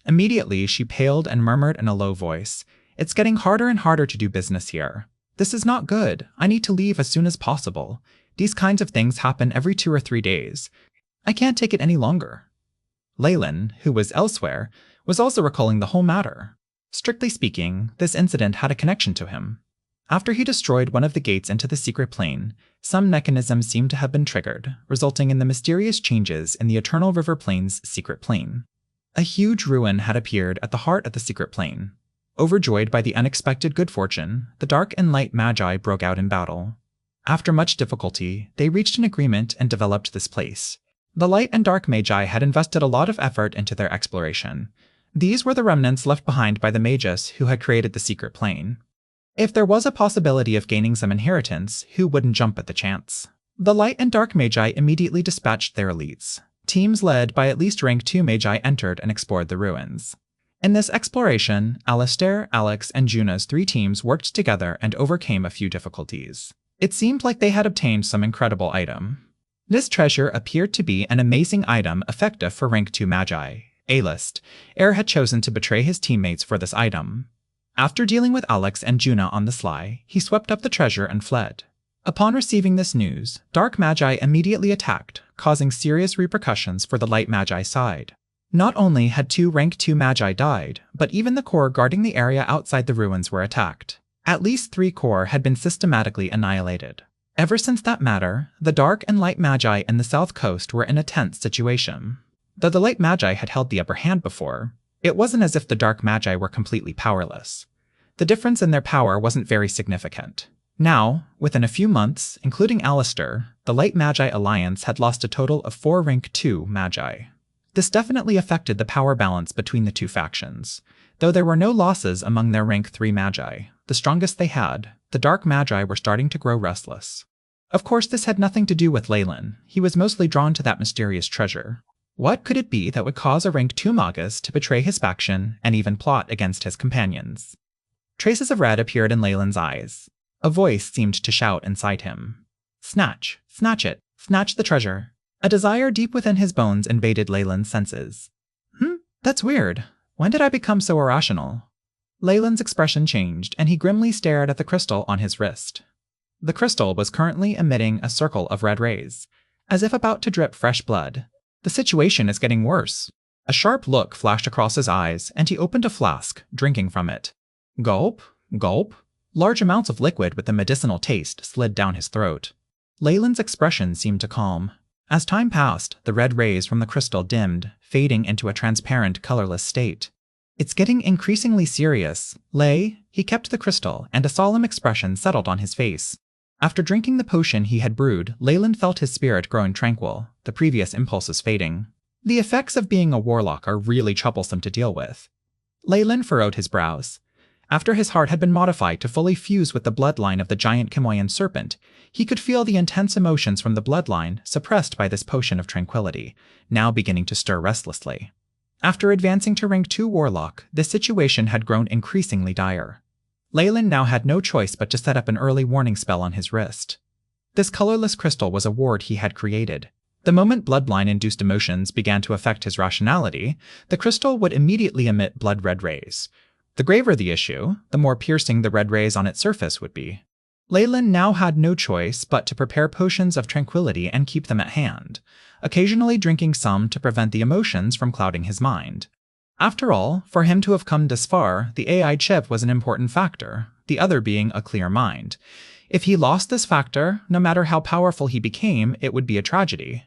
Immediately, she paled and murmured in a low voice, "It's getting harder and harder to do business here. This is not good. I need to leave as soon as possible. These kinds of things happen every 2 or 3 days. I can't take it any longer." Leyland, who was elsewhere, was also recalling the whole matter. Strictly speaking, this incident had a connection to him. After he destroyed one of the gates into the secret plane, some mechanism seemed to have been triggered, resulting in the mysterious changes in the Eternal River Plane's secret plane. A huge ruin had appeared at the heart of the secret plane. Overjoyed by the unexpected good fortune, the Dark and Light Magi broke out in battle. After much difficulty, they reached an agreement and developed this place. The Light and Dark Magi had invested a lot of effort into their exploration. These were the remnants left behind by the Magus who had created the secret plane. If there was a possibility of gaining some inheritance, who wouldn't jump at the chance? The Light and Dark Magi immediately dispatched their elites. Teams led by at least rank 2 Magi entered and explored the ruins. In this exploration, Alistair, Alex, and Juna's 3 teams worked together and overcame a few difficulties. It seemed like they had obtained some incredible item. This treasure appeared to be an amazing item effective for rank 2 Magi. A-list. Air had chosen to betray his teammates for this item. After dealing with Alex and Juna on the sly, he swept up the treasure and fled. Upon receiving this news, Dark Magi immediately attacked, causing serious repercussions for the Light Magi side. Not only had 2 rank 2 Magi died, but even the core guarding the area outside the ruins were attacked. At least 3 core had been systematically annihilated. Ever since that matter, the Dark and Light Magi in the South Coast were in a tense situation. Though the Light Magi had held the upper hand before, it wasn't as if the Dark Magi were completely powerless. The difference in their power wasn't very significant. Now, within a few months, including Alistair, the Light Magi Alliance had lost a total of 4 rank 2 Magi. This definitely affected the power balance between the 2 factions. Though there were no losses among their rank 3 Magi, the strongest they had, the Dark Magi were starting to grow restless. Of course, this had nothing to do with Leyland. He was mostly drawn to that mysterious treasure. What could it be that would cause a rank 2 Magus to betray his faction and even plot against his companions? Traces of red appeared in Leyland's eyes. A voice seemed to shout inside him. Snatch! Snatch it! Snatch the treasure! A desire deep within his bones invaded Leyland's senses. That's weird. When did I become so irrational? Leyland's expression changed, and he grimly stared at the crystal on his wrist. The crystal was currently emitting a circle of red rays, as if about to drip fresh blood. The situation is getting worse. A sharp look flashed across his eyes, and he opened a flask, drinking from it. Gulp, gulp. Large amounts of liquid with a medicinal taste slid down his throat. Leyland's expression seemed to calm. As time passed, the red rays from the crystal dimmed, fading into a transparent, colorless state. It's getting increasingly serious. He kept the crystal, and a solemn expression settled on his face. After drinking the potion he had brewed, Leyland felt his spirit growing tranquil, the previous impulses fading. The effects of being a warlock are really troublesome to deal with. Leyland furrowed his brows. After his heart had been modified to fully fuse with the bloodline of the giant Kimoyan serpent, he could feel the intense emotions from the bloodline, suppressed by this potion of tranquility, now beginning to stir restlessly. After advancing to rank 2 Warlock, the situation had grown increasingly dire. Leyland now had no choice but to set up an early warning spell on his wrist. This colorless crystal was a ward he had created. The moment bloodline-induced emotions began to affect his rationality, the crystal would immediately emit blood-red rays. The graver the issue, the more piercing the red rays on its surface would be. Leyland now had no choice but to prepare potions of tranquility and keep them at hand, occasionally drinking some to prevent the emotions from clouding his mind. After all, for him to have come this far, the AI chip was an important factor, the other being a clear mind. If he lost this factor, no matter how powerful he became, it would be a tragedy.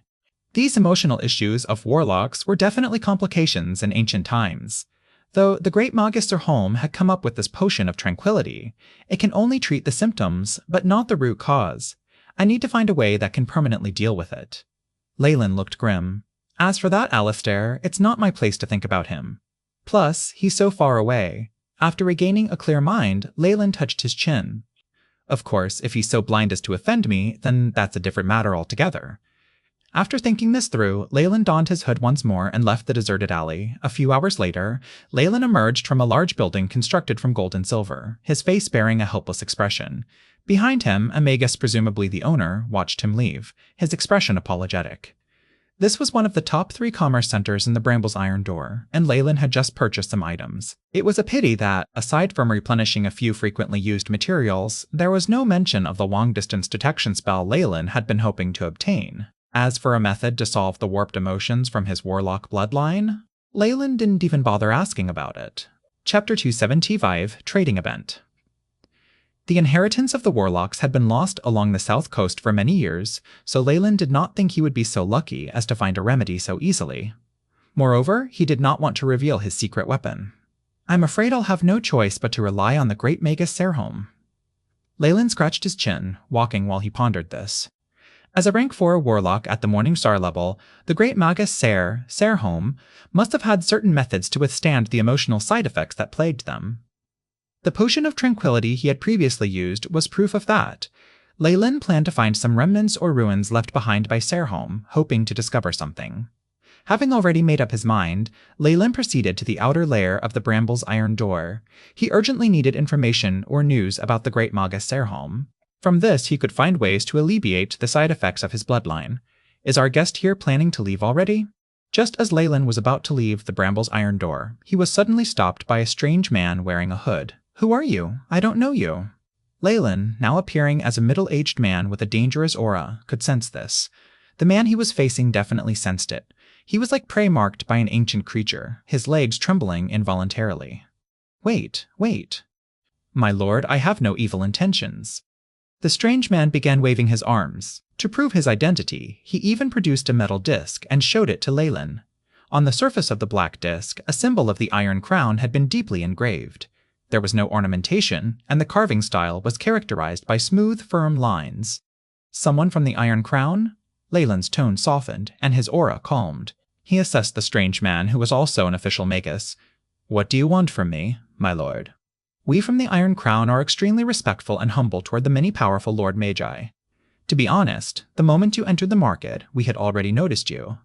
These emotional issues of warlocks were definitely complications in ancient times. Though the great Magus had come up with this potion of tranquility, it can only treat the symptoms, but not the root cause. I need to find a way that can permanently deal with it. Leyland looked grim. As for that Alistair, it's not my place to think about him. Plus, he's so far away. After regaining a clear mind, Leyland touched his chin. Of course, if he's so blind as to offend me, then that's a different matter altogether. After thinking this through, Leyland donned his hood once more and left the deserted alley. A few hours later, Leyland emerged from a large building constructed from gold and silver, his face bearing a helpless expression. Behind him, a Magus, presumably the owner, watched him leave, his expression apologetic. This was one of the top 3 commerce centers in the Bramble's Iron Door, and Leyland had just purchased some items. It was a pity that, aside from replenishing a few frequently used materials, there was no mention of the long-distance detection spell Leyland had been hoping to obtain. As for a method to solve the warped emotions from his warlock bloodline, Leyland didn't even bother asking about it. Chapter 275, Trading Event. The inheritance of the Warlocks had been lost along the south coast for many years, so Leyland did not think he would be so lucky as to find a remedy so easily. Moreover, he did not want to reveal his secret weapon. I'm afraid I'll have no choice but to rely on the great Magus Serholm. Leyland scratched his chin, walking while he pondered this. As a rank 4 warlock at the Morning Star level, the great Magus Serholm must have had certain methods to withstand the emotional side effects that plagued them. The potion of tranquility he had previously used was proof of that. Leyland planned to find some remnants or ruins left behind by Serholm, hoping to discover something. Having already made up his mind, Leyland proceeded to the outer layer of the Bramble's Iron Door. He urgently needed information or news about the great Magus Serholm. From this, he could find ways to alleviate the side effects of his bloodline. Is our guest here planning to leave already? Just as Leyland was about to leave the Bramble's Iron Door, he was suddenly stopped by a strange man wearing a hood. Who are you? I don't know you. Leyland, now appearing as a middle-aged man with a dangerous aura, could sense this. The man he was facing definitely sensed it. He was like prey marked by an ancient creature, his legs trembling involuntarily. Wait. My lord, I have no evil intentions. The strange man began waving his arms. To prove his identity, he even produced a metal disc and showed it to Leyland. On the surface of the black disc, a symbol of the Iron Crown had been deeply engraved. There was no ornamentation, and the carving style was characterized by smooth, firm lines. Someone from the Iron Crown? Leyland's tone softened, and his aura calmed. He assessed the strange man, who was also an official Magus. What do you want from me, my lord? We from the Iron Crown are extremely respectful and humble toward the many powerful Lord Magi. To be honest, the moment you entered the market, we had already noticed you.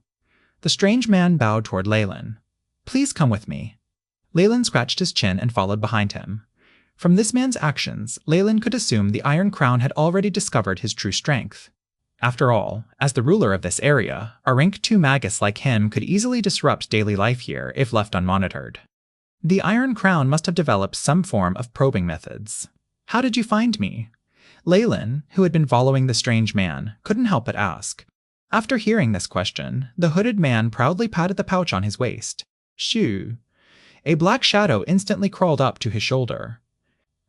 The strange man bowed toward Leyland. Please come with me. Leyland scratched his chin and followed behind him. From this man's actions, Leyland could assume the Iron Crown had already discovered his true strength. After all, as the ruler of this area, a rank 2 Magus like him could easily disrupt daily life here if left unmonitored. The Iron Crown must have developed some form of probing methods. How did you find me? Leyland, who had been following the strange man, couldn't help but ask. After hearing this question, the hooded man proudly patted the pouch on his waist. Shoo! A black shadow instantly crawled up to his shoulder.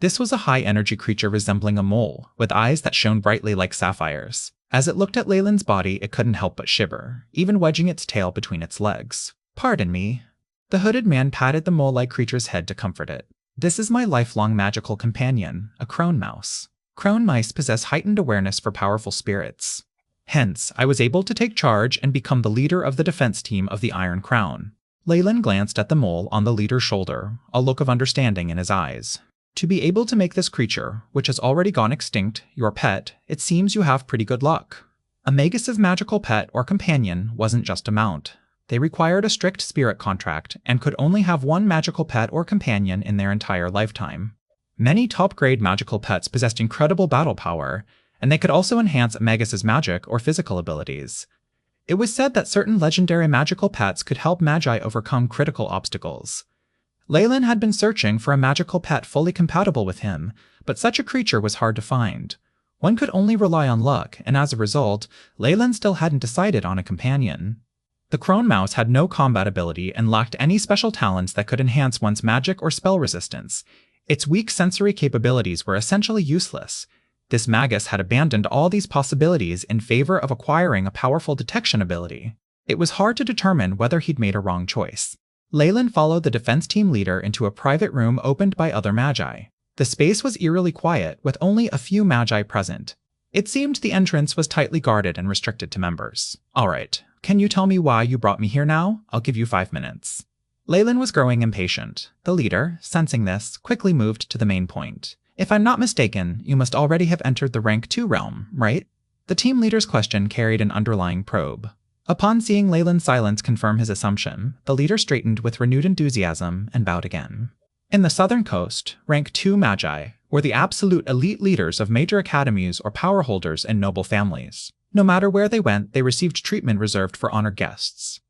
This was a high-energy creature resembling a mole, with eyes that shone brightly like sapphires. As it looked at Leyland's body, it couldn't help but shiver, even wedging its tail between its legs. Pardon me. The hooded man patted the mole-like creature's head to comfort it. This is my lifelong magical companion, a crone mouse. Crone mice possess heightened awareness for powerful spirits. Hence, I was able to take charge and become the leader of the defense team of the Iron Crown. Leyland glanced at the mole on the leader's shoulder, a look of understanding in his eyes. To be able to make this creature, which has already gone extinct, your pet, it seems you have pretty good luck. A Magus's magical pet or companion wasn't just a mount. They required a strict spirit contract and could only have one magical pet or companion in their entire lifetime. Many top-grade magical pets possessed incredible battle power, and they could also enhance Magus's magic or physical abilities. It was said that certain legendary magical pets could help Magi overcome critical obstacles. Leyland had been searching for a magical pet fully compatible with him, but such a creature was hard to find. One could only rely on luck, and as a result, Leyland still hadn't decided on a companion. The crone mouse had no combat ability and lacked any special talents that could enhance one's magic or spell resistance. Its weak sensory capabilities were essentially useless. This Magus had abandoned all these possibilities in favor of acquiring a powerful detection ability. It was hard to determine whether he'd made a wrong choice. Leyland followed the defense team leader into a private room opened by other Magi. The space was eerily quiet, with only a few Magi present. It seemed the entrance was tightly guarded and restricted to members. "Alright, can you tell me why you brought me here now? I'll give you 5 minutes." Leyland was growing impatient. The leader, sensing this, quickly moved to the main point. "If I'm not mistaken, you must already have entered the rank 2 realm, right?" The team leader's question carried an underlying probe. Upon seeing Leyland's silence confirm his assumption, the leader straightened with renewed enthusiasm and bowed again. In the southern coast, rank 2 Magi were the absolute elite leaders of major academies or power holders in noble families. No matter where they went, they received treatment reserved for honored guests.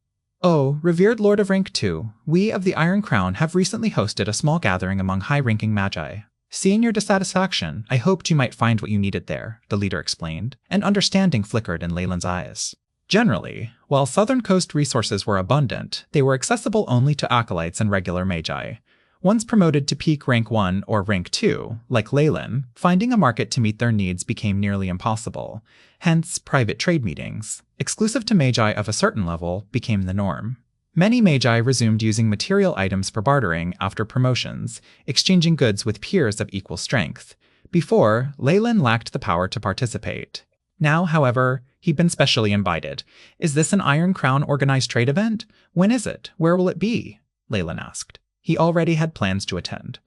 "Oh, revered Lord of Rank 2, we of the Iron Crown have recently hosted a small gathering among high-ranking Magi. Seeing your dissatisfaction, I hoped you might find what you needed there," the leader explained, and understanding flickered in Leyland's eyes. Generally, while Southern Coast resources were abundant, they were accessible only to acolytes and regular Magi. Once promoted to peak rank 1 or rank 2, like Leyland, finding a market to meet their needs became nearly impossible. Hence, private trade meetings, exclusive to Magi of a certain level, became the norm. Many Magi resumed using material items for bartering after promotions, exchanging goods with peers of equal strength. Before, Leyland lacked the power to participate. Now, however, he'd been specially invited. "Is this an Iron Crown organized trade event? When is it? Where will it be?" Leyland asked. He already had plans to attend.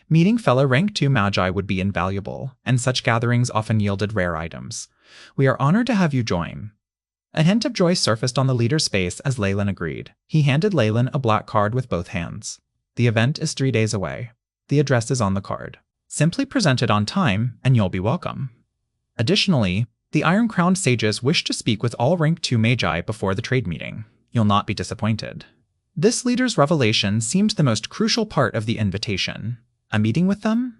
Meeting fellow rank 2 Magi would be invaluable, and such gatherings often yielded rare items. "We are honored to have you join." A hint of joy surfaced on the leader's face as Leyland agreed. He handed Leyland a black card with both hands. "The event is 3 days away. The address is on the card. Simply present it on time, and you'll be welcome." Additionally, the Iron Crown sages wish to speak with all rank 2 Magi before the trade meeting. You'll not be disappointed. This leader's revelation seemed the most crucial part of the invitation. A meeting with them?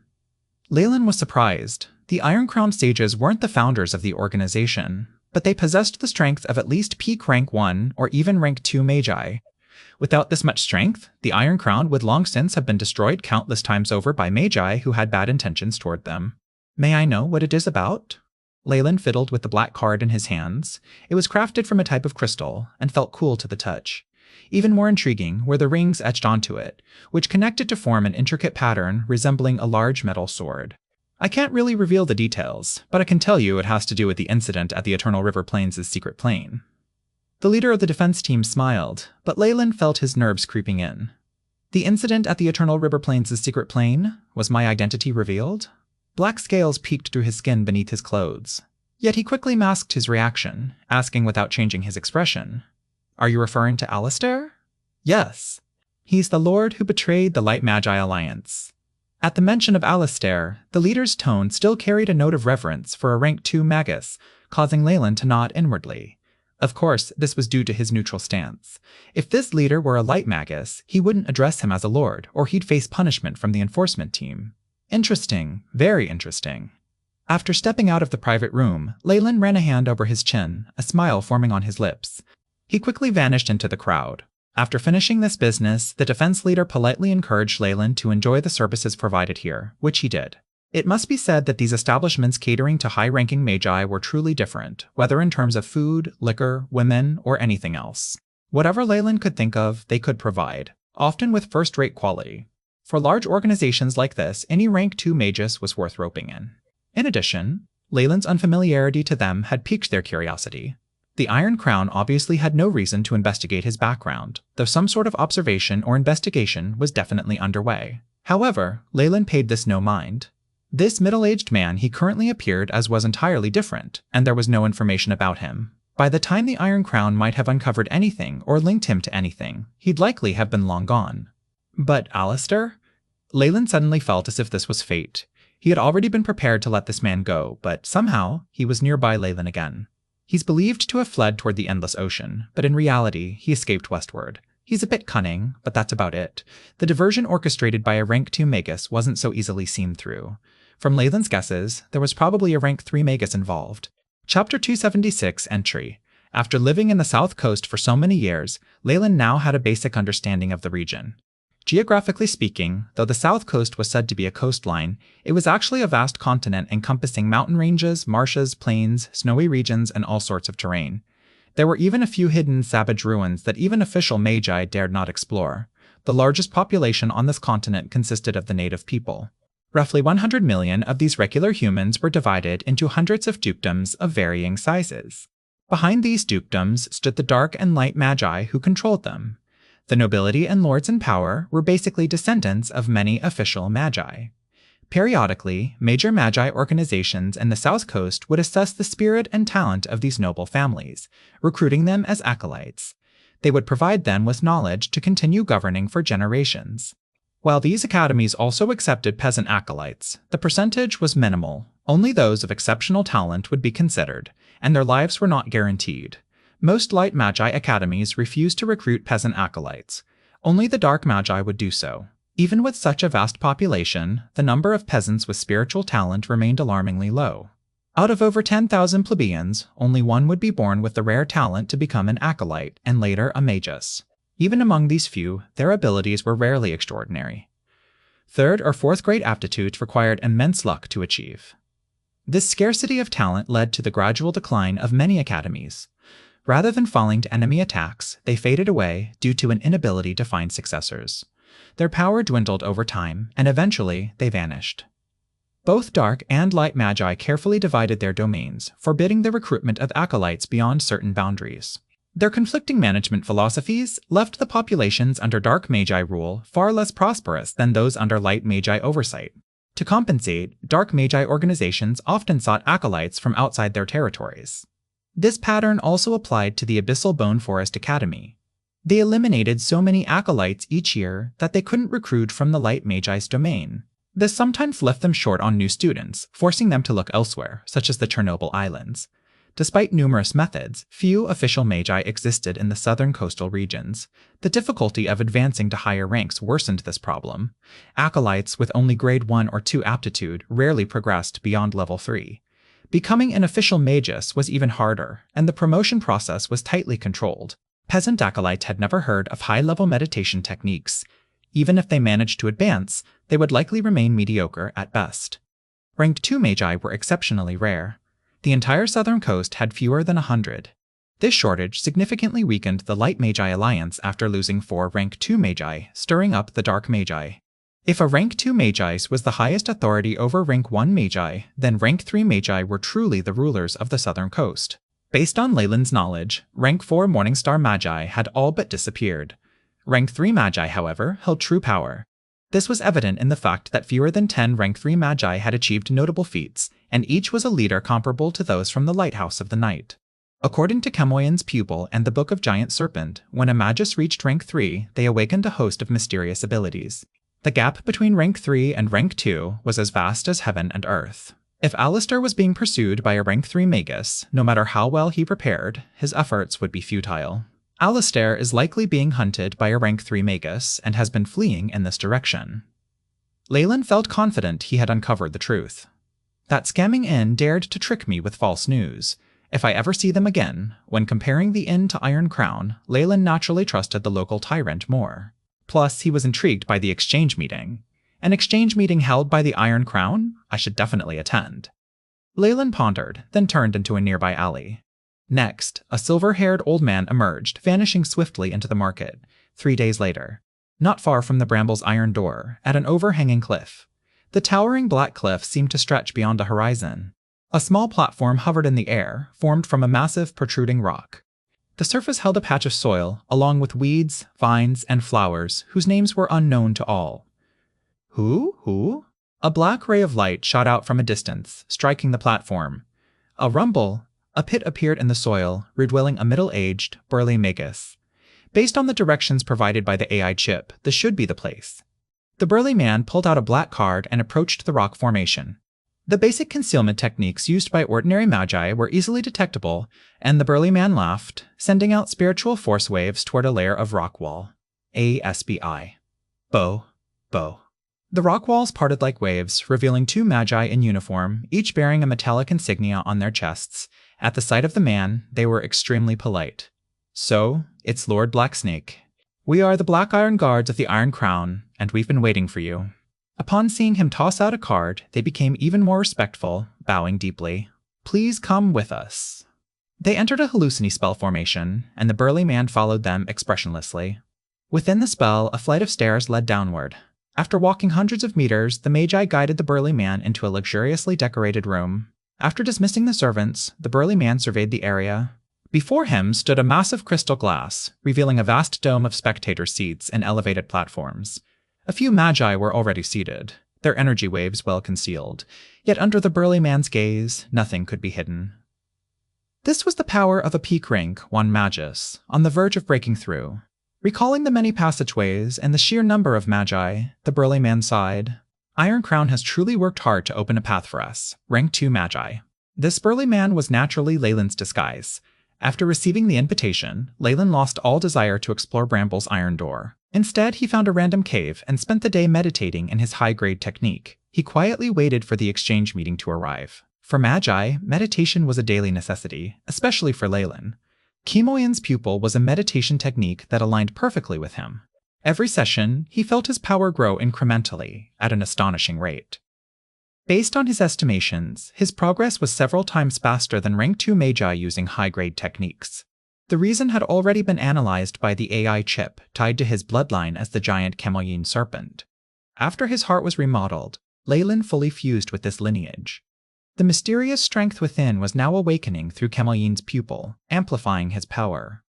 Leyland was surprised. The Iron Crown sages weren't the founders of the organization, but they possessed the strength of at least peak rank 1 or even rank 2 Magi. Without this much strength, the Iron Crown would long since have been destroyed countless times over by Magi who had bad intentions toward them. "May I know what it is about?" Leyland fiddled with the black card in his hands. It was crafted from a type of crystal and felt cool to the touch. Even more intriguing were the rings etched onto it, which connected to form an intricate pattern resembling a large metal sword. "I can't really reveal the details, but I can tell you it has to do with the incident at the Eternal River Plains' secret plane." The leader of the defense team smiled, but Leyland felt his nerves creeping in. "The incident at the Eternal River Plains' secret plane? Was my identity revealed?" Black scales peeked through his skin beneath his clothes. Yet he quickly masked his reaction, asking without changing his expression, "Are you referring to Alistair?" "Yes. He's the lord who betrayed the Light Magi Alliance." At the mention of Alistair, the leader's tone still carried a note of reverence for a rank 2 Magus, causing Leyland to nod inwardly. Of course, this was due to his neutral stance. If this leader were a Light Magus, he wouldn't address him as a lord, or he'd face punishment from the enforcement team. Interesting, very interesting. After stepping out of the private room, Leyland ran a hand over his chin, a smile forming on his lips. He quickly vanished into the crowd. After finishing this business, the defense leader politely encouraged Leyland to enjoy the services provided here, which he did. It must be said that these establishments catering to high-ranking Magi were truly different, whether in terms of food, liquor, women, or anything else. Whatever Leyland could think of, they could provide, often with first-rate quality. For large organizations like this, any rank 2 Magus was worth roping in. In addition, Leyland's unfamiliarity to them had piqued their curiosity. The Iron Crown obviously had no reason to investigate his background, though some sort of observation or investigation was definitely underway. However, Leyland paid this no mind. This middle-aged man he currently appeared as was entirely different, and there was no information about him. By the time the Iron Crown might have uncovered anything or linked him to anything, he'd likely have been long gone. But Alistair? Leyland suddenly felt as if this was fate. He had already been prepared to let this man go, but somehow he was nearby Leyland again. He's believed to have fled toward the Endless Ocean, but in reality, he escaped westward. He's a bit cunning, but that's about it. The diversion orchestrated by a rank 2 Magus wasn't so easily seen through. From Leyland's guesses, there was probably a rank 3 Magus involved. Chapter 276 entry. After living in the South Coast for so many years, Leyland now had a basic understanding of the region. Geographically speaking, though the South Coast was said to be a coastline, it was actually a vast continent encompassing mountain ranges, marshes, plains, snowy regions, and all sorts of terrain. There were even a few hidden savage ruins that even official magi dared not explore. The largest population on this continent consisted of the native people. Roughly 100 million of these regular humans were divided into hundreds of dukedoms of varying sizes. Behind these dukedoms stood the dark and light magi who controlled them. The nobility and lords in power were basically descendants of many official magi. Periodically, major magi organizations in the South Coast would assess the spirit and talent of these noble families, recruiting them as acolytes. They would provide them with knowledge to continue governing for generations. While these academies also accepted peasant acolytes, the percentage was minimal. Only those of exceptional talent would be considered, and their lives were not guaranteed. Most light magi academies refused to recruit peasant acolytes. Only the dark magi would do so. Even with such a vast population, the number of peasants with spiritual talent remained alarmingly low. Out of over 10,000 plebeians, only one would be born with the rare talent to become an acolyte and later a magus. Even among these few, their abilities were rarely extraordinary. Third or fourth grade aptitudes required immense luck to achieve. This scarcity of talent led to the gradual decline of many academies. Rather than falling to enemy attacks, they faded away due to an inability to find successors. Their power dwindled over time, and eventually they vanished. Both dark and light magi carefully divided their domains, forbidding the recruitment of acolytes beyond certain boundaries. Their conflicting management philosophies left the populations under dark magi rule far less prosperous than those under light magi oversight. To compensate, dark magi organizations often sought acolytes from outside their territories. This pattern also applied to the Abyssal Bone Forest Academy. They eliminated so many acolytes each year that they couldn't recruit from the light magi's domain. This sometimes left them short on new students, forcing them to look elsewhere, such as the Chernobyl Islands. Despite numerous methods, few official magi existed in the southern coastal regions. The difficulty of advancing to higher ranks worsened this problem. Acolytes with only grade 1 or 2 aptitude rarely progressed beyond level 3. Becoming an official magus was even harder, and the promotion process was tightly controlled. Peasant acolytes had never heard of high-level meditation techniques. Even if they managed to advance, they would likely remain mediocre at best. Ranked 2 magi were exceptionally rare. The entire southern coast had fewer than 100. This shortage significantly weakened the Light Magi Alliance after losing 4 rank 2 magi, stirring up the Dark Magi. If a rank 2 magi was the highest authority over rank 1 magi, then rank 3 magi were truly the rulers of the southern coast. Based on Leyland's knowledge, rank 4 Morningstar Magi had all but disappeared. Rank 3 Magi, however, held true power. This was evident in the fact that fewer than 10 rank 3 Magi had achieved notable feats, and each was a leader comparable to those from the Lighthouse of the Night. According to Chemoian's Pupil and the Book of Giant Serpent, when a Magus reached rank 3, they awakened a host of mysterious abilities. The gap between rank 3 and rank 2 was as vast as heaven and earth. If Alistair was being pursued by a rank 3 Magus, no matter how well he prepared, his efforts would be futile. Alistair is likely being hunted by a rank 3 Magus and has been fleeing in this direction. Leyland felt confident he had uncovered the truth. That scamming inn dared to trick me with false news. If I ever see them again, when comparing the inn to Iron Crown, Leyland naturally trusted the local tyrant more. Plus, he was intrigued by the exchange meeting. An exchange meeting held by the Iron Crown? I should definitely attend. Leyland pondered, then turned into a nearby alley. Next, a silver-haired old man emerged, vanishing swiftly into the market, 3 days later. Not far from the Bramble's iron door, at an overhanging cliff. The towering black cliff seemed to stretch beyond the horizon. A small platform hovered in the air, formed from a massive protruding rock. The surface held a patch of soil, along with weeds, vines, and flowers, whose names were unknown to all. Who? A black ray of light shot out from a distance, striking the platform. A rumble, A pit appeared in the soil, revealing a middle-aged, burly Magus. Based on the directions provided by the AI chip, this should be the place. The burly man pulled out a black card and approached the rock formation. The basic concealment techniques used by ordinary magi were easily detectable, and the burly man laughed, sending out spiritual force waves toward a layer of rock wall. ASBI. Bow. The rock walls parted like waves, revealing two magi in uniform, each bearing a metallic insignia on their chests. At the sight of the man, they were extremely polite. So, it's Lord Blacksnake. We are the Black Iron Guards of the Iron Crown, and we've been waiting for you. Upon seeing him toss out a card, they became even more respectful, bowing deeply. Please come with us. They entered a hallucini spell formation, and the burly man followed them expressionlessly. Within the spell, a flight of stairs led downward. After walking hundreds of meters, the magi guided the burly man into a luxuriously decorated room. After dismissing the servants, the burly man surveyed the area. Before him stood a massive crystal glass, revealing a vast dome of spectator seats and elevated platforms. A few magi were already seated, their energy waves well concealed, yet under the burly man's gaze, nothing could be hidden. This was the power of a peak rank, one Magus, on the verge of breaking through. Recalling the many passageways and the sheer number of magi, the burly man sighed. Iron Crown has truly worked hard to open a path for us, rank 2 magi. This burly man was naturally Leyland's disguise. After receiving the invitation, Leyland lost all desire to explore Bramble's iron door. Instead, he found a random cave and spent the day meditating in his high-grade technique. He quietly waited for the exchange meeting to arrive. For Magi, meditation was a daily necessity, especially for Leyland. Kimoyan's pupil was a meditation technique that aligned perfectly with him. Every session, he felt his power grow incrementally, at an astonishing rate. Based on his estimations, his progress was several times faster than rank 2 Magi using high-grade techniques. The reason had already been analyzed by the AI chip tied to his bloodline as the giant Kimoyan serpent. After his heart was remodeled, Leyland fully fused with this lineage. The mysterious strength within was now awakening through Kimoyan's pupil, amplifying his power.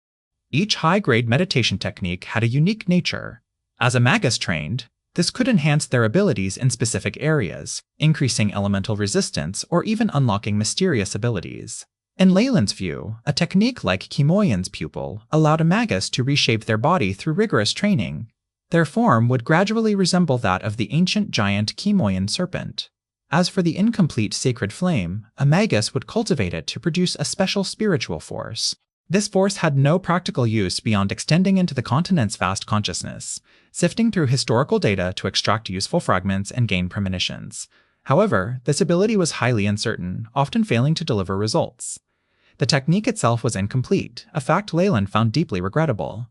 Each high-grade meditation technique had a unique nature. As a Magus trained, this could enhance their abilities in specific areas, increasing elemental resistance or even unlocking mysterious abilities. In Leyland's view, a technique like Kimoyan's pupil allowed a Magus to reshape their body through rigorous training. Their form would gradually resemble that of the ancient giant Kimoyan serpent. As for the incomplete sacred flame, a Magus would cultivate it to produce a special spiritual force. This force had no practical use beyond extending into the continent's vast consciousness, sifting through historical data to extract useful fragments and gain premonitions. However, this ability was highly uncertain, often failing to deliver results. The technique itself was incomplete, a fact Leyland found deeply regrettable.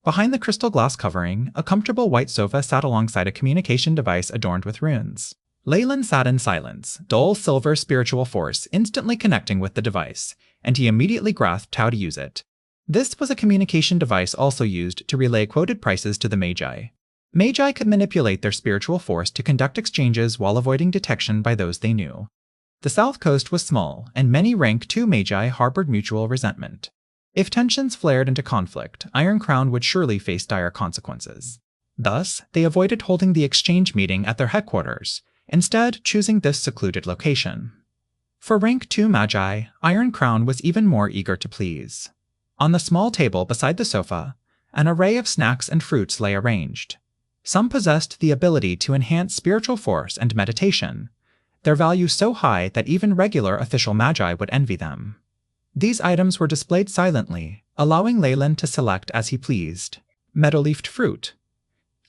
Behind the crystal glass covering, a comfortable white sofa sat alongside a communication device adorned with runes. Leyland sat in silence, dull silver spiritual force instantly connecting with the device, and he immediately grasped how to use it. This was a communication device also used to relay quoted prices to the Magi. Magi could manipulate their spiritual force to conduct exchanges while avoiding detection by those they knew. The South Coast was small, and many rank 2 Magi harbored mutual resentment. If tensions flared into conflict, Iron Crown would surely face dire consequences. Thus, they avoided holding the exchange meeting at their headquarters, instead choosing this secluded location. For rank 2 Magi, Iron Crown was even more eager to please. On the small table beside the sofa, an array of snacks and fruits lay arranged. Some possessed the ability to enhance spiritual force and meditation, their value so high that even regular official Magi would envy them. These items were displayed silently, allowing Leyland to select as he pleased. Meadow-leafed fruit.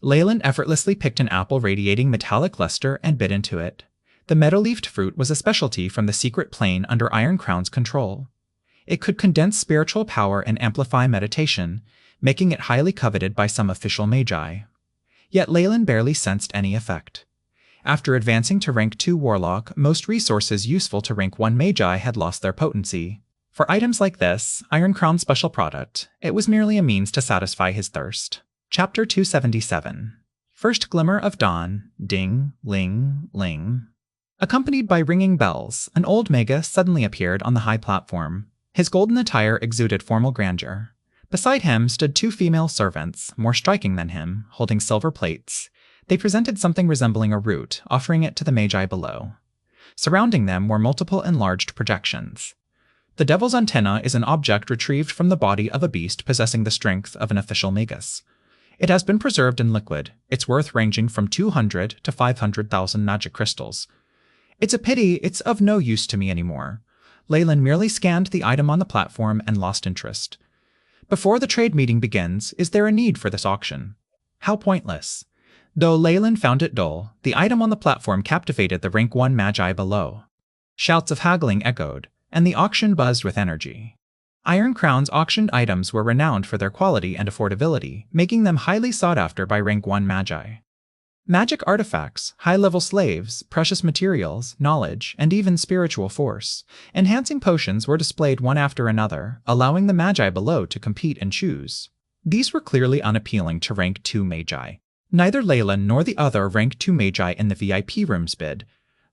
Leyland effortlessly picked an apple radiating metallic luster and bit into it. The meadow-leafed fruit was a specialty from the secret plane under Iron Crown's control. It could condense spiritual power and amplify meditation, making it highly coveted by some official Magi. Yet Leyland barely sensed any effect. After advancing to rank 2 Warlock, most resources useful to rank 1 Magi had lost their potency. For items like this, Iron Crown's special product, it was merely a means to satisfy his thirst. Chapter 277. First Glimmer of Dawn, Ding, Ling, Ling. Accompanied by ringing bells, an old Magus suddenly appeared on the high platform. His golden attire exuded formal grandeur. Beside him stood 2 female servants, more striking than him, holding silver plates. They presented something resembling a root, offering it to the Magi below. Surrounding them were multiple enlarged projections. The Devil's Antenna is an object retrieved from the body of a beast possessing the strength of an official Magus. It has been preserved in liquid, its worth ranging from 200 to 500,000 magic crystals. It's a pity it's of no use to me anymore. Leyland merely scanned the item on the platform and lost interest. Before the trade meeting begins, is there a need for this auction? How pointless. Though Leyland found it dull, the item on the platform captivated the rank 1 magi below. Shouts of haggling echoed, and the auction buzzed with energy. Iron Crown's auctioned items were renowned for their quality and affordability, making them highly sought after by rank 1 magi. Magic artifacts, high-level slaves, precious materials, knowledge, and even spiritual force, enhancing potions were displayed one after another, allowing the magi below to compete and choose. These were clearly unappealing to rank 2 magi. Neither Leyland nor the other rank 2 magi in the VIP rooms bid.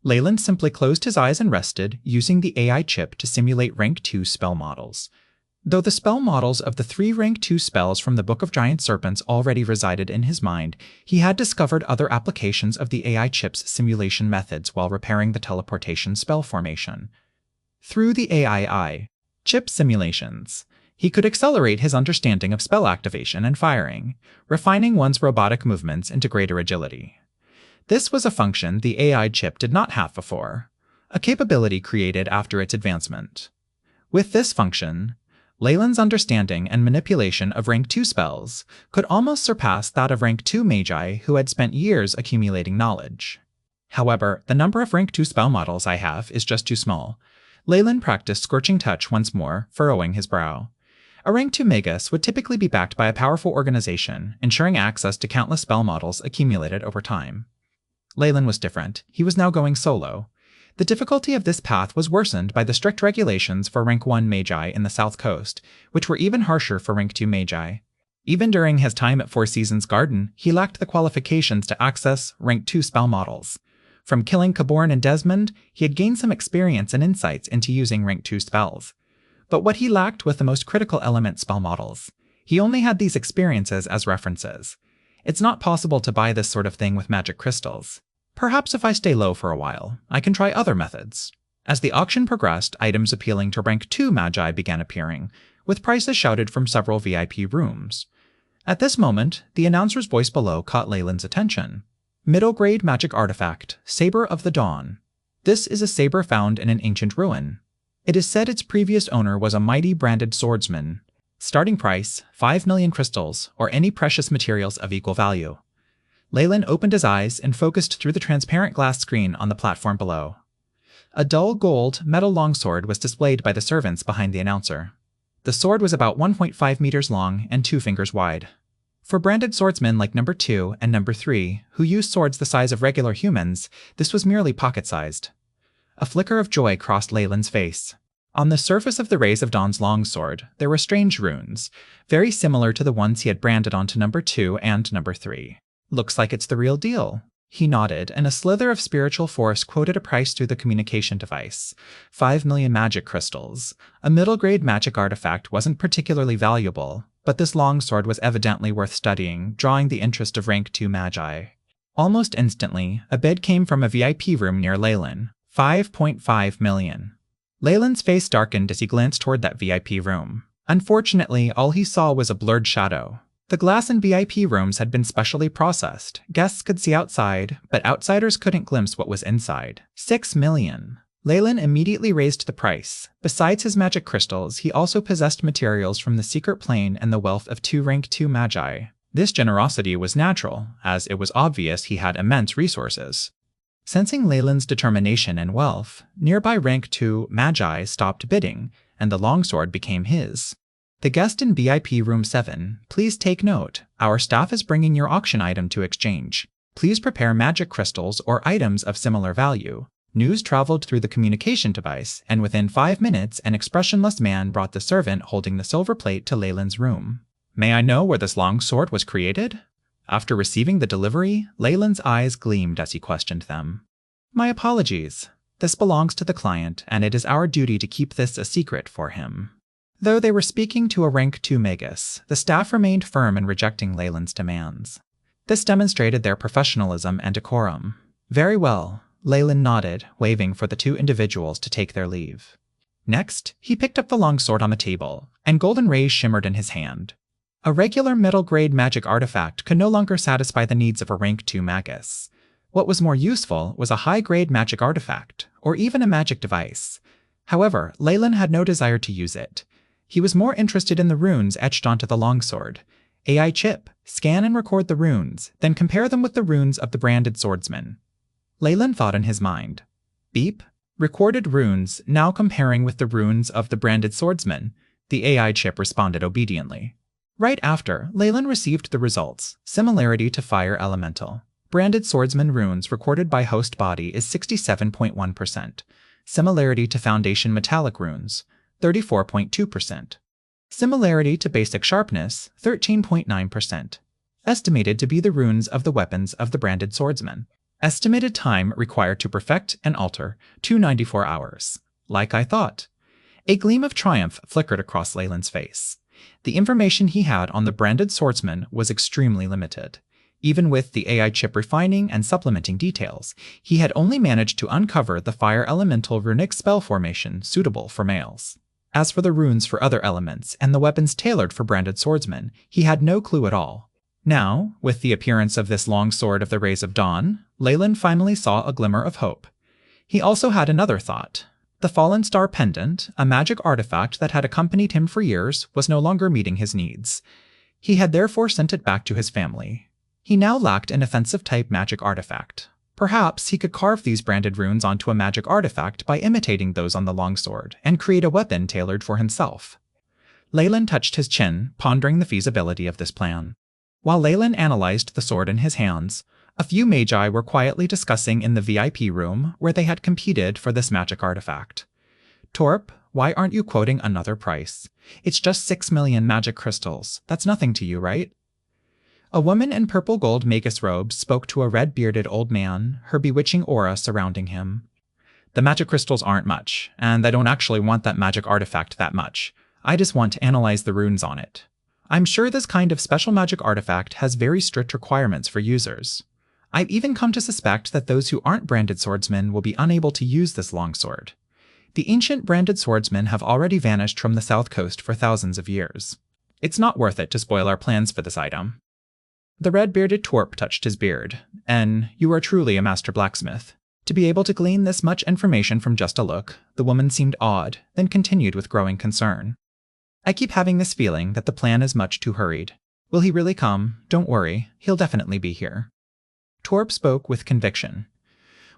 Leyland simply closed his eyes and rested, using the AI chip to simulate rank 2 spell models. Though the spell models of the 3 rank 2 spells from the Book of Giant Serpents already resided in his mind, he had discovered other applications of the AI chip's simulation methods while repairing the teleportation spell formation. Through the AI chip simulations, he could accelerate his understanding of spell activation and firing, refining one's robotic movements into greater agility. This was a function the AI chip did not have before, a capability created after its advancement. With this function, Leyland's understanding and manipulation of rank 2 spells could almost surpass that of rank 2 magi who had spent years accumulating knowledge. However, the number of rank 2 spell models I have is just too small. Leyland practiced Scorching Touch once more, furrowing his brow. A rank 2 Magus would typically be backed by a powerful organization, ensuring access to countless spell models accumulated over time. Leyland was different. He was now going solo. The difficulty of this path was worsened by the strict regulations for rank 1 magi in the South Coast, which were even harsher for rank 2 magi. Even during his time at Four Seasons Garden, he lacked the qualifications to access rank 2 spell models. From killing Caborn and Desmond, he had gained some experience and insights into using rank 2 spells. But what he lacked was the most critical element spell models. He only had these experiences as references. It's not possible to buy this sort of thing with magic crystals. Perhaps if I stay low for a while, I can try other methods. As the auction progressed, items appealing to rank 2 magi began appearing, with prices shouted from several VIP rooms. At this moment, the announcer's voice below caught Leyland's attention. Middle-grade magic artifact, Saber of the Dawn. This is a saber found in an ancient ruin. It is said its previous owner was a mighty branded swordsman. Starting price, 5 million crystals, or any precious materials of equal value. Leyland opened his eyes and focused through the transparent glass screen on the platform below. A dull gold metal longsword was displayed by the servants behind the announcer. The sword was about 1.5 meters long and 2 fingers wide. For branded swordsmen like number 2 and number 3, who used swords the size of regular humans, this was merely pocket-sized. A flicker of joy crossed Leyland's face. On the surface of the Rays of Dawn's longsword, there were strange runes, very similar to the ones he had branded onto number 2 and number 3. Looks like it's the real deal. He nodded, and a slither of spiritual force quoted a price through the communication device. 5 million magic crystals. A middle-grade magic artifact wasn't particularly valuable, but this longsword was evidently worth studying, drawing the interest of rank 2 magi. Almost instantly, a bid came from a VIP room near Leyland. 5.5 million. Leyland's face darkened as he glanced toward that VIP room. Unfortunately, all he saw was a blurred shadow. The glass in VIP rooms had been specially processed. Guests could see outside, but outsiders couldn't glimpse what was inside. 6 million. Leyland immediately raised the price. Besides his magic crystals, he also possessed materials from the secret plane and the wealth of 2 rank 2 magi. This generosity was natural, as it was obvious he had immense resources. Sensing Leyland's determination and wealth, nearby rank 2 magi stopped bidding, and the longsword became his. The guest in VIP room 7, please take note. Our staff is bringing your auction item to exchange. Please prepare magic crystals or items of similar value. News traveled through the communication device, and within 5 minutes, an expressionless man brought the servant holding the silver plate to Leyland's room. May I know where this longsword was created? After receiving the delivery, Leyland's eyes gleamed as he questioned them. My apologies. This belongs to the client, and it is our duty to keep this a secret for him. Though they were speaking to a rank 2 Magus, the staff remained firm in rejecting Leyland's demands. This demonstrated their professionalism and decorum. Very well, Leyland nodded, waving for the 2 individuals to take their leave. Next, he picked up the longsword on the table, and golden rays shimmered in his hand. A regular middle-grade magic artifact could no longer satisfy the needs of a rank 2 Magus. What was more useful was a high-grade magic artifact, or even a magic device. However, Leyland had no desire to use it. He was more interested in the runes etched onto the longsword. AI chip, scan and record the runes, then compare them with the runes of the branded swordsman. Leyland thought in his mind. Beep. Recorded runes, now comparing with the runes of the branded swordsman. The AI chip responded obediently. Right after, Leyland received the results. Similarity to fire elemental. Branded swordsman runes recorded by host body is 67.1%. Similarity to foundation metallic runes, 34.2%. Similarity to basic sharpness, 13.9%. Estimated to be the runes of the weapons of the branded swordsman. Estimated time required to perfect and alter, 294 hours. Like I thought. A gleam of triumph flickered across Leyland's face. The information he had on the branded swordsman was extremely limited. Even with the AI chip refining and supplementing details, he had only managed to uncover the fire elemental runic spell formation suitable for males. As for the runes for other elements and the weapons tailored for branded swordsmen, he had no clue at all. Now, with the appearance of this long sword of the rays of dawn, Leyland finally saw a glimmer of hope. He also had another thought. The Fallen Star Pendant, a magic artifact that had accompanied him for years, was no longer meeting his needs. He had therefore sent it back to his family. He now lacked an offensive-type magic artifact. Perhaps he could carve these branded runes onto a magic artifact by imitating those on the longsword, and create a weapon tailored for himself. Leyland touched his chin, pondering the feasibility of this plan. While Leyland analyzed the sword in his hands, a few magi were quietly discussing in the VIP room where they had competed for this magic artifact. Torp, why aren't you quoting another price? It's just 6 million magic crystals. That's nothing to you, right? A woman in purple gold magus robes spoke to a red-bearded old man, her bewitching aura surrounding him. The magic crystals aren't much, and I don't actually want that magic artifact that much. I just want to analyze the runes on it. I'm sure this kind of special magic artifact has very strict requirements for users. I've even come to suspect that those who aren't branded swordsmen will be unable to use this longsword. The ancient branded swordsmen have already vanished from the south coast for thousands of years. It's not worth it to spoil our plans for this item. The red-bearded Torp touched his beard. You are truly a master blacksmith. To be able to glean this much information from just a look, the woman seemed awed, then continued with growing concern. I keep having this feeling that the plan is much too hurried. Will he really come? Don't worry, he'll definitely be here. Torp spoke with conviction.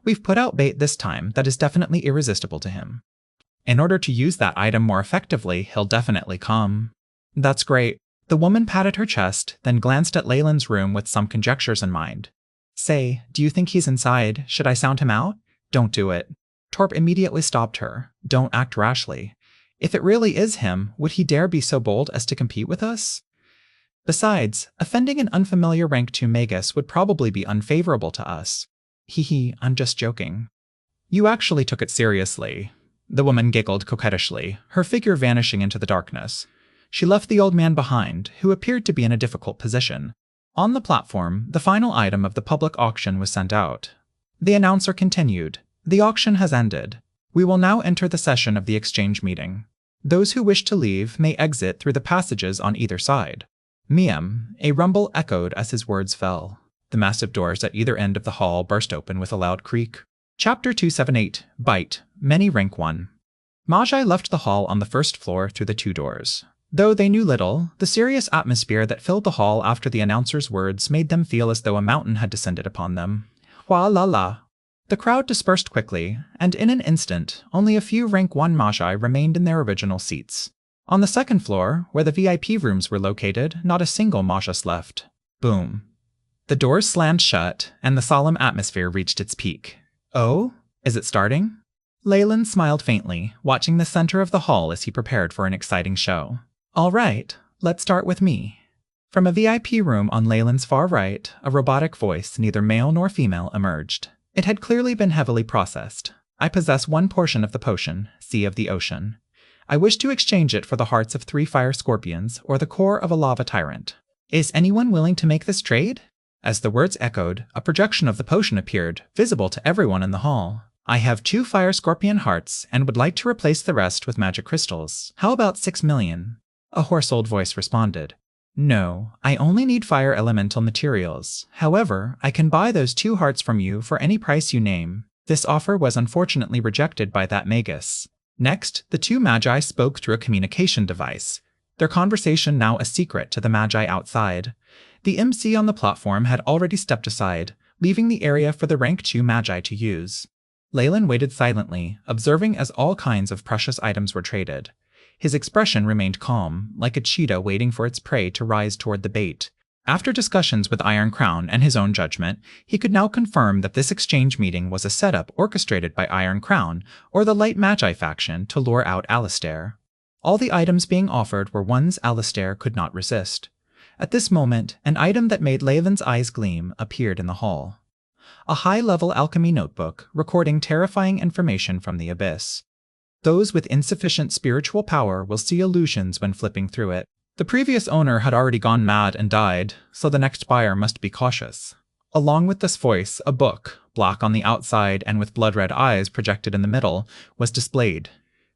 We've put out bait this time that is definitely irresistible to him. In order to use that item more effectively, he'll definitely come. That's great. The woman patted her chest, then glanced at Leyland's room with some conjectures in mind. Say, do you think he's inside? Should I sound him out? Don't do it. Torp immediately stopped her. Don't act rashly. If it really is him, would he dare be so bold as to compete with us? Besides, offending an unfamiliar rank 2 Magus would probably be unfavorable to us. I'm just joking. You actually took it seriously. The woman giggled coquettishly, her figure vanishing into the darkness. She left the old man behind, who appeared to be in a difficult position. On the platform, the final item of the public auction was sent out. The announcer continued, "The auction has ended. We will now enter the session of the exchange meeting. Those who wish to leave may exit through the passages on either side." Miam, a rumble echoed as his words fell. The massive doors at either end of the hall burst open with a loud creak. Chapter 278, Bite, Many Rank 1. Magi left the hall on the first floor through the 2 doors. Though they knew little, the serious atmosphere that filled the hall after the announcer's words made them feel as though a mountain had descended upon them. Hua la la. The crowd dispersed quickly, and in an instant, only a few rank 1 Magi remained in their original seats. On the second floor, where the VIP rooms were located, not a single Magus left. Boom. The doors slammed shut, and the solemn atmosphere reached its peak. Oh? Is it starting? Leyland smiled faintly, watching the center of the hall as he prepared for an exciting show. All right, let's start with me. From a VIP room on Leyland's far right, a robotic voice, neither male nor female, emerged. It had clearly been heavily processed. I possess 1 portion of the potion, Sea of the Ocean. I wish to exchange it for the hearts of 3 fire scorpions or the core of a lava tyrant. Is anyone willing to make this trade? As the words echoed, a projection of the potion appeared, visible to everyone in the hall. I have 2 fire scorpion hearts and would like to replace the rest with magic crystals. How about 6 million? A hoarse old voice responded. No, I only need fire elemental materials. However, I can buy those 2 hearts from you for any price you name. This offer was unfortunately rejected by that Magus. Next, the 2 magi spoke through a communication device, their conversation now a secret to the magi outside. The MC on the platform had already stepped aside, leaving the area for the rank 2 magi to use. Leyland waited silently, observing as all kinds of precious items were traded. His expression remained calm, like a cheetah waiting for its prey to rise toward the bait. After discussions with Iron Crown and his own judgment, he could now confirm that this exchange meeting was a setup orchestrated by Iron Crown or the Light Magi faction to lure out Alistair. All the items being offered were ones Alistair could not resist. At this moment, an item that made Leyland's eyes gleam appeared in the hall. A high-level alchemy notebook recording terrifying information from the abyss. Those with insufficient spiritual power will see illusions when flipping through it. The previous owner had already gone mad and died, so the next buyer must be cautious. Along with this voice, a book, black on the outside and with blood-red eyes projected in the middle, was displayed.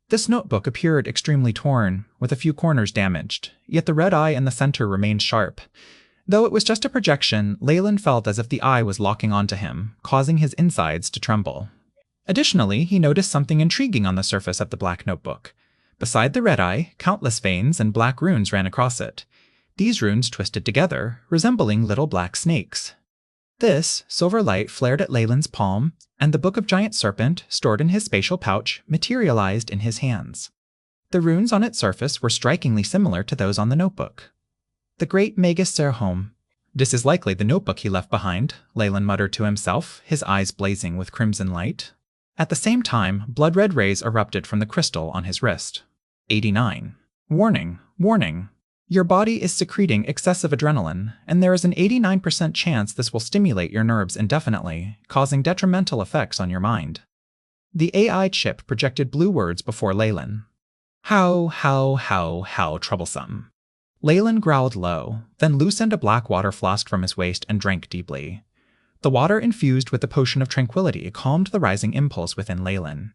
This notebook appeared extremely torn, with a few corners damaged, yet the red eye in the center remained sharp. Though it was just a projection, Leyland felt as if the eye was locking onto him, causing his insides to tremble. Additionally, he noticed something intriguing on the surface of the black notebook. Beside the red eye, countless veins and black runes ran across it. These runes twisted together, resembling little black snakes. This silver light flared at Leyland's palm, and the Book of Giant Serpent, stored in his spatial pouch, materialized in his hands. The runes on its surface were strikingly similar to those on the notebook. The Great Magus Serhom. This is likely the notebook he left behind, Leyland muttered to himself, his eyes blazing with crimson light. At the same time, blood-red rays erupted from the crystal on his wrist. 89. Warning, warning. Your body is secreting excessive adrenaline, and there is an 89% chance this will stimulate your nerves indefinitely, causing detrimental effects on your mind. The AI chip projected blue words before Leyland. How troublesome. Leyland growled low, then loosened a black water flask from his waist and drank deeply. The water infused with the potion of tranquility calmed the rising impulse within Leyland.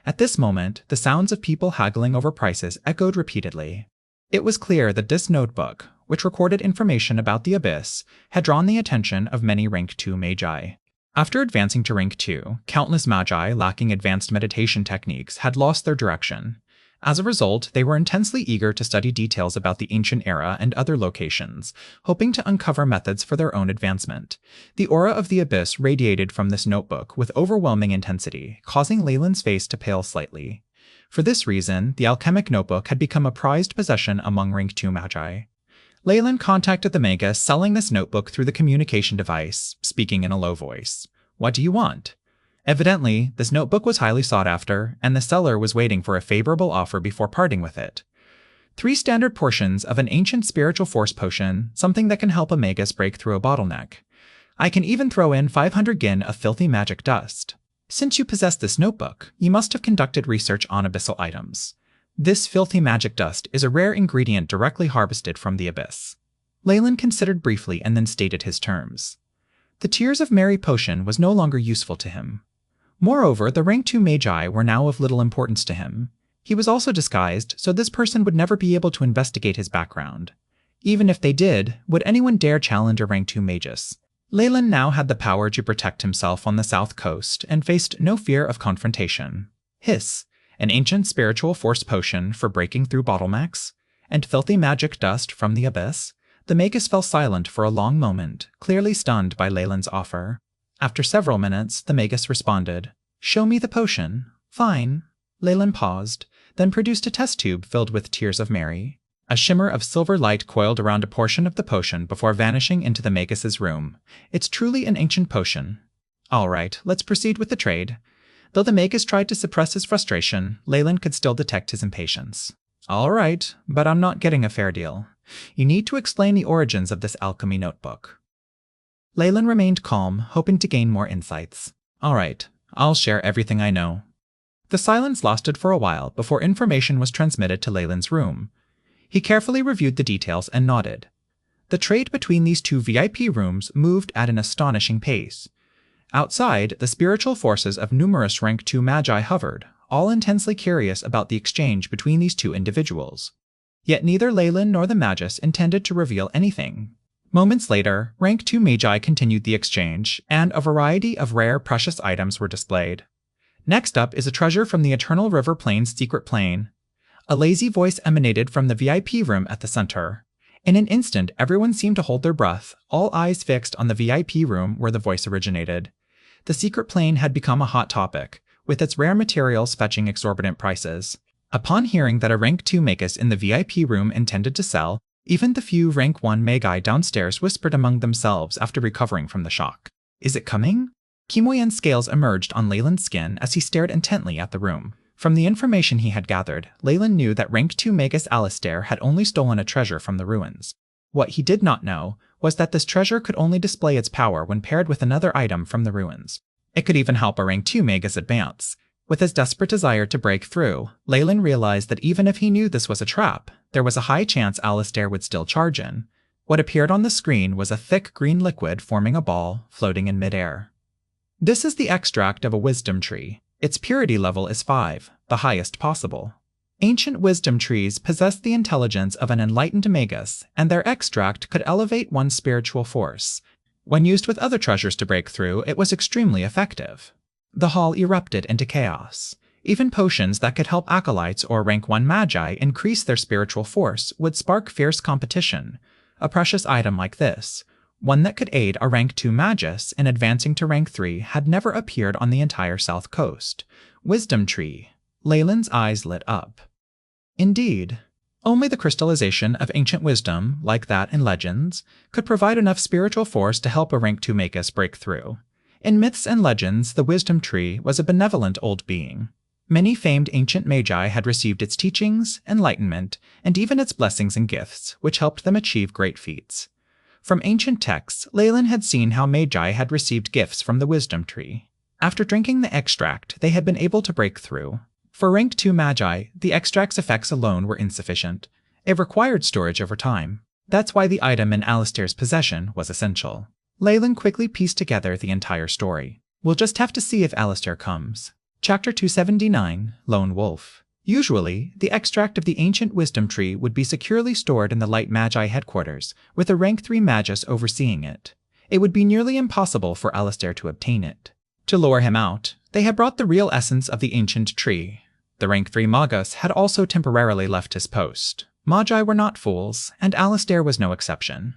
At this moment, the sounds of people haggling over prices echoed repeatedly. It was clear that this notebook, which recorded information about the abyss, had drawn the attention of many rank 2 magi. After advancing to rank 2, countless magi lacking advanced meditation techniques had lost their direction. As a result, they were intensely eager to study details about the ancient era and other locations, hoping to uncover methods for their own advancement. The aura of the abyss radiated from this notebook with overwhelming intensity, causing Leyland's face to pale slightly. For this reason, the alchemic notebook had become a prized possession among rank 2 magi. Leyland contacted the Magus selling this notebook through the communication device, speaking in a low voice. What do you want? Evidently, this notebook was highly sought after, and the seller was waiting for a favorable offer before parting with it. 3 standard portions of an ancient spiritual force potion, something that can help a Magus break through a bottleneck. I can even throw in 500 gin of filthy magic dust. Since you possess this notebook, you must have conducted research on abyssal items. This filthy magic dust is a rare ingredient directly harvested from the abyss. Leyland considered briefly and then stated his terms. The Tears of Mary potion was no longer useful to him. Moreover, the rank 2 magi were now of little importance to him. He was also disguised, so this person would never be able to investigate his background. Even if they did, would anyone dare challenge a rank 2 magus? Leyland now had the power to protect himself on the south coast and faced no fear of confrontation. Hiss, an ancient spiritual force potion for breaking through bottlenecks, and filthy magic dust from the abyss. The Magus fell silent for a long moment, clearly stunned by Leyland's offer. After several minutes, the Magus responded, "Show me the potion." "Fine." Leyland paused, then produced a test tube filled with Tears of Mary. A shimmer of silver light coiled around a portion of the potion before vanishing into the Magus's room. It's truly an ancient potion. All right, let's proceed with the trade. Though the Magus tried to suppress his frustration, Leyland could still detect his impatience. All right, but I'm not getting a fair deal. You need to explain the origins of this alchemy notebook. Leyland remained calm, hoping to gain more insights. All right, I'll share everything I know. The silence lasted for a while before information was transmitted to Leyland's room. He carefully reviewed the details and nodded. The trade between these 2 VIP rooms moved at an astonishing pace. Outside, the spiritual forces of numerous rank 2 magi hovered, all intensely curious about the exchange between these two individuals. Yet neither Leyland nor the Magus intended to reveal anything. Moments later, rank 2 magi continued the exchange, and a variety of rare, precious items were displayed. Next up is a treasure from the Eternal River Plain's secret plane. A lazy voice emanated from the VIP room at the center. In an instant, everyone seemed to hold their breath, all eyes fixed on the VIP room where the voice originated. The secret plane had become a hot topic, with its rare materials fetching exorbitant prices. Upon hearing that a rank 2 Magus in the VIP room intended to sell, even the few rank 1 Magi downstairs whispered among themselves after recovering from the shock. Is it coming? Kimoyen's scales emerged on Leyland's skin as he stared intently at the room. From the information he had gathered, Leyland knew that rank 2 Magus Alistair had only stolen a treasure from the ruins. What he did not know was that this treasure could only display its power when paired with another item from the ruins. It could even help a rank 2 Magus advance. With his desperate desire to break through, Leyland realized that even if he knew this was a trap, there was a high chance Alistair would still charge in. What appeared on the screen was a thick green liquid forming a ball, floating in midair. This is the extract of a wisdom tree. Its purity level is 5, the highest possible. Ancient wisdom trees possess the intelligence of an enlightened Magus, and their extract could elevate one's spiritual force. When used with other treasures to break through, it was extremely effective. The hall erupted into chaos. Even potions that could help acolytes or rank 1 magi increase their spiritual force would spark fierce competition. A precious item like this, one that could aid a rank 2 magus in advancing to rank 3, had never appeared on the entire south coast. Wisdom tree. Leyland's eyes lit up. Indeed, only the crystallization of ancient wisdom, like that in legends, could provide enough spiritual force to help a rank 2 magus break through. In myths and legends, the wisdom tree was a benevolent old being. Many famed ancient magi had received its teachings, enlightenment, and even its blessings and gifts, which helped them achieve great feats. From ancient texts, Leyland had seen how magi had received gifts from the wisdom tree. After drinking the extract, they had been able to break through. For rank 2 magi, the extract's effects alone were insufficient. It required storage over time. That's why the item in Alistair's possession was essential. Leyland quickly pieced together the entire story. We'll just have to see if Alistair comes. Chapter 279, Lone Wolf. Usually, the extract of the ancient wisdom tree would be securely stored in the Light Magi headquarters, with a rank 3 magus overseeing it. It would be nearly impossible for Alistair to obtain it. To lure him out, they had brought the real essence of the ancient tree. The rank 3 magus had also temporarily left his post. Magi were not fools, and Alistair was no exception.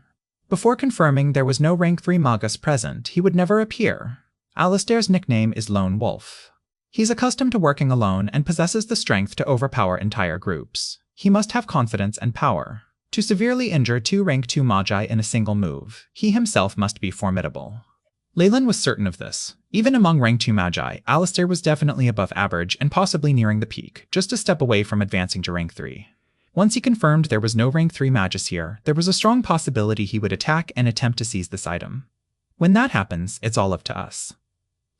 Before confirming there was no rank 3 magus present, he would never appear. Alistair's nickname is Lone Wolf. He's accustomed to working alone and possesses the strength to overpower entire groups. He must have confidence and power. To severely injure 2 rank 2 magi in a single move, he himself must be formidable. Leyland was certain of this. Even among rank 2 magi, Alistair was definitely above average and possibly nearing the peak, just a step away from advancing to rank 3. Once he confirmed there was no rank 3 magus here, there was a strong possibility he would attack and attempt to seize this item. When that happens, it's all up to us.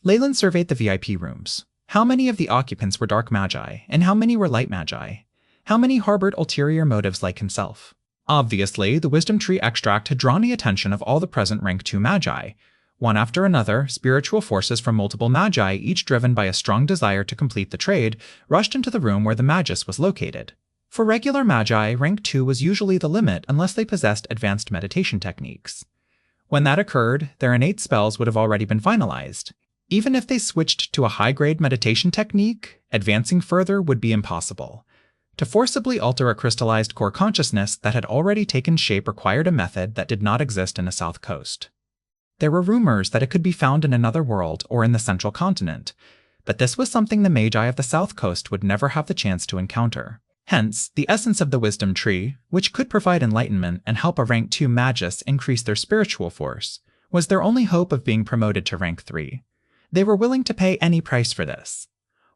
Leyland surveyed the VIP rooms. How many of the occupants were dark magi, and how many were light magi? How many harbored ulterior motives like himself? Obviously, the wisdom tree extract had drawn the attention of all the present rank 2 magi. One after another, spiritual forces from multiple magi, each driven by a strong desire to complete the trade, rushed into the room where the magus was located. For regular magi, rank 2 was usually the limit unless they possessed advanced meditation techniques. When that occurred, their innate spells would have already been finalized. Even if they switched to a high-grade meditation technique, advancing further would be impossible. To forcibly alter a crystallized core consciousness that had already taken shape required a method that did not exist in the South Coast. There were rumors that it could be found in another world or in the central continent, but this was something the magi of the South Coast would never have the chance to encounter. Hence, the essence of the wisdom tree, which could provide enlightenment and help a rank 2 magus increase their spiritual force, was their only hope of being promoted to rank 3. They were willing to pay any price for this.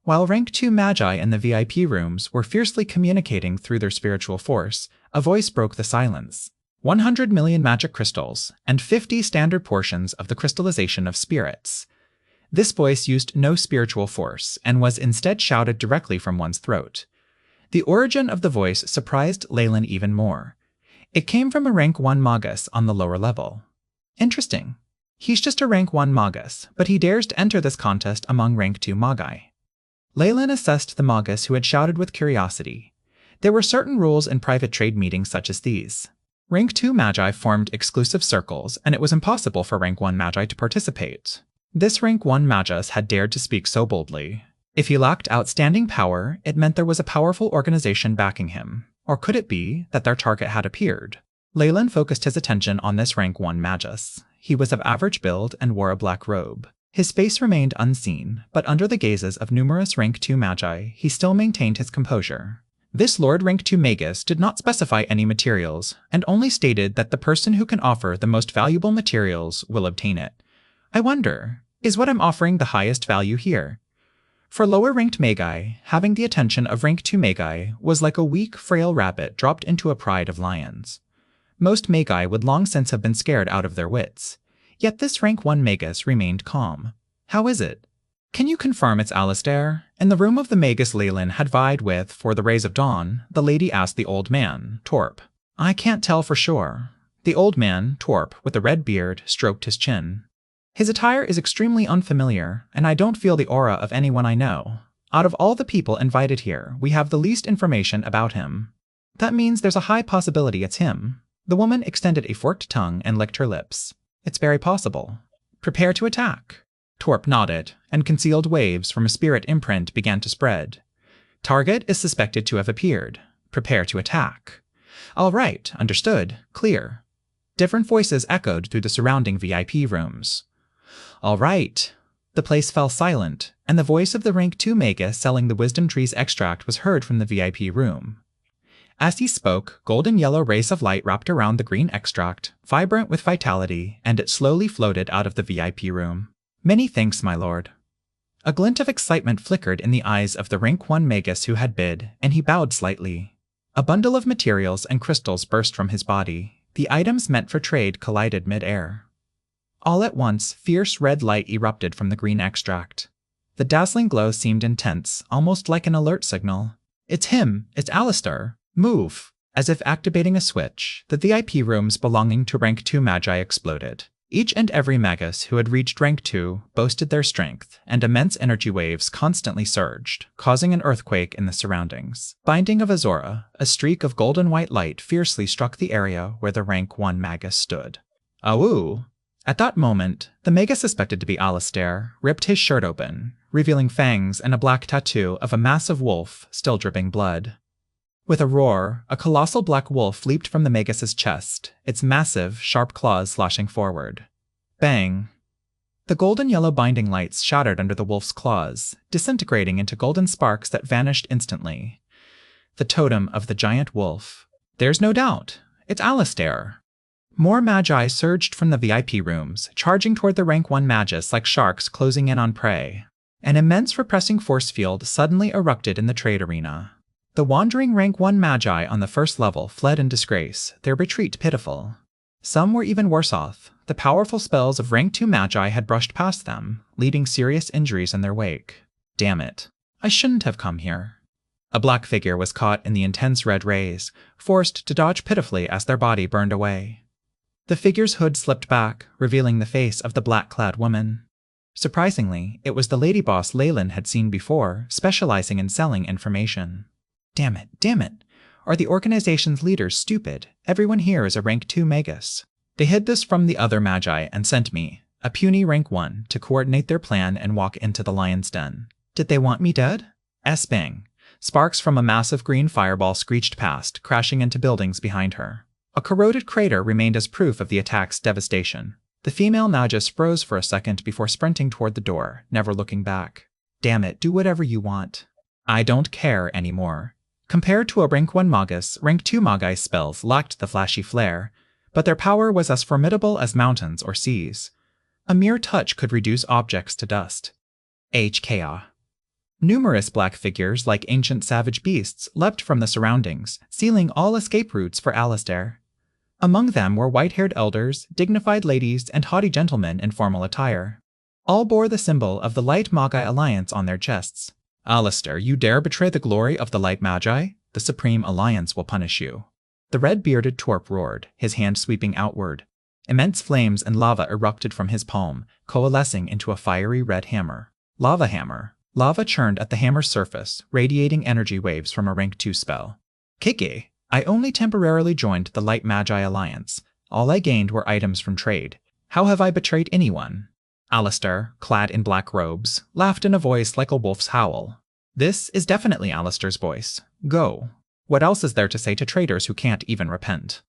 While rank 2 magi in the VIP rooms were fiercely communicating through their spiritual force, a voice broke the silence. 100 million magic crystals, and 50 standard portions of the crystallization of spirits. This voice used no spiritual force, and was instead shouted directly from one's throat. The origin of the voice surprised Leyland even more. It came from a rank 1 magus on the lower level. Interesting. He's just a rank 1 Magus, but he dares to enter this contest among rank 2 Magi. Leyland assessed the Magus who had shouted with curiosity. There were certain rules in private trade meetings such as these. Rank 2 Magi formed exclusive circles, and it was impossible for rank 1 Magi to participate. This rank 1 Magus had dared to speak so boldly. If he lacked outstanding power, it meant there was a powerful organization backing him. Or could it be that their target had appeared? Leyland focused his attention on this rank 1 Magus. He was of average build and wore a black robe. His face remained unseen, but under the gazes of numerous rank 2 Magi, he still maintained his composure. This Lord rank 2 Magus did not specify any materials, and only stated that the person who can offer the most valuable materials will obtain it. I wonder, is what I'm offering the highest value here? For lower-ranked Magi, having the attention of rank 2 Magi was like a weak, frail rabbit dropped into a pride of lions. Most Magi would long since have been scared out of their wits. Yet this rank 1 Magus remained calm. How is it? Can you confirm it's Alistair? In the room of the Magus Leyland had vied with for the rays of dawn, the lady asked the old man, Torp. I can't tell for sure. The old man, Torp, with the red beard, stroked his chin. His attire is extremely unfamiliar, and I don't feel the aura of anyone I know. Out of all the people invited here, we have the least information about him. That means there's a high possibility it's him. The woman extended a forked tongue and licked her lips. It's very possible. Prepare to attack. Torp nodded, and concealed waves from a spirit imprint began to spread. Target is suspected to have appeared. Prepare to attack. All right, understood. Clear. Different voices echoed through the surrounding VIP rooms. All right. The place fell silent, and the voice of the rank 2 Magus selling the Wisdom Tree's extract was heard from the VIP room. As he spoke, golden yellow rays of light wrapped around the green extract, vibrant with vitality, and it slowly floated out of the VIP room. Many thanks, my lord. A glint of excitement flickered in the eyes of the rank 1 Magus who had bid, and he bowed slightly. A bundle of materials and crystals burst from his body. The items meant for trade collided mid-air. All at once, fierce red light erupted from the green extract. The dazzling glow seemed intense, almost like an alert signal. It's him! It's Alistair! Move! As if activating a switch, the VIP rooms belonging to rank 2 Magi exploded. Each and every Magus who had reached rank 2 boasted their strength, and immense energy waves constantly surged, causing an earthquake in the surroundings. Binding of Azora, a streak of golden-white light fiercely struck the area where the rank 1 Magus stood. Awoo! At that moment, the Magus suspected to be Alistair ripped his shirt open, revealing fangs and a black tattoo of a massive wolf still dripping blood. With a roar, a colossal black wolf leaped from the Magus's chest, its massive, sharp claws slashing forward. Bang! The golden yellow binding lights shattered under the wolf's claws, disintegrating into golden sparks that vanished instantly. The totem of the giant wolf. There's no doubt. It's Alistair. More Magi surged from the VIP rooms, charging toward the rank 1 Magus like sharks closing in on prey. An immense repressing force field suddenly erupted in the trade arena. The wandering rank 1 Magi on the first level fled in disgrace, their retreat pitiful. Some were even worse off. The powerful spells of rank 2 Magi had brushed past them, leaving serious injuries in their wake. Damn it. I shouldn't have come here. A black figure was caught in the intense red rays, forced to dodge pitifully as their body burned away. The figure's hood slipped back, revealing the face of the black-clad woman. Surprisingly, it was the lady boss Leyland had seen before, specializing in selling information. Damn it, damn it! Are the organization's leaders stupid? Everyone here is a rank 2 Magus. They hid this from the other Magi and sent me, a puny rank 1, to coordinate their plan and walk into the lion's den. Did they want me dead? S-bang. Sparks from a massive green fireball screeched past, crashing into buildings behind her. A corroded crater remained as proof of the attack's devastation. The female Magus froze for a second before sprinting toward the door, never looking back. Damn it, do whatever you want. I don't care anymore. Compared to a rank 1 Magus, rank 2 Magi's spells lacked the flashy flair, but their power was as formidable as mountains or seas. A mere touch could reduce objects to dust. HKA. Numerous black figures, like ancient savage beasts, leapt from the surroundings, sealing all escape routes for Alistair. Among them were white-haired elders, dignified ladies, and haughty gentlemen in formal attire. All bore the symbol of the Light Magi Alliance on their chests. Alistair, you dare betray the glory of the Light Magi? The Supreme Alliance will punish you. The red-bearded Torp roared, his hand sweeping outward. Immense flames and lava erupted from his palm, coalescing into a fiery red hammer. Lava hammer. Lava churned at the hammer's surface, radiating energy waves from a rank 2 spell. Keke, I only temporarily joined the Light Magi Alliance. All I gained were items from trade. How have I betrayed anyone? Alistair, clad in black robes, laughed in a voice like a wolf's howl. This is definitely Alistair's voice. Go. What else is there to say to traitors who can't even repent?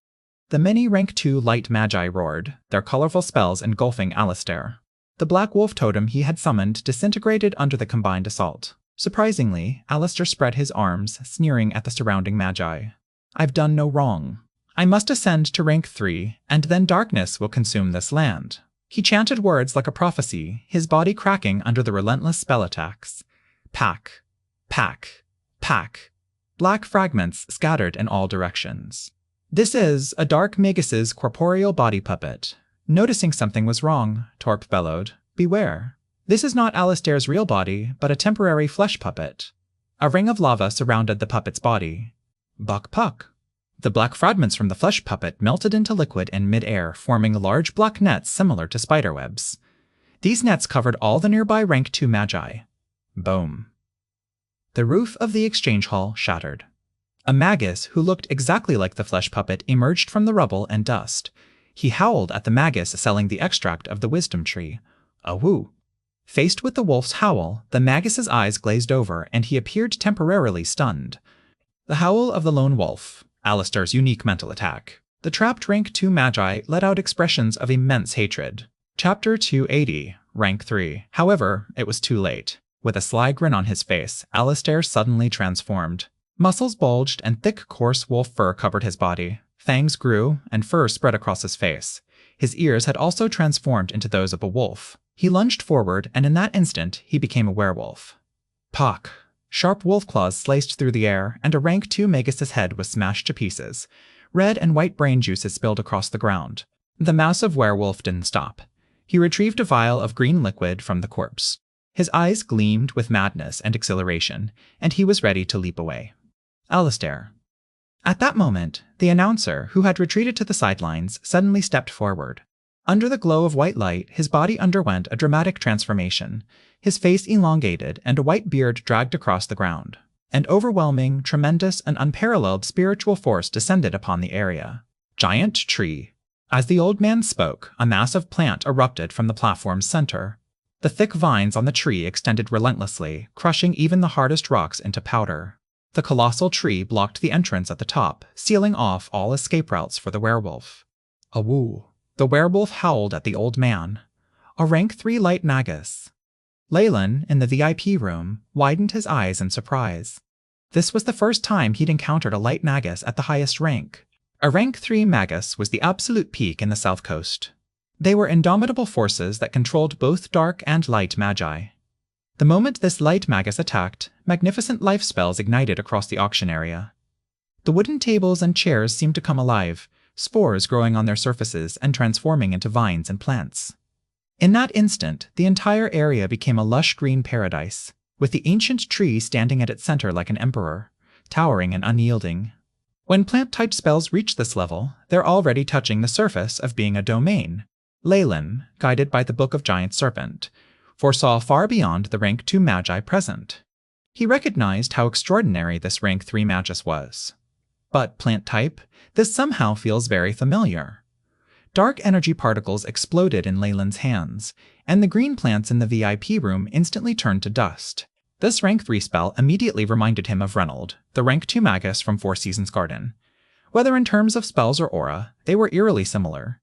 The many rank 2 light magi roared, their colorful spells engulfing Alistair. The black wolf totem he had summoned disintegrated under the combined assault. Surprisingly, Alistair spread his arms, sneering at the surrounding magi. I've done no wrong. I must ascend to rank 3, and then darkness will consume this land. He chanted words like a prophecy, his body cracking under the relentless spell attacks. Pack, pack, pack. Black fragments scattered in all directions. This is a dark Magus's corporeal body puppet. Noticing something was wrong, Torp bellowed. Beware. This is not Alistair's real body, but a temporary flesh puppet. A ring of lava surrounded the puppet's body. Buck puck. The black fragments from the flesh puppet melted into liquid in mid-air, forming large black nets similar to spiderwebs. These nets covered all the nearby rank 2 magi. Boom. The roof of the exchange hall shattered. A Magus who looked exactly like the flesh puppet emerged from the rubble and dust. He howled at the Magus selling the extract of the wisdom tree. Awoo. Faced with the wolf's howl, the Magus's eyes glazed over and he appeared temporarily stunned. The howl of the lone wolf, Alistair's unique mental attack. The trapped rank 2 magi let out expressions of immense hatred. Chapter 280, rank 3. However, it was too late. With a sly grin on his face, Alistair suddenly transformed. Muscles bulged and thick, coarse wolf fur covered his body. Fangs grew, and fur spread across his face. His ears had also transformed into those of a wolf. He lunged forward, and in that instant, he became a werewolf. Pock! Sharp wolf claws sliced through the air, and a rank 2 Magus's head was smashed to pieces. Red and white brain juices spilled across the ground. The massive werewolf didn't stop. He retrieved a vial of green liquid from the corpse. His eyes gleamed with madness and exhilaration, and he was ready to leap away. Alistair. At that moment, the announcer, who had retreated to the sidelines, suddenly stepped forward. Under the glow of white light, his body underwent a dramatic transformation. His face elongated, and a white beard dragged across the ground. An overwhelming, tremendous, and unparalleled spiritual force descended upon the area. Giant tree. As the old man spoke, a massive plant erupted from the platform's center. The thick vines on the tree extended relentlessly, crushing even the hardest rocks into powder. The colossal tree blocked the entrance at the top, sealing off all escape routes for the werewolf. Awoo. The werewolf howled at the old man. A rank 3 light Magus. Leyland, in the VIP room, widened his eyes in surprise. This was the first time he'd encountered a light Magus at the highest rank. A rank 3 Magus was the absolute peak in the South Coast. They were indomitable forces that controlled both dark and light magi. The moment this light Magus attacked, magnificent life spells ignited across the auction area. The wooden tables and chairs seemed to come alive, spores growing on their surfaces and transforming into vines and plants. In that instant, the entire area became a lush green paradise, with the ancient tree standing at its center like an emperor, towering and unyielding. When plant-type spells reach this level, they're already touching the surface of being a domain. Leyland, guided by the Book of Giant Serpent, foresaw far beyond the rank 2 magi present. He recognized how extraordinary this rank 3 magus was. But plant type, this somehow feels very familiar. Dark energy particles exploded in Leyland's hands, and the green plants in the VIP room instantly turned to dust. This rank 3 spell immediately reminded him of Reynold, the rank 2 magus from Four Seasons Garden. Whether in terms of spells or aura, they were eerily similar.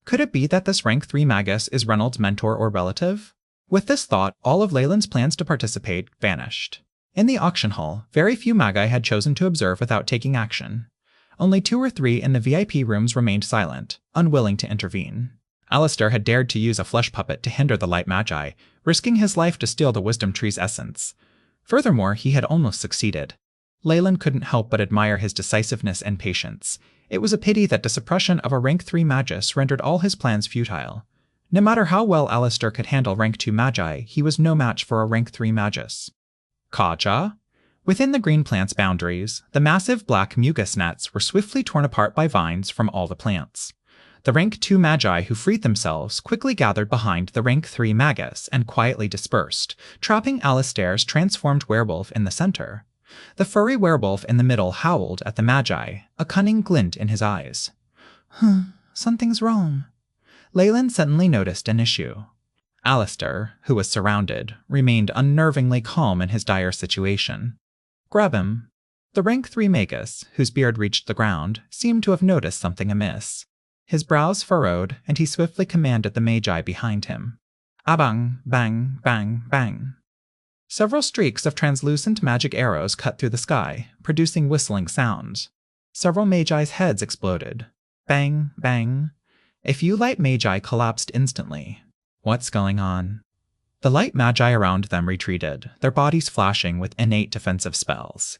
Could it be that this rank 3 magus is Reynold's mentor or relative? With this thought, all of Leyland's plans to participate vanished. In the auction hall, very few magi had chosen to observe without taking action. Only 2 or 3 in the VIP rooms remained silent, unwilling to intervene. Alistair had dared to use a flesh puppet to hinder the light magi, risking his life to steal the wisdom tree's essence. Furthermore, he had almost succeeded. Leyland couldn't help but admire his decisiveness and patience. It was a pity that the suppression of a rank 3 magus rendered all his plans futile. No matter how well Alistair could handle rank 2 magi, he was no match for a rank 3 magus. Kaja? Within the green plant's boundaries, the massive black mucus nets were swiftly torn apart by vines from all the plants. The rank 2 magi who freed themselves quickly gathered behind the rank 3 Magus and quietly dispersed, trapping Alistair's transformed werewolf in the center. The furry werewolf in the middle howled at the magi, a cunning glint in his eyes. Something's wrong. Leyland suddenly noticed an issue. Alistair, who was surrounded, remained unnervingly calm in his dire situation. Grab him. The rank 3 Magus, whose beard reached the ground, seemed to have noticed something amiss. His brows furrowed, and he swiftly commanded the magi behind him. Abang, bang, bang, bang. Several streaks of translucent magic arrows cut through the sky, producing whistling sounds. Several magi's heads exploded. Bang, bang. A few light magi collapsed instantly. What's going on? The light magi around them retreated, their bodies flashing with innate defensive spells.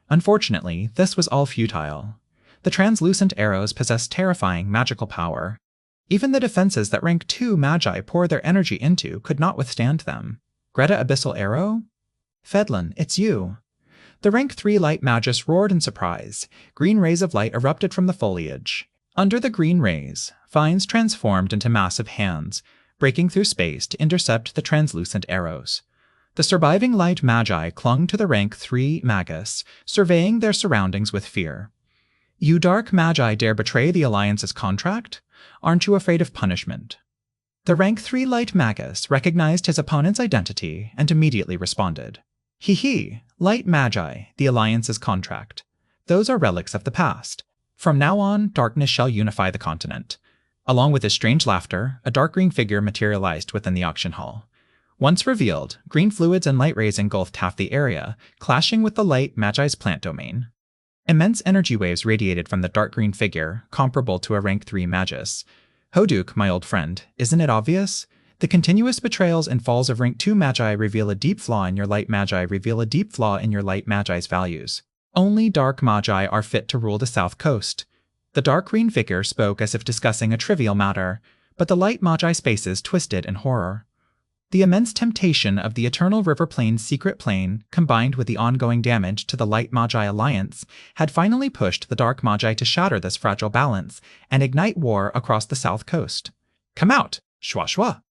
Unfortunately, this was all futile. The translucent arrows possessed terrifying magical power. Even the defenses that rank 2 magi pour their energy into could not withstand them. Greta Abyssal Arrow? Fedlin, it's you. The rank 3 light magus roared in surprise. Green rays of light erupted from the foliage. Under the green rays, vines transformed into massive hands, breaking through space to intercept the translucent arrows. The surviving light magi clung to the rank 3 magus, surveying their surroundings with fear. You dark magi dare betray the Alliance's contract? Aren't you afraid of punishment? The rank 3 light magus recognized his opponent's identity and immediately responded. Hee, light magi, the Alliance's contract. Those are relics of the past. From now on, darkness shall unify the continent. Along with his strange laughter, a dark green figure materialized within the auction hall. Once revealed, green fluids and light rays engulfed half the area, clashing with the light magi's plant domain. Immense energy waves radiated from the dark green figure, comparable to a rank 3 magus. Hoduk, my old friend, isn't it obvious? The continuous betrayals and falls of rank 2 magi reveal a deep flaw in your light magi reveal a deep flaw in your light magi's values. Only dark magi are fit to rule the South Coast. The dark green figure spoke as if discussing a trivial matter, but the light magi's faces twisted in horror. The immense temptation of the Eternal River Plain's secret plane, combined with the ongoing damage to the Light Magi Alliance, had finally pushed the Dark Magi to shatter this fragile balance and ignite war across the South Coast. Come out! Shwa shwa!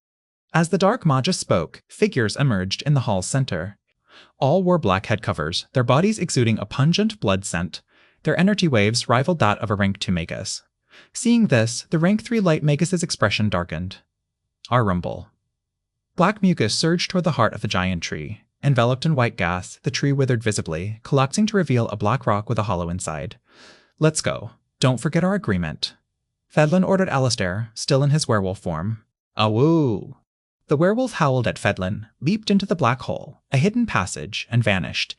As the Dark Magus spoke, figures emerged in the hall's center. All wore black head covers, their bodies exuding a pungent blood scent. Their energy waves rivaled that of a rank 2 Magus. Seeing this, the rank 3 Light Magus's expression darkened. Our rumble. Black mucus surged toward the heart of the giant tree. Enveloped in white gas, the tree withered visibly, collapsing to reveal a black rock with a hollow inside. Let's go. Don't forget our agreement. Fedlin ordered Alistair, still in his werewolf form. Awoo! The werewolf howled at Fedlin, leaped into the black hole, a hidden passage, and vanished.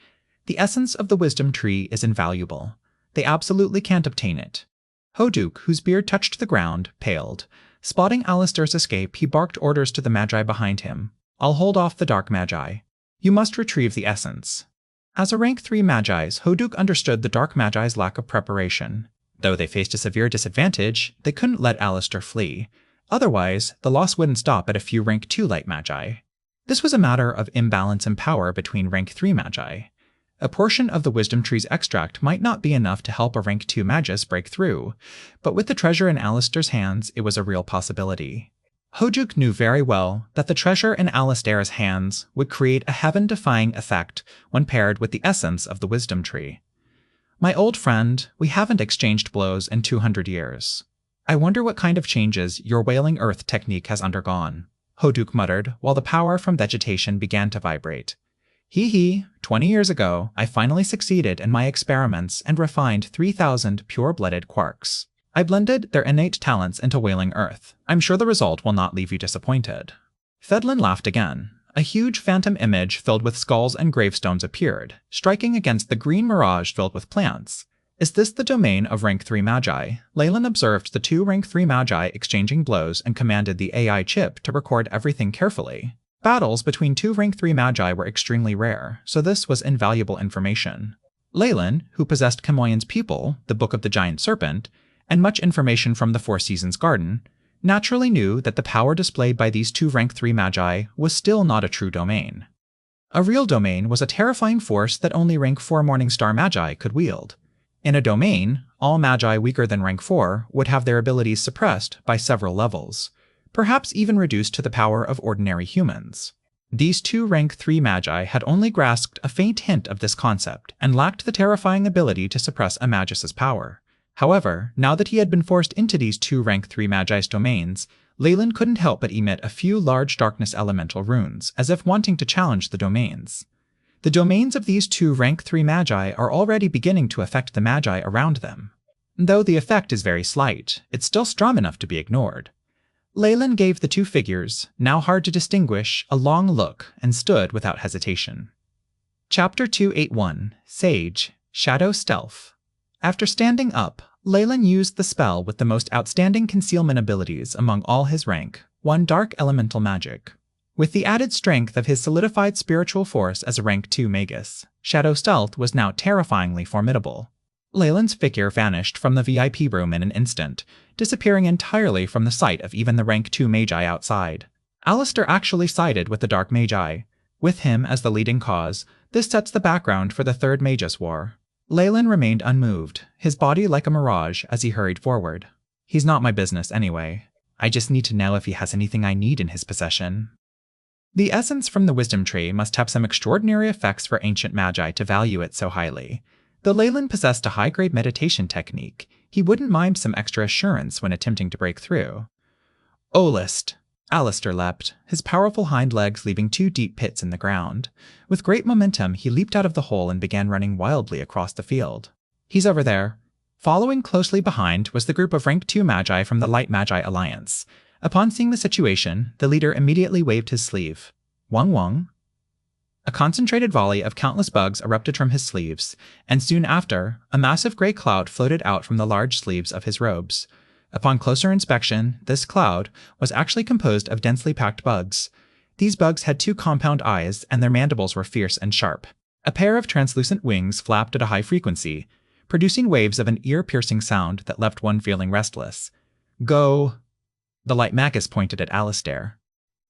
The essence of the wisdom tree is invaluable. They absolutely can't obtain it. Hoduk, whose beard touched the ground, paled. Spotting Alistair's escape, he barked orders to the magi behind him. I'll hold off the dark magi. You must retrieve the essence. As a rank 3 magis, Hoduk understood the dark magi's lack of preparation. Though they faced a severe disadvantage, they couldn't let Alistair flee. Otherwise, the loss wouldn't stop at a few rank 2 light magi. This was a matter of imbalance in power between rank 3 magi. A portion of the wisdom tree's extract might not be enough to help a rank 2 magus break through, but with the treasure in Alistair's hands, it was a real possibility. Hoduk knew very well that the treasure in Alistair's hands would create a heaven-defying effect when paired with the essence of the wisdom tree. My old friend, we haven't exchanged blows in 200 years. I wonder what kind of changes your Wailing Earth technique has undergone, Hoduk muttered while the power from vegetation began to vibrate. 20 years ago, I finally succeeded in my experiments and refined 3,000 pure-blooded quarks. I blended their innate talents into Wailing Earth. I'm sure the result will not leave you disappointed. Fedlin laughed again. A huge phantom image filled with skulls and gravestones appeared, striking against the green mirage filled with plants. Is this the domain of rank 3 magi? Leyland observed the 2 rank 3 magi exchanging blows and commanded the AI chip to record everything carefully. Battles between 2 rank 3 magi were extremely rare, so this was invaluable information. Leyland, who possessed Kamoyan's People, the Book of the Giant Serpent, and much information from the Four Seasons Garden, naturally knew that the power displayed by these 2 rank 3 magi was still not a true domain. A real domain was a terrifying force that only rank 4 Morningstar magi could wield. In a domain, all magi weaker than rank 4 would have their abilities suppressed by several levels, perhaps even reduced to the power of ordinary humans. These 2 rank 3 magi had only grasped a faint hint of this concept and lacked the terrifying ability to suppress a magus's power. However, now that he had been forced into these 2 rank 3 magi's domains, Leyland couldn't help but emit a few large darkness elemental runes, as if wanting to challenge the domains. The domains of these 2 rank 3 magi are already beginning to affect the magi around them. Though the effect is very slight, it's still strong enough to be ignored. Leyland gave the 2 figures, now hard to distinguish, a long look and stood without hesitation. Chapter 281, Sage, Shadow Stealth. After standing up, Leyland used the spell with the most outstanding concealment abilities among all his rank, 1 dark elemental magic. With the added strength of his solidified spiritual force as a rank 2 Magus, Shadow Stealth was now terrifyingly formidable. Leyland's figure vanished from the VIP room in an instant, disappearing entirely from the sight of even the rank 2 magi outside. Alistair actually sided with the Dark Magi. With him as the leading cause, this sets the background for the Third Magus War. Leyland remained unmoved, his body like a mirage as he hurried forward. He's not my business anyway. I just need to know if he has anything I need in his possession. The essence from the Wisdom Tree must have some extraordinary effects for ancient magi to value it so highly. Though Leyland possessed a high-grade meditation technique, he wouldn't mind some extra assurance when attempting to break through. Olist! Alistair leapt, his powerful hind legs leaving 2 deep pits in the ground. With great momentum, he leaped out of the hole and began running wildly across the field. He's over there. Following closely behind was the group of rank 2 magi from the Light Magi Alliance. Upon seeing the situation, the leader immediately waved his sleeve. Wung wung. A concentrated volley of countless bugs erupted from his sleeves, and soon after, a massive gray cloud floated out from the large sleeves of his robes. Upon closer inspection, this cloud was actually composed of densely packed bugs. These bugs had 2 compound eyes, and their mandibles were fierce and sharp. A pair of translucent wings flapped at a high frequency, producing waves of an ear-piercing sound that left one feeling restless. Go! The Light Magus pointed at Alistair.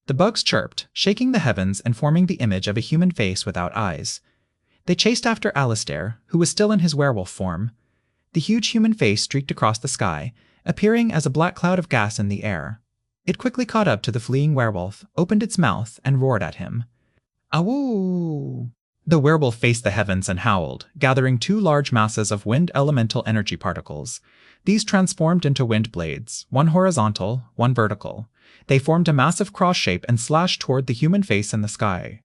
The bugs chirped, shaking the heavens and forming the image of a human face without eyes. They chased after Alistair, who was still in his werewolf form. The huge human face streaked across the sky, appearing as a black cloud of gas in the air. It quickly caught up to the fleeing werewolf, opened its mouth, and roared at him. Awoo! The werewolf faced the heavens and howled, gathering 2 large masses of wind elemental energy particles. These transformed into wind blades, one horizontal, one vertical. They formed a massive cross shape and slashed toward the human face in the sky.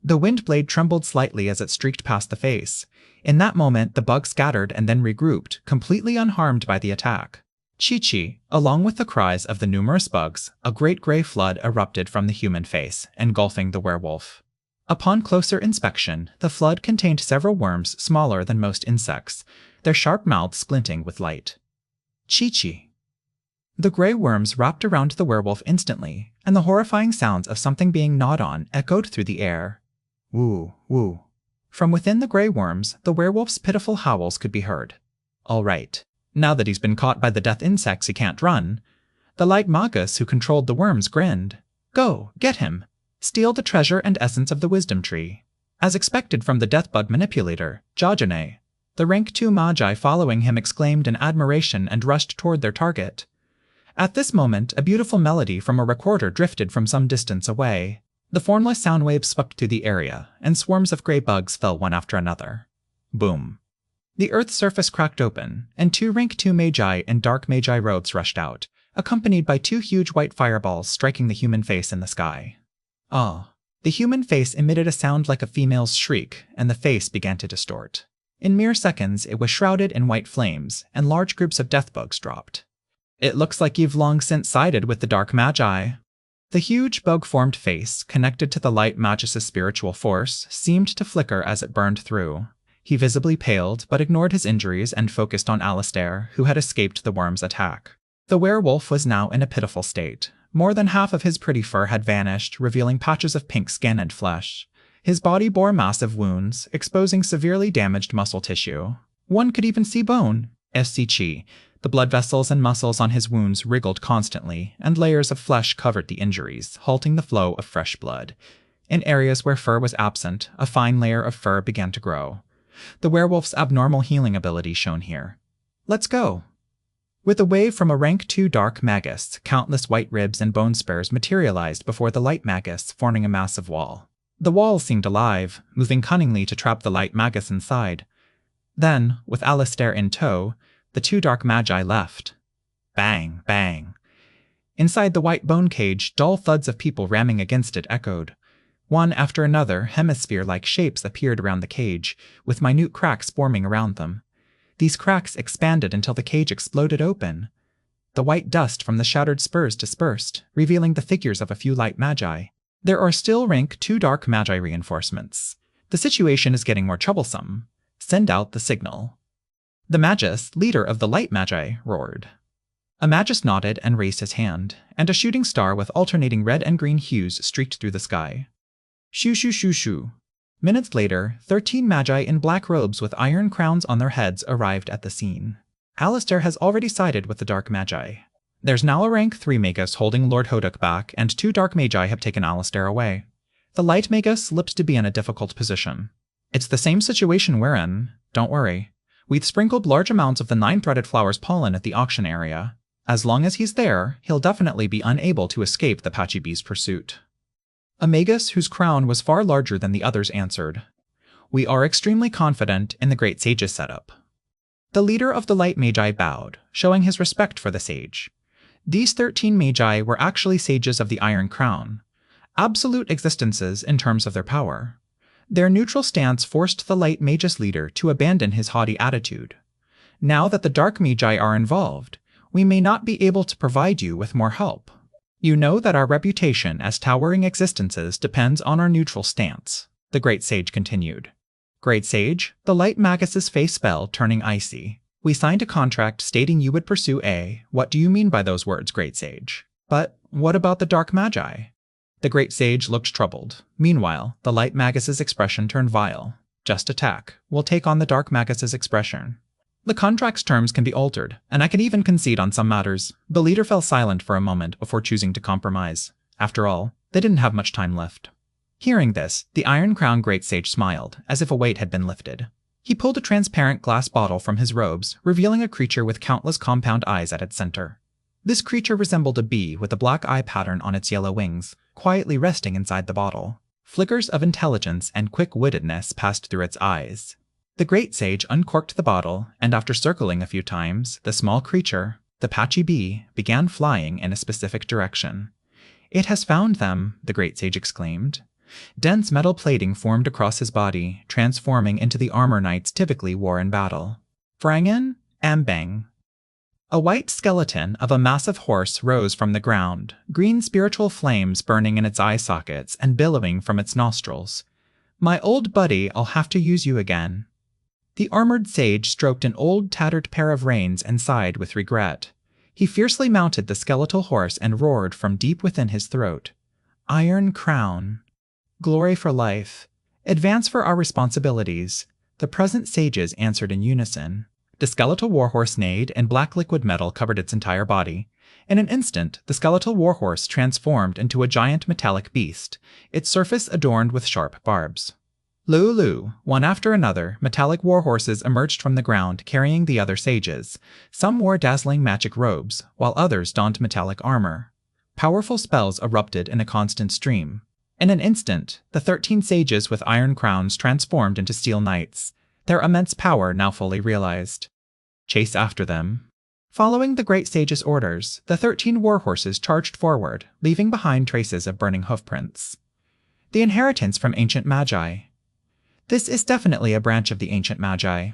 The wind blade trembled slightly as it streaked past the face. In that moment, the bug scattered and then regrouped, completely unharmed by the attack. Chi-Chi, along with the cries of the numerous bugs, a great gray flood erupted from the human face, engulfing the werewolf. Upon closer inspection, the flood contained several worms smaller than most insects, their sharp mouths glinting with light. Chi-Chi. The gray worms wrapped around the werewolf instantly, and the horrifying sounds of something being gnawed on echoed through the air. Woo, woo. From within the gray worms, the werewolf's pitiful howls could be heard. All right. Now that he's been caught by the death insects, he can't run. The Light Magus who controlled the worms grinned. Go, get him. Steal the treasure and essence of the Wisdom Tree. As expected from the Deathbug manipulator, Jajane. The rank 2 Magi following him exclaimed in admiration and rushed toward their target. At this moment, a beautiful melody from a recorder drifted from some distance away. The formless sound waves swept through the area, and swarms of gray bugs fell one after another. Boom. The Earth's surface cracked open, and 2 rank 2 Magi in dark Magi robes rushed out, accompanied by 2 huge white fireballs striking the human face in the sky. Ah. The human face emitted a sound like a female's shriek, and the face began to distort. In mere seconds, it was shrouded in white flames, and large groups of deathbugs dropped. It looks like you've long since sided with the Dark Magi. The huge bug-formed face, connected to the Light Magus's spiritual force, seemed to flicker as it burned through. He visibly paled, but ignored his injuries and focused on Alistair, who had escaped the worm's attack. The werewolf was now in a pitiful state. More than half of his pretty fur had vanished, revealing patches of pink skin and flesh. His body bore massive wounds, exposing severely damaged muscle tissue. One could even see bone. SCG. The blood vessels and muscles on his wounds wriggled constantly, and layers of flesh covered the injuries, halting the flow of fresh blood. In areas where fur was absent, a fine layer of fur began to grow. The werewolf's abnormal healing ability shown here. Let's go. With a wave from a rank 2 dark Magus, countless white ribs and bone spurs materialized before the light Magus, forming a massive wall. The wall seemed alive, moving cunningly to trap the light Magus inside. Then, with Alistair in tow, the 2 dark magi left. Bang, bang. Inside the white bone cage, dull thuds of people ramming against it echoed. One after another, hemisphere-like shapes appeared around the cage, with minute cracks forming around them. These cracks expanded until the cage exploded open. The white dust from the shattered spurs dispersed, revealing the figures of a few light magi. There are still rank 2 dark magi reinforcements. The situation is getting more troublesome. Send out the signal. The Magus, leader of the light magi, roared. A Magus nodded and raised his hand, and a shooting star with alternating red and green hues streaked through the sky. Shoo shoo shoo shoo. Minutes later, 13 magi in black robes with iron crowns on their heads arrived at the scene. Alistair has already sided with the dark magi. There's now a rank 3 Magus holding Lord Hodok back, and 2 dark magi have taken Alistair away. The light Magus looked to be in a difficult position. It's the same situation we're in. Don't worry. We've sprinkled large amounts of the 9-threaded flower's pollen at the auction area. As long as he's there, he'll definitely be unable to escape the Patchy Bee's pursuit. A Magus whose crown was far larger than the others answered. We are extremely confident in the Great Sage's setup. The leader of the Light Magi bowed, showing his respect for the sage. These 13 Magi were actually sages of the Iron Crown, absolute existences in terms of their power. Their neutral stance forced the Light Magus leader to abandon his haughty attitude. Now that the Dark Magi are involved, we may not be able to provide you with more help. You know that our reputation as towering existences depends on our neutral stance, the Great Sage continued. Great Sage, the Light Magus's face fell, turning icy. We signed a contract stating you would pursue A. What do you mean by those words, Great Sage? But what about the Dark Magi? The Great Sage looked troubled. Meanwhile, the Light Magus's expression turned vile. Just attack. We'll take on the Dark Magus's expression. The contract's terms can be altered, and I can even concede on some matters. The leader fell silent for a moment before choosing to compromise. After all, they didn't have much time left. Hearing this, the Iron Crown Great Sage smiled, as if a weight had been lifted. He pulled a transparent glass bottle from his robes, revealing a creature with countless compound eyes at its center. This creature resembled a bee with a black eye pattern on its yellow wings, quietly resting inside the bottle. Flickers of intelligence and quick-wittedness passed through its eyes. The Great Sage uncorked the bottle, and after circling a few times, the small creature, the Patchy Bee, began flying in a specific direction. It has found them, the Great Sage exclaimed. Dense metal plating formed across his body, transforming into the armor knights typically wore in battle. Frangen, Ambang. A white skeleton of a massive horse rose from the ground, green spiritual flames burning in its eye sockets and billowing from its nostrils. My old buddy, I'll have to use you again. The armored sage stroked an old, tattered pair of reins and sighed with regret. He fiercely mounted the skeletal horse and roared from deep within his throat. Iron Crown. Glory for life. Advance for our responsibilities. The present sages answered in unison. The skeletal warhorse neighed, and black liquid metal covered its entire body. In an instant, the skeletal warhorse transformed into a giant metallic beast, its surface adorned with sharp barbs. Lulu, one after another, metallic warhorses emerged from the ground carrying the other sages. Some wore dazzling magic robes, while others donned metallic armor. Powerful spells erupted in a constant stream. In an instant, the 13 sages with iron crowns transformed into steel knights, their immense power now fully realized. Chase after them. Following the Great Sage's orders, the 13 warhorses charged forward, leaving behind traces of burning hoofprints. The inheritance from ancient magi. This is definitely a branch of the ancient magi.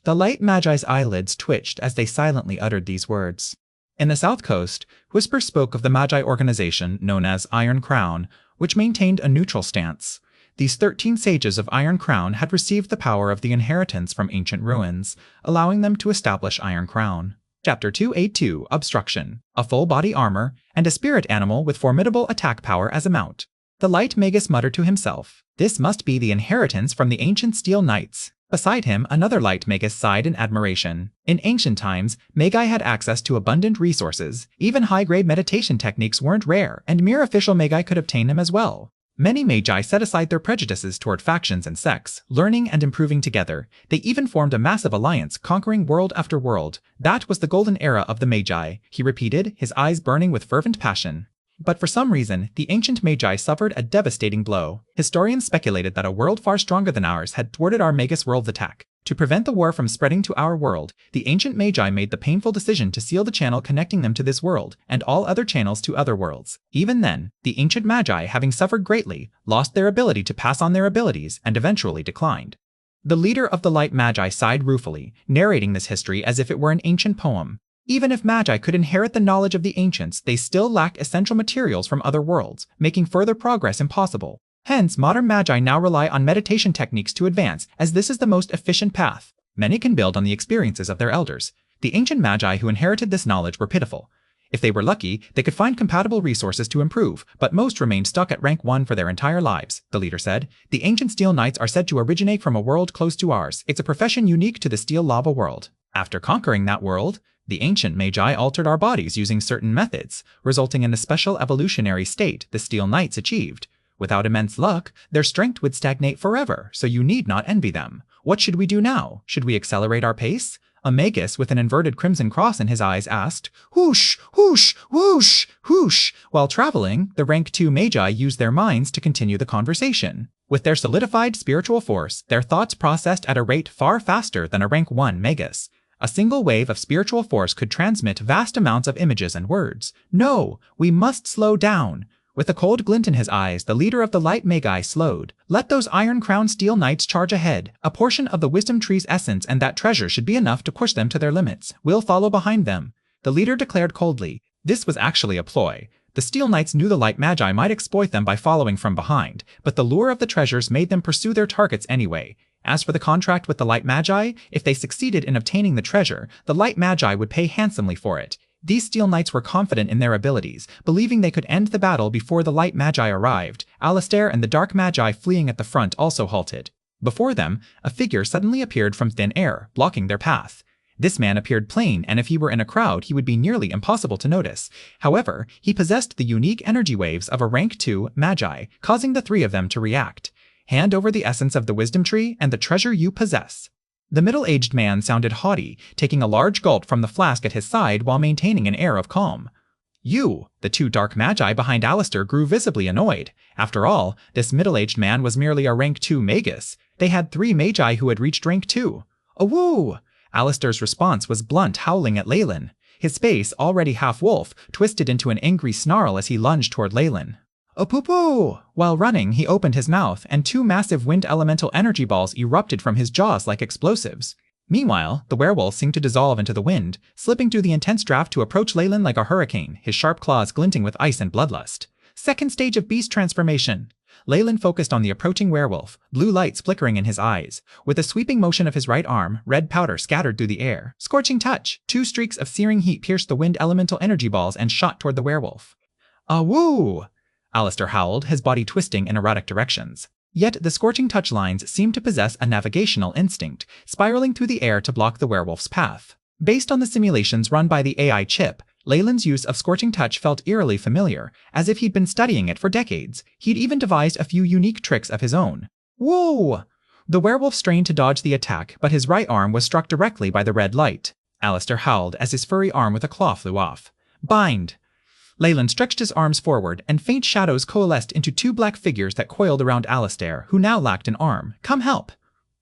The light magi's eyelids twitched as they silently uttered these words. In the South Coast, whispers spoke of the magi organization known as Iron Crown, which maintained a neutral stance. These 13 sages of Iron Crown had received the power of the inheritance from ancient ruins, allowing them to establish Iron Crown. Chapter 282, Obstruction, a full-body armor, and a spirit animal with formidable attack power as a mount. The light Magus muttered to himself, "This must be the inheritance from the ancient steel knights." Beside him, another light Magus sighed in admiration. In ancient times, Magi had access to abundant resources. Even high-grade meditation techniques weren't rare, and mere official Magi could obtain them as well. Many magi set aside their prejudices toward factions and sects, learning and improving together. They even formed a massive alliance, conquering world after world. That was the golden era of the magi, he repeated, his eyes burning with fervent passion. But for some reason, the ancient magi suffered a devastating blow. Historians speculated that a world far stronger than ours had thwarted our Magus world's attack. To prevent the war from spreading to our world, the ancient magi made the painful decision to seal the channel connecting them to this world, and all other channels to other worlds. Even then, the ancient magi, having suffered greatly, lost their ability to pass on their abilities and eventually declined. The leader of the light magi sighed ruefully, narrating this history as if it were an ancient poem. Even if magi could inherit the knowledge of the ancients, they still lacked essential materials from other worlds, making further progress impossible. Hence, modern magi now rely on meditation techniques to advance, as this is the most efficient path. Many can build on the experiences of their elders. The ancient magi who inherited this knowledge were pitiful. If they were lucky, they could find compatible resources to improve, but most remained stuck at rank 1 for their entire lives, the leader said. The ancient steel knights are said to originate from a world close to ours. It's a profession unique to the steel lava world. After conquering that world, the ancient magi altered our bodies using certain methods, resulting in a special evolutionary state the steel knights achieved. Without immense luck, their strength would stagnate forever, so you need not envy them. What should we do now? Should we accelerate our pace? A Magus with an inverted crimson cross in his eyes asked, "Whoosh, whoosh, whoosh, whoosh." While traveling, the rank 2 magi used their minds to continue the conversation. With their solidified spiritual force, their thoughts processed at a rate far faster than a rank 1 Magus. A single wave of spiritual force could transmit vast amounts of images and words. No, we must slow down. With a cold glint in his eyes, the leader of the light magi slowed. Let those iron-crowned steel knights charge ahead. A portion of the wisdom tree's essence and that treasure should be enough to push them to their limits. We'll follow behind them. The leader declared coldly. This was actually a ploy. The steel knights knew the light magi might exploit them by following from behind, but the lure of the treasures made them pursue their targets anyway. As for the contract with the light magi, if they succeeded in obtaining the treasure, the light magi would pay handsomely for it. These steel knights were confident in their abilities, believing they could end the battle before the light magi arrived. Alistair and the dark magi fleeing at the front also halted. Before them, a figure suddenly appeared from thin air, blocking their path. This man appeared plain, and if he were in a crowd, he would be nearly impossible to notice. However, he possessed the unique energy waves of a rank 2 magi, causing the three of them to react. Hand over the essence of the wisdom tree and the treasure you possess. The middle-aged man sounded haughty, taking a large gulp from the flask at his side while maintaining an air of calm. You, the two dark magi behind Alistair grew visibly annoyed. After all, this middle-aged man was merely a rank 2 Magus. They had 3 magi who had reached rank 2. Awoo! Alistair's response was blunt howling at Leyland. His face, already half-wolf, twisted into an angry snarl as he lunged toward Leyland. Oh-poo-poo! While running, he opened his mouth, and 2 massive wind elemental energy balls erupted from his jaws like explosives. Meanwhile, the werewolf seemed to dissolve into the wind, slipping through the intense draft to approach Leyland like a hurricane, his sharp claws glinting with ice and bloodlust. Second stage of beast transformation. Leyland focused on the approaching werewolf, blue lights flickering in his eyes. With a sweeping motion of his right arm, red powder scattered through the air. Scorching touch! 2 streaks of searing heat pierced the wind elemental energy balls and shot toward the werewolf. Awoo! Alistair howled, his body twisting in erratic directions. Yet the scorching touch lines seemed to possess a navigational instinct, spiraling through the air to block the werewolf's path. Based on the simulations run by the AI chip, Leyland's use of scorching touch felt eerily familiar, as if he'd been studying it for decades. He'd even devised a few unique tricks of his own. Whoa! The werewolf strained to dodge the attack, but his right arm was struck directly by the red light. Alistair howled as his furry arm with a claw flew off. Bind! Leyland stretched his arms forward, and faint shadows coalesced into 2 black figures that coiled around Alistair, who now lacked an arm. Come help!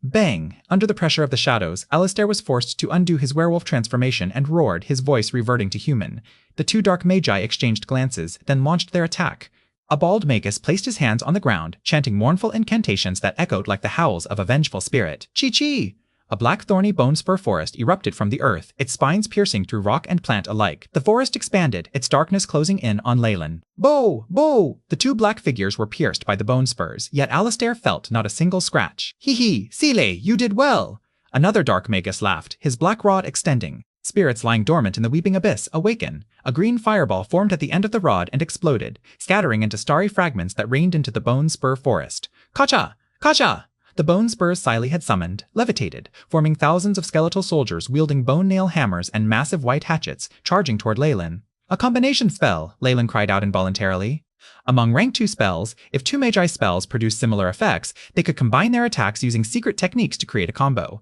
Bang! Under the pressure of the shadows, Alistair was forced to undo his werewolf transformation and roared, his voice reverting to human. The 2 dark magi exchanged glances, then launched their attack. A bald Magus placed his hands on the ground, chanting mournful incantations that echoed like the howls of a vengeful spirit. Chi-chi! A black thorny bone spur forest erupted from the earth, its spines piercing through rock and plant alike. The forest expanded, its darkness closing in on Leyland. Bo! Bo! The 2 black figures were pierced by the bone spurs, yet Alistair felt not a single scratch. Hee-hee! Sile, you did well! Another dark Magus laughed, his black rod extending. Spirits lying dormant in the weeping abyss awaken. A green fireball formed at the end of the rod and exploded, scattering into starry fragments that rained into the bone spur forest. Kacha! Kacha! The bone spurs Siley had summoned levitated, forming thousands of skeletal soldiers wielding bone nail hammers and massive white hatchets, charging toward Leyland. A combination spell, Leyland cried out involuntarily. Among rank 2 spells, if two Magi spells produce similar effects, they could combine their attacks using secret techniques to create a combo.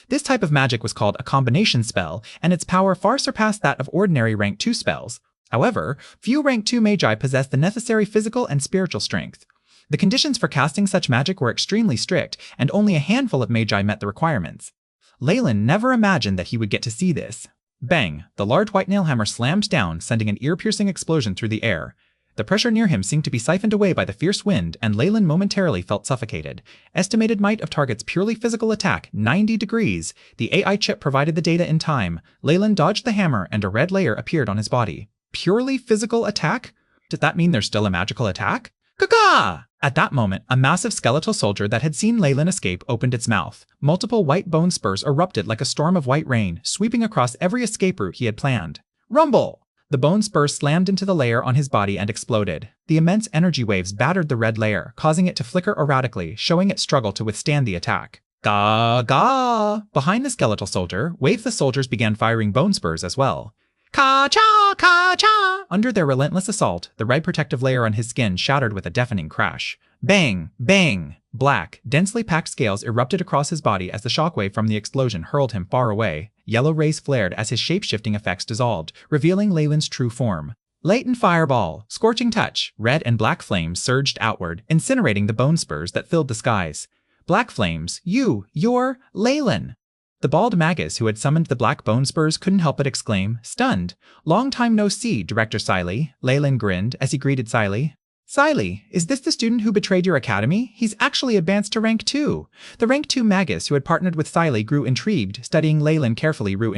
This type of magic was called a combination spell, and its power far surpassed that of ordinary rank 2 spells. However, few rank 2 Magi possessed the necessary physical and spiritual strength. The conditions for casting such magic were extremely strict, and only a handful of Magi met the requirements. Leyland never imagined that he would get to see this. Bang! The large white nail hammer slammed down, sending an ear-piercing explosion through the air. The pressure near him seemed to be siphoned away by the fierce wind, and Leyland momentarily felt suffocated. Estimated might of target's purely physical attack, 90 degrees. The AI chip provided the data in time. Leyland dodged the hammer, and a red layer appeared on his body. Purely physical attack? Did that mean there's still a magical attack? Caca! At that moment, a massive skeletal soldier that had seen Leyland escape opened its mouth. Multiple white bone spurs erupted like a storm of white rain, sweeping across every escape route he had planned. Rumble! The bone spur slammed into the layer on his body and exploded. The immense energy waves battered the red layer, causing it to flicker erratically, showing it struggle to withstand the attack. Ga ga! Behind the skeletal soldier, waves of soldiers began firing bone spurs as well. Ka-cha! Ka-cha! Under their relentless assault, the red protective layer on his skin shattered with a deafening crash. Bang! Bang! Black, densely packed scales erupted across his body as the shockwave from the explosion hurled him far away. Yellow rays flared as his shape-shifting effects dissolved, revealing Leyland's true form. Latent fireball, scorching touch, red and black flames surged outward, incinerating the bone spurs that filled the skies. Black flames, you're Leyland! The bald Magus who had summoned the black bone spurs couldn't help but exclaim, stunned. Long time no see, Director Siley. Leyland grinned as he greeted Siley. Siley, is this the student who betrayed your academy? He's actually advanced to rank 2. The rank 2 Magus who had partnered with Siley grew intrigued, studying Leyland carefully.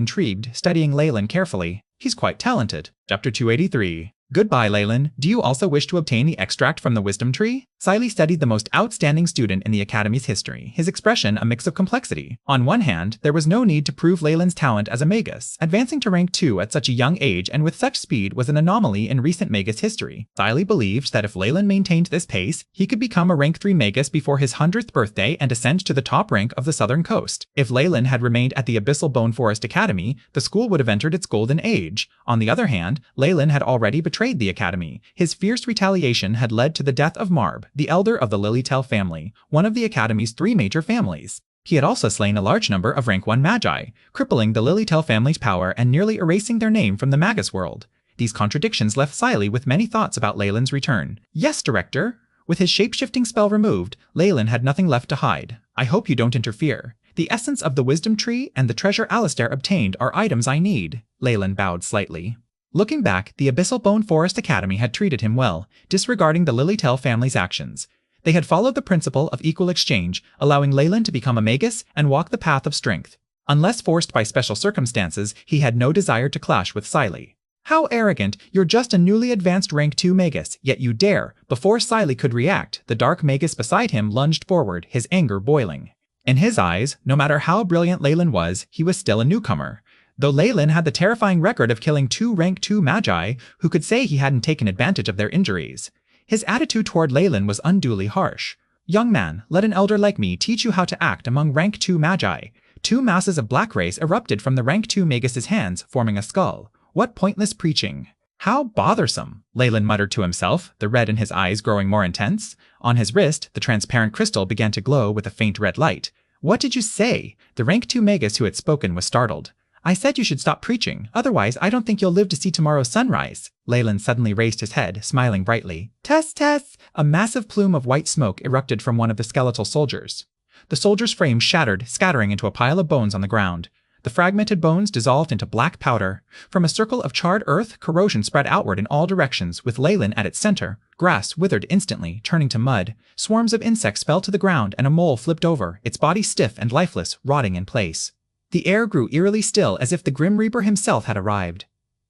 He's quite talented. Chapter 283. Goodbye, Leyland. Do you also wish to obtain the extract from the wisdom tree? Siley studied the most outstanding student in the Academy's history, his expression a mix of complexity. On one hand, there was no need to prove Leyland's talent as a Magus. Advancing to rank 2 at such a young age and with such speed was an anomaly in recent Magus history. Siley believed that if Leyland maintained this pace, he could become a rank 3 Magus before his 100th birthday and ascend to the top rank of the southern coast. If Leyland had remained at the Abyssal Bone Forest Academy, the school would have entered its golden age. On the other hand, Leyland had already betrayed the Academy. His fierce retaliation had led to the death of Marb, the elder of the Lilytail family, one of the Academy's 3 major families. He had also slain a large number of rank 1 Magi, crippling the Lilytail family's power and nearly erasing their name from the Magus world. These contradictions left Siley with many thoughts about Leyland's return. Yes, Director. With his shape-shifting spell removed, Leyland had nothing left to hide. I hope you don't interfere. The essence of the wisdom tree and the treasure Alistair obtained are items I need. Leyland bowed slightly. Looking back, the Abyssal Bone Forest Academy had treated him well, disregarding the Lilytail family's actions. They had followed the principle of equal exchange, allowing Leyland to become a Magus and walk the path of strength. Unless forced by special circumstances, he had no desire to clash with Siley. How arrogant! You're just a newly advanced rank 2 Magus, yet you dare! Before Siley could react, the dark Magus beside him lunged forward, his anger boiling. In his eyes, no matter how brilliant Leyland was, he was still a newcomer. Though Leyland had the terrifying record of killing 2 rank 2 Magi, who could say he hadn't taken advantage of their injuries. His attitude toward Leyland was unduly harsh. Young man, let an elder like me teach you how to act among rank 2 Magi. 2 masses of black rays erupted from the rank 2 Magus's hands, forming a skull. What pointless preaching. How bothersome, Leyland muttered to himself, the red in his eyes growing more intense. On his wrist, the transparent crystal began to glow with a faint red light. What did you say? The rank 2 Magus who had spoken was startled. I said you should stop preaching, otherwise I don't think you'll live to see tomorrow's sunrise. Leyland suddenly raised his head, smiling brightly. Tess, Tess! A massive plume of white smoke erupted from one of the skeletal soldiers. The soldier's frame shattered, scattering into a pile of bones on the ground. The fragmented bones dissolved into black powder. From a circle of charred earth, corrosion spread outward in all directions, with Leyland at its center. Grass withered instantly, turning to mud. Swarms of insects fell to the ground and a mole flipped over, its body stiff and lifeless, rotting in place. The air grew eerily still as if the Grim Reaper himself had arrived.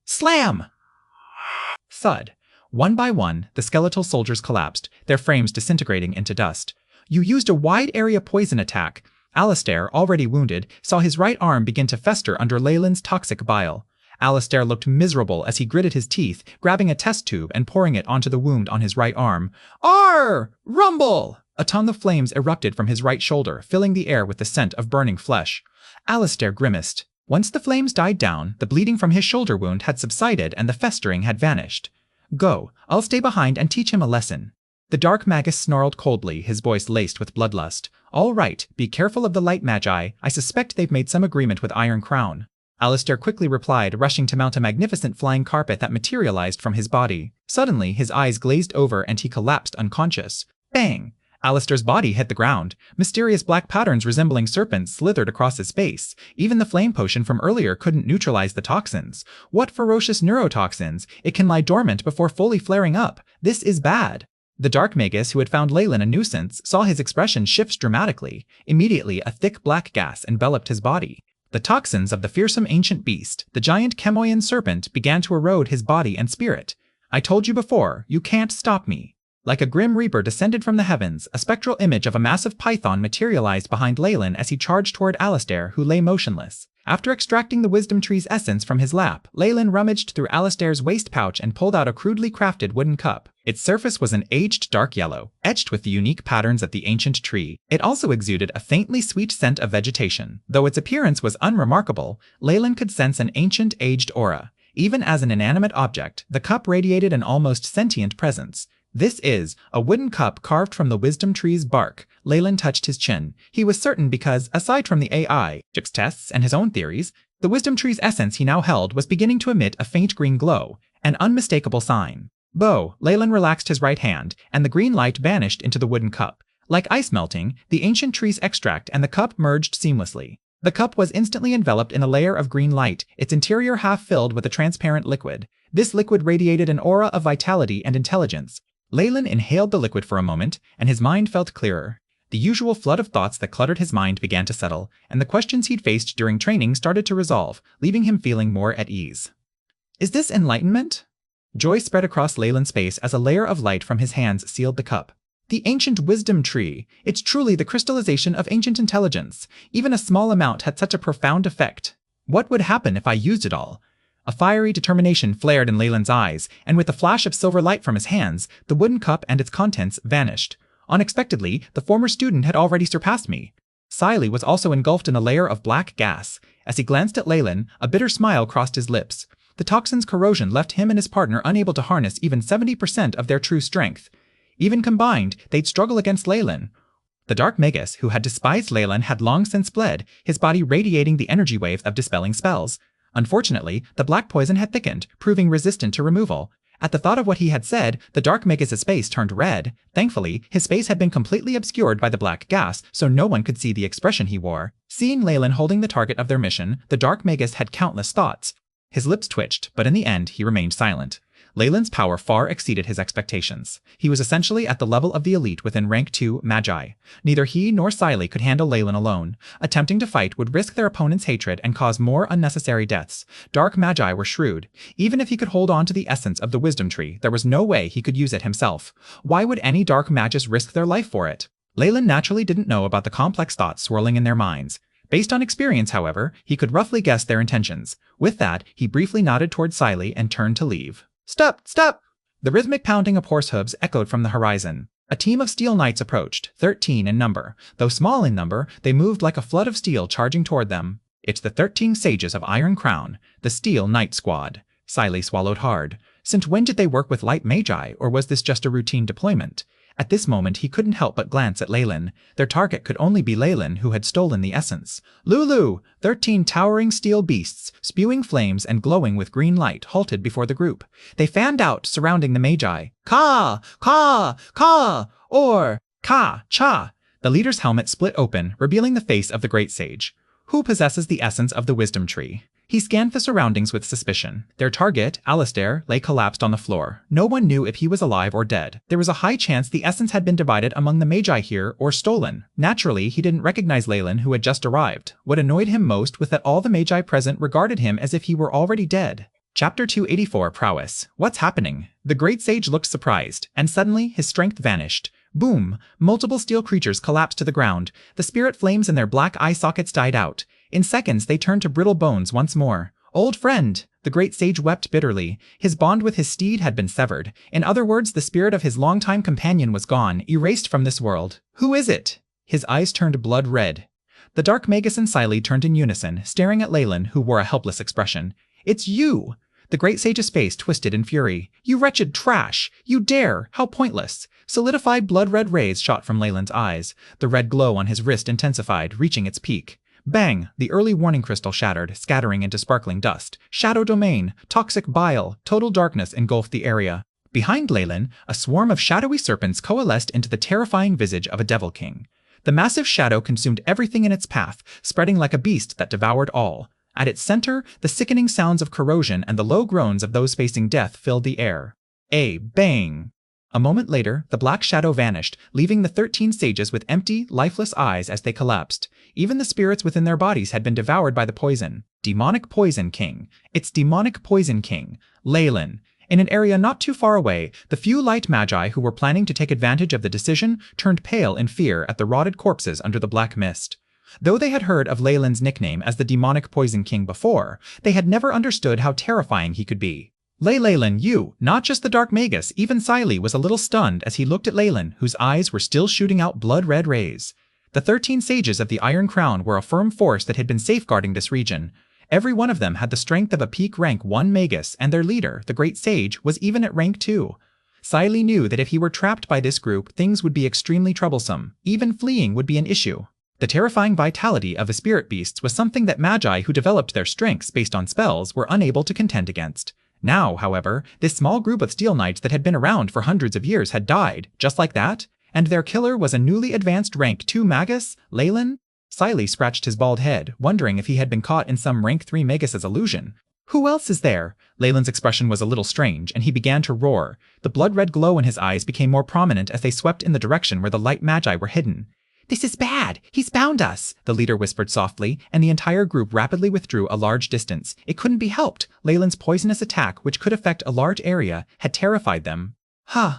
Slam! Thud. One by one, the skeletal soldiers collapsed, their frames disintegrating into dust. You used a wide-area poison attack. Alistair, already wounded, saw his right arm begin to fester under Leyland's toxic bile. Alistair looked miserable as he gritted his teeth, grabbing a test tube and pouring it onto the wound on his right arm. Arr! Rumble! A tongue of flames erupted from his right shoulder, filling the air with the scent of burning flesh. Alistair grimaced. Once the flames died down, the bleeding from his shoulder wound had subsided and the festering had vanished. Go, I'll stay behind and teach him a lesson. The dark Magus snarled coldly, his voice laced with bloodlust. All right, be careful of the light magi. I suspect they've made some agreement with Iron Crown. Alistair quickly replied, rushing to mount a magnificent flying carpet that materialized from his body. Suddenly, his eyes glazed over and he collapsed unconscious. Bang! Alistair's body hit the ground. Mysterious black patterns resembling serpents slithered across his face. Even the flame potion from earlier couldn't neutralize the toxins. What ferocious neurotoxins! It can lie dormant before fully flaring up. This is bad. The dark Magus, who had found Leyland a nuisance, saw his expression shift dramatically. Immediately, a thick black gas enveloped his body. The toxins of the fearsome ancient beast, the giant Chemoian serpent, began to erode his body and spirit. I told you before, you can't stop me. Like a grim reaper descended from the heavens, a spectral image of a massive python materialized behind Leyland as he charged toward Alistair, who lay motionless. After extracting the wisdom tree's essence from his lap, Leyland rummaged through Alistair's waist pouch and pulled out a crudely crafted wooden cup. Its surface was an aged dark yellow, etched with the unique patterns of the ancient tree. It also exuded a faintly sweet scent of vegetation. Though its appearance was unremarkable, Leyland could sense an ancient aged aura. Even as an inanimate object, the cup radiated an almost sentient presence. This is a wooden cup carved from the wisdom tree's bark. Leyland touched his chin. He was certain because, aside from the AI, Chip's tests, and his own theories, the wisdom tree's essence he now held was beginning to emit a faint green glow, an unmistakable sign. Bo, Leyland relaxed his right hand, and the green light vanished into the wooden cup. Like ice melting, the ancient tree's extract and the cup merged seamlessly. The cup was instantly enveloped in a layer of green light, its interior half filled with a transparent liquid. This liquid radiated an aura of vitality and intelligence. Leyland inhaled the liquid for a moment, and his mind felt clearer. The usual flood of thoughts that cluttered his mind began to settle, and the questions he'd faced during training started to resolve, leaving him feeling more at ease. Is this enlightenment? Joy spread across Leyland's face as a layer of light from his hands sealed the cup. The ancient wisdom tree. It's truly the crystallization of ancient intelligence. Even a small amount had such a profound effect. What would happen if I used it all? A fiery determination flared in Leyland's eyes, and with a flash of silver light from his hands, the wooden cup and its contents vanished. Unexpectedly, the former student had already surpassed me. Siley was also engulfed in a layer of black gas. As he glanced at Leyland, a bitter smile crossed his lips. The toxin's corrosion left him and his partner unable to harness even 70% of their true strength. Even combined, they'd struggle against Leyland. The dark Magus, who had despised Leyland, had long since fled, his body radiating the energy wave of dispelling spells. Unfortunately, the black poison had thickened, proving resistant to removal. At the thought of what he had said, the dark Magus' face turned red. Thankfully, his face had been completely obscured by the black gas, so no one could see the expression he wore. Seeing Leyland holding the target of their mission, the dark Magus had countless thoughts. His lips twitched, but in the end, he remained silent. Leyland's power far exceeded his expectations. He was essentially at the level of the elite within rank 2 Magi. Neither he nor Siley could handle Leyland alone. Attempting to fight would risk their opponent's hatred and cause more unnecessary deaths. Dark Magi were shrewd. Even if he could hold on to the essence of the wisdom tree, there was no way he could use it himself. Why would any dark Magus risk their life for it? Leyland naturally didn't know about the complex thoughts swirling in their minds. Based on experience, however, he could roughly guess their intentions. With that, he briefly nodded toward Siley and turned to leave. Stop! Stop! The rhythmic pounding of horse hooves echoed from the horizon. A team of steel knights approached, 13 in number. Though small in number, they moved like a flood of steel charging toward them. It's the 13 sages of Iron Crown, the Steel Knight Squad. Siley swallowed hard. Since when did they work with light magi, or was this just a routine deployment? At this moment, he couldn't help but glance at Leyland. Their target could only be Leyland, who had stolen the essence. Lulu! 13 towering steel beasts, spewing flames and glowing with green light, halted before the group. They fanned out, surrounding the magi. Ka! Ka! Ka! Or Ka! Cha! The leader's helmet split open, revealing the face of the great sage. Who possesses the essence of the wisdom tree? He scanned the surroundings with suspicion. Their target, Alistair, lay collapsed on the floor. No one knew if he was alive or dead. There was a high chance the essence had been divided among the magi here or stolen. Naturally, he didn't recognize Leyland, who had just arrived. What annoyed him most was that all the magi present regarded him as if he were already dead. Chapter 284 Prowess. What's happening? The great sage looked surprised, and suddenly his strength vanished. Boom! Multiple steel creatures collapsed to the ground. The spirit flames in their black eye sockets died out. In seconds, they turned to brittle bones once more. Old friend! The great sage wept bitterly. His bond with his steed had been severed. In other words, the spirit of his longtime companion was gone, erased from this world. Who is it? His eyes turned blood red. The dark Magus and Siley turned in unison, staring at Leyland, who wore a helpless expression. It's you! The great sage's face twisted in fury. "You wretched trash! You dare! How pointless!" Solidified blood-red rays shot from Leyland's eyes. The red glow on his wrist intensified, reaching its peak. Bang! The early warning crystal shattered, scattering into sparkling dust. Shadow domain, toxic bile, total darkness engulfed the area. Behind Leyland, a swarm of shadowy serpents coalesced into the terrifying visage of a devil king. The massive shadow consumed everything in its path, spreading like a beast that devoured all. At its center, the sickening sounds of corrosion and the low groans of those facing death filled the air. A bang! A moment later, the black shadow vanished, leaving the 13 sages with empty, lifeless eyes as they collapsed. Even the spirits within their bodies had been devoured by the poison. Demonic Poison King. It's Demonic Poison King. Leyland. In an area not too far away, the few light magi who were planning to take advantage of the decision turned pale in fear at the rotted corpses under the black mist. Though they had heard of Leyland's nickname as the Demonic Poison King before, they had never understood how terrifying he could be. Leyland, you, not just the Dark Magus, even Siley was a little stunned as he looked at Leyland, whose eyes were still shooting out blood-red rays. The 13 sages of the Iron Crown were a firm force that had been safeguarding this region. Every one of them had the strength of a peak rank 1 Magus, and their leader, the Great Sage, was even at rank 2. Siley knew that if he were trapped by this group, things would be extremely troublesome. Even fleeing would be an issue. The terrifying vitality of the spirit beasts was something that magi who developed their strengths based on spells were unable to contend against. Now, however, this small group of Steel Knights that had been around for hundreds of years had died, just like that, and their killer was a newly advanced rank 2 Magus, Leyland? Siley scratched his bald head, wondering if he had been caught in some rank 3 Magus' illusion. Who else is there? Leyland's expression was a little strange, and he began to roar. The blood-red glow in his eyes became more prominent as they swept in the direction where the light magi were hidden. "This is bad! He's bound us!" the leader whispered softly, and the entire group rapidly withdrew a large distance. It couldn't be helped. Leyland's poisonous attack, which could affect a large area, had terrified them.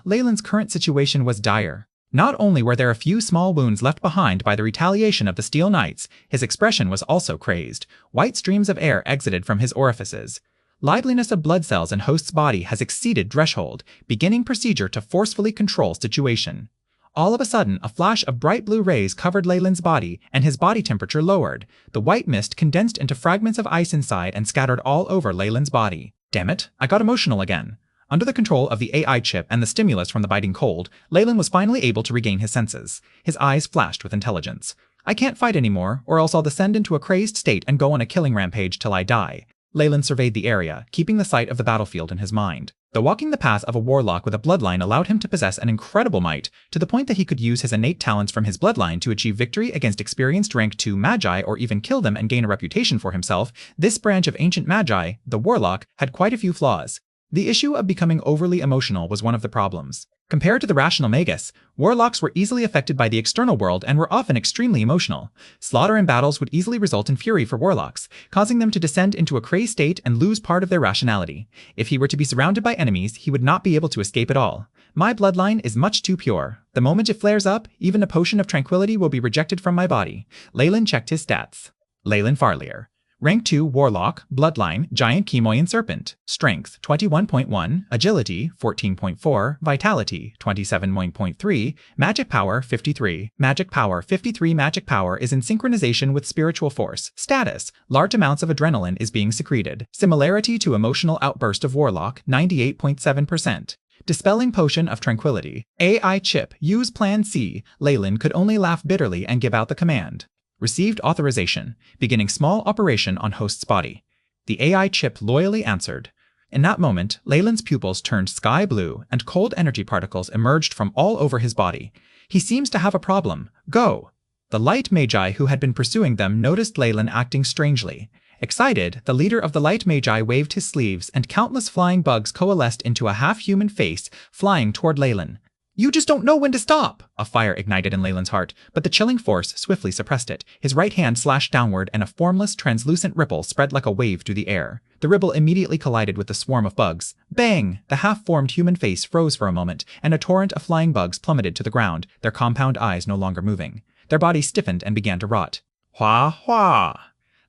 Leyland's current situation was dire. Not only were there a few small wounds left behind by the retaliation of the Steel Knights, his expression was also crazed. White streams of air exited from his orifices. Liveliness of blood cells in host's body has exceeded threshold, beginning procedure to forcefully control situation. All of a sudden, a flash of bright blue rays covered Leyland's body, and his body temperature lowered. The white mist condensed into fragments of ice inside and scattered all over Leyland's body. Damn it, I got emotional again. Under the control of the AI chip and the stimulus from the biting cold, Leyland was finally able to regain his senses. His eyes flashed with intelligence. "I can't fight anymore, or else I'll descend into a crazed state and go on a killing rampage till I die." Leyland surveyed the area, keeping the sight of the battlefield in his mind. Though walking the path of a warlock with a bloodline allowed him to possess an incredible might, to the point that he could use his innate talents from his bloodline to achieve victory against experienced rank 2 magi or even kill them and gain a reputation for himself, this branch of ancient magi, the warlock, had quite a few flaws. The issue of becoming overly emotional was one of the problems. Compared to the rational Magus, warlocks were easily affected by the external world and were often extremely emotional. Slaughter in battles would easily result in fury for warlocks, causing them to descend into a crazed state and lose part of their rationality. If he were to be surrounded by enemies, he would not be able to escape at all. My bloodline is much too pure. The moment it flares up, even a potion of tranquility will be rejected from my body. Leyland checked his stats. Leyland Farlier. Rank 2 Warlock, Bloodline, Giant Chemoyan Serpent. Strength 21.1, Agility 14.4, Vitality 27.3, Magic Power 53. Magic Power 53. Magic Power is in synchronization with spiritual force. Status: large amounts of adrenaline is being secreted. Similarity to emotional outburst of Warlock 98.7%. Dispelling Potion of Tranquility. AI Chip, use Plan C. Leyland could only laugh bitterly and give out the command. Received authorization, beginning small operation on host's body. The AI chip loyally answered. In that moment, Leyland's pupils turned sky blue and cold energy particles emerged from all over his body. He seems to have a problem. Go! The light magi who had been pursuing them noticed Leyland acting strangely. Excited, the leader of the light magi waved his sleeves and countless flying bugs coalesced into a half-human face, flying toward Leyland. "You just don't know when to stop!" A fire ignited in Leyland's heart, but the chilling force swiftly suppressed it. His right hand slashed downward and a formless, translucent ripple spread like a wave through the air. The ripple immediately collided with the swarm of bugs. Bang! The half-formed human face froze for a moment, and a torrent of flying bugs plummeted to the ground, their compound eyes no longer moving. Their bodies stiffened and began to rot. Hua hua!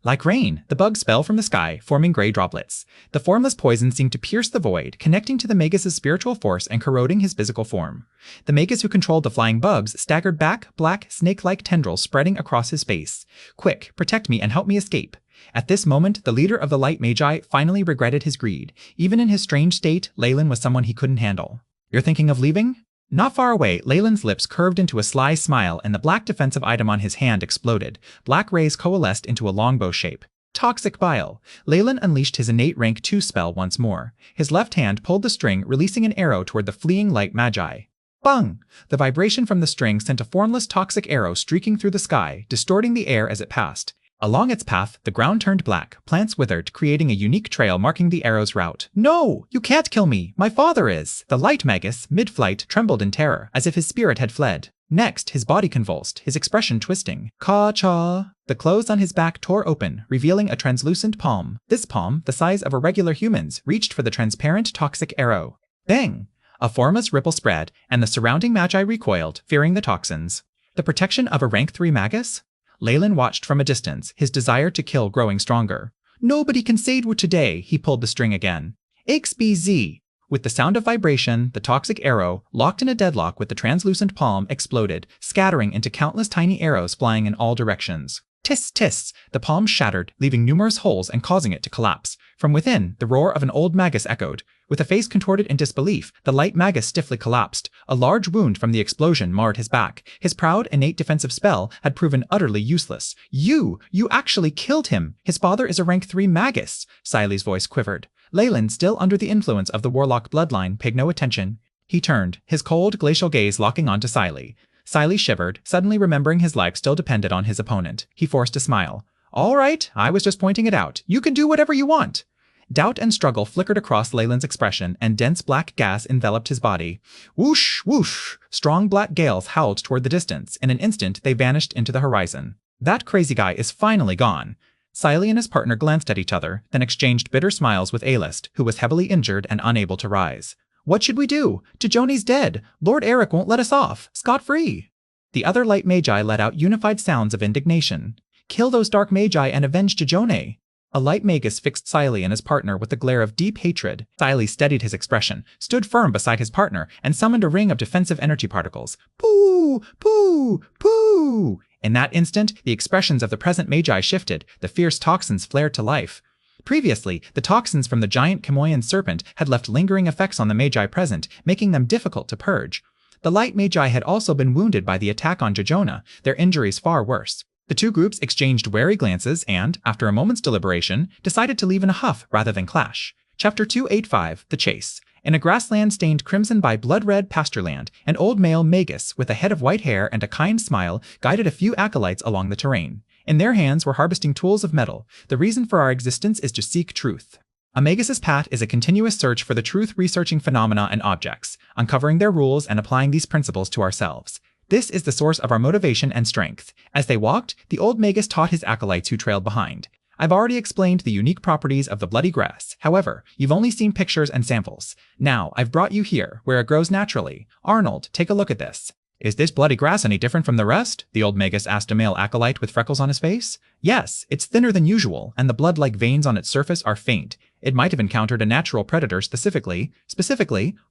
Like rain, the bugs fell from the sky, forming gray droplets. The formless poison seemed to pierce the void, connecting to the Magus' spiritual force and corroding his physical form. The Magus who controlled the flying bugs staggered back, black, snake-like tendrils spreading across his face. "Quick, protect me and help me escape." At this moment, the leader of the Light Magi finally regretted his greed. Even in his strange state, Leyland was someone he couldn't handle. You're thinking of leaving? Not far away, Leyland's lips curved into a sly smile and the black defensive item on his hand exploded. Black rays coalesced into a longbow shape. Toxic Bile. Leyland unleashed his innate rank 2 spell once more. His left hand pulled the string, releasing an arrow toward the fleeing Light Magi. Bung! The vibration from the string sent a formless toxic arrow streaking through the sky, distorting the air as it passed. Along its path, the ground turned black, plants withered, creating a unique trail marking the arrow's route. No! You can't kill me! My father is! The Light Magus, mid-flight, trembled in terror, as if his spirit had fled. Next, his body convulsed, his expression twisting. Ka-cha! The clothes on his back tore open, revealing a translucent palm. This palm, the size of a regular human's, reached for the transparent toxic arrow. Bang! A formless ripple spread, and the surrounding Magi recoiled, fearing the toxins. The protection of a rank 3 Magus? Leyland watched from a distance, his desire to kill growing stronger. Nobody can save you today, he pulled the string again. XBZ. With the sound of vibration, the toxic arrow, locked in a deadlock with the translucent palm, exploded, scattering into countless tiny arrows flying in all directions. Tiss, tiss! The palm shattered, leaving numerous holes and causing it to collapse. From within, the roar of an old Magus echoed. With a face contorted in disbelief, the Light Magus stiffly collapsed. A large wound from the explosion marred his back. His proud, innate defensive spell had proven utterly useless. You actually killed him! His father is a rank 3 Magus! Siley's voice quivered. Leyland, still under the influence of the Warlock bloodline, paid no attention. He turned, his cold, glacial gaze locking onto Siley. Siley shivered, suddenly remembering his life still depended on his opponent. He forced a smile. All right, I was just pointing it out. You can do whatever you want. Doubt and struggle flickered across Leyland's expression, and dense black gas enveloped his body. Whoosh, whoosh! Strong black gales howled toward the distance. In an instant, they vanished into the horizon. That crazy guy is finally gone. Siley and his partner glanced at each other, then exchanged bitter smiles with A-List, who was heavily injured and unable to rise. What should we do? Tijoni's dead. Lord Eric won't let us off. Scot-free. The other Light Magi let out unified sounds of indignation. Kill those Dark Magi and avenge Tijone. A Light Magus fixed Siley and his partner with a glare of deep hatred. Siley steadied his expression, stood firm beside his partner, and summoned a ring of defensive energy particles. Pooh! Pooh! Pooh! In that instant, the expressions of the present Magi shifted, the fierce toxins flared to life. Previously, the toxins from the giant Chamoyan serpent had left lingering effects on the Magi present, making them difficult to purge. The Light Magi had also been wounded by the attack on Jojona, their injuries far worse. The two groups exchanged wary glances and, after a moment's deliberation, decided to leave in a huff rather than clash. Chapter 285, The Chase. In a grassland stained crimson by blood-red pastureland, an old male Magus, with a head of white hair and a kind smile, guided a few acolytes along the terrain. In their hands were harvesting tools of metal. The reason for our existence is to seek truth. A Magus's path is a continuous search for the truth-researching phenomena and objects, uncovering their rules and applying these principles to ourselves. This is the source of our motivation and strength. As they walked, the old Magus taught his acolytes who trailed behind. I've already explained the unique properties of the bloody grass. However, you've only seen pictures and samples. Now, I've brought you here, where it grows naturally. Arnold, take a look at this. Is this bloody grass any different from the rest? The old Magus asked a male acolyte with freckles on his face. Yes, it's thinner than usual, and the blood-like veins on its surface are faint. It might have encountered a natural predator specifically.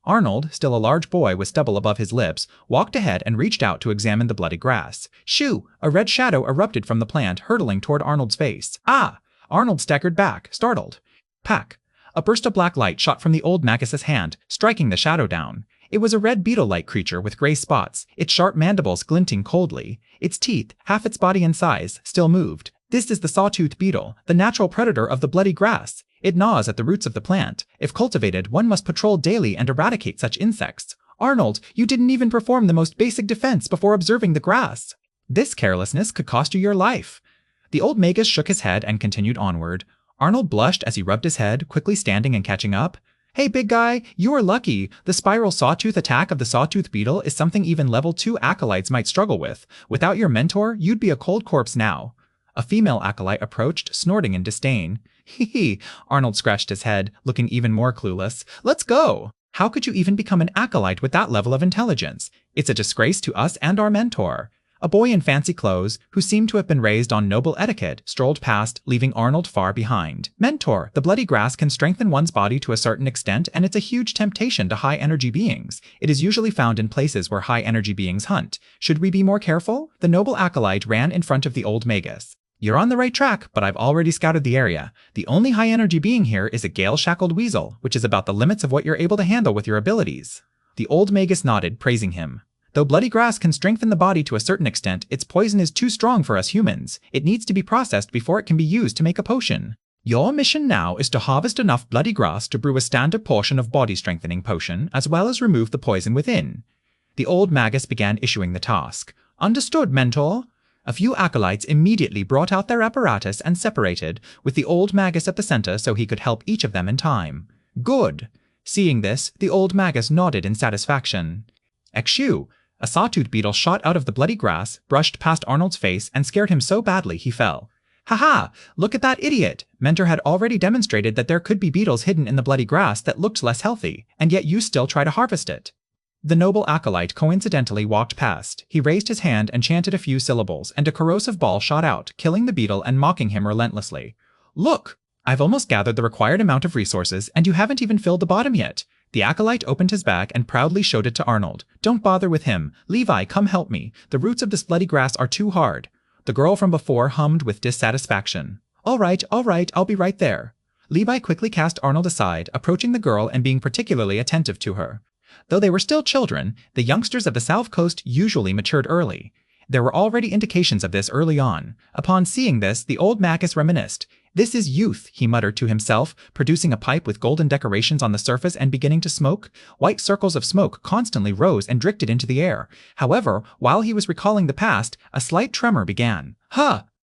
Arnold, still a large boy with stubble above his lips, walked ahead and reached out to examine the bloody grass. Shoo! A red shadow erupted from the plant, hurtling toward Arnold's face. Ah! Arnold staggered back, startled. Pack! A burst of black light shot from the old Magus's hand, striking the shadow down. It was a red beetle-like creature with gray spots, its sharp mandibles glinting coldly. Its teeth, half its body in size, still moved. This is the sawtooth beetle, the natural predator of the bloody grass. It gnaws at the roots of the plant. If cultivated, one must patrol daily and eradicate such insects. Arnold, you didn't even perform the most basic defense before observing the grass. This carelessness could cost you your life. The old Magus shook his head and continued onward. Arnold blushed as he rubbed his head, quickly standing and catching up. Hey, big guy, you are lucky. The spiral sawtooth attack of the sawtooth beetle is something even level 2 acolytes might struggle with. Without your mentor, you'd be a cold corpse now. A female acolyte approached, snorting in disdain. Hee, Arnold scratched his head, looking even more clueless. Let's go. How could you even become an acolyte with that level of intelligence? It's a disgrace to us and our mentor. A boy in fancy clothes, who seemed to have been raised on noble etiquette, strolled past, leaving Arnold far behind. Mentor, the bloody grass can strengthen one's body to a certain extent, and it's a huge temptation to high-energy beings. It is usually found in places where high-energy beings hunt. Should we be more careful? The noble acolyte ran in front of the old Magus. You're on the right track, but I've already scouted the area. The only high-energy being here is a gale-shackled weasel, which is about the limits of what you're able to handle with your abilities. The old Magus nodded, praising him. Though bloody grass can strengthen the body to a certain extent, its poison is too strong for us humans. It needs to be processed before it can be used to make a potion. Your mission now is to harvest enough bloody grass to brew a standard portion of body-strengthening potion, as well as remove the poison within. The old Magus began issuing the task. Understood, Mentor. A few acolytes immediately brought out their apparatus and separated, with the old Magus at the center so he could help each of them in time. Good. Seeing this, the old Magus nodded in satisfaction. Ekshu! A sawtooth beetle shot out of the bloody grass, brushed past Arnold's face, and scared him so badly he fell. Haha! Look at that idiot! Mentor had already demonstrated that there could be beetles hidden in the bloody grass that looked less healthy, and yet you still try to harvest it. The noble acolyte coincidentally walked past. He raised his hand and chanted a few syllables, and a corrosive ball shot out, killing the beetle and mocking him relentlessly. Look! I've almost gathered the required amount of resources, and you haven't even filled the bottom yet. The acolyte opened his bag and proudly showed it to Arnold. Don't bother with him. Levi, come help me. The roots of this bloody grass are too hard. The girl from before hummed with dissatisfaction. All right, I'll be right there. Levi quickly cast Arnold aside, approaching the girl and being particularly attentive to her. Though they were still children, the youngsters of the South Coast usually matured early. There were already indications of this early on. Upon seeing this, the old Magus reminisced. This is youth, he muttered to himself, producing a pipe with golden decorations on the surface and beginning to smoke. White circles of smoke constantly rose and drifted into the air. However, while he was recalling the past, a slight tremor began.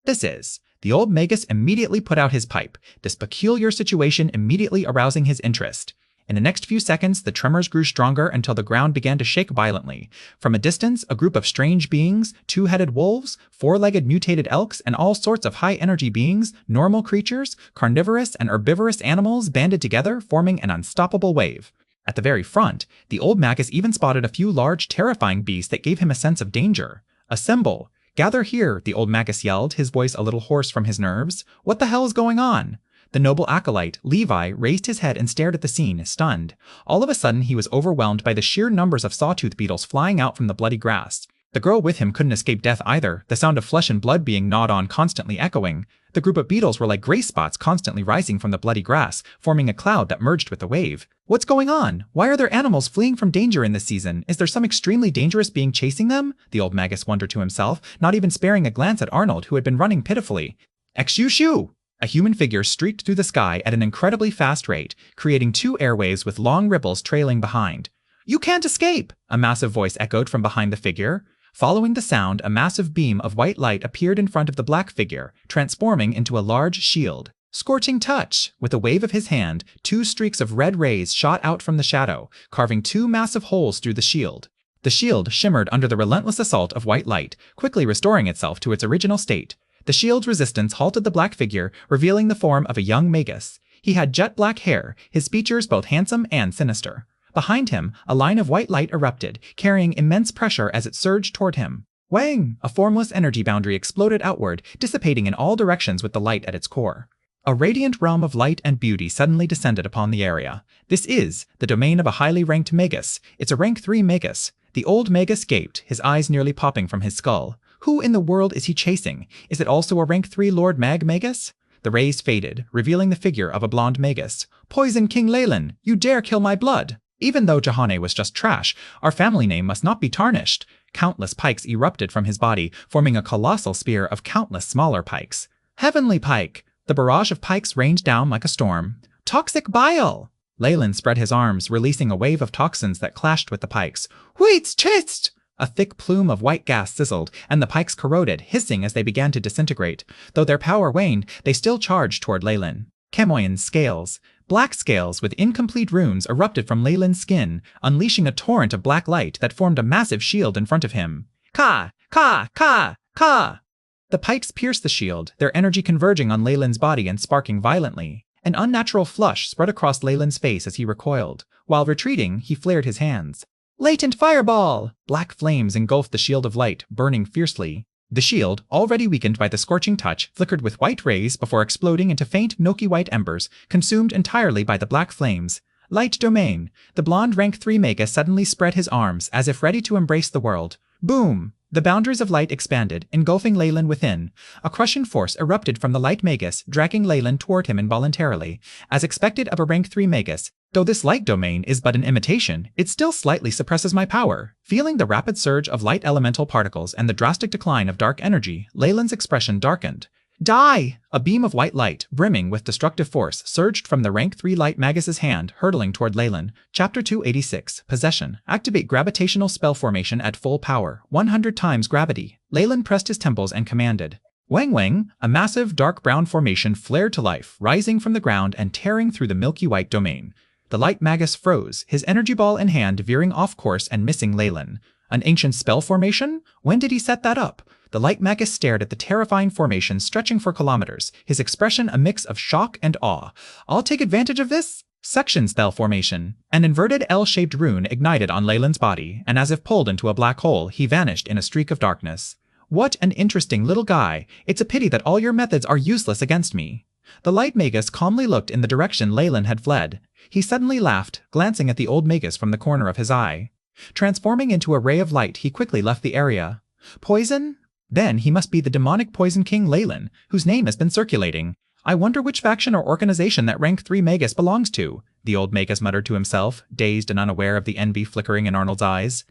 This is. The old Magus immediately put out his pipe, this peculiar situation immediately arousing his interest. In the next few seconds, the tremors grew stronger until the ground began to shake violently. From a distance, a group of strange beings, two-headed wolves, four-legged mutated elks, and all sorts of high-energy beings, normal creatures, carnivorous and herbivorous animals banded together, forming an unstoppable wave. At the very front, the old Magus even spotted a few large, terrifying beasts that gave him a sense of danger. Assemble! Gather here, the old Magus yelled, his voice a little hoarse from his nerves. What the hell is going on? The noble acolyte, Levi, raised his head and stared at the scene, stunned. All of a sudden, he was overwhelmed by the sheer numbers of sawtooth beetles flying out from the bloody grass. The girl with him couldn't escape death either, the sound of flesh and blood being gnawed on constantly echoing. The group of beetles were like gray spots constantly rising from the bloody grass, forming a cloud that merged with the wave. What's going on? Why are there animals fleeing from danger in this season? Is there some extremely dangerous being chasing them? The old Magus wondered to himself, not even sparing a glance at Arnold, who had been running pitifully. Ekshu! A human figure streaked through the sky at an incredibly fast rate, creating two airwaves with long ripples trailing behind. You can't escape! A massive voice echoed from behind the figure. Following the sound, a massive beam of white light appeared in front of the black figure, transforming into a large shield. Scorching touch! With a wave of his hand, two streaks of red rays shot out from the shadow, carving two massive holes through the shield. The shield shimmered under the relentless assault of white light, quickly restoring itself to its original state. The shield's resistance halted the black figure, revealing the form of a young Magus. He had jet black hair, his features both handsome and sinister. Behind him, a line of white light erupted, carrying immense pressure as it surged toward him. Wang! A formless energy boundary exploded outward, dissipating in all directions with the light at its core. A radiant realm of light and beauty suddenly descended upon the area. This is the domain of a highly ranked Magus. It's a rank 3 Magus. The old Magus gaped, his eyes nearly popping from his skull. Who in the world is he chasing? Is it also a rank 3 Lord Magus? The rays faded, revealing the figure of a blonde Magus. Poison King Leyland, you dare kill my blood! Even though Jahane was just trash, our family name must not be tarnished. Countless pikes erupted from his body, forming a colossal spear of countless smaller pikes. Heavenly Pike! The barrage of pikes rained down like a storm. Toxic bile! Leyland spread his arms, releasing a wave of toxins that clashed with the pikes. Wheat's chest! A thick plume of white gas sizzled, and the pikes corroded, hissing as they began to disintegrate. Though their power waned, they still charged toward Leyland. Chemoyan's scales. Black scales with incomplete runes erupted from Leyland's skin, unleashing a torrent of black light that formed a massive shield in front of him. Ka! Ka! Ka! Ka! The pikes pierced the shield, their energy converging on Leyland's body and sparking violently. An unnatural flush spread across Leyland's face as he recoiled. While retreating, he flared his hands. Latent fireball! Black flames engulfed the shield of light, burning fiercely. The shield, already weakened by the scorching touch, flickered with white rays before exploding into faint, milky white embers, consumed entirely by the black flames. Light domain. The blonde rank 3 Magus suddenly spread his arms, as if ready to embrace the world. Boom! The boundaries of light expanded, engulfing Leyland within. A crushing force erupted from the light Magus, dragging Leyland toward him involuntarily. As expected of a rank 3 Magus, though this light domain is but an imitation, it still slightly suppresses my power. Feeling the rapid surge of light elemental particles and the drastic decline of dark energy, Leyland's expression darkened. Die! A beam of white light, brimming with destructive force, surged from the rank 3 light Magus's hand, hurtling toward Leyland. Chapter 286, Possession. Activate gravitational spell formation at full power, 100 times gravity. Leyland pressed his temples and commanded. Wang Wang, a massive dark brown formation flared to life, rising from the ground and tearing through the milky white domain. The light Magus froze, his energy ball in hand veering off course and missing Leyland. An ancient spell formation? When did he set that up? The light Magus stared at the terrifying formation stretching for kilometers, his expression a mix of shock and awe. I'll take advantage of this? Section spell formation. An inverted L-shaped rune ignited on Leyland's body, and as if pulled into a black hole, he vanished in a streak of darkness. What an interesting little guy. It's a pity that all your methods are useless against me. The light Magus calmly looked in the direction Leyland had fled. He suddenly laughed, glancing at the old Magus from the corner of his eye. Transforming into a ray of light, he quickly left the area. Poison? Then he must be the demonic Poison King Leyland, whose name has been circulating. I wonder which faction or organization that rank 3 Magus belongs to, the old Magus muttered to himself, dazed and unaware of the envy flickering in Arnold's eyes.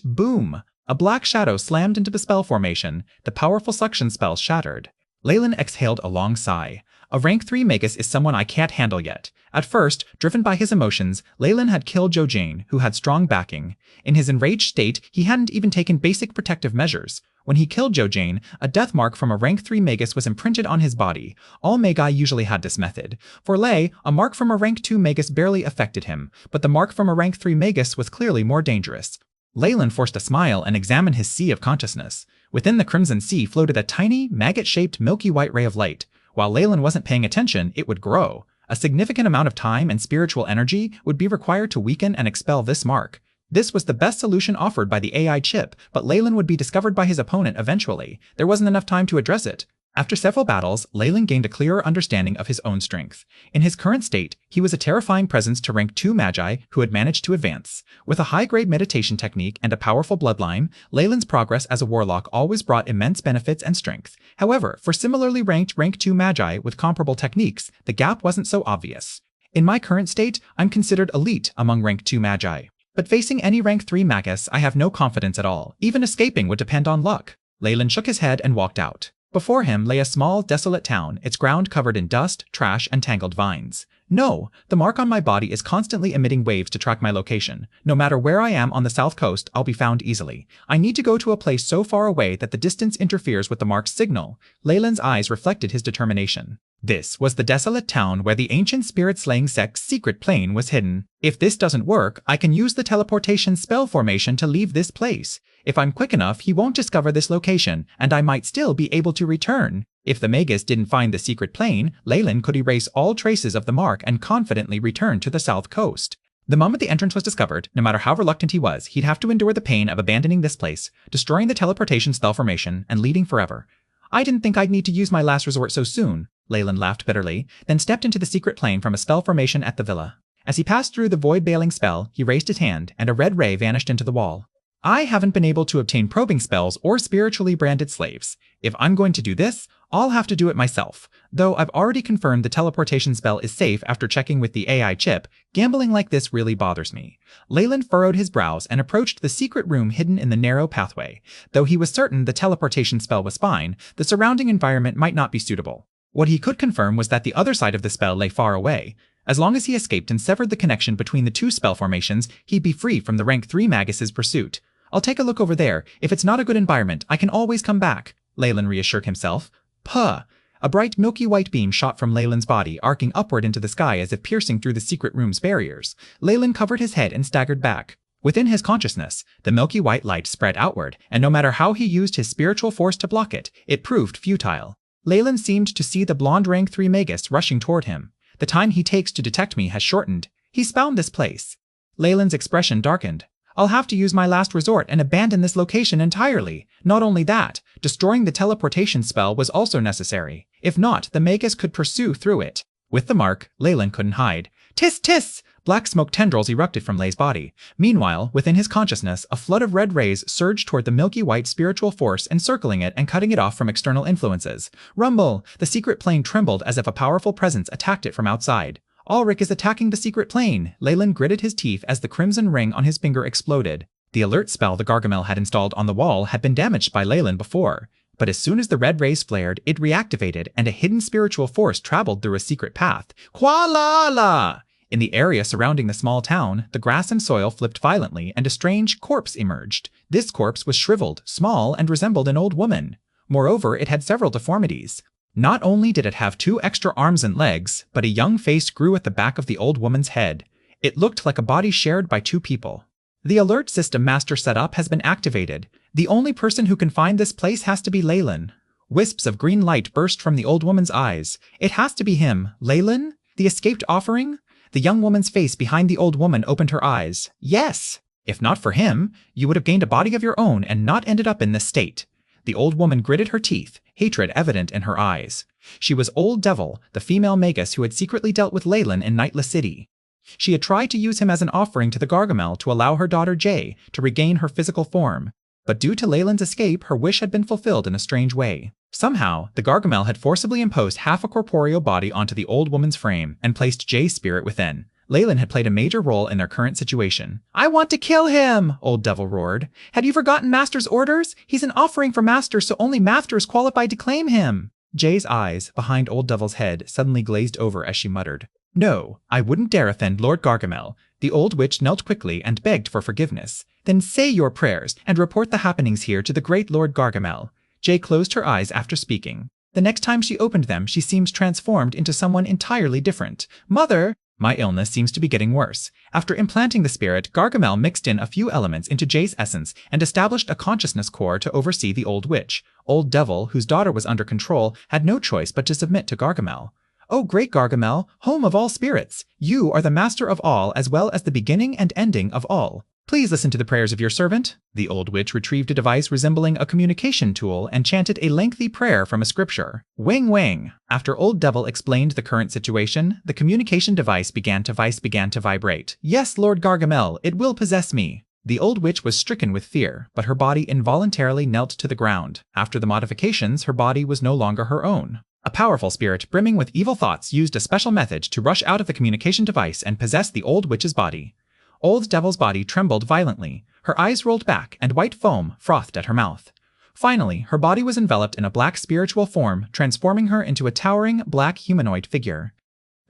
Boom! A black shadow slammed into the spell formation. The powerful suction spell shattered. Leyland exhaled a long sigh. A rank 3 Magus is someone I can't handle yet. At first, driven by his emotions, Leyland had killed Jojane, who had strong backing. In his enraged state, he hadn't even taken basic protective measures. When he killed Jojane, a death mark from a rank 3 Magus was imprinted on his body. All Magi usually had this method. For Ley, a mark from a rank 2 Magus barely affected him, but the mark from a rank 3 Magus was clearly more dangerous. Leyland forced a smile and examined his sea of consciousness. Within the Crimson Sea floated a tiny, maggot-shaped milky white ray of light. While Leyland wasn't paying attention, it would grow. A significant amount of time and spiritual energy would be required to weaken and expel this mark. This was the best solution offered by the AI chip, but Leyland would be discovered by his opponent eventually. There wasn't enough time to address it. After several battles, Leyland gained a clearer understanding of his own strength. In his current state, he was a terrifying presence to rank 2 Magi who had managed to advance. With a high-grade meditation technique and a powerful bloodline, Leyland's progress as a Warlock always brought immense benefits and strength. However, for similarly ranked rank 2 Magi with comparable techniques, the gap wasn't so obvious. In my current state, I'm considered elite among rank 2 Magi. But facing any rank 3 Magus, I have no confidence at all. Even escaping would depend on luck. Leyland shook his head and walked out. Before him lay a small, desolate town, its ground covered in dust, trash, and tangled vines. No, the mark on my body is constantly emitting waves to track my location. No matter where I am on the south coast, I'll be found easily. I need to go to a place so far away that the distance interferes with the mark's signal. Leyland's eyes reflected his determination. This was the desolate town where the ancient spirit-slaying sect's secret plane was hidden. If this doesn't work, I can use the teleportation spell formation to leave this place. If I'm quick enough, he won't discover this location, and I might still be able to return. If the Magus didn't find the secret plane, Leyland could erase all traces of the mark and confidently return to the south coast. The moment the entrance was discovered, no matter how reluctant he was, he'd have to endure the pain of abandoning this place, destroying the teleportation spell formation, and leaving forever. I didn't think I'd need to use my last resort so soon, Leyland laughed bitterly, then stepped into the secret plane from a spell formation at the villa. As he passed through the void-bailing spell, he raised his hand, and a red ray vanished into the wall. I haven't been able to obtain probing spells or spiritually branded slaves. If I'm going to do this, I'll have to do it myself. Though I've already confirmed the teleportation spell is safe after checking with the AI chip, gambling like this really bothers me. Leyland furrowed his brows and approached the secret room hidden in the narrow pathway. Though he was certain the teleportation spell was fine, the surrounding environment might not be suitable. What he could confirm was that the other side of the spell lay far away. As long as he escaped and severed the connection between the two spell formations, he'd be free from the rank 3 Magus's pursuit. I'll take a look over there. If it's not a good environment, I can always come back, Leyland reassured himself. Puh! A bright milky white beam shot from Leyland's body, arcing upward into the sky as if piercing through the secret room's barriers. Leyland covered his head and staggered back. Within his consciousness, the milky white light spread outward, and no matter how he used his spiritual force to block it, it proved futile. Leyland seemed to see the blonde rank 3 Magus rushing toward him. The time he takes to detect me has shortened. He's found this place. Leyland's expression darkened. I'll have to use my last resort and abandon this location entirely. Not only that, destroying the teleportation spell was also necessary. If not, the Magus could pursue through it. With the mark, Leyland couldn't hide. Tis tis! Black smoke tendrils erupted from Lei's body. Meanwhile, within his consciousness, a flood of red rays surged toward the milky white spiritual force, encircling it and cutting it off from external influences. Rumble! The secret plane trembled as if a powerful presence attacked it from outside. Ulrich is attacking the secret plane! Leyland gritted his teeth as the crimson ring on his finger exploded. The alert spell the Gargamel had installed on the wall had been damaged by Leyland before. But as soon as the red rays flared, it reactivated and a hidden spiritual force traveled through a secret path. Kuala-la! In the area surrounding the small town, the grass and soil flipped violently and a strange corpse emerged. This corpse was shriveled, small, and resembled an old woman. Moreover, it had several deformities. Not only did it have 2 extra arms and legs, but a young face grew at the back of the old woman's head. It looked like a body shared by 2 people. The alert system master setup has been activated. The only person who can find this place has to be Leyland. Wisps of green light burst from the old woman's eyes. It has to be him. Leyland? The escaped offering? The young woman's face behind the old woman opened her eyes. Yes! If not for him, you would have gained a body of your own and not ended up in this state. The old woman gritted her teeth, hatred evident in her eyes. She was Old Devil, the female Magus who had secretly dealt with Leyland in Nightless City. She had tried to use him as an offering to the Gargamel to allow her daughter Jay to regain her physical form, but due to Leyland's escape, her wish had been fulfilled in a strange way. Somehow, the Gargamel had forcibly imposed half a corporeal body onto the old woman's frame and placed Jay's spirit within. Leyland had played a major role in their current situation. "I want to kill him!" Old Devil roared. "Have you forgotten Master's orders? He's an offering for Master, so only Master is qualified to claim him." Jay's eyes, behind Old Devil's head, suddenly glazed over as she muttered, "No, I wouldn't dare offend Lord Gargamel." The old witch knelt quickly and begged for forgiveness. "Then say your prayers and report the happenings here to the great Lord Gargamel." Jay closed her eyes after speaking. The next time she opened them, she seems transformed into someone entirely different. "Mother!" "My illness seems to be getting worse." After implanting the spirit, Gargamel mixed in a few elements into Jay's essence and established a consciousness core to oversee the old witch. Old Devil, whose daughter was under control, had no choice but to submit to Gargamel. "Oh, great Gargamel, home of all spirits! You are the master of all as well as the beginning and ending of all. Please listen to the prayers of your servant." The old witch retrieved a device resembling a communication tool and chanted a lengthy prayer from a scripture. Wing wing! After Old Devil explained the current situation, the communication device began to vibrate. "Yes, Lord Gargamel, it will possess me." The old witch was stricken with fear, but her body involuntarily knelt to the ground. After the modifications, her body was no longer her own. A powerful spirit brimming with evil thoughts used a special method to rush out of the communication device and possess the old witch's body. Old Devil's body trembled violently. Her eyes rolled back and white foam frothed at her mouth. Finally, her body was enveloped in a black spiritual form, transforming her into a towering black humanoid figure.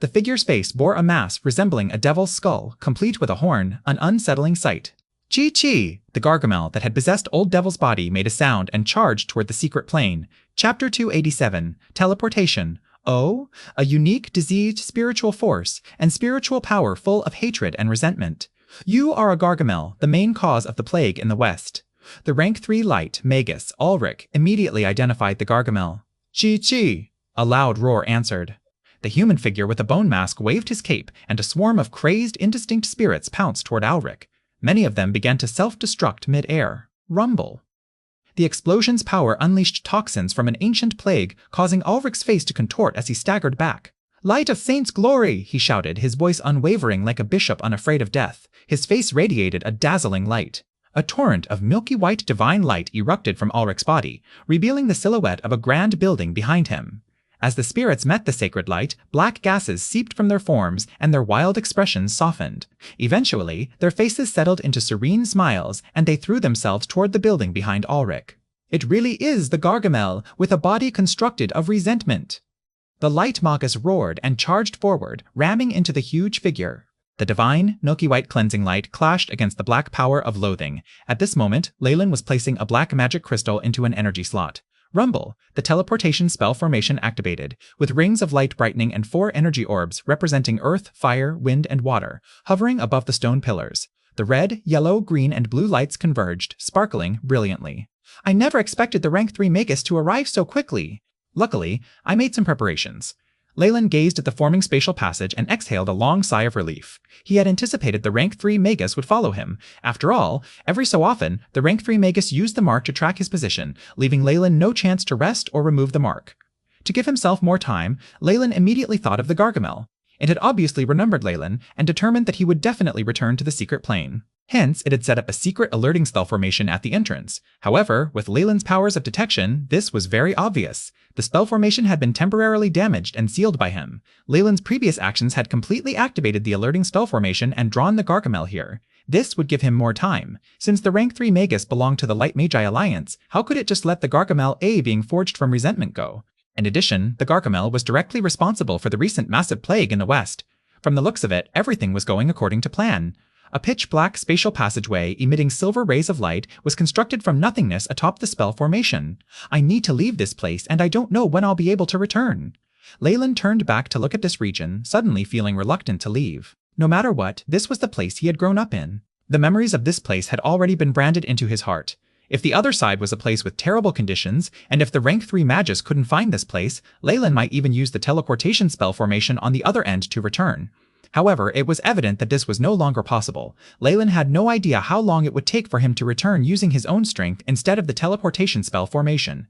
The figure's face bore a mask resembling a devil's skull, complete with a horn, an unsettling sight. Chi-chi! The Gargamel that had possessed Old Devil's body made a sound and charged toward the secret plane. Chapter 287, Teleportation. Oh, a unique, diseased spiritual force, and spiritual power full of hatred and resentment. You are a Gargamel, the main cause of the plague in the West. The rank 3 light, Magus, Ulrich, immediately identified the Gargamel. Chi-chi! A loud roar answered. The human figure with a bone mask waved his cape, and a swarm of crazed, indistinct spirits pounced toward Ulrich. Many of them began to self-destruct mid-air. Rumble. The explosion's power unleashed toxins from an ancient plague, causing Ulrich's face to contort as he staggered back. "Light of Saints' glory!" he shouted, his voice unwavering like a bishop unafraid of death. His face radiated a dazzling light. A torrent of milky white divine light erupted from Ulrich's body, revealing the silhouette of a grand building behind him. As the spirits met the sacred light, black gases seeped from their forms and their wild expressions softened. Eventually, their faces settled into serene smiles and they threw themselves toward the building behind Ulrich. "It really is the Gargamel, with a body constructed of resentment." The light Magus roared and charged forward, ramming into the huge figure. The divine, milky white cleansing light clashed against the black power of loathing. At this moment, Leyland was placing a black magic crystal into an energy slot. Rumble, the teleportation spell formation activated, with rings of light brightening and 4 energy orbs representing earth, fire, wind, and water, hovering above the stone pillars. The red, yellow, green, and blue lights converged, sparkling brilliantly. "I never expected the rank 3 Magus to arrive so quickly." Luckily, I made some preparations. Leyland gazed at the forming spatial passage and exhaled a long sigh of relief. He had anticipated the rank 3 Magus would follow him. After all, every so often, the rank 3 Magus used the mark to track his position, leaving Leyland no chance to rest or remove the mark. To give himself more time, Leyland immediately thought of the Gargamel. It had obviously remembered Leyland and determined that he would definitely return to the secret plane. Hence, it had set up a secret alerting spell formation at the entrance. However, with Leyland's powers of detection, this was very obvious. The spell formation had been temporarily damaged and sealed by him. Leyland's previous actions had completely activated the alerting spell formation and drawn the Gargamel here. This would give him more time. Since the rank 3 Magus belonged to the Light Magi Alliance, how could it just let the Gargamel A being forged from resentment go? In addition, the Gargamel was directly responsible for the recent massive plague in the west. From the looks of it, everything was going according to plan. A pitch-black spatial passageway emitting silver rays of light was constructed from nothingness atop the spell formation. I need to leave this place, and I don't know when I'll be able to return. Leyland turned back to look at this region, suddenly feeling reluctant to leave. No matter what, this was the place he had grown up in. The memories of this place had already been branded into his heart. If the other side was a place with terrible conditions, and if the rank 3 Magus couldn't find this place, Leyland might even use the teleportation spell formation on the other end to return. However, it was evident that this was no longer possible. Leyland had no idea how long it would take for him to return using his own strength instead of the teleportation spell formation.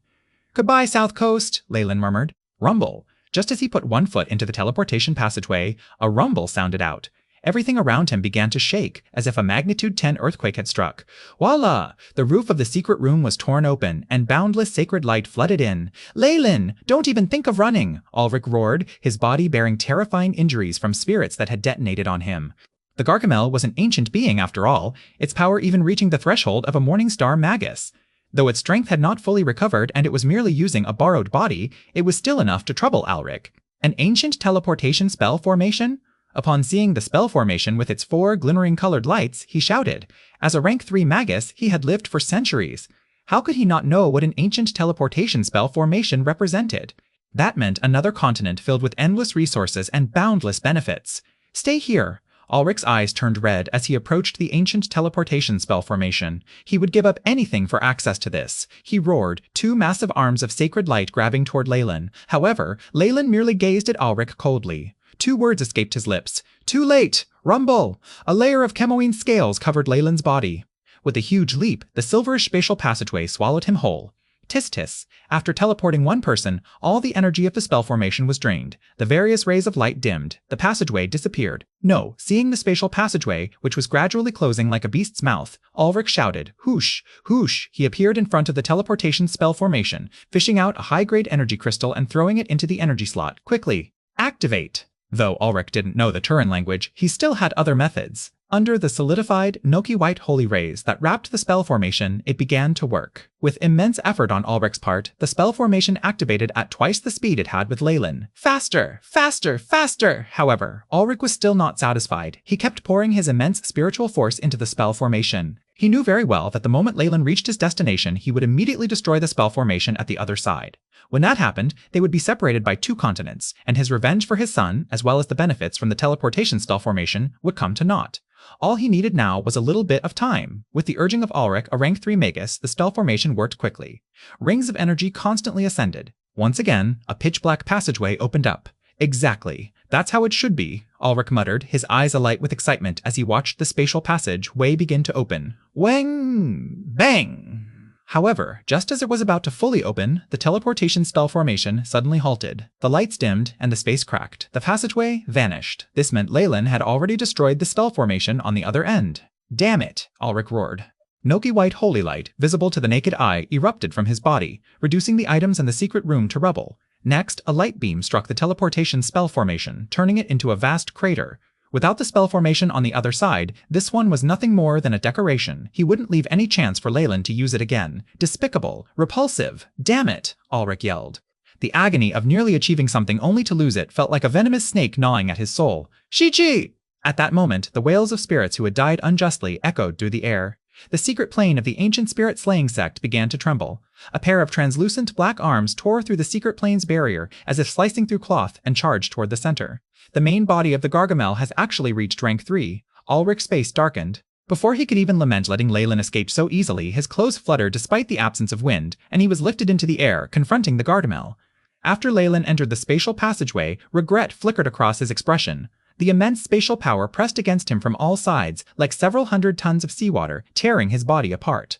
"Goodbye, South Coast," Leyland murmured. Rumble. Just as he put one foot into the teleportation passageway, a rumble sounded out. Everything around him began to shake, as if a magnitude 10 earthquake had struck. Voila! The roof of the secret room was torn open, and boundless sacred light flooded in. "Leyland, don't even think of running!" Ulrich roared, his body bearing terrifying injuries from spirits that had detonated on him. The Gargamel was an ancient being after all, its power even reaching the threshold of a Morningstar Magus. Though its strength had not fully recovered and it was merely using a borrowed body, it was still enough to trouble Ulrich. An ancient teleportation spell formation? Upon seeing the spell formation with its 4 glimmering colored lights, he shouted. As a rank 3 Magus, he had lived for centuries. How could he not know what an ancient teleportation spell formation represented? That meant another continent filled with endless resources and boundless benefits. "Stay here." Ulrich's eyes turned red as he approached the ancient teleportation spell formation. He would give up anything for access to this. He roared, 2 massive arms of sacred light grabbing toward Leyland. However, Leyland merely gazed at Ulrich coldly. 2 words escaped his lips. "Too late! Rumble!" A layer of chemoine scales covered Leyland's body. With a huge leap, the silverish spatial passageway swallowed him whole. Tis-tis. After teleporting one person, all the energy of the spell formation was drained. The various rays of light dimmed. The passageway disappeared. No, seeing the spatial passageway, which was gradually closing like a beast's mouth, Ulrich shouted, "Whoosh! Whoosh!" He appeared in front of the teleportation spell formation, fishing out a high-grade energy crystal and throwing it into the energy slot. "Quickly! Activate!" Though Ulrich didn't know the Turin language, he still had other methods. Under the solidified, milky-white holy rays that wrapped the spell formation, it began to work. With immense effort on Ulrich's part, the spell formation activated at twice the speed it had with Leyland. Faster! Faster! Faster! However, Ulrich was still not satisfied. He kept pouring his immense spiritual force into the spell formation. He knew very well that the moment Leyland reached his destination, he would immediately destroy the spell formation at the other side. When that happened, they would be separated by 2 continents, and his revenge for his son, as well as the benefits from the teleportation spell formation, would come to naught. All he needed now was a little bit of time. With the urging of Ulrich, a rank 3 Magus, the spell formation worked quickly. Rings of energy constantly ascended. Once again, a pitch-black passageway opened up. Exactly. That's how it should be, Ulrich muttered, his eyes alight with excitement as he watched the spatial passageway begin to open. Wang! Bang! However, just as it was about to fully open, the teleportation spell formation suddenly halted. The lights dimmed and the space cracked. The passageway vanished. This meant Leyland had already destroyed the spell formation on the other end. "Damn it!" Ulrich roared. Milky white holy light, visible to the naked eye, erupted from his body, reducing the items in the secret room to rubble. Next, a light beam struck the teleportation spell formation, turning it into a vast crater. Without the spell formation on the other side, this one was nothing more than a decoration. He wouldn't leave any chance for Leyland to use it again. Despicable. Repulsive. Damn it! Ulrich yelled. The agony of nearly achieving something only to lose it felt like a venomous snake gnawing at his soul. Shichi! At that moment, the wails of spirits who had died unjustly echoed through the air. The secret plane of the ancient spirit-slaying sect began to tremble. A pair of translucent black arms tore through the secret plane's barrier as if slicing through cloth and charged toward the center. The main body of the Gargamel has actually reached rank 3. Ulrich's face darkened. Before he could even lament letting Leyland escape so easily, his clothes fluttered despite the absence of wind, and he was lifted into the air, confronting the Gargamel. After Leyland entered the spatial passageway, regret flickered across his expression. The immense spatial power pressed against him from all sides, like several hundred tons of seawater, tearing his body apart.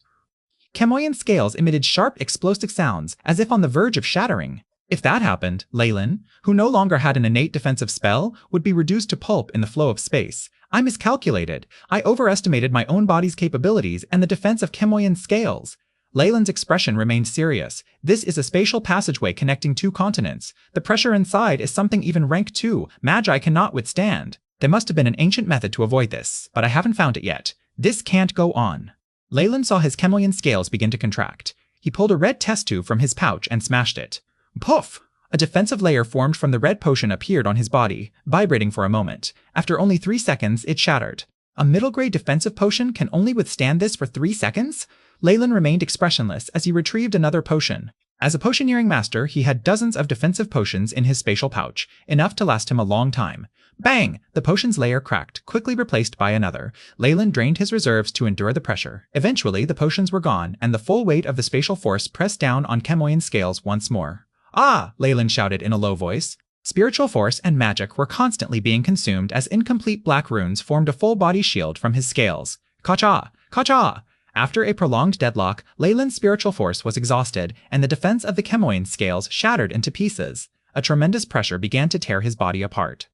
Chemoyan scales emitted sharp, explosive sounds, as if on the verge of shattering. If that happened, Leyland, who no longer had an innate defensive spell, would be reduced to pulp in the flow of space. I miscalculated. I overestimated my own body's capabilities and the defense of Chemoian's scales. Leyland's expression remained serious. This is a spatial passageway connecting two continents. The pressure inside is something even rank 2 Magi cannot withstand. There must have been an ancient method to avoid this, but I haven't found it yet. This can't go on. Leyland saw his Chemoian scales begin to contract. He pulled a red test tube from his pouch and smashed it. Poof! A defensive layer formed from the red potion appeared on his body, vibrating for a moment. After only 3 seconds, it shattered. A middle-grade defensive potion can only withstand this for 3 seconds? Leyland remained expressionless as he retrieved another potion. As a potioneering master, he had dozens of defensive potions in his spatial pouch, enough to last him a long time. Bang! The potion's layer cracked, quickly replaced by another. Leyland drained his reserves to endure the pressure. Eventually, the potions were gone, and the full weight of the spatial force pressed down on Chemoian's scales once more. Ah! Leyland shouted in a low voice. Spiritual force and magic were constantly being consumed as incomplete black runes formed a full-body shield from his scales. Ka-cha! Ka-cha! After a prolonged deadlock, Leyland's spiritual force was exhausted, and the defense of the Chemoian scales shattered into pieces. A tremendous pressure began to tear his body apart.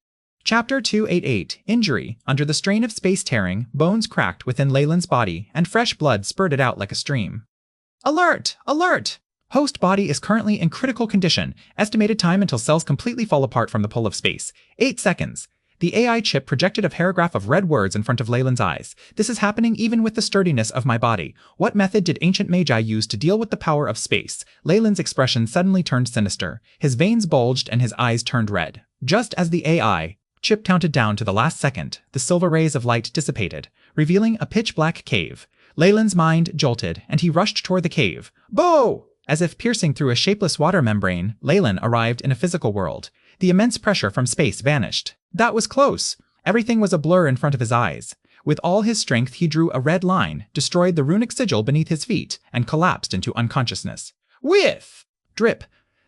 Chapter 288, Injury. Under the strain of space tearing, bones cracked within Leyland's body, and fresh blood spurted out like a stream. Alert! Alert! Host body is currently in critical condition. Estimated time until cells completely fall apart from the pull of space. 8 seconds. The AI chip projected a paragraph of red words in front of Leyland's eyes. This is happening even with the sturdiness of my body. What method did ancient Magi use to deal with the power of space? Leyland's expression suddenly turned sinister. His veins bulged and his eyes turned red. Just as the AI chip counted down to the last second, the silver rays of light dissipated, revealing a pitch-black cave. Leyland's mind jolted, and he rushed toward the cave. Bo! As if piercing through a shapeless water membrane, Leyland arrived in a physical world. The immense pressure from space vanished. That was close. Everything was a blur in front of his eyes. With all his strength, he drew a red line, destroyed the runic sigil beneath his feet, and collapsed into unconsciousness. Whiff! Drip!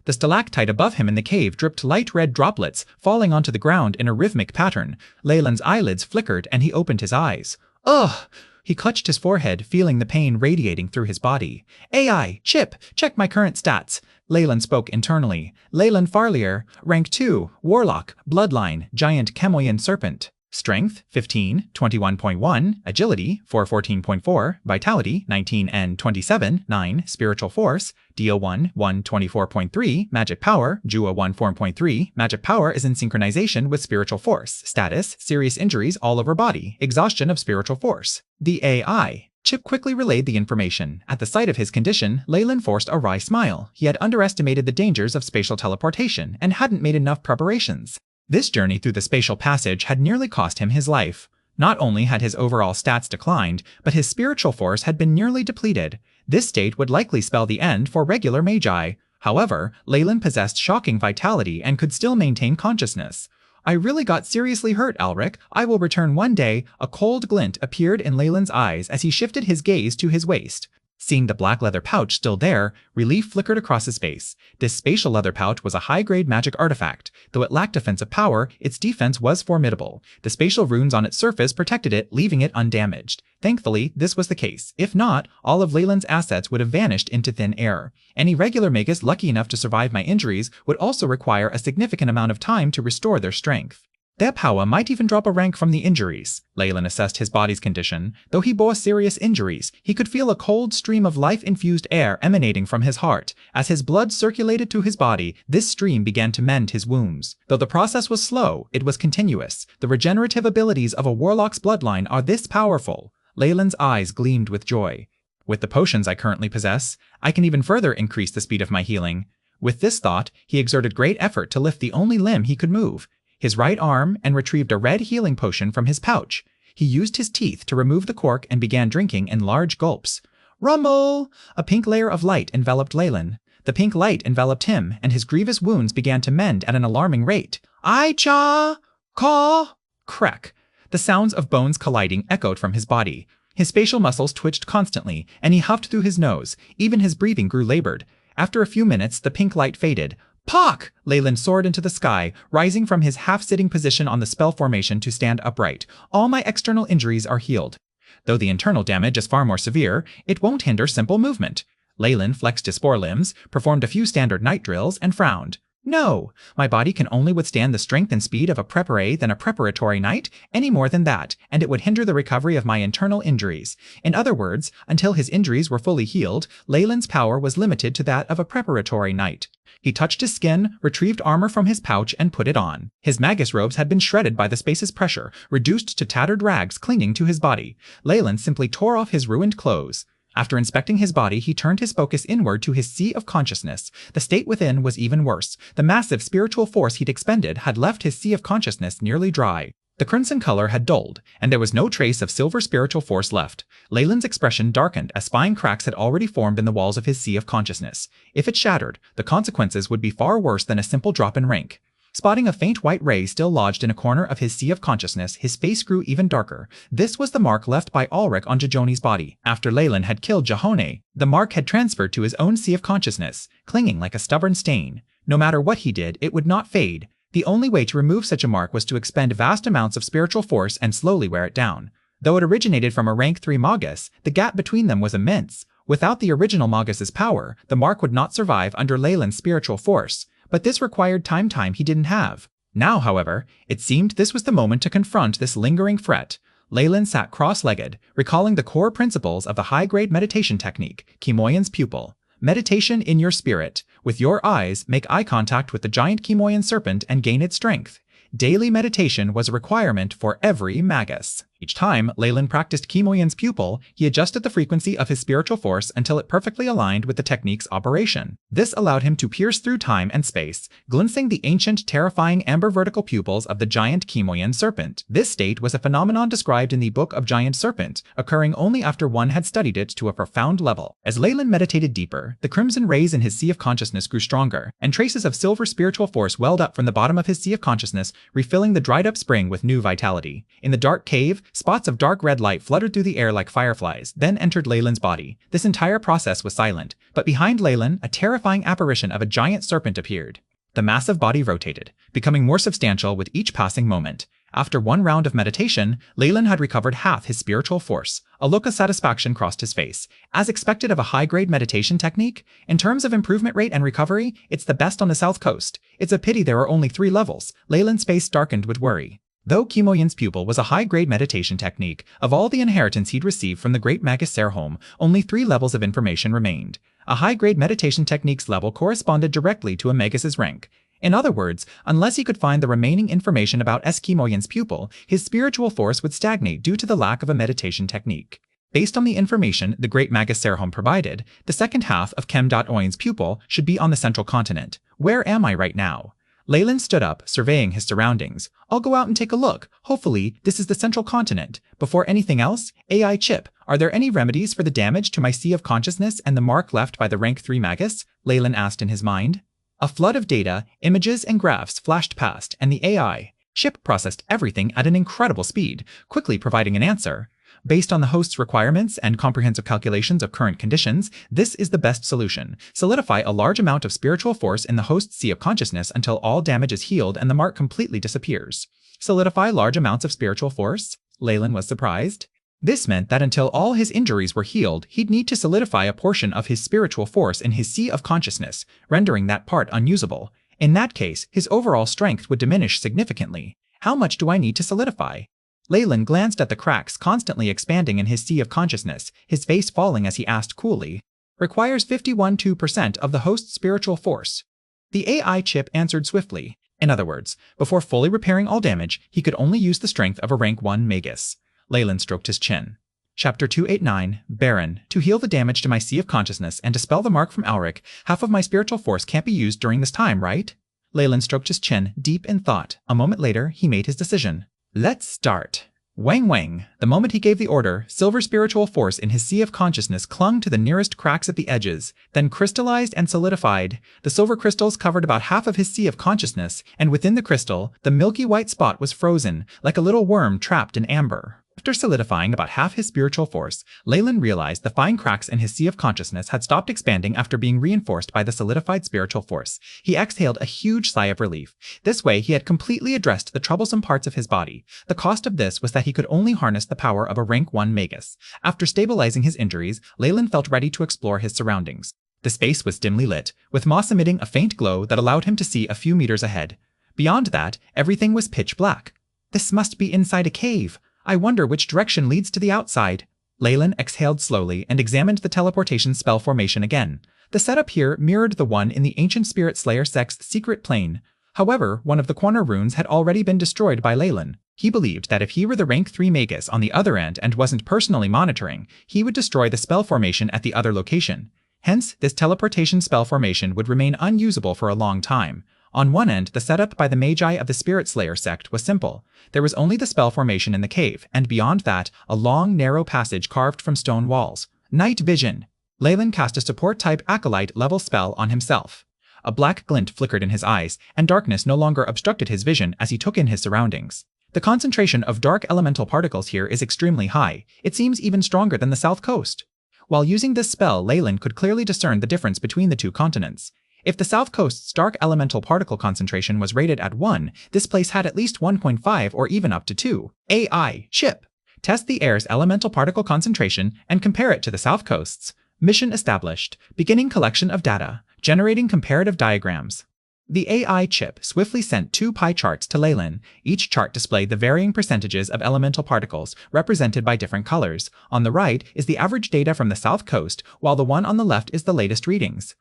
The stalactite above him in the cave dripped light red droplets, falling onto the ground in a rhythmic pattern. Leyland's eyelids flickered, and he opened his eyes. Ugh! He clutched his forehead, feeling the pain radiating through his body. AI, chip, check my current stats. Leyland spoke internally. Leyland Farlier, rank 2, Warlock, Bloodline, Giant Chemoian Serpent. Strength, 15, 21.1, Agility, 414.4, Vitality, 19 and 27, 9, Spiritual Force, DO1, 124.3, Magic Power, Jua 1 4.3, Magic Power is in synchronization with Spiritual Force. Status, serious injuries all over body, exhaustion of Spiritual Force. The AI. Chip quickly relayed the information. At the sight of his condition, Leyland forced a wry smile. He had underestimated the dangers of spatial teleportation and hadn't made enough preparations. This journey through the spatial passage had nearly cost him his life. Not only had his overall stats declined, but his spiritual force had been nearly depleted. This state would likely spell the end for regular Magi. However, Leyland possessed shocking vitality and could still maintain consciousness. I really got seriously hurt, Alric. I will return one day. A cold glint appeared in Leyland's eyes as he shifted his gaze to his waist. Seeing the black leather pouch still there, relief flickered across his face. This spatial leather pouch was a high-grade magic artifact. Though it lacked defensive power, its defense was formidable. The spatial runes on its surface protected it, leaving it undamaged. Thankfully, this was the case. If not, all of Leyland's assets would have vanished into thin air. Any regular Magus lucky enough to survive my injuries would also require a significant amount of time to restore their strength. Their power might even drop a rank from the injuries. Leyland assessed his body's condition. Though he bore serious injuries, he could feel a cold stream of life-infused air emanating from his heart. As his blood circulated to his body, this stream began to mend his wounds. Though the process was slow, it was continuous. The regenerative abilities of a Warlock's bloodline are this powerful. Leyland's eyes gleamed with joy. With the potions I currently possess, I can even further increase the speed of my healing. With this thought, he exerted great effort to lift the only limb he could move, his right arm, and retrieved a red healing potion from his pouch. He used his teeth to remove the cork and began drinking in large gulps. Rumble! A pink layer of light enveloped Leyland. The pink light enveloped him, and his grievous wounds began to mend at an alarming rate. I-cha! Caw! Crack! The sounds of bones colliding echoed from his body. His facial muscles twitched constantly, and he huffed through his nose. Even his breathing grew labored. After a few minutes, the pink light faded. Pock! Leyland soared into the sky, rising from his half-sitting position on the spell formation to stand upright. All my external injuries are healed. Though the internal damage is far more severe, it won't hinder simple movement. Leyland flexed his forelimbs, performed a few standard night drills, and frowned. No, my body can only withstand the strength and speed of a prepare than a preparatory knight, any more than that, and it would hinder the recovery of my internal injuries. In other words, until his injuries were fully healed, Leyland's power was limited to that of a preparatory knight. He touched his skin, retrieved armor from his pouch, and put it on. His Magus robes had been shredded by the space's pressure, reduced to tattered rags clinging to his body. Leyland simply tore off his ruined clothes. After inspecting his body, he turned his focus inward to his sea of consciousness. The state within was even worse. The massive spiritual force he'd expended had left his sea of consciousness nearly dry. The crimson color had dulled, and there was no trace of silver spiritual force left. Leyland's expression darkened as fine cracks had already formed in the walls of his sea of consciousness. If it shattered, the consequences would be far worse than a simple drop in rank. Spotting a faint white ray still lodged in a corner of his sea of consciousness, his face grew even darker. This was the mark left by Ulrich on Jajoni's body. After Leyland had killed Jahone, the mark had transferred to his own sea of consciousness, clinging like a stubborn stain. No matter what he did, it would not fade. The only way to remove such a mark was to expend vast amounts of spiritual force and slowly wear it down. Though it originated from a rank 3 Magus, the gap between them was immense. Without the original Magus's power, the mark would not survive under Leyland's spiritual force. But this required time he didn't have. Now, however, it seemed this was the moment to confront this lingering threat. Leyland sat cross-legged, recalling the core principles of the high-grade meditation technique, Kimoyan's pupil. Meditation in your spirit. With your eyes, make eye contact with the giant Kimoyan serpent and gain its strength. Daily meditation was a requirement for every Magus. Each time Leyland practiced Kimoyan's pupil, he adjusted the frequency of his spiritual force until it perfectly aligned with the technique's operation. This allowed him to pierce through time and space, glimpsing the ancient, terrifying amber vertical pupils of the giant Kimoyan serpent. This state was a phenomenon described in the Book of Giant Serpent, occurring only after one had studied it to a profound level. As Leyland meditated deeper, the crimson rays in his sea of consciousness grew stronger, and traces of silver spiritual force welled up from the bottom of his sea of consciousness, refilling the dried-up spring with new vitality. In the dark cave, spots of dark red light fluttered through the air like fireflies, then entered Leyland's body. This entire process was silent, but behind Leyland, a terrifying apparition of a giant serpent appeared. The massive body rotated, becoming more substantial with each passing moment. After one round of meditation, Leyland had recovered half his spiritual force. A look of satisfaction crossed his face. As expected of a high-grade meditation technique, in terms of improvement rate and recovery, it's the best on the South Coast. It's a pity there are only 3 levels. Leyland's face darkened with worry. Though Kimoyan's pupil was a high-grade meditation technique, of all the inheritance he'd received from the great Magus Serholm, only 3 levels of information remained. A high-grade meditation technique's level corresponded directly to a Magus's rank. In other words, unless he could find the remaining information about Kimoyan's pupil, his spiritual force would stagnate due to the lack of a meditation technique. Based on the information the great Magus Serholm provided, the second half of Kem.Oyen's pupil should be on the central continent. Where am I right now? Leyland stood up, surveying his surroundings. I'll go out and take a look. Hopefully, this is the central continent. Before anything else, AI chip, are there any remedies for the damage to my sea of consciousness and the mark left by the rank 3 Magus? Leyland asked in his mind. A flood of data, images, and graphs flashed past, and the AI chip processed everything at an incredible speed, quickly providing an answer. Based on the host's requirements and comprehensive calculations of current conditions, this is the best solution. Solidify a large amount of spiritual force in the host's sea of consciousness until all damage is healed and the mark completely disappears. Solidify large amounts of spiritual force? Leyland was surprised. This meant that until all his injuries were healed, he'd need to solidify a portion of his spiritual force in his sea of consciousness, rendering that part unusable. In that case, his overall strength would diminish significantly. How much do I need to solidify? Leyland glanced at the cracks constantly expanding in his sea of consciousness, his face falling as he asked coolly. Requires 51.2% of the host's spiritual force. The AI chip answered swiftly. In other words, before fully repairing all damage, he could only use the strength of a rank 1 Magus. Leyland stroked his chin. Chapter 289, Baron. To heal the damage to my sea of consciousness and dispel the mark from Ulrich, half of my spiritual force can't be used during this time, right? Leyland stroked his chin, deep in thought. A moment later, he made his decision. Let's start. Wang wang. The moment he gave the order, silver spiritual force in his sea of consciousness clung to the nearest cracks at the edges, then crystallized and solidified. The silver crystals covered about half of his sea of consciousness, and within the crystal, the milky white spot was frozen, like a little worm trapped in amber. After solidifying about half his spiritual force, Leyland realized the fine cracks in his sea of consciousness had stopped expanding after being reinforced by the solidified spiritual force. He exhaled a huge sigh of relief. This way, he had completely addressed the troublesome parts of his body. The cost of this was that he could only harness the power of a rank 1 Magus. After stabilizing his injuries, Leyland felt ready to explore his surroundings. The space was dimly lit, with moss emitting a faint glow that allowed him to see a few meters ahead. Beyond that, everything was pitch black. This must be inside a cave. I wonder which direction leads to the outside. Leyland exhaled slowly and examined the teleportation spell formation again. The setup here mirrored the one in the Ancient Spirit Slayer sect's secret plane. However, one of the corner runes had already been destroyed by Leyland. He believed that if he were the rank 3 Magus on the other end and wasn't personally monitoring, he would destroy the spell formation at the other location. Hence, this teleportation spell formation would remain unusable for a long time. On one end, the setup by the Magi of the Spirit Slayer sect was simple. There was only the spell formation in the cave, and beyond that, a long, narrow passage carved from stone walls. Night Vision. Leyland cast a support-type Acolyte-level spell on himself. A black glint flickered in his eyes, and darkness no longer obstructed his vision as he took in his surroundings. The concentration of dark elemental particles here is extremely high. It seems even stronger than the south coast. While using this spell, Leyland could clearly discern the difference between the two continents. If the South Coast's dark elemental particle concentration was rated at 1, this place had at least 1.5 or even up to 2. AI, chip. Test the air's elemental particle concentration and compare it to the South Coast's. Mission established. Beginning collection of data. Generating comparative diagrams. The AI chip swiftly sent 2 pie charts to Leyland. Each chart displayed the varying percentages of elemental particles, represented by different colors. On the right is the average data from the South Coast, while the one on the left is the latest readings.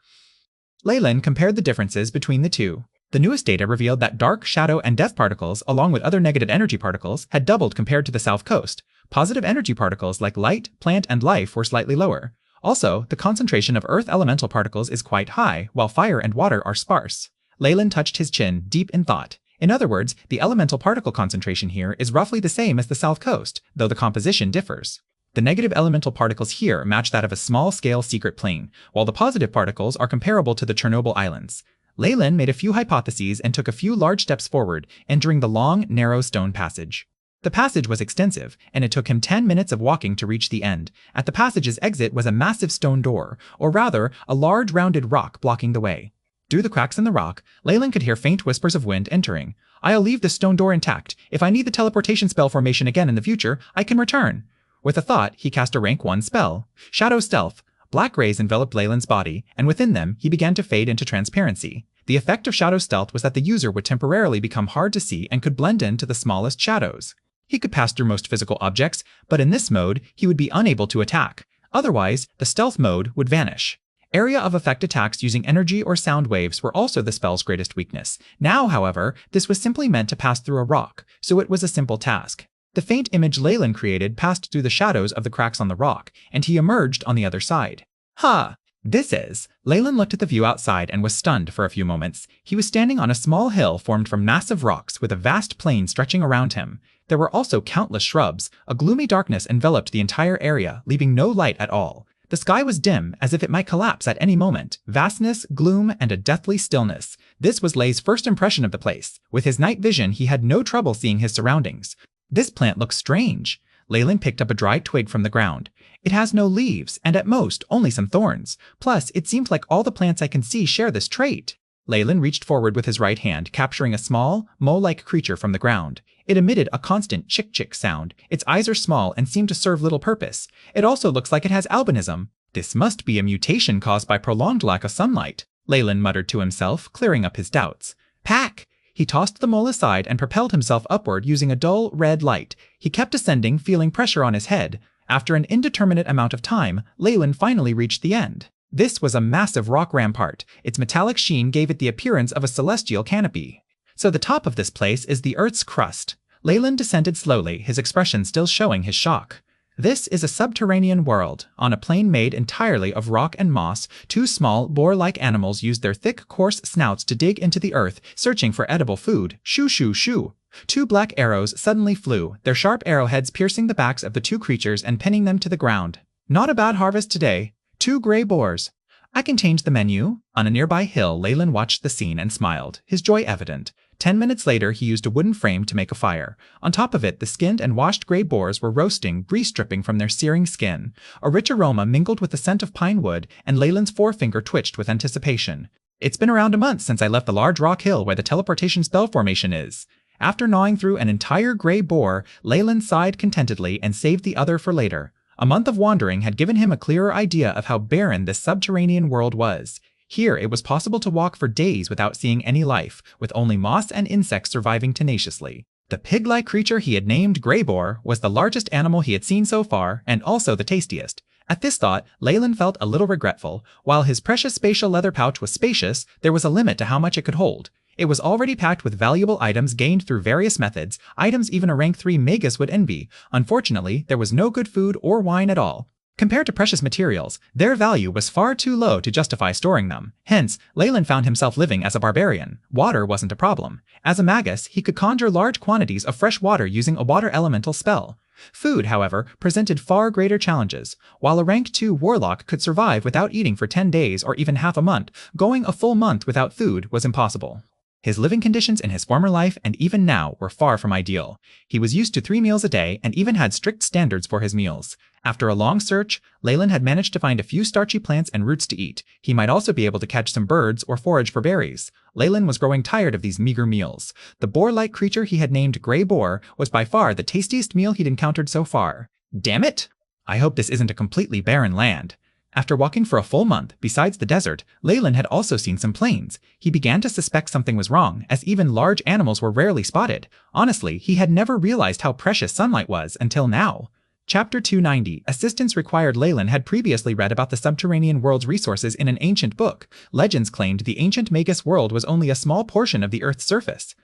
Leyland compared the differences between the two. The newest data revealed that dark, shadow, and death particles, along with other negative energy particles, had doubled compared to the South Coast. Positive energy particles like light, plant, and life were slightly lower. Also, the concentration of earth elemental particles is quite high, while fire and water are sparse. Leyland touched his chin, deep in thought. In other words, the elemental particle concentration here is roughly the same as the South Coast, though the composition differs. The negative elemental particles here match that of a small-scale secret plane, while the positive particles are comparable to the Chernobyl Islands. Leyland made a few hypotheses and took a few large steps forward, entering the long, narrow stone passage. The passage was extensive, and it took him 10 minutes of walking to reach the end. At the passage's exit was a massive stone door, or rather, a large rounded rock blocking the way. Through the cracks in the rock, Leyland could hear faint whispers of wind entering. "I'll leave the stone door intact. If I need the teleportation spell formation again in the future, I can return." With a thought, he cast a rank 1 spell. Shadow Stealth. Black rays enveloped Leyland's body, and within them, he began to fade into transparency. The effect of Shadow Stealth was that the user would temporarily become hard to see and could blend into the smallest shadows. He could pass through most physical objects, but in this mode, he would be unable to attack. Otherwise, the stealth mode would vanish. Area of effect attacks using energy or sound waves were also the spell's greatest weakness. Now, however, this was simply meant to pass through a rock, so it was a simple task. The faint image Leyland created passed through the shadows of the cracks on the rock, and he emerged on the other side. Ha! This is... Leyland looked at the view outside and was stunned for a few moments. He was standing on a small hill formed from massive rocks with a vast plain stretching around him. There were also countless shrubs. A gloomy darkness enveloped the entire area, leaving no light at all. The sky was dim, as if it might collapse at any moment. Vastness, gloom, and a deathly stillness. This was Lei's first impression of the place. With his night vision, he had no trouble seeing his surroundings. This plant looks strange. Leyland picked up a dry twig from the ground. It has no leaves, and at most, only some thorns. Plus, it seems like all the plants I can see share this trait. Leyland reached forward with his right hand, capturing a small, mole-like creature from the ground. It emitted a constant chick-chick sound. Its eyes are small and seem to serve little purpose. It also looks like it has albinism. This must be a mutation caused by prolonged lack of sunlight, Leyland muttered to himself, clearing up his doubts. Pack! He tossed the mole aside and propelled himself upward using a dull, red light. He kept ascending, feeling pressure on his head. After an indeterminate amount of time, Leyland finally reached the end. This was a massive rock rampart. Its metallic sheen gave it the appearance of a celestial canopy. So the top of this place is the Earth's crust. Leyland descended slowly, his expression still showing his shock. This is a subterranean world. On a plain made entirely of rock and moss, 2 small, boar-like animals used their thick, coarse snouts to dig into the earth, searching for edible food. Shoo, shoo, shoo. 2 black arrows suddenly flew, their sharp arrowheads piercing the backs of the 2 creatures and pinning them to the ground. Not a bad harvest today. 2 gray boars. I can change the menu. On a nearby hill, Leyland watched the scene and smiled, his joy evident. 10 minutes later, he used a wooden frame to make a fire. On top of it, the skinned and washed gray boars were roasting, grease dripping from their searing skin. A rich aroma mingled with the scent of pine wood, and Leyland's forefinger twitched with anticipation. It's been around a month since I left the large rock hill where the teleportation spell formation is. After gnawing through an entire gray boar, Leyland sighed contentedly and saved the other for later. A month of wandering had given him a clearer idea of how barren this subterranean world was. Here, it was possible to walk for days without seeing any life, with only moss and insects surviving tenaciously. The pig-like creature he had named Grey Boar was the largest animal he had seen so far, and also the tastiest. At this thought, Leyland felt a little regretful. While his precious spatial leather pouch was spacious, there was a limit to how much it could hold. It was already packed with valuable items gained through various methods, items even a rank 3 Magus would envy. Unfortunately, there was no good food or wine at all. Compared to precious materials, their value was far too low to justify storing them. Hence, Leyland found himself living as a barbarian. Water wasn't a problem. As a Magus, he could conjure large quantities of fresh water using a water elemental spell. Food, however, presented far greater challenges. While a rank 2 Warlock could survive without eating for 10 days or even half a month, going a full month without food was impossible. His living conditions in his former life and even now were far from ideal. He was used to 3 meals a day and even had strict standards for his meals. After a long search, Leyland had managed to find a few starchy plants and roots to eat. He might also be able to catch some birds or forage for berries. Leyland was growing tired of these meager meals. The boar-like creature he had named Grey Boar was by far the tastiest meal he'd encountered so far. Damn it! I hope this isn't a completely barren land. After walking for a full month, besides the desert, Leyland had also seen some plains. He began to suspect something was wrong, as even large animals were rarely spotted. Honestly, he had never realized how precious sunlight was until now. Chapter 290, Assistance Required. Leyland had previously read about the subterranean world's resources in an ancient book. Legends claimed the ancient Magus world was only a small portion of the Earth's surface.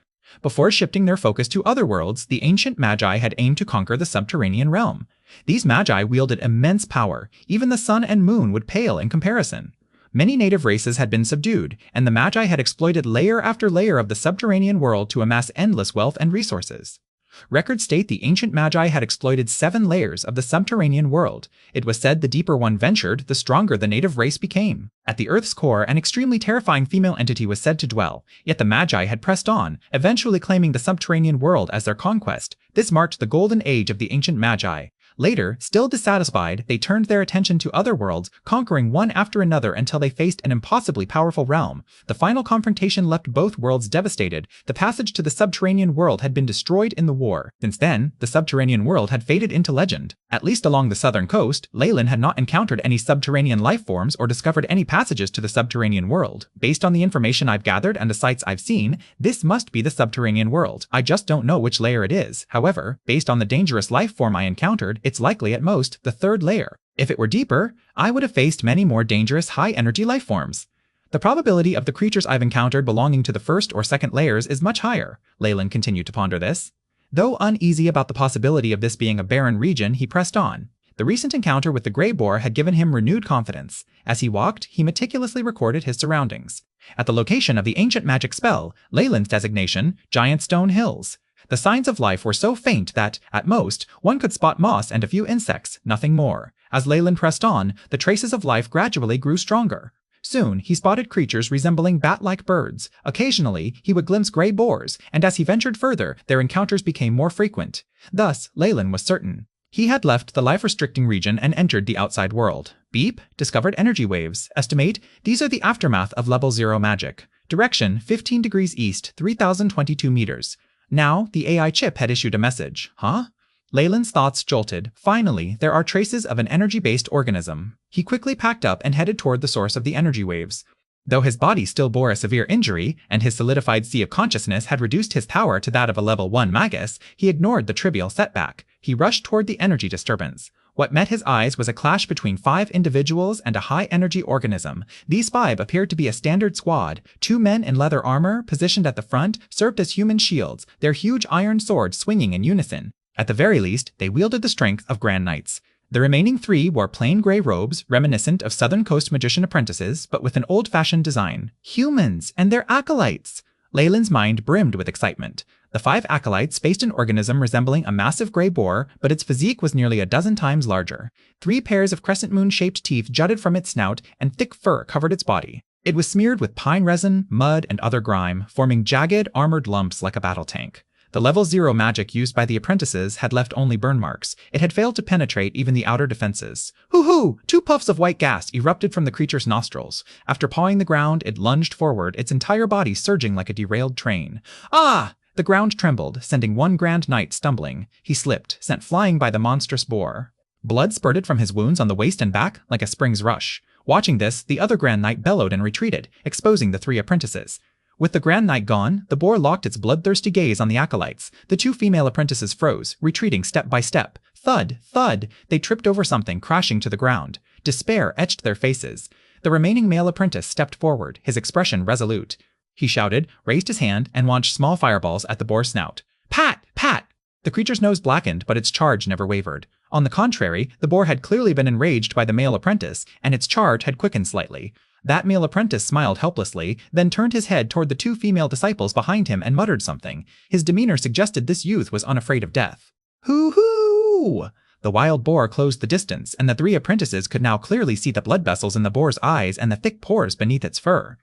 Before shifting their focus to other worlds, the ancient Magi had aimed to conquer the subterranean realm. These Magi wielded immense power. Even the sun and moon would pale in comparison. Many native races had been subdued, and the Magi had exploited layer after layer of the subterranean world to amass endless wealth and resources. Records state the ancient Magi had exploited 7 layers of the subterranean world. It was said the deeper one ventured, the stronger the native race became. At the Earth's core, an extremely terrifying female entity was said to dwell, yet the Magi had pressed on, eventually claiming the subterranean world as their conquest. This marked the golden age of the ancient Magi. Later, still dissatisfied, they turned their attention to other worlds, conquering one after another until they faced an impossibly powerful realm. The final confrontation left both worlds devastated. The passage to the subterranean world had been destroyed in the war. Since then, the subterranean world had faded into legend. At least along the southern coast, Leyland had not encountered any subterranean life forms or discovered any passages to the subterranean world. Based on the information I've gathered and the sites I've seen, this must be the subterranean world. I just don't know which layer it is. However, based on the dangerous life form I encountered, it's likely at most the 3rd layer. If it were deeper, I would have faced many more dangerous high-energy life forms. The probability of the creatures I've encountered belonging to the 1st or 2nd layers is much higher. Leyland continued to ponder this. Though uneasy about the possibility of this being a barren region, he pressed on. The recent encounter with the Grey Boar had given him renewed confidence. As he walked, he meticulously recorded his surroundings. At the location of the ancient magic spell, Leyland's designation, Giant Stone Hills. The signs of life were so faint that, at most, one could spot moss and a few insects, nothing more. As Leyland pressed on, the traces of life gradually grew stronger. Soon, he spotted creatures resembling bat-like birds. Occasionally, he would glimpse grey boars, and as he ventured further, their encounters became more frequent. Thus, Leyland was certain. He had left the life-restricting region and entered the outside world. Beep, discovered energy waves. Estimate, these are the aftermath of level 0 magic. Direction, 15 degrees east, 3022 meters. Now, the AI chip had issued a message. Huh? Leyland's thoughts jolted. Finally, there are traces of an energy-based organism. He quickly packed up and headed toward the source of the energy waves. Though his body still bore a severe injury, and his solidified sea of consciousness had reduced his power to that of a level 1 Magus, he ignored the trivial setback. He rushed toward the energy disturbance. What met his eyes was a clash between 5 individuals and a high-energy organism. These 5 appeared to be a standard squad. 2 men in leather armor, positioned at the front, served as human shields, their huge iron swords swinging in unison. At the very least, they wielded the strength of Grand Knights. The remaining 3 wore plain gray robes, reminiscent of Southern Coast magician apprentices, but with an old-fashioned design. Humans and their acolytes! Leyland's mind brimmed with excitement. The 5 acolytes faced an organism resembling a massive grey boar, but its physique was nearly a dozen times larger. 3 pairs of crescent moon-shaped teeth jutted from its snout, and thick fur covered its body. It was smeared with pine resin, mud, and other grime, forming jagged, armored lumps like a battle tank. The level 0 magic used by the apprentices had left only burn marks. It had failed to penetrate even the outer defenses. Hoo-hoo! 2 puffs of white gas erupted from the creature's nostrils. After pawing the ground, it lunged forward, its entire body surging like a derailed train. Ah! The ground trembled, sending one Grand Knight stumbling. He slipped, sent flying by the monstrous boar. Blood spurted from his wounds on the waist and back like a spring's rush. Watching this, the other Grand Knight bellowed and retreated, exposing the 3 apprentices. With the Grand Knight gone, the boar locked its bloodthirsty gaze on the acolytes. The 2 female apprentices froze, retreating step by step. Thud, thud! They tripped over something, crashing to the ground. Despair etched their faces. The remaining male apprentice stepped forward, his expression resolute. He shouted, raised his hand, and launched small fireballs at the boar's snout. Pat! Pat! The creature's nose blackened, but its charge never wavered. On the contrary, the boar had clearly been enraged by the male apprentice, and its charge had quickened slightly. That male apprentice smiled helplessly, then turned his head toward the 2 female disciples behind him and muttered something. His demeanor suggested this youth was unafraid of death. Hoo-hoo! The wild boar closed the distance, and the 3 apprentices could now clearly see the blood vessels in the boar's eyes and the thick pores beneath its fur.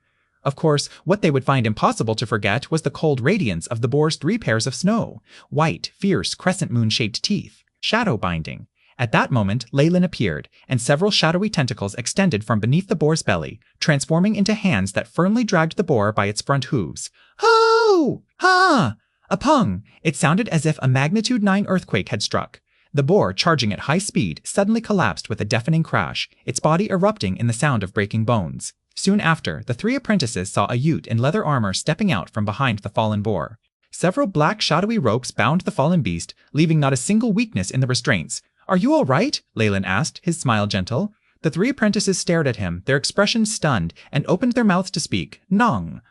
Of course, what they would find impossible to forget was the cold radiance of the boar's 3 pairs of snow. White, fierce, crescent moon-shaped teeth. Shadow binding. At that moment, Leyland appeared, and several shadowy tentacles extended from beneath the boar's belly, transforming into hands that firmly dragged the boar by its front hooves. Ho! Ha! A pung! It sounded as if a magnitude 9 earthquake had struck. The boar, charging at high speed, suddenly collapsed with a deafening crash, its body erupting in the sound of breaking bones. Soon after, the 3 apprentices saw a Ute in leather armor stepping out from behind the fallen boar. Several black shadowy ropes bound the fallen beast, leaving not a single weakness in the restraints. Are you all right? Leyland asked, his smile gentle. The 3 apprentices stared at him, their expressions stunned, and opened their mouths to speak. Nong.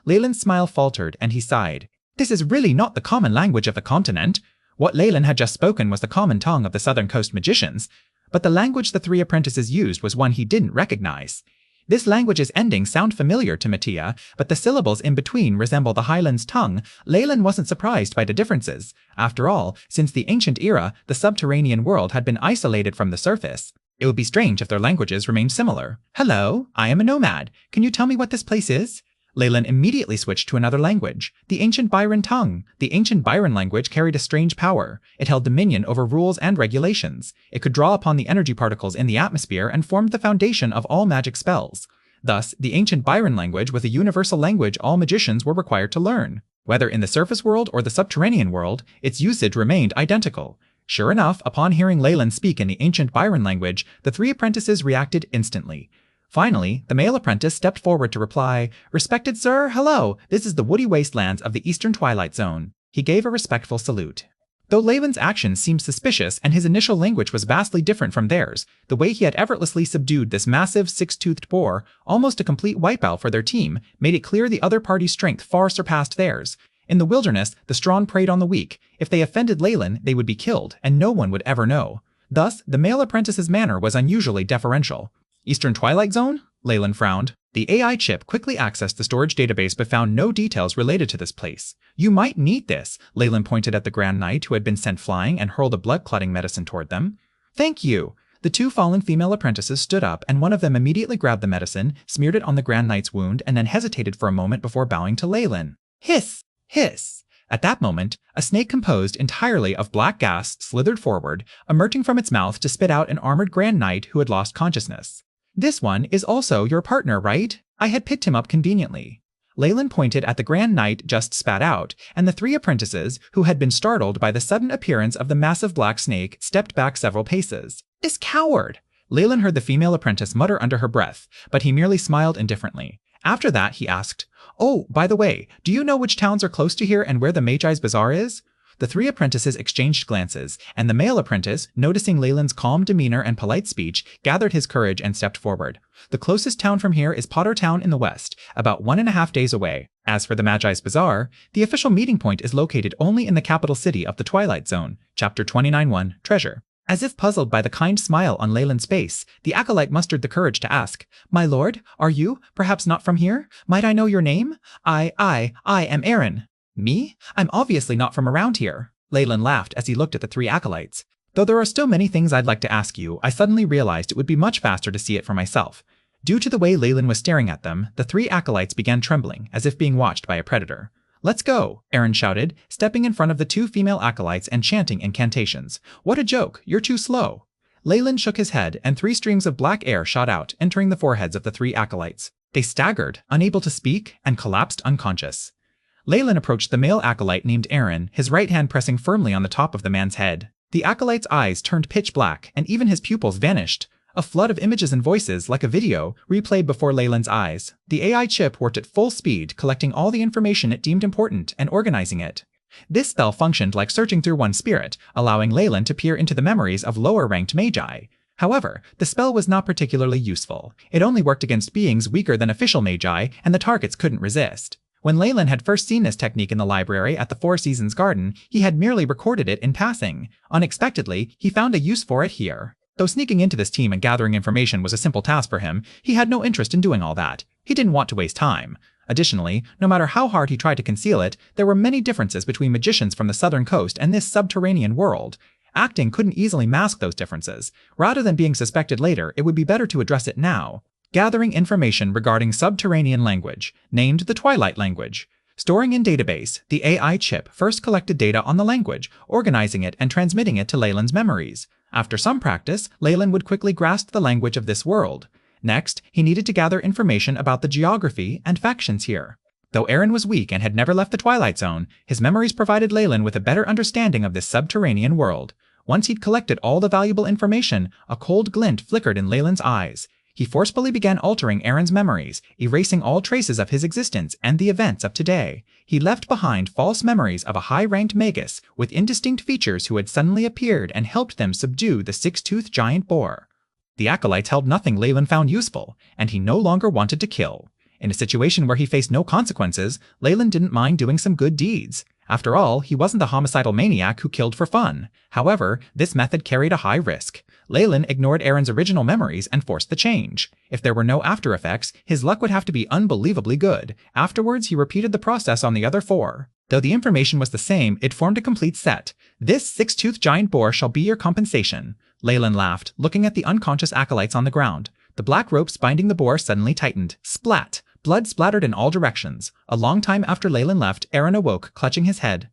Leyland's smile faltered, and he sighed. This is really not the common language of the continent. What Leyland had just spoken was the common tongue of the Southern Coast magicians, but the language the 3 apprentices used was one he didn't recognize. This language's endings sound familiar to Mattia, but the syllables in between resemble the Highlands tongue. Leyland wasn't surprised by the differences. After all, since the ancient era, the subterranean world had been isolated from the surface. It would be strange if their languages remained similar. Hello, I am a nomad. Can you tell me what this place is? Leyland immediately switched to another language, the ancient Byron tongue. The ancient Byron language carried a strange power. It held dominion over rules and regulations. It could draw upon the energy particles in the atmosphere and formed the foundation of all magic spells. Thus, the ancient Byron language was a universal language all magicians were required to learn. Whether in the surface world or the subterranean world, its usage remained identical. Sure enough, upon hearing Leyland speak in the ancient Byron language, the 3 apprentices reacted instantly. Finally, the male apprentice stepped forward to reply, Respected sir, hello, this is the woody wastelands of the Eastern Twilight Zone. He gave a respectful salute. Though Leyland's actions seemed suspicious and his initial language was vastly different from theirs, the way he had effortlessly subdued this massive 6-toothed boar, almost a complete wipeout for their team, made it clear the other party's strength far surpassed theirs. In the wilderness, the strong preyed on the weak. If they offended Leyland, they would be killed, and no one would ever know. Thus, the male apprentice's manner was unusually deferential. Eastern Twilight Zone? Leyland frowned. The AI chip quickly accessed the storage database but found no details related to this place. You might need this, Leyland pointed at the Grand Knight who had been sent flying and hurled a blood-clotting medicine toward them. Thank you. The 2 fallen female apprentices stood up and one of them immediately grabbed the medicine, smeared it on the Grand Knight's wound, and then hesitated for a moment before bowing to Leyland. Hiss! Hiss! At that moment, a snake composed entirely of black gas slithered forward, emerging from its mouth to spit out an armored Grand Knight who had lost consciousness. This one is also your partner, right? I had picked him up conveniently. Leyland pointed at the Grand Knight just spat out, and the 3 apprentices, who had been startled by the sudden appearance of the massive black snake, stepped back several paces. This coward! Leyland heard the female apprentice mutter under her breath, but he merely smiled indifferently. After that, he asked, Oh, by the way, do you know which towns are close to here and where the Magi's Bazaar is? The 3 apprentices exchanged glances, and the male apprentice, noticing Leyland's calm demeanor and polite speech, gathered his courage and stepped forward. The closest town from here is Potter Town in the west, about 1.5 days away. As for the Magi's Bazaar, the official meeting point is located only in the capital city of the Twilight Zone, Chapter 29.1, Treasure. As if puzzled by the kind smile on Leyland's face, the acolyte mustered the courage to ask, My lord, are you, perhaps not from here? Might I know your name? I am Aaron. Me? I'm obviously not from around here. Leyland laughed as he looked at the 3 acolytes. Though there are still many things I'd like to ask you, I suddenly realized it would be much faster to see it for myself. Due to the way Leyland was staring at them, the three acolytes began trembling, as if being watched by a predator. "Let's go," Aaron shouted, stepping in front of the two female acolytes and chanting incantations. "What a joke, you're too slow." Leyland shook his head, and 3 streams of black air shot out, entering the foreheads of the 3 acolytes. They staggered, unable to speak, and collapsed unconscious. Leyland approached the male acolyte named Aaron, his right hand pressing firmly on the top of the man's head. The acolyte's eyes turned pitch black, and even his pupils vanished. A flood of images and voices, like a video, replayed before Leyland's eyes. The AI chip worked at full speed, collecting all the information it deemed important and organizing it. This spell functioned like searching through one's spirit, allowing Leyland to peer into the memories of lower-ranked magi. However, the spell was not particularly useful. It only worked against beings weaker than official magi, and the targets couldn't resist. When Leyland had first seen this technique in the library at the Four Seasons Garden, he had merely recorded it in passing. Unexpectedly, he found a use for it here. Though sneaking into this team and gathering information was a simple task for him, he had no interest in doing all that. He didn't want to waste time. Additionally, no matter how hard he tried to conceal it, there were many differences between magicians from the southern coast and this subterranean world. Acting couldn't easily mask those differences. Rather than being suspected later, it would be better to address it now. Gathering information regarding subterranean language, named the Twilight language. Storing in database, the AI chip first collected data on the language, organizing it and transmitting it to Leyland's memories. After some practice, Leyland would quickly grasp the language of this world. Next, he needed to gather information about the geography and factions here. Though Aaron was weak and had never left the Twilight Zone, his memories provided Leyland with a better understanding of this subterranean world. Once he'd collected all the valuable information, a cold glint flickered in Leyland's eyes. He forcefully began altering Aaron's memories, erasing all traces of his existence and the events of today. He left behind false memories of a high-ranked Magus with indistinct features who had suddenly appeared and helped them subdue the six-toothed giant boar. The acolytes held nothing Leyland found useful, and he no longer wanted to kill. In a situation where he faced no consequences, Leyland didn't mind doing some good deeds. After all, he wasn't the homicidal maniac who killed for fun. However, this method carried a high risk. Leyland ignored Aaron's original memories and forced the change. If there were no after effects, his luck would have to be unbelievably good. Afterwards, he repeated the process on the other 4. Though the information was the same, it formed a complete set. "This six-toothed giant boar shall be your compensation." Leyland laughed, looking at the unconscious acolytes on the ground. The black ropes binding the boar suddenly tightened. Splat! Blood splattered in all directions. A long time after Leyland left, Aaron awoke, clutching his head.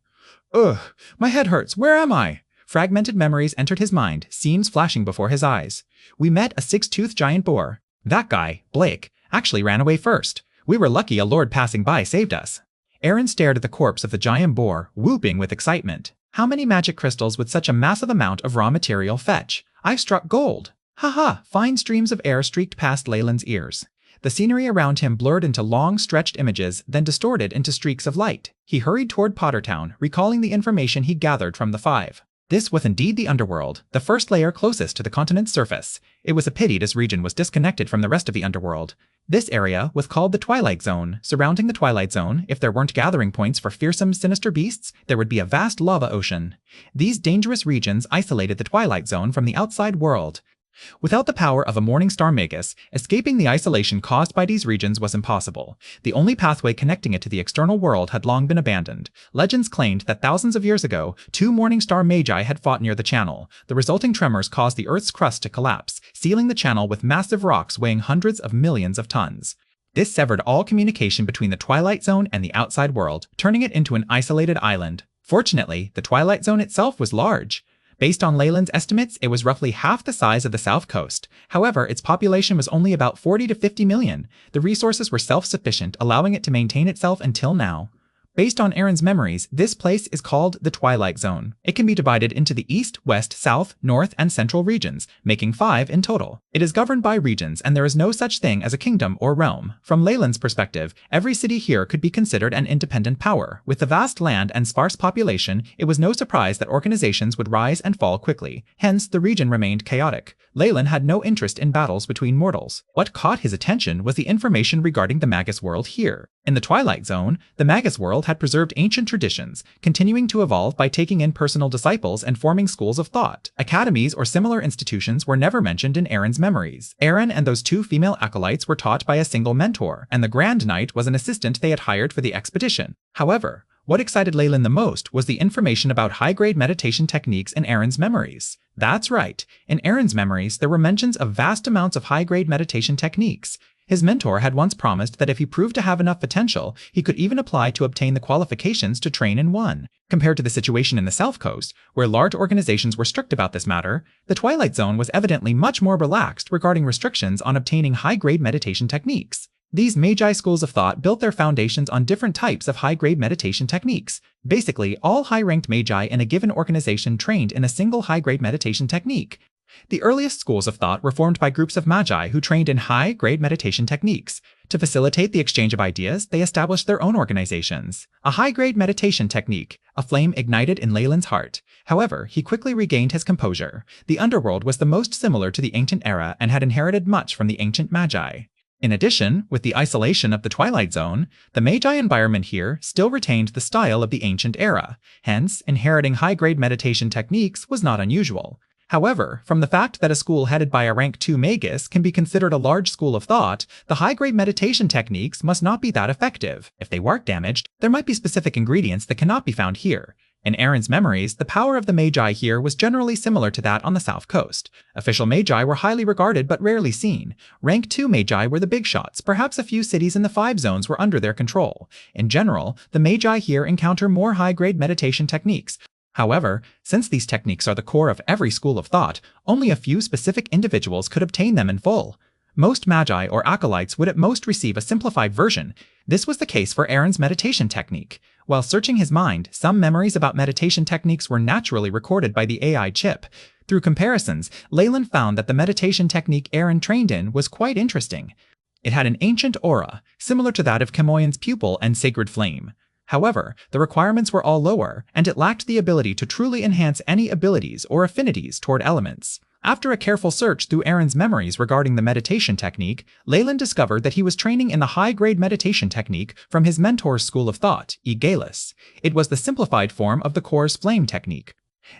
"Ugh, my head hurts. Where am I?" Fragmented memories entered his mind, scenes flashing before his eyes. "We met a six-toothed giant boar. That guy, Blake, actually ran away first. We were lucky a lord passing by saved us." Aaron stared at the corpse of the giant boar, whooping with excitement. How many magic crystals would such a massive amount of raw material fetch? I've struck gold. Ha! Fine streams of air streaked past Leyland's ears. The scenery around him blurred into long, stretched images, then distorted into streaks of light. He hurried toward Pottertown, recalling the information he gathered from the 5. This was indeed the underworld, the first layer closest to the continent's surface. It was a pity this region was disconnected from the rest of the underworld. This area was called the Twilight Zone. Surrounding the Twilight Zone, if there weren't gathering points for fearsome, sinister beasts, there would be a vast lava ocean. These dangerous regions isolated the Twilight Zone from the outside world. Without the power of a Morningstar Magus, escaping the isolation caused by these regions was impossible. The only pathway connecting it to the external world had long been abandoned. Legends claimed that thousands of years ago, 2 Morningstar Magi had fought near the channel. The resulting tremors caused the Earth's crust to collapse, sealing the channel with massive rocks weighing hundreds of millions of tons. This severed all communication between the Twilight Zone and the outside world, turning it into an isolated island. Fortunately, the Twilight Zone itself was large. Based on Leyland's estimates, it was roughly half the size of the South Coast. However, its population was only about 40 to 50 million. The resources were self-sufficient, allowing it to maintain itself until now. Based on Aaron's memories, this place is called the Twilight Zone. It can be divided into the East, West, South, North, and Central regions, making 5 in total. It is governed by regions, and there is no such thing as a kingdom or realm. From Leyland's perspective, every city here could be considered an independent power. With the vast land and sparse population, it was no surprise that organizations would rise and fall quickly. Hence, the region remained chaotic. Leyland had no interest in battles between mortals. What caught his attention was the information regarding the Magus world here. In the Twilight Zone, the Magus world had preserved ancient traditions, continuing to evolve by taking in personal disciples and forming schools of thought. Academies or similar institutions were never mentioned in Aaron's memories. Aaron and those 2 female acolytes were taught by a single mentor, and the Grand Knight was an assistant they had hired for the expedition. However, what excited Leyland the most was the information about high-grade meditation techniques in Aaron's memories. That's right. In Aaron's memories, there were mentions of vast amounts of high-grade meditation techniques. His mentor had once promised that if he proved to have enough potential, he could even apply to obtain the qualifications to train in one. Compared to the situation in the South Coast, where large organizations were strict about this matter, the Twilight Zone was evidently much more relaxed regarding restrictions on obtaining high-grade meditation techniques. These Magi schools of thought built their foundations on different types of high-grade meditation techniques. Basically, all high-ranked Magi in a given organization trained in a single high-grade meditation technique. The earliest schools of thought were formed by groups of Magi who trained in high-grade meditation techniques. To facilitate the exchange of ideas, they established their own organizations. A high-grade meditation technique, a flame ignited in Leyland's heart. However, he quickly regained his composure. The underworld was the most similar to the ancient era and had inherited much from the ancient Magi. In addition, with the isolation of the Twilight Zone, the Magi environment here still retained the style of the ancient era. Hence, inheriting high-grade meditation techniques was not unusual. However, from the fact that a school headed by a rank 2 Magus can be considered a large school of thought, the high-grade meditation techniques must not be that effective. If they weren't damaged, there might be specific ingredients that cannot be found here. In Aaron's memories, the power of the Magi here was generally similar to that on the South Coast. Official Magi were highly regarded but rarely seen. Rank 2 Magi were the big shots, perhaps a few cities in the 5 zones were under their control. In general, the Magi here encounter more high-grade meditation techniques. However, since these techniques are the core of every school of thought, only a few specific individuals could obtain them in full. Most Magi or acolytes would at most receive a simplified version. This was the case for Aaron's meditation technique. While searching his mind, some memories about meditation techniques were naturally recorded by the AI chip. Through comparisons, Leyland found that the meditation technique Aaron trained in was quite interesting. It had an ancient aura, similar to that of Kemoyan's pupil and sacred flame. However, the requirements were all lower, and it lacked the ability to truly enhance any abilities or affinities toward elements. After a careful search through Aaron's memories regarding the meditation technique, Leyland discovered that he was training in the high-grade meditation technique from his mentor's school of thought, Egalis. It was the simplified form of the core's flame technique.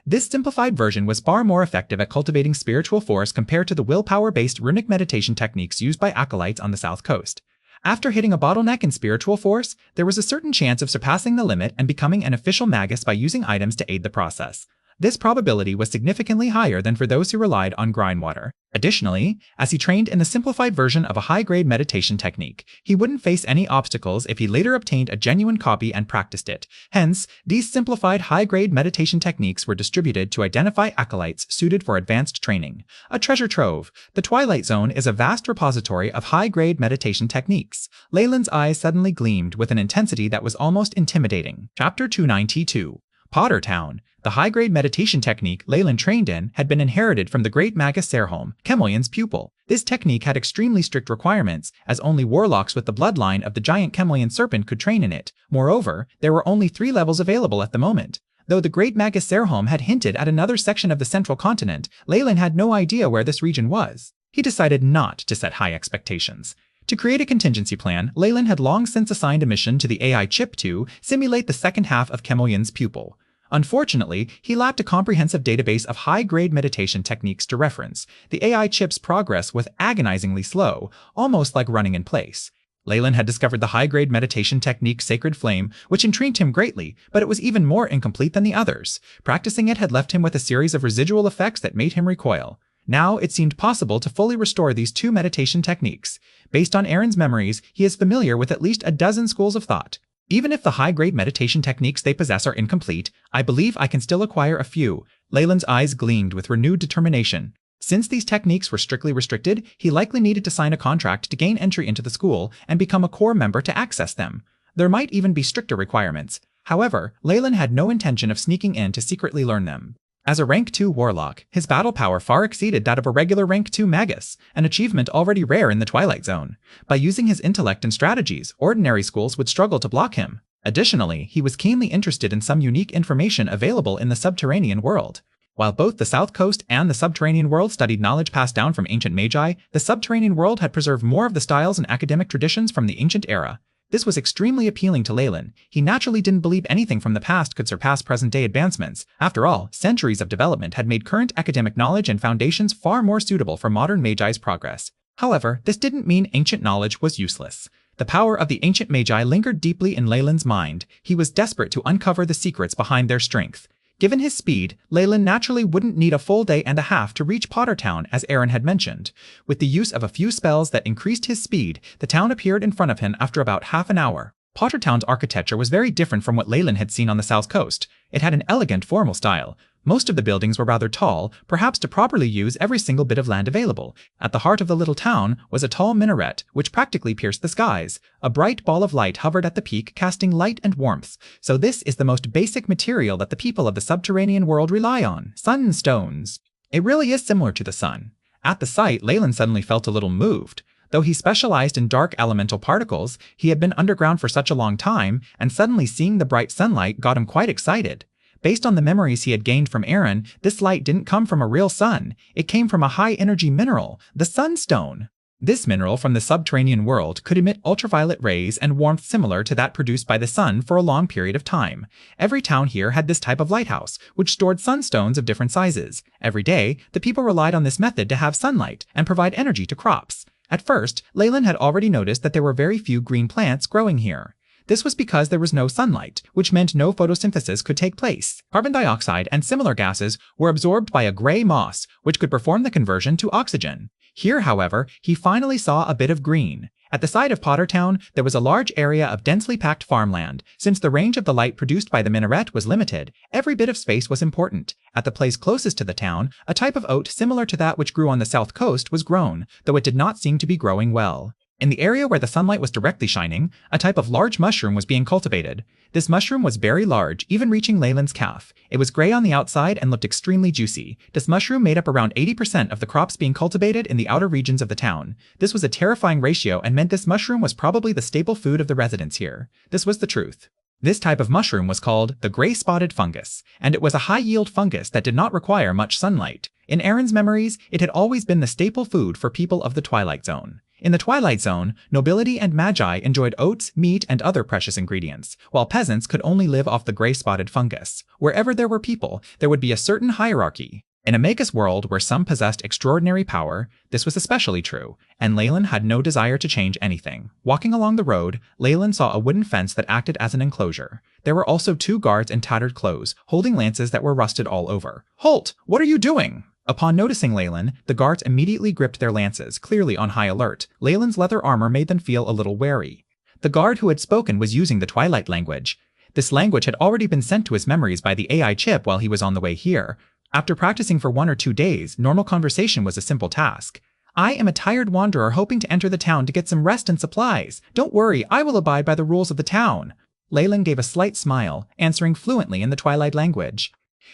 This simplified version was far more effective at cultivating spiritual force compared to the willpower-based runic meditation techniques used by acolytes on the South Coast. After hitting a bottleneck in spiritual force, there was a certain chance of surpassing the limit and becoming an official Magus by using items to aid the process. This probability was significantly higher than for those who relied on grindwater. Additionally, as he trained in the simplified version of a high-grade meditation technique, he wouldn't face any obstacles if he later obtained a genuine copy and practiced it. Hence, these simplified high-grade meditation techniques were distributed to identify acolytes suited for advanced training. A treasure trove. The Twilight Zone is a vast repository of high-grade meditation techniques. Leyland's eyes suddenly gleamed with an intensity that was almost intimidating. Chapter 292. Potter Town. The high-grade meditation technique Leyland trained in had been inherited from the great Magus Serholm, Kemoyan's pupil. This technique had extremely strict requirements, as only warlocks with the bloodline of the giant Kemoyan serpent could train in it. Moreover, there were only 3 levels available at the moment. Though the great Magus Serholm had hinted at another section of the central continent, Leyland had no idea where this region was. He decided not to set high expectations. To create a contingency plan, Leyland had long since assigned a mission to the AI chip to simulate the second half of Kemoyan's pupil. Unfortunately, he lacked a comprehensive database of high-grade meditation techniques to reference. The AI chip's progress was agonizingly slow, almost like running in place. Leyland had discovered the high-grade meditation technique Sacred Flame, which intrigued him greatly, but it was even more incomplete than the others. Practicing it had left him with a series of residual effects that made him recoil. Now, it seemed possible to fully restore these 2 meditation techniques. Based on Aaron's memories, he is familiar with at least a dozen schools of thought. Even if the high-grade meditation techniques they possess are incomplete, I believe I can still acquire a few. Leyland's eyes gleamed with renewed determination. Since these techniques were strictly restricted, he likely needed to sign a contract to gain entry into the school and become a core member to access them. There might even be stricter requirements. However, Leyland had no intention of sneaking in to secretly learn them. As a rank 2 warlock, his battle power far exceeded that of a regular rank 2 magus, an achievement already rare in the Twilight Zone. By using his intellect and strategies, ordinary schools would struggle to block him. Additionally, he was keenly interested in some unique information available in the subterranean world. While both the South Coast and the subterranean world studied knowledge passed down from ancient magi, the subterranean world had preserved more of the styles and academic traditions from the ancient era. This was extremely appealing to Leyland. He naturally didn't believe anything from the past could surpass present-day advancements. After all, centuries of development had made current academic knowledge and foundations far more suitable for modern magi's progress. However, this didn't mean ancient knowledge was useless. The power of the ancient magi lingered deeply in Leyland's mind. He was desperate to uncover the secrets behind their strength. Given his speed, Leyland naturally wouldn't need a full day and a half to reach Pottertown, as Aaron had mentioned. With the use of a few spells that increased his speed, the town appeared in front of him after about half an hour. Pottertown's architecture was very different from what Leyland had seen on the south coast. It had an elegant, formal style. Most of the buildings were rather tall, perhaps to properly use every single bit of land available. At the heart of the little town was a tall minaret, which practically pierced the skies. A bright ball of light hovered at the peak, casting light and warmth. So this is the most basic material that the people of the subterranean world rely on: sunstones. It really is similar to the sun. At the sight, Leyland suddenly felt a little moved. Though he specialized in dark elemental particles, he had been underground for such a long time, and suddenly seeing the bright sunlight got him quite excited. Based on the memories he had gained from Aaron, this light didn't come from a real sun. It came from a high-energy mineral, the sunstone. This mineral from the subterranean world could emit ultraviolet rays and warmth similar to that produced by the sun for a long period of time. Every town here had this type of lighthouse, which stored sunstones of different sizes. Every day, the people relied on this method to have sunlight and provide energy to crops. At first, Leyland had already noticed that there were very few green plants growing here. This was because there was no sunlight, which meant no photosynthesis could take place. Carbon dioxide and similar gases were absorbed by a gray moss, which could perform the conversion to oxygen. Here, however, he finally saw a bit of green. At the side of Pottertown, there was a large area of densely packed farmland. Since the range of the light produced by the minaret was limited, every bit of space was important. At the place closest to the town, a type of oat similar to that which grew on the south coast was grown, though it did not seem to be growing well. In the area where the sunlight was directly shining, a type of large mushroom was being cultivated. This mushroom was very large, even reaching Leyland's calf. It was gray on the outside and looked extremely juicy. This mushroom made up around 80% of the crops being cultivated in the outer regions of the town. This was a terrifying ratio and meant this mushroom was probably the staple food of the residents here. This was the truth. This type of mushroom was called the gray-spotted fungus, and it was a high-yield fungus that did not require much sunlight. In Aaron's memories, it had always been the staple food for people of the Twilight Zone. In the Twilight Zone, nobility and magi enjoyed oats, meat, and other precious ingredients, while peasants could only live off the gray-spotted fungus. Wherever there were people, there would be a certain hierarchy. In a Magus world where some possessed extraordinary power, this was especially true, and Leyland had no desire to change anything. Walking along the road, Leyland saw a wooden fence that acted as an enclosure. There were also 2 guards in tattered clothes, holding lances that were rusted all over. "Halt! What are you doing?" Upon noticing Leyland, the guards immediately gripped their lances, clearly on high alert. Leyland's leather armor made them feel a little wary. The guard who had spoken was using the Twilight language. This language had already been sent to his memories by the AI chip while he was on the way here. After practicing for 1 or 2 days, normal conversation was a simple task. "I am a tired wanderer hoping to enter the town to get some rest and supplies. Don't worry, I will abide by the rules of the town." Leyland gave a slight smile, answering fluently in the Twilight language.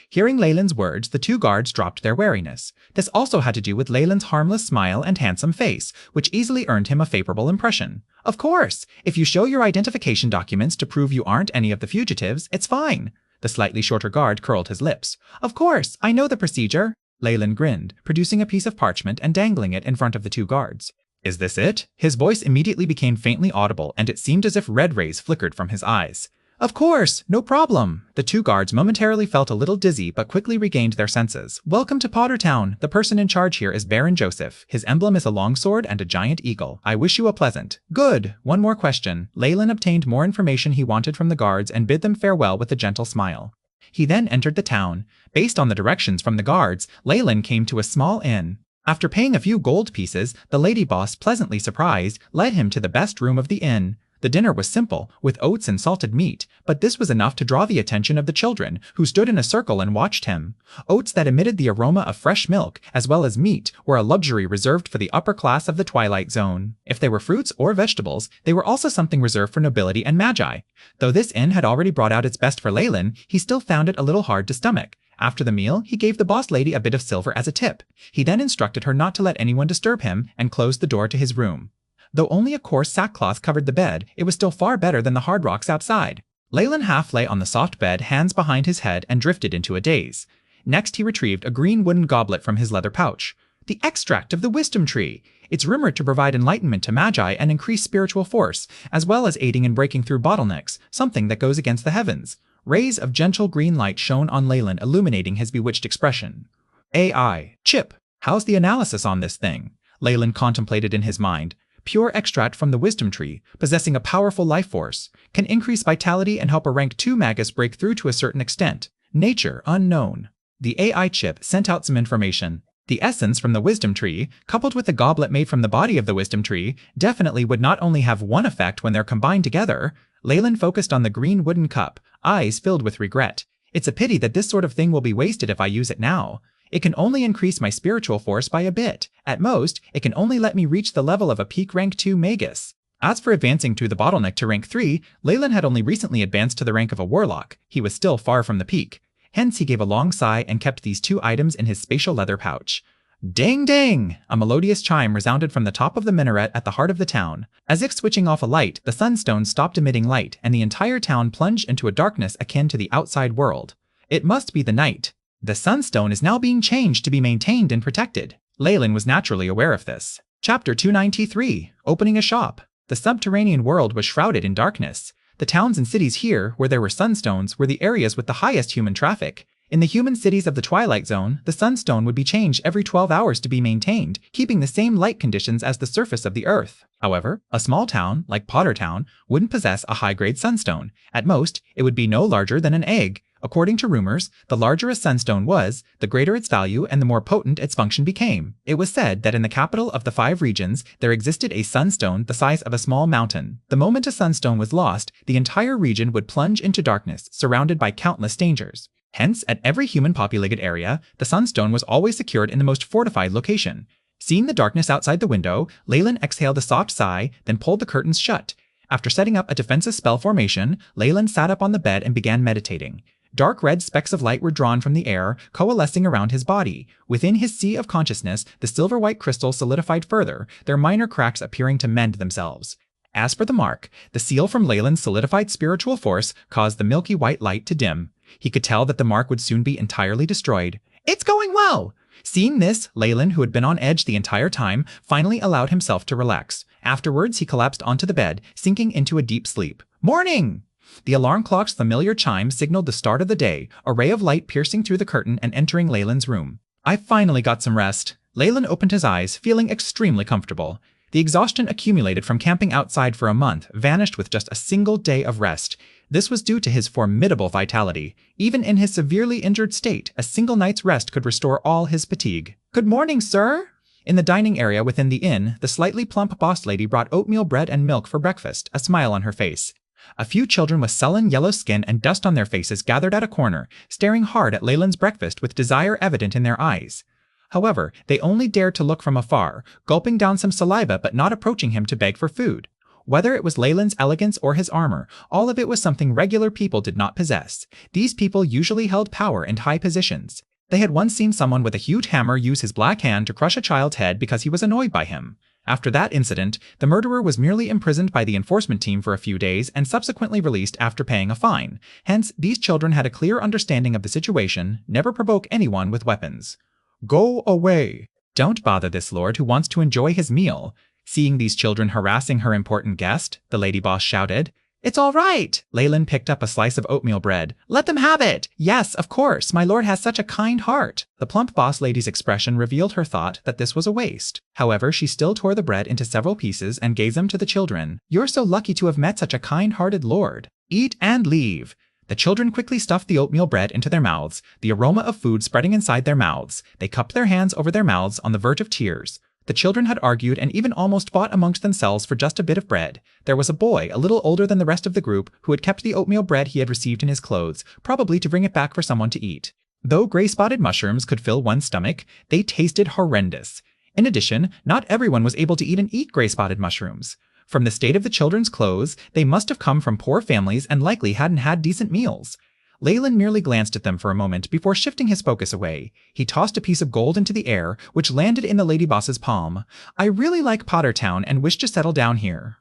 Hearing Leyland's words, the 2 guards dropped their wariness. This also had to do with Leyland's harmless smile and handsome face, which easily earned him a favorable impression. "Of course! If you show your identification documents to prove you aren't any of the fugitives, it's fine." The slightly shorter guard curled his lips. "Of course, I know the procedure." Leyland grinned, producing a piece of parchment and dangling it in front of the 2 guards. "Is this it?" His voice immediately became faintly audible, and it seemed as if red rays flickered from his eyes. "Of course, no problem." The 2 guards momentarily felt a little dizzy but quickly regained their senses. "Welcome to Pottertown. The person in charge here is Baron Joseph. His emblem is a longsword and a giant eagle. I wish you a pleasant." "Good. One more question." Leyland obtained more information he wanted from the guards and bid them farewell with a gentle smile. He then entered the town. Based on the directions from the guards, Leyland came to a small inn. After paying a few gold pieces, the lady boss, pleasantly surprised, led him to the best room of the inn. The dinner was simple, with oats and salted meat, but this was enough to draw the attention of the children, who stood in a circle and watched him. Oats that emitted the aroma of fresh milk, as well as meat, were a luxury reserved for the upper class of the Twilight Zone. If they were fruits or vegetables, they were also something reserved for nobility and magi. Though this inn had already brought out its best for Leyland, he still found it a little hard to stomach. After the meal, he gave the boss lady a bit of silver as a tip. He then instructed her not to let anyone disturb him and closed the door to his room. Though only a coarse sackcloth covered the bed, it was still far better than the hard rocks outside. Leyland half lay on the soft bed, hands behind his head, and drifted into a daze. Next, he retrieved a green wooden goblet from his leather pouch. The extract of the wisdom tree! It's rumored to provide enlightenment to magi and increase spiritual force, as well as aiding in breaking through bottlenecks, something that goes against the heavens. Rays of gentle green light shone on Leyland, illuminating his bewitched expression. AI. Chip. How's the analysis on this thing? Leyland contemplated in his mind. Pure extract from the wisdom tree, possessing a powerful life force, can increase vitality and help a rank 2 Magus break through to a certain extent. Nature unknown. The AI chip sent out some information. The essence from the wisdom tree, coupled with the goblet made from the body of the wisdom tree, definitely would not only have one effect when they're combined together. Leyland focused on the green wooden cup, eyes filled with regret. It's a pity that this sort of thing will be wasted if I use it now. It can only increase my spiritual force by a bit. At most, it can only let me reach the level of a peak rank 2 Magus. As for advancing to the bottleneck to rank 3, Leyland had only recently advanced to the rank of a Warlock. He was still far from the peak. Hence, he gave a long sigh and kept these 2 items in his spatial leather pouch. Ding ding! A melodious chime resounded from the top of the minaret at the heart of the town. As if switching off a light, the sunstone stopped emitting light, and the entire town plunged into a darkness akin to the outside world. It must be the night. The sunstone is now being changed to be maintained and protected. Leyland was naturally aware of this. Chapter 293. Opening a shop. The subterranean world was shrouded in darkness. The towns and cities here, where there were sunstones, were the areas with the highest human traffic. In the human cities of the Twilight Zone, the sunstone would be changed every 12 hours to be maintained, keeping the same light conditions as the surface of the Earth. However, a small town, like Pottertown, wouldn't possess a high-grade sunstone. At most, it would be no larger than an egg. According to rumors, the larger a sunstone was, the greater its value and the more potent its function became. It was said that in the capital of the 5 regions, there existed a sunstone the size of a small mountain. The moment a sunstone was lost, the entire region would plunge into darkness, surrounded by countless dangers. Hence, at every human-populated area, the sunstone was always secured in the most fortified location. Seeing the darkness outside the window, Leyland exhaled a soft sigh, then pulled the curtains shut. After setting up a defensive spell formation, Leyland sat up on the bed and began meditating. Dark red specks of light were drawn from the air, coalescing around his body. Within his sea of consciousness, the silver-white crystals solidified further, their minor cracks appearing to mend themselves. As for the mark, the seal from Leyland's solidified spiritual force caused the milky white light to dim. He could tell that the mark would soon be entirely destroyed. It's going well! Seeing this, Leyland, who had been on edge the entire time, finally allowed himself to relax. Afterwards, he collapsed onto the bed, sinking into a deep sleep. Morning! The alarm clock's familiar chime signaled the start of the day, a ray of light piercing through the curtain and entering Leyland's room. I finally got some rest. Leyland opened his eyes, feeling extremely comfortable. The exhaustion accumulated from camping outside for a month vanished with just a single day of rest. This was due to his formidable vitality. Even in his severely injured state, a single night's rest could restore all his fatigue. Good morning, sir! In the dining area within the inn, the slightly plump boss lady brought oatmeal bread and milk for breakfast, a smile on her face. A few children with sullen yellow skin and dust on their faces gathered at a corner, staring hard at Leyland's breakfast with desire evident in their eyes. However, they only dared to look from afar, gulping down some saliva but not approaching him to beg for food. Whether it was Leyland's elegance or his armor, all of it was something regular people did not possess. These people usually held power and high positions. They had once seen someone with a huge hammer use his black hand to crush a child's head because he was annoyed by him. After that incident, the murderer was merely imprisoned by the enforcement team for a few days and subsequently released after paying a fine. Hence, these children had a clear understanding of the situation. Never provoke anyone with weapons. Go away. Don't bother this lord who wants to enjoy his meal. Seeing these children harassing her important guest, the lady boss shouted. It's all right! Leyland picked up a slice of oatmeal bread. Let them have it! Yes, of course, my lord has such a kind heart. The plump boss lady's expression revealed her thought that this was a waste. However, she still tore the bread into several pieces and gave them to the children. You're so lucky to have met such a kind-hearted lord. Eat and leave. The children quickly stuffed the oatmeal bread into their mouths, the aroma of food spreading inside their mouths. They cupped their hands over their mouths on the verge of tears. The children had argued and even almost fought amongst themselves for just a bit of bread. There was a boy, a little older than the rest of the group, who had kept the oatmeal bread he had received in his clothes, probably to bring it back for someone to eat. Though gray-spotted mushrooms could fill one's stomach, they tasted horrendous. In addition, not everyone was able to eat gray-spotted mushrooms. From the state of the children's clothes, they must have come from poor families and likely hadn't had decent meals. Leyland merely glanced at them for a moment before shifting his focus away. He tossed a piece of gold into the air, which landed in the lady boss's palm. I really like Pottertown and wish to settle down here.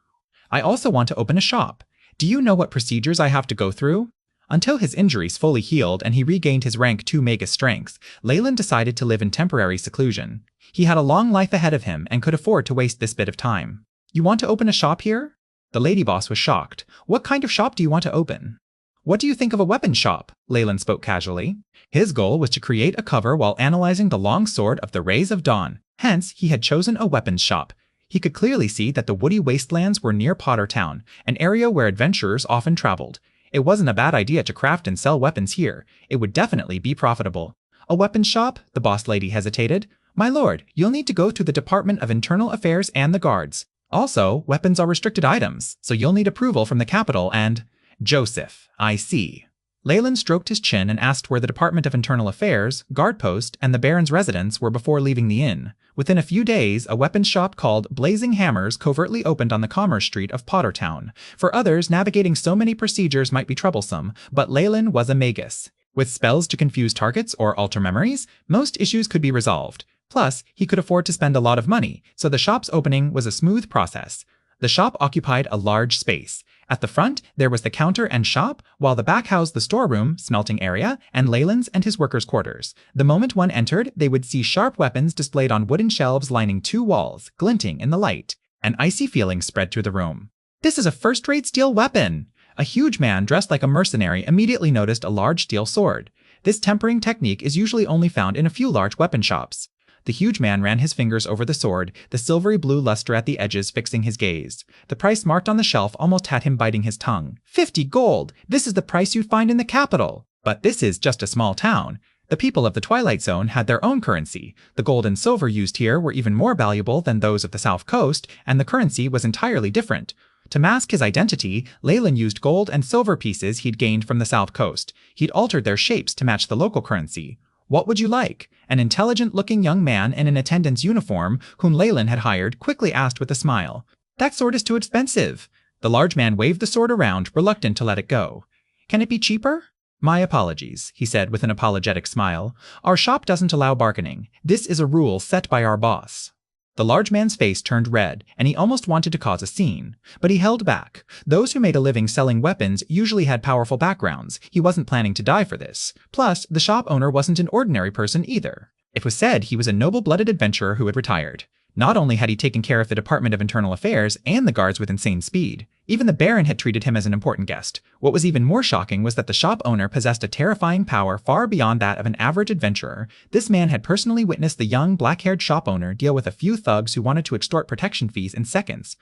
I also want to open a shop. Do you know what procedures I have to go through? Until his injuries fully healed and he regained his rank 2 Magus strength, Leyland decided to live in temporary seclusion. He had a long life ahead of him and could afford to waste this bit of time. You want to open a shop here? The lady boss was shocked. What kind of shop do you want to open? What do you think of a weapons shop? Leyland spoke casually. His goal was to create a cover while analyzing the long sword of the Rays of Dawn. Hence, he had chosen a weapons shop. He could clearly see that the woody wastelands were near Pottertown, an area where adventurers often traveled. It wasn't a bad idea to craft and sell weapons here. It would definitely be profitable. A weapons shop? The boss lady hesitated. My lord, you'll need to go through the Department of Internal Affairs and the guards. Also, weapons are restricted items, so you'll need approval from the capital and… Joseph, I see. Leyland stroked his chin and asked where the Department of Internal Affairs, guard post, and the Baron's residence were before leaving the inn. Within a few days, a weapons shop called Blazing Hammers covertly opened on the commerce street of Pottertown. For others, navigating so many procedures might be troublesome, but Leyland was a magus. With spells to confuse targets or alter memories, most issues could be resolved. Plus, he could afford to spend a lot of money, so the shop's opening was a smooth process. The shop occupied a large space. At the front, there was the counter and shop, while the back housed the storeroom, smelting area, and Leyland's and his workers' quarters. The moment one entered, they would see sharp weapons displayed on wooden shelves lining two walls, glinting in the light. An icy feeling spread through the room. This is a first-rate steel weapon! A huge man dressed like a mercenary immediately noticed a large steel sword. This tempering technique is usually only found in a few large weapon shops. The huge man ran his fingers over the sword, the silvery blue luster at the edges fixing his gaze. The price marked on the shelf almost had him biting his tongue. 50 gold! This is the price you'd find in the capital! But this is just a small town. The people of the Twilight Zone had their own currency. The gold and silver used here were even more valuable than those of the South Coast, and the currency was entirely different. To mask his identity, Leyland used gold and silver pieces he'd gained from the South Coast. He'd altered their shapes to match the local currency. What would you like? An intelligent-looking young man in an attendant's uniform, whom Leyland had hired, quickly asked with a smile. That sword is too expensive. The large man waved the sword around, reluctant to let it go. Can it be cheaper? My apologies, he said with an apologetic smile. Our shop doesn't allow bargaining. This is a rule set by our boss. The large man's face turned red, and he almost wanted to cause a scene. But he held back. Those who made a living selling weapons usually had powerful backgrounds. He wasn't planning to die for this. Plus, the shop owner wasn't an ordinary person either. It was said he was a noble-blooded adventurer who had retired. Not only had he taken care of the Department of Internal Affairs and the guards with insane speed, even the Baron had treated him as an important guest. What was even more shocking was that the shop owner possessed a terrifying power far beyond that of an average adventurer. This man had personally witnessed the young, black-haired shop owner deal with a few thugs who wanted to extort protection fees in seconds.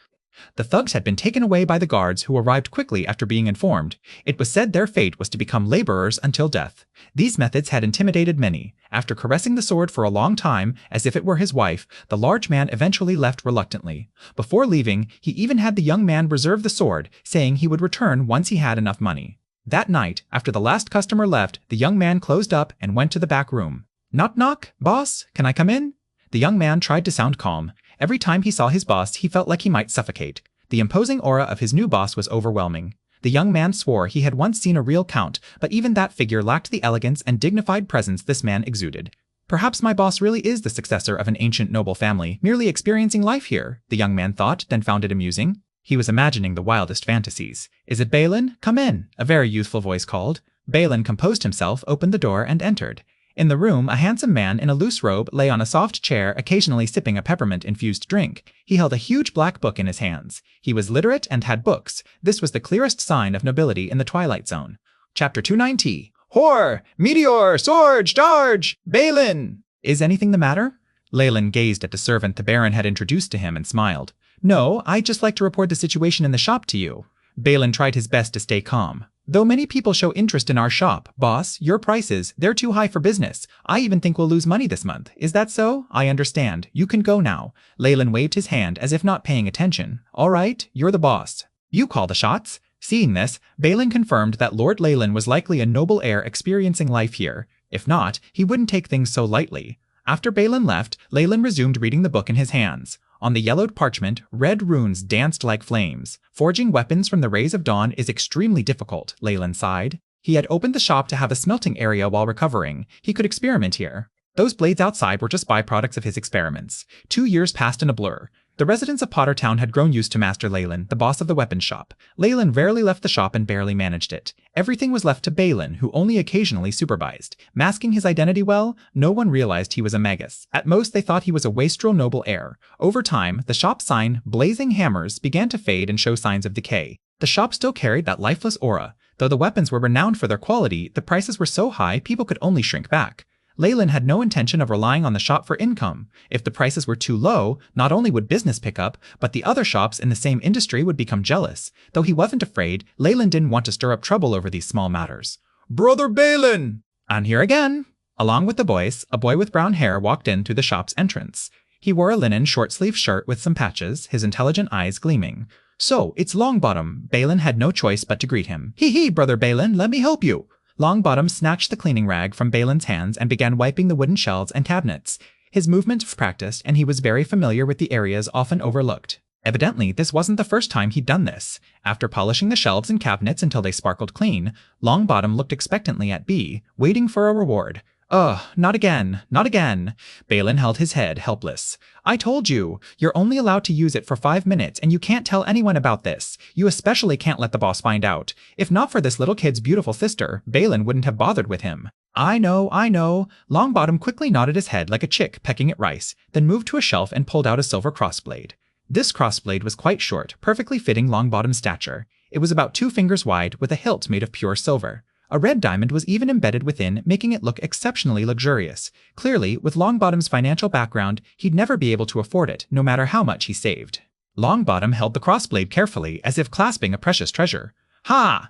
The thugs had been taken away by the guards, who arrived quickly after being informed. It was said their fate was to become laborers until death. These methods had intimidated many. After caressing the sword for a long time, as if it were his wife, the large man eventually left reluctantly. Before leaving, he even had the young man reserve the sword, saying he would return once he had enough money. That night, after the last customer left, the young man closed up and went to the back room. Knock knock, boss, can I come in? The young man tried to sound calm. Every time he saw his boss, he felt like he might suffocate. The imposing aura of his new boss was overwhelming. The young man swore he had once seen a real count, but even that figure lacked the elegance and dignified presence this man exuded. Perhaps my boss really is the successor of an ancient noble family, merely experiencing life here, the young man thought, then found it amusing. He was imagining the wildest fantasies. Is it Balin? Come in, a very youthful voice called. Balin composed himself, opened the door, and entered. In the room, a handsome man in a loose robe lay on a soft chair, occasionally sipping a peppermint-infused drink. He held a huge black book in his hands. He was literate and had books. This was the clearest sign of nobility in the Twilight Zone. Chapter 290. Hor! Meteor! Sword! Charge! Balin! Is anything the matter? Leyland gazed at the servant the Baron had introduced to him and smiled. No, I'd just like to report the situation in the shop to you. Balin tried his best to stay calm. Though many people show interest in our shop, boss, your prices, they're too high for business. I even think we'll lose money this month. Is that so? I understand. You can go now. Leyland waved his hand as if not paying attention. All right, you're the boss. You call the shots. Seeing this, Balin confirmed that Lord Leyland was likely a noble heir experiencing life here. If not, he wouldn't take things so lightly. After Balin left, Leyland resumed reading the book in his hands. On the yellowed parchment, red runes danced like flames. Forging weapons from the rays of dawn is extremely difficult, Leyland sighed. He had opened the shop to have a smelting area while recovering. He could experiment here. Those blades outside were just byproducts of his experiments. 2 years passed in a blur. The residents of Pottertown had grown used to Master Leyland, the boss of the weapons shop. Leyland rarely left the shop and barely managed it. Everything was left to Balin, who only occasionally supervised. Masking his identity well, no one realized he was a Magus. At most, they thought he was a wastrel noble heir. Over time, the shop sign, Blazing Hammers, began to fade and show signs of decay. The shop still carried that lifeless aura. Though the weapons were renowned for their quality, the prices were so high people could only shrink back. Leyland had no intention of relying on the shop for income. If the prices were too low, not only would business pick up, but the other shops in the same industry would become jealous. Though he wasn't afraid, Leyland didn't want to stir up trouble over these small matters. "Brother Balin!" "I'm here again!" Along with the voice, a boy with brown hair walked in through the shop's entrance. He wore a linen short-sleeved shirt with some patches, his intelligent eyes gleaming. "So, it's Longbottom." Balin had no choice but to greet him. "Hee, Brother Balin, let me help you." Longbottom snatched the cleaning rag from Balin's hands and began wiping the wooden shelves and cabinets. His movements were practiced, and he was very familiar with the areas often overlooked. Evidently, this wasn't the first time he'd done this. After polishing the shelves and cabinets until they sparkled clean, Longbottom looked expectantly at B, waiting for a reward. "Ugh, not again, not again." Balin held his head, helpless. "I told you, you're only allowed to use it for 5 minutes, and you can't tell anyone about this. You especially can't let the boss find out. If not for this little kid's beautiful sister, Balin wouldn't have bothered with him." I know. Longbottom quickly nodded his head like a chick pecking at rice, then moved to a shelf and pulled out a silver crossblade. This crossblade was quite short, perfectly fitting Longbottom's stature. It was about 2 fingers wide, with a hilt made of pure silver. A red diamond was even embedded within, making it look exceptionally luxurious. Clearly, with Longbottom's financial background, he'd never be able to afford it, no matter how much he saved. Longbottom held the crossblade carefully, as if clasping a precious treasure. "Ha!"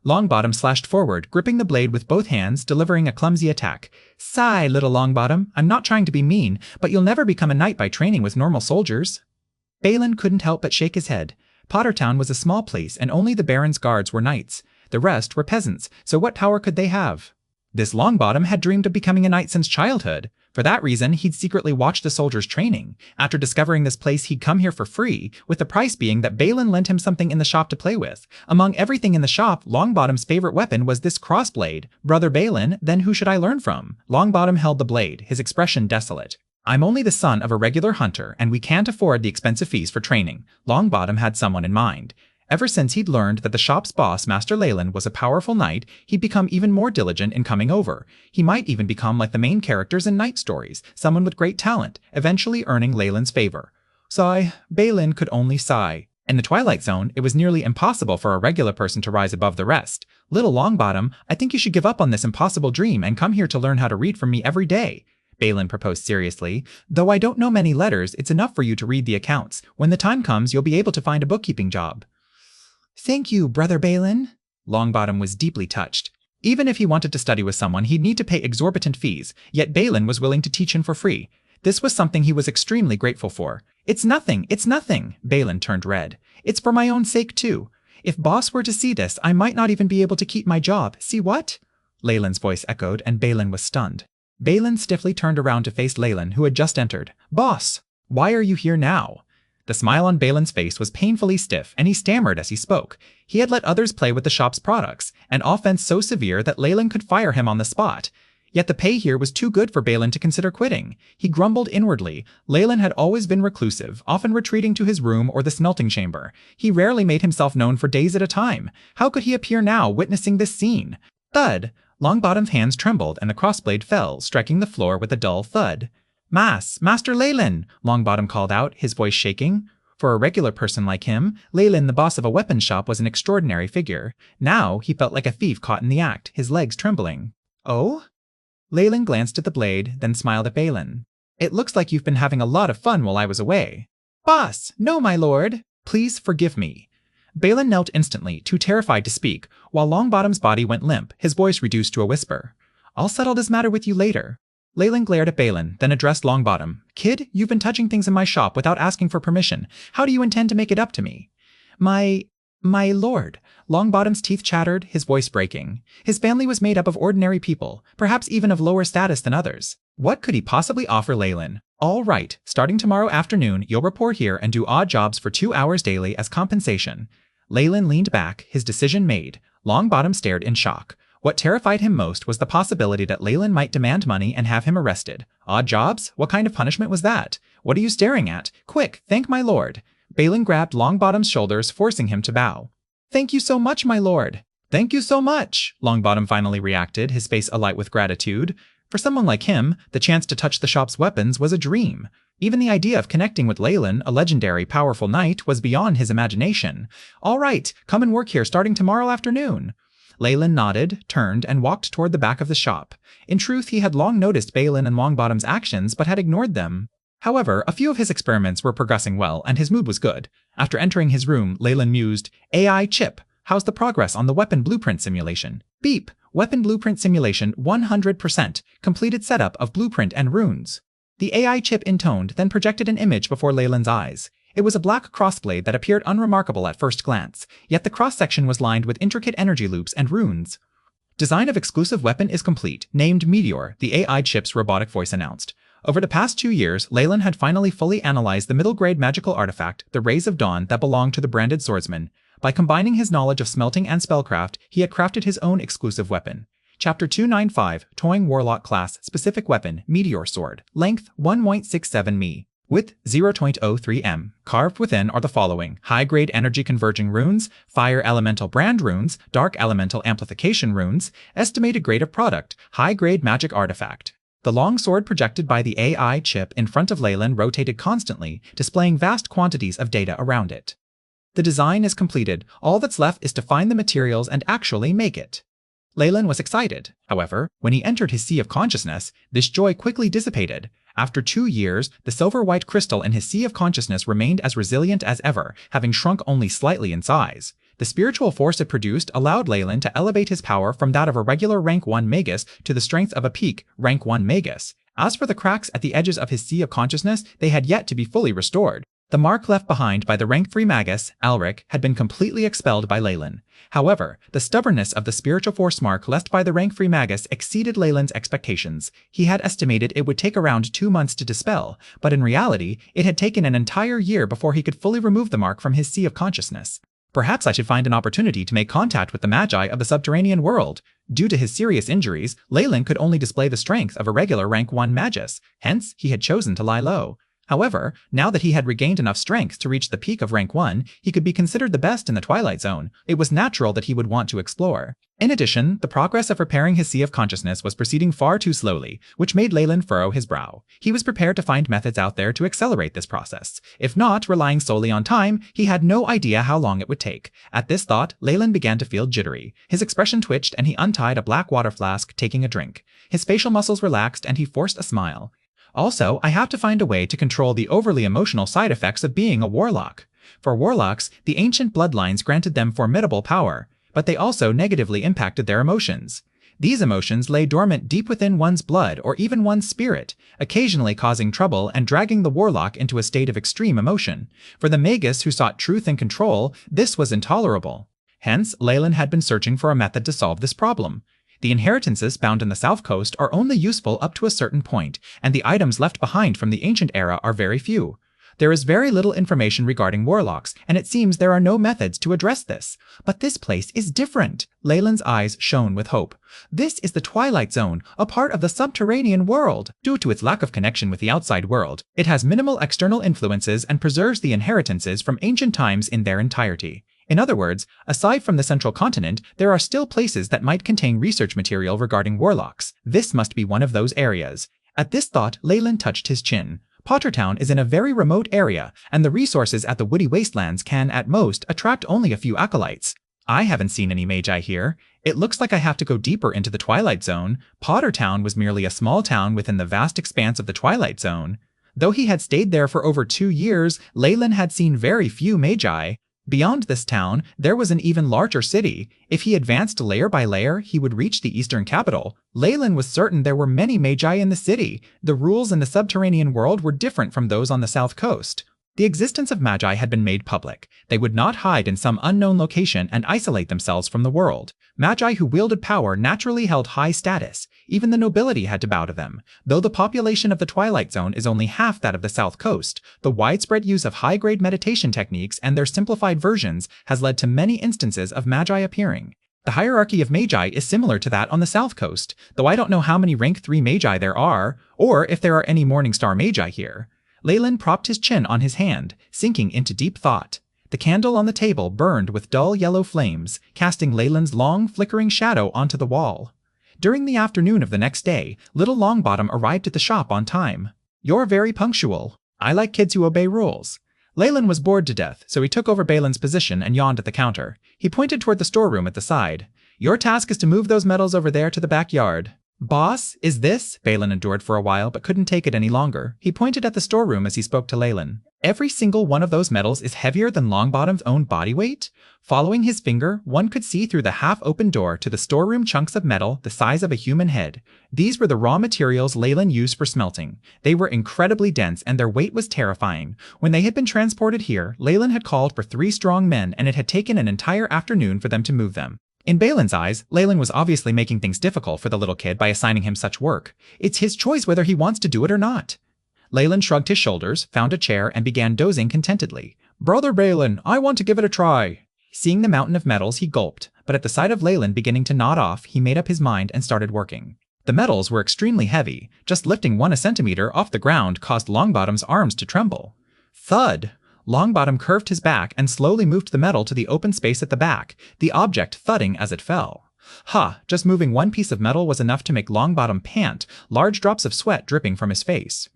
Longbottom slashed forward, gripping the blade with both hands, delivering a clumsy attack. "Sigh, little Longbottom, I'm not trying to be mean, but you'll never become a knight by training with normal soldiers." Balin couldn't help but shake his head. Pottertown was a small place, and only the Baron's guards were knights. The rest were peasants, so what power could they have? This Longbottom had dreamed of becoming a knight since childhood. For that reason, he'd secretly watched the soldiers' training. After discovering this place, he'd come here for free, with the price being that Balin lent him something in the shop to play with. Among everything in the shop, Longbottom's favorite weapon was this crossblade. Brother Balin, then who should I learn from? Longbottom held the blade, his expression desolate. "I'm only the son of a regular hunter, and we can't afford the expensive fees for training." Longbottom had someone in mind. Ever since he'd learned that the shop's boss, Master Leyland, was a powerful knight, he'd become even more diligent in coming over. He might even become like the main characters in knight stories, someone with great talent, eventually earning Leyland's favor. Sigh. Balin could only sigh. In the Twilight Zone, it was nearly impossible for a regular person to rise above the rest. "Little Longbottom, I think you should give up on this impossible dream and come here to learn how to read from me every day," Balin proposed seriously. "Though I don't know many letters, it's enough for you to read the accounts. When the time comes, you'll be able to find a bookkeeping job." "Thank you, Brother Balin." Longbottom was deeply touched. Even if he wanted to study with someone, he'd need to pay exorbitant fees, yet Balin was willing to teach him for free. This was something he was extremely grateful for. It's nothing. Balin turned red. "It's for my own sake, too. If Boss were to see this, I might not even be able to keep my job. See what?" Leyland's voice echoed, and Balin was stunned. Balin stiffly turned around to face Leyland, who had just entered. "Boss, why are you here now?" The smile on Balin's face was painfully stiff, and he stammered as he spoke. He had let others play with the shop's products, an offense so severe that Leyland could fire him on the spot. Yet the pay here was too good for Balin to consider quitting. He grumbled inwardly. Leyland had always been reclusive, often retreating to his room or the smelting chamber. He rarely made himself known for days at a time. How could he appear now, witnessing this scene? Thud! Longbottom's hands trembled, and the crossblade fell, striking the floor with a dull thud. Master Leyland!" Longbottom called out, his voice shaking. For a regular person like him, Leyland, the boss of a weapons shop, was an extraordinary figure. Now he felt like a thief caught in the act, his legs trembling. "Oh?" Leyland glanced at the blade, then smiled at Balin. "It looks like you've been having a lot of fun while I was away." "Boss! No, my lord!" "Please forgive me." Balin knelt instantly, too terrified to speak, while Longbottom's body went limp, his voice reduced to a whisper. "I'll settle this matter with you later." Leyland glared at Balin, then addressed Longbottom. "Kid, you've been touching things in my shop without asking for permission. How do you intend to make it up to me?" My lord." Longbottom's teeth chattered, his voice breaking. His family was made up of ordinary people, perhaps even of lower status than others. What could he possibly offer Leyland? "All right, starting tomorrow afternoon, you'll report here and do odd jobs for 2 hours daily as compensation." Leyland leaned back, his decision made. Longbottom stared in shock. What terrified him most was the possibility that Leyland might demand money and have him arrested. Odd jobs? What kind of punishment was that? "What are you staring at? Quick, thank my lord." Balin grabbed Longbottom's shoulders, forcing him to bow. "Thank you so much, my lord." "Thank you so much," Longbottom finally reacted, his face alight with gratitude. For someone like him, the chance to touch the shop's weapons was a dream. Even the idea of connecting with Leyland, a legendary, powerful knight, was beyond his imagination. "All right, come and work here starting tomorrow afternoon." Leyland nodded, turned, and walked toward the back of the shop. In truth, he had long noticed Balin and Longbottom's actions, but had ignored them. However, a few of his experiments were progressing well, and his mood was good. After entering his room, Leyland mused, AI chip, how's the progress on the weapon blueprint simulation? Beep, weapon blueprint simulation 100%, completed setup of blueprint and runes. The AI chip intoned, then projected an image before Leyland's eyes. It was a black crossblade that appeared unremarkable at first glance, yet the cross-section was lined with intricate energy loops and runes. Design of exclusive weapon is complete, named Meteor, the AI chip's robotic voice announced. Over the past 2 years, Leyland had finally fully analyzed the middle-grade magical artifact, the Rays of Dawn, that belonged to the branded swordsman. By combining his knowledge of smelting and spellcraft, he had crafted his own exclusive weapon. Chapter 295, Toying Warlock Class, Specific Weapon, Meteor Sword, Length 1.67 mi. Width 0.03 m. Carved within are the following: high-grade energy converging runes, fire elemental brand runes, dark elemental amplification runes, estimated grade of product, high-grade magic artifact. The long sword projected by the AI chip in front of Leyland rotated constantly, displaying vast quantities of data around it. The design is completed, all that's left is to find the materials and actually make it. Leyland was excited. However, when he entered his sea of consciousness, this joy quickly dissipated. After 2 years, the silver-white crystal in his sea of consciousness remained as resilient as ever, having shrunk only slightly in size. The spiritual force it produced allowed Leyland to elevate his power from that of a regular rank 1 Magus to the strength of a peak rank 1 Magus. As for the cracks at the edges of his sea of consciousness, they had yet to be fully restored. The mark left behind by the rank 3 Magus, Alric, had been completely expelled by Leyland. However, the stubbornness of the spiritual force mark left by the rank 3 Magus exceeded Leyland's expectations. He had estimated it would take around 2 months to dispel, but in reality, it had taken an entire year before he could fully remove the mark from his sea of consciousness. Perhaps I should find an opportunity to make contact with the Magi of the subterranean world. Due to his serious injuries, Leyland could only display the strength of a regular rank 1 Magus, hence he had chosen to lie low. However, now that he had regained enough strength to reach the peak of rank 1, he could be considered the best in the Twilight Zone. It was natural that he would want to explore. In addition, the progress of repairing his sea of consciousness was proceeding far too slowly, which made Leyland furrow his brow. He was prepared to find methods out there to accelerate this process. If not, relying solely on time, he had no idea how long it would take. At this thought, Leyland began to feel jittery. His expression twitched and he untied a black water flask, taking a drink. His facial muscles relaxed and he forced a smile. Also, I have to find a way to control the overly emotional side effects of being a warlock. For warlocks, the ancient bloodlines granted them formidable power, but they also negatively impacted their emotions. These emotions lay dormant deep within one's blood or even one's spirit, occasionally causing trouble and dragging the warlock into a state of extreme emotion. For the Magus who sought truth and control, this was intolerable. Hence, Leyland had been searching for a method to solve this problem. The inheritances found in the South Coast are only useful up to a certain point, and the items left behind from the ancient era are very few. There is very little information regarding warlocks, and it seems there are no methods to address this. But this place is different. Leyland's eyes shone with hope. This is the Twilight Zone, a part of the subterranean world. Due to its lack of connection with the outside world, it has minimal external influences and preserves the inheritances from ancient times in their entirety. In other words, aside from the central continent, there are still places that might contain research material regarding warlocks. This must be one of those areas. At this thought, Leyland touched his chin. Pottertown is in a very remote area, and the resources at the woody wastelands can, at most, attract only a few acolytes. I haven't seen any magi here. It looks like I have to go deeper into the Twilight Zone. Pottertown was merely a small town within the vast expanse of the Twilight Zone. Though he had stayed there for over 2 years, Leyland had seen very few magi. Beyond this town, there was an even larger city. If he advanced layer by layer, he would reach the eastern capital. Leyland was certain there were many magi in the city. The rules in the subterranean world were different from those on the south coast. The existence of magi had been made public. They would not hide in some unknown location and isolate themselves from the world. Magi who wielded power naturally held high status. Even the nobility had to bow to them. Though the population of the Twilight Zone is only half that of the South Coast, the widespread use of high-grade meditation techniques and their simplified versions has led to many instances of magi appearing. The hierarchy of magi is similar to that on the South Coast, though I don't know how many rank 3 magi there are, or if there are any Morningstar magi here. Leyland propped his chin on his hand, sinking into deep thought. The candle on the table burned with dull yellow flames, casting Leyland's long, flickering shadow onto the wall. During the afternoon of the next day, little Longbottom arrived at the shop on time. "You're very punctual. I like kids who obey rules." Leyland was bored to death, so he took over Balin's position and yawned at the counter. He pointed toward the storeroom at the side. Your task is to move those metals over there to the backyard. Boss, is this? Balin endured for a while, but couldn't take it any longer. He pointed at the storeroom as he spoke to Leyland. Every single one of those metals is heavier than Longbottom's own body weight? Following his finger, one could see through the half-open door to the storeroom chunks of metal the size of a human head. These were the raw materials Leyland used for smelting. They were incredibly dense, and their weight was terrifying. When they had been transported here, Leyland had called for 3 strong men, and it had taken an entire afternoon for them to move them. In Balin's eyes, Leyland was obviously making things difficult for the little kid by assigning him such work. It's his choice whether he wants to do it or not. Leyland shrugged his shoulders, found a chair, and began dozing contentedly. Brother Balin, I want to give it a try. Seeing the mountain of metals, he gulped, but at the sight of Leyland beginning to nod off, he made up his mind and started working. The metals were extremely heavy. Just lifting 1 centimeter off the ground caused Longbottom's arms to tremble. Thud! Longbottom curved his back and slowly moved the metal to the open space at the back, the object thudding as it fell. Just moving 1 piece of metal was enough to make Longbottom pant, large drops of sweat dripping from his face.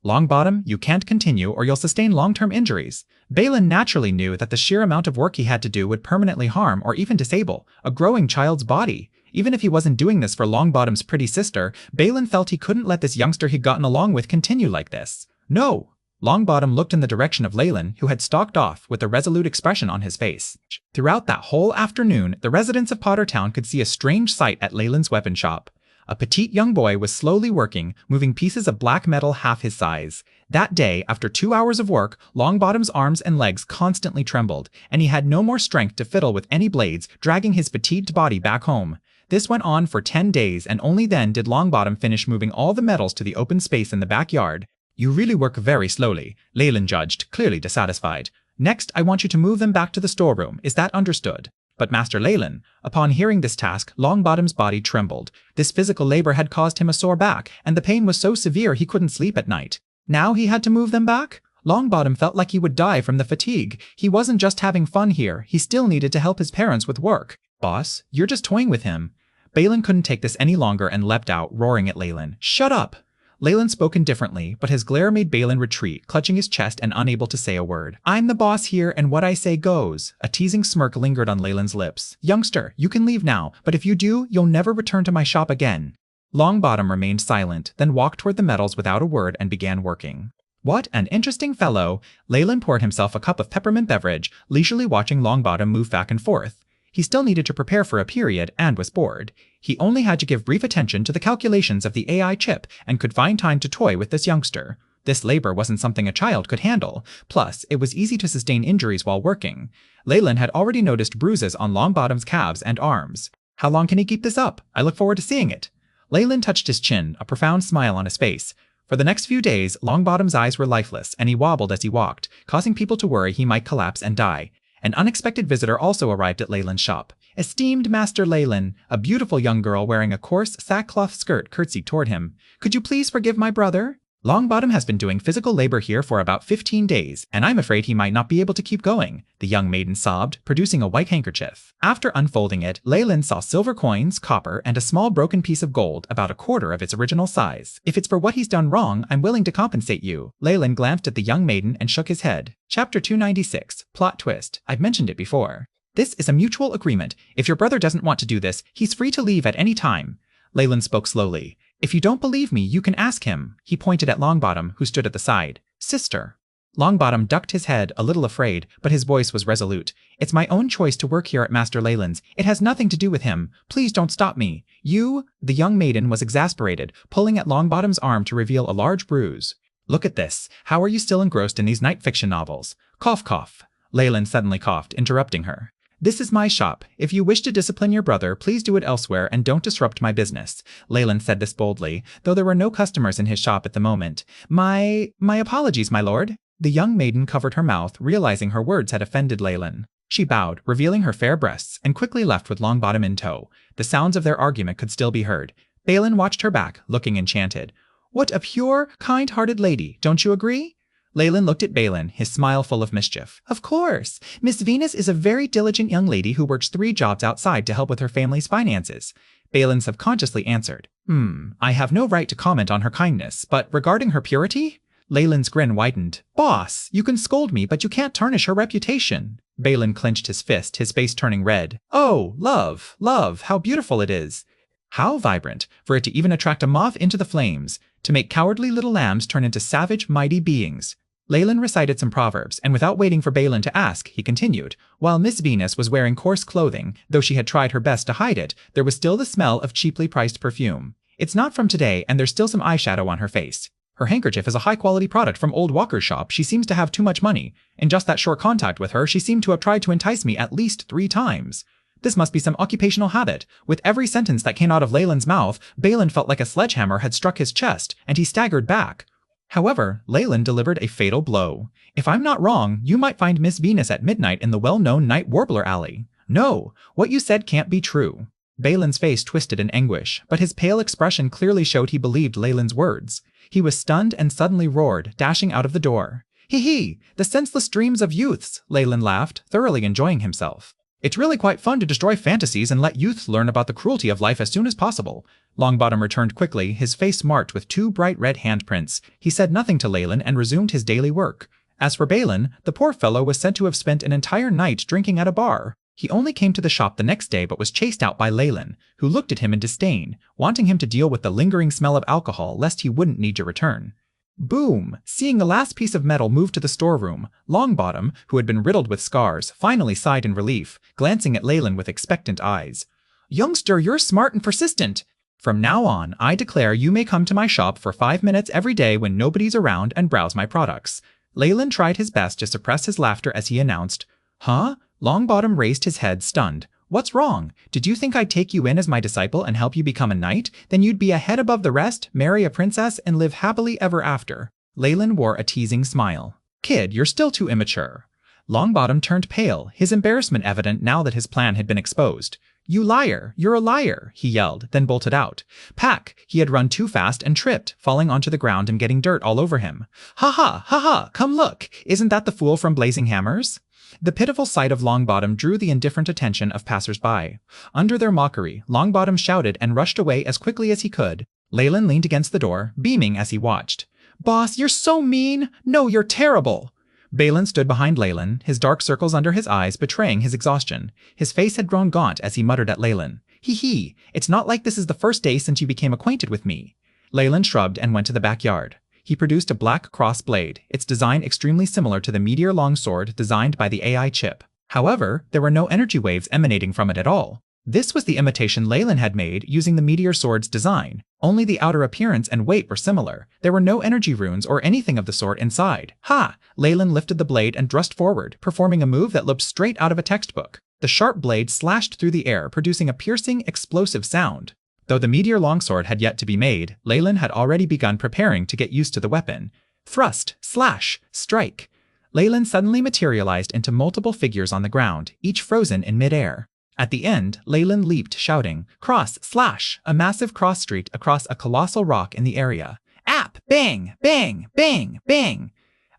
Longbottom, you can't continue or you'll sustain long-term injuries. Balin naturally knew that the sheer amount of work he had to do would permanently harm or even disable a growing child's body. Even if he wasn't doing this for Longbottom's pretty sister, Balin felt he couldn't let this youngster he'd gotten along with continue like this. No! Longbottom looked in the direction of Leyland, who had stalked off with a resolute expression on his face. Throughout that whole afternoon, the residents of Pottertown could see a strange sight at Leyland's weapon shop. A petite young boy was slowly working, moving pieces of black metal half his size. That day, after 2 hours of work, Longbottom's arms and legs constantly trembled, and he had no more strength to fiddle with any blades, dragging his fatigued body back home. This went on for 10 days, and only then did Longbottom finish moving all the metals to the open space in the backyard. You really work very slowly, Leyland judged, clearly dissatisfied. Next, I want you to move them back to the storeroom. Is that understood? But Master Leyland, upon hearing this task, Longbottom's body trembled. This physical labor had caused him a sore back, and the pain was so severe he couldn't sleep at night. Now he had to move them back? Longbottom felt like he would die from the fatigue. He wasn't just having fun here, he still needed to help his parents with work. Boss, you're just toying with him. Balin couldn't take this any longer and leapt out, roaring at Leyland. Shut up! Leyland spoke indifferently, but his glare made Balin retreat, clutching his chest and unable to say a word. I'm the boss here, and what I say goes. A teasing smirk lingered on Leyland's lips. Youngster, you can leave now, but if you do, you'll never return to my shop again. Longbottom remained silent, then walked toward the metals without a word and began working. What an interesting fellow! Leyland poured himself a cup of peppermint beverage, leisurely watching Longbottom move back and forth. He still needed to prepare for a period and was bored. He only had to give brief attention to the calculations of the AI chip and could find time to toy with this youngster. This labor wasn't something a child could handle. Plus, it was easy to sustain injuries while working. Leyland had already noticed bruises on Longbottom's calves and arms. How long can he keep this up? I look forward to seeing it. Leyland touched his chin, a profound smile on his face. For the next few days, Longbottom's eyes were lifeless, and he wobbled as he walked, causing people to worry he might collapse and die. An unexpected visitor also arrived at Leyland's shop. Esteemed Master Leyland, a beautiful young girl wearing a coarse sackcloth skirt curtsied toward him. Could you please forgive my brother? Longbottom has been doing physical labor here for about 15 days, and I'm afraid he might not be able to keep going, the young maiden sobbed, producing a white handkerchief. After unfolding it, Leyland saw silver coins, copper, and a small broken piece of gold, about a quarter of its original size. If it's for what he's done wrong, I'm willing to compensate you. Leyland glanced at the young maiden and shook his head. Chapter 296, Plot Twist. I've mentioned it before. This is a mutual agreement. If your brother doesn't want to do this, he's free to leave at any time. Leyland spoke slowly. If you don't believe me, you can ask him. He pointed at Longbottom, who stood at the side. Sister. Longbottom ducked his head, a little afraid, but his voice was resolute. It's my own choice to work here at Master Leyland's. It has nothing to do with him. Please don't stop me. You? The young maiden was exasperated, pulling at Longbottom's arm to reveal a large bruise. Look at this. How are you still engrossed in these night fiction novels? Cough, cough. Leyland suddenly coughed, interrupting her. This is my shop. If you wish to discipline your brother, please do it elsewhere and don't disrupt my business. Leyland said this boldly, though there were no customers in his shop at the moment. My apologies, my lord. The young maiden covered her mouth, realizing her words had offended Leyland. She bowed, revealing her fair breasts, and quickly left with Longbottom in tow. The sounds of their argument could still be heard. Balin watched her back, looking enchanted. What a pure, kind-hearted lady, don't you agree? Leyland looked at Balin, his smile full of mischief. Of course. Miss Venus is a very diligent young lady who works 3 jobs outside to help with her family's finances. Balin subconsciously answered. I have no right to comment on her kindness, but regarding her purity? Leyland's grin widened. Boss, you can scold me, but you can't tarnish her reputation. Balin clenched his fist, his face turning red. Oh, love, love, how beautiful it is. How vibrant, for it to even attract a moth into the flames, to make cowardly little lambs turn into savage, mighty beings. Leyland recited some proverbs, and without waiting for Balin to ask, he continued. While Miss Venus was wearing coarse clothing, though she had tried her best to hide it, there was still the smell of cheaply priced perfume. It's not from today, and there's still some eyeshadow on her face. Her handkerchief is a high-quality product from Old Walker's shop. She seems to have too much money. In just that short contact with her, she seemed to have tried to entice me at least 3 times. This must be some occupational habit. With every sentence that came out of Leyland's mouth, Balin felt like a sledgehammer had struck his chest, and he staggered back. However, Leyland delivered a fatal blow. If I'm not wrong, you might find Miss Venus at midnight in the well-known Night Warbler Alley. No, what you said can't be true. Balin's face twisted in anguish, but his pale expression clearly showed he believed Leyland's words. He was stunned and suddenly roared, dashing out of the door. Hee, the senseless dreams of youths, Leyland laughed, thoroughly enjoying himself. It's really quite fun to destroy fantasies and let youths learn about the cruelty of life as soon as possible. Longbottom returned quickly, his face marked with 2 bright red handprints. He said nothing to Leyland and resumed his daily work. As for Balin, the poor fellow was said to have spent an entire night drinking at a bar. He only came to the shop the next day but was chased out by Leyland, who looked at him in disdain, wanting him to deal with the lingering smell of alcohol lest he wouldn't need to return. Boom! Seeing the last piece of metal move to the storeroom, Longbottom, who had been riddled with scars, finally sighed in relief, glancing at Leyland with expectant eyes. Youngster, you're smart and persistent. From now on, I declare you may come to my shop for 5 minutes every day when nobody's around and browse my products. Leyland tried his best to suppress his laughter as he announced, Huh? Longbottom raised his head, stunned. What's wrong? Did you think I'd take you in as my disciple and help you become a knight? Then you'd be a head above the rest, marry a princess, and live happily ever after. Leyland wore a teasing smile. Kid, you're still too immature. Longbottom turned pale, his embarrassment evident now that his plan had been exposed. You liar! You're a liar! He yelled, then bolted out. Pack! He had run too fast and tripped, falling onto the ground and getting dirt all over him. Ha ha! Come look! Isn't that the fool from Blazing Hammers? The pitiful sight of Longbottom drew the indifferent attention of passers-by. Under their mockery, Longbottom shouted and rushed away as quickly as he could. Leyland leaned against the door, beaming as he watched. Boss, you're so mean! No, you're terrible! Balin stood behind Leyland, his dark circles under his eyes betraying his exhaustion. His face had grown gaunt as he muttered at Leyland. Hee, it's not like this is the first day since you became acquainted with me. Leyland shrugged and went to the backyard. He produced a black cross blade, its design extremely similar to the meteor longsword designed by the AI chip. However, there were no energy waves emanating from it at all. This was the imitation Leyland had made using the meteor sword's design. Only the outer appearance and weight were similar. There were no energy runes or anything of the sort inside. Ha! Leyland lifted the blade and thrust forward, performing a move that looked straight out of a textbook. The sharp blade slashed through the air, producing a piercing, explosive sound. Though the meteor longsword had yet to be made, Leyland had already begun preparing to get used to the weapon. Thrust, slash, strike. Leyland suddenly materialized into multiple figures on the ground, each frozen in midair. At the end, Leyland leaped, shouting, Cross, slash, a massive cross streaked across a colossal rock in the area. Ap, bang, bang, bang, bang.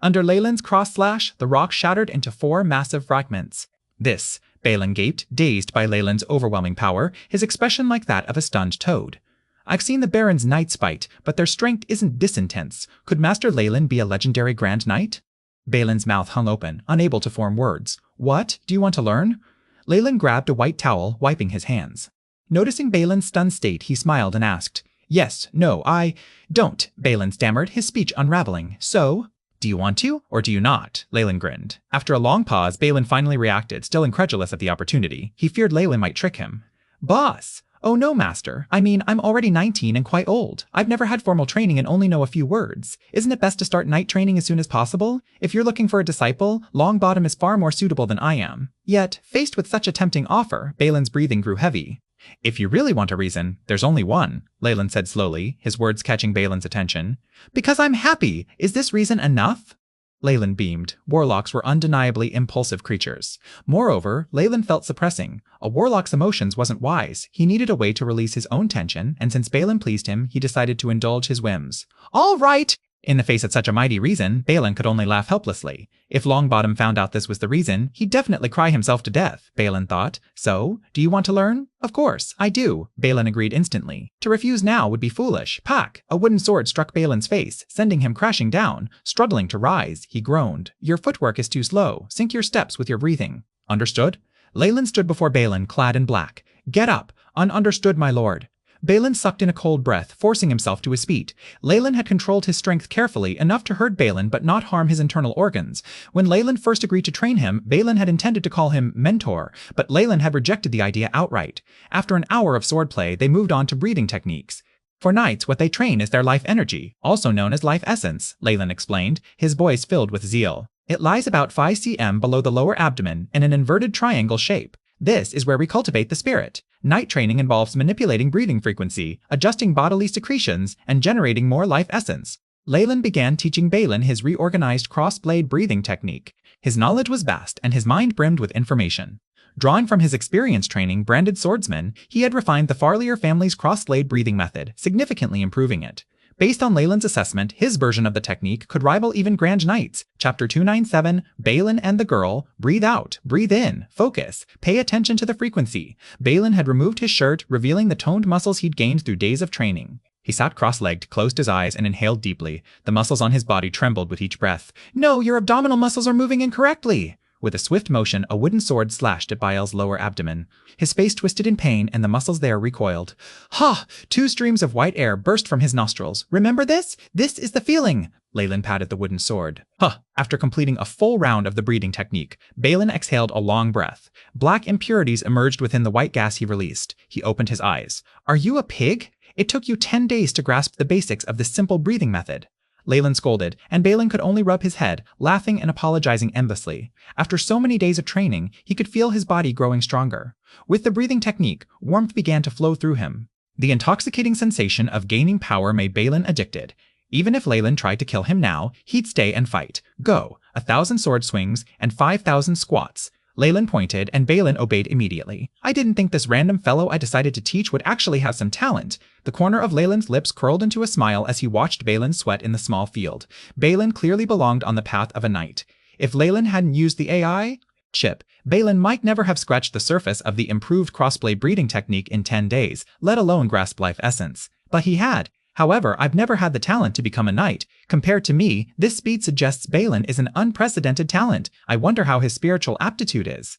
Under Leyland's cross slash, the rock shattered into 4 massive fragments. This, Balin gaped, dazed by Leyland's overwhelming power, his expression like that of a stunned toad. I've seen the Baron's knights fight, but their strength isn't this intense. Could Master Leyland be a legendary Grand Knight? Balin's mouth hung open, unable to form words. What? Do you want to learn? Leyland grabbed a white towel, wiping his hands. Noticing Balin's stunned state, he smiled and asked, Yes, no, I don't, Balin stammered, his speech unraveling. So? Do you want to, or do you not? Leyland grinned. After a long pause, Balin finally reacted, still incredulous at the opportunity. He feared Leyland might trick him. Boss! Oh no, Master. I mean, I'm already 19 and quite old. I've never had formal training and only know a few words. Isn't it best to start knight training as soon as possible? If you're looking for a disciple, Longbottom is far more suitable than I am. Yet, faced with such a tempting offer, Balin's breathing grew heavy. If you really want a reason, there's only one, Leyland said slowly, his words catching Balin's attention. Because I'm happy! Is this reason enough? Leyland beamed. Warlocks were undeniably impulsive creatures. Moreover, Leyland felt suppressing. A warlock's emotions wasn't wise. He needed a way to release his own tension, and since Balin pleased him, he decided to indulge his whims. All right! In the face of such a mighty reason, Balin could only laugh helplessly. If Longbottom found out this was the reason, he'd definitely cry himself to death, Balin thought. So, do you want to learn? Of course, I do, Balin agreed instantly. To refuse now would be foolish. Pack! A wooden sword struck Balin's face, sending him crashing down. Struggling to rise, he groaned. Your footwork is too slow. Sync your steps with your breathing. Understood? Leyland stood before Balin, clad in black. Get up! Understood, my lord. Balin sucked in a cold breath, forcing himself to his feet. Leyland had controlled his strength carefully, enough to hurt Balin but not harm his internal organs. When Leyland first agreed to train him, Balin had intended to call him mentor, but Leyland had rejected the idea outright. After an hour of swordplay, they moved on to breathing techniques. For knights, what they train is their life energy, also known as life essence, Leyland explained, his voice filled with zeal. It lies about 5 cm below the lower abdomen in an inverted triangle shape. This is where we cultivate the spirit. Knight training involves manipulating breathing frequency, adjusting bodily secretions, and generating more life essence. Leyland began teaching Balin his reorganized cross-blade breathing technique. His knowledge was vast, and his mind brimmed with information. Drawing from his experience training branded swordsman, he had refined the Farlier family's cross-blade breathing method, significantly improving it. Based on Leyland's assessment, his version of the technique could rival even Grand Knight's. Chapter 297, Balin and the Girl, breathe out, breathe in, focus, pay attention to the frequency. Balin had removed his shirt, revealing the toned muscles he'd gained through days of training. He sat cross-legged, closed his eyes, and inhaled deeply. The muscles on his body trembled with each breath. No, your abdominal muscles are moving incorrectly! With a swift motion, a wooden sword slashed at Bael's lower abdomen. His face twisted in pain, and the muscles there recoiled. Ha! 2 streams of white air burst from his nostrils. Remember this? This is the feeling! Leyland patted the wooden sword. Huh! After completing a full round of the breathing technique, Balin exhaled a long breath. Black impurities emerged within the white gas he released. He opened his eyes. Are you a pig? It took you 10 days to grasp the basics of this simple breathing method. Leyland scolded, and Balin could only rub his head, laughing and apologizing endlessly. After so many days of training, he could feel his body growing stronger. With the breathing technique, warmth began to flow through him. The intoxicating sensation of gaining power made Balin addicted. Even if Leyland tried to kill him now, he'd stay and fight. Go! 1,000 sword swings and 5,000 squats. Leyland pointed, and Balin obeyed immediately. I didn't think this random fellow I decided to teach would actually have some talent. The corner of Leyland's lips curled into a smile as he watched Balin sweat in the small field. Balin clearly belonged on the path of a knight. If Leyland hadn't used the AI chip, Balin might never have scratched the surface of the improved crossblade breathing technique in 10 days, let alone grasp life essence. But he had. However, I've never had the talent to become a knight. Compared to me, this speed suggests Balin is an unprecedented talent. I wonder how his spiritual aptitude is.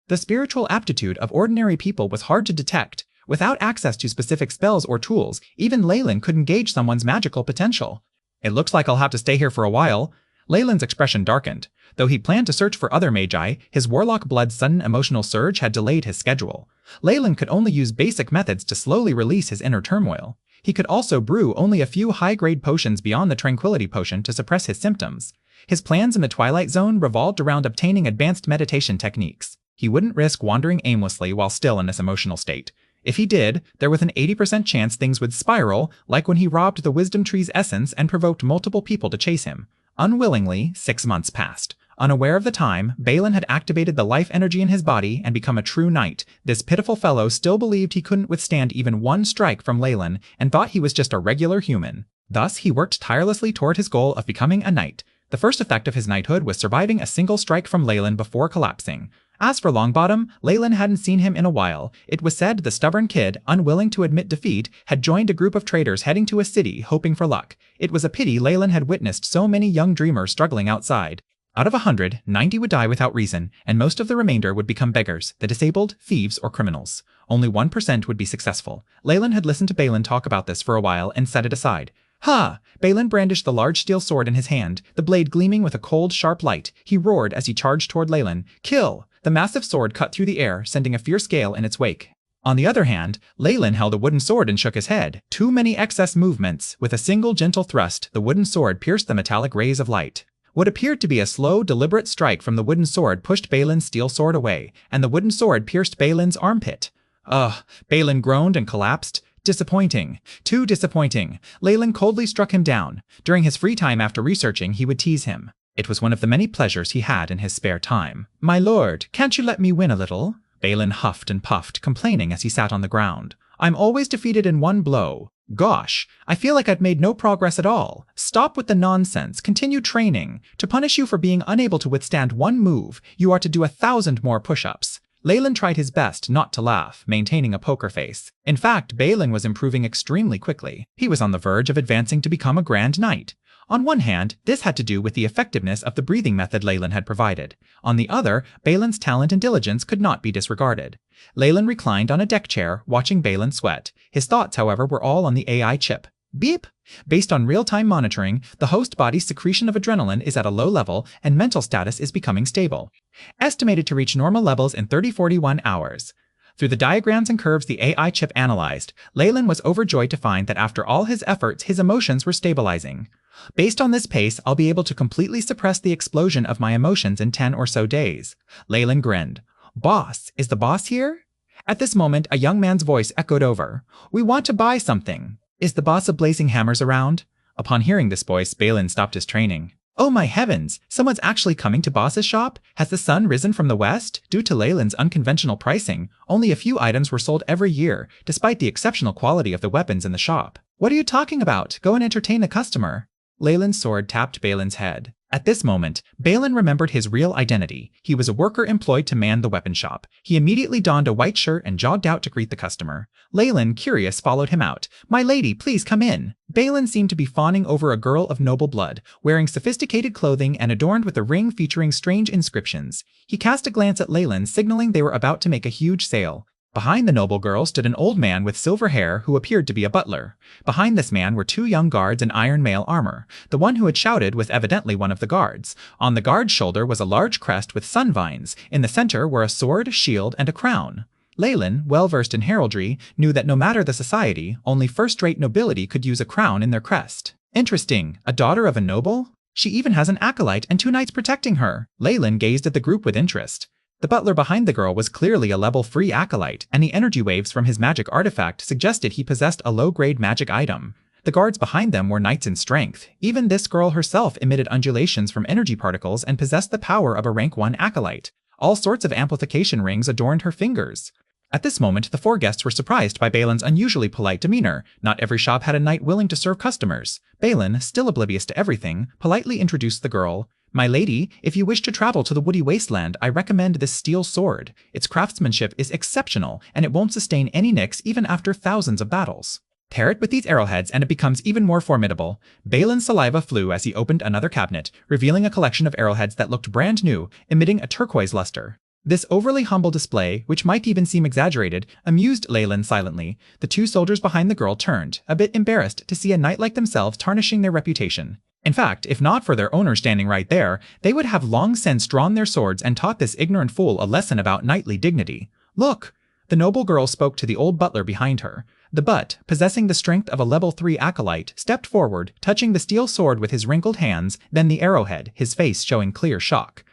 The spiritual aptitude of ordinary people was hard to detect. Without access to specific spells or tools, even Leyland couldn't gauge someone's magical potential. It looks like I'll have to stay here for a while. Leyland's expression darkened. Though he planned to search for other magi, his Warlock blood's sudden emotional surge had delayed his schedule. Leyland could only use basic methods to slowly release his inner turmoil. He could also brew only a few high-grade potions beyond the Tranquility Potion to suppress his symptoms. His plans in the Twilight Zone revolved around obtaining advanced meditation techniques. He wouldn't risk wandering aimlessly while still in this emotional state. If he did, there was an 80% chance things would spiral, like when he robbed the Wisdom Tree's essence and provoked multiple people to chase him. Unwillingly, 6 months passed. Unaware of the time, Balin had activated the life energy in his body and become a true knight. This pitiful fellow still believed he couldn't withstand even one strike from Leyland and thought he was just a regular human. Thus, he worked tirelessly toward his goal of becoming a knight. The first effect of his knighthood was surviving a single strike from Leyland before collapsing. As for Longbottom, Leyland hadn't seen him in a while. It was said the stubborn kid, unwilling to admit defeat, had joined a group of traders heading to a city, hoping for luck. It was a pity Leyland had witnessed so many young dreamers struggling outside. Out of 100, 90 would die without reason, and most of the remainder would become beggars, the disabled, thieves, or criminals. Only 1% would be successful. Leyland had listened to Balin talk about this for a while and set it aside. Ha! Balin brandished the large steel sword in his hand, the blade gleaming with a cold, sharp light. He roared as he charged toward Leyland. Kill! The massive sword cut through the air, sending a fierce gale in its wake. On the other hand, Leyland held a wooden sword and shook his head. Too many excess movements. With a single gentle thrust, the wooden sword pierced the metallic rays of light. What appeared to be a slow, deliberate strike from the wooden sword pushed Balin's steel sword away, and the wooden sword pierced Balin's armpit. Ugh! Balin groaned and collapsed. Disappointing. Too disappointing. Leyland coldly struck him down. During his free time after researching, he would tease him. It was one of the many pleasures he had in his spare time. My lord, can't you let me win a little? Balin huffed and puffed, complaining as he sat on the ground. I'm always defeated in one blow. Gosh, I feel like I've made no progress at all. Stop with the nonsense. Continue training. To punish you for being unable to withstand one move, you are to do 1,000 more push-ups. Leyland tried his best not to laugh, maintaining a poker face. In fact, Balin was improving extremely quickly. He was on the verge of advancing to become a Grand Knight. On one hand, this had to do with the effectiveness of the breathing method Leyland had provided. On the other, Balin's talent and diligence could not be disregarded. Leyland reclined on a deck chair, watching Balin sweat. His thoughts, however, were all on the AI chip. Beep! Based on real-time monitoring, the host body's secretion of adrenaline is at a low level and mental status is becoming stable. Estimated to reach normal levels in 30-41 hours. Through the diagrams and curves the AI chip analyzed, Leyland was overjoyed to find that after all his efforts, his emotions were stabilizing. Based on this pace, I'll be able to completely suppress the explosion of my emotions in 10 or so days. Leyland grinned. Boss, is the boss here? At this moment, a young man's voice echoed over. We want to buy something. Is the boss of Blazing Hammers around? Upon hearing this voice, Balin stopped his training. Oh my heavens! Someone's actually coming to boss's shop? Has the sun risen from the west? Due to Leyland's unconventional pricing, only a few items were sold every year, despite the exceptional quality of the weapons in the shop. What are you talking about? Go and entertain a customer. Leyland's sword tapped Balin's head. At this moment, Balin remembered his real identity. He was a worker employed to man the weapon shop. He immediately donned a white shirt and jogged out to greet the customer. Leyland, curious, followed him out. My lady, please come in. Balin seemed to be fawning over a girl of noble blood, wearing sophisticated clothing and adorned with a ring featuring strange inscriptions. He cast a glance at Leyland, signaling they were about to make a huge sale. Behind the noble girl stood an old man with silver hair who appeared to be a butler. Behind this man were 2 young guards in iron mail armor. The one who had shouted was evidently one of the guards. On the guard's shoulder was a large crest with sun vines. In the center were a sword, shield, and a crown. Leyland, well versed in heraldry, knew that no matter the society, only first-rate nobility could use a crown in their crest. Interesting, a daughter of a noble? She even has an acolyte and 2 knights protecting her. Leyland gazed at the group with interest. The butler behind the girl was clearly a level 3 acolyte, and the energy waves from his magic artifact suggested he possessed a low-grade magic item. The guards behind them were knights in strength. Even this girl herself emitted undulations from energy particles and possessed the power of a rank 1 acolyte. All sorts of amplification rings adorned her fingers. At this moment, the 4 guests were surprised by Balin's unusually polite demeanor. Not every shop had a knight willing to serve customers. Balin, still oblivious to everything, politely introduced the girl. My lady, if you wish to travel to the woody wasteland, I recommend this steel sword. Its craftsmanship is exceptional, and it won't sustain any nicks even after thousands of battles. Pair it with these arrowheads and it becomes even more formidable. Balin's saliva flew as he opened another cabinet, revealing a collection of arrowheads that looked brand new, emitting a turquoise luster. This overly humble display, which might even seem exaggerated, amused Leyland silently. The 2 soldiers behind the girl turned, a bit embarrassed to see a knight like themselves tarnishing their reputation. In fact, if not for their owner standing right there, they would have long since drawn their swords and taught this ignorant fool a lesson about knightly dignity. Look! The noble girl spoke to the old butler behind her. The butt, possessing the strength of a level 3 acolyte, stepped forward, touching the steel sword with his wrinkled hands, then the arrowhead, his face showing clear shock.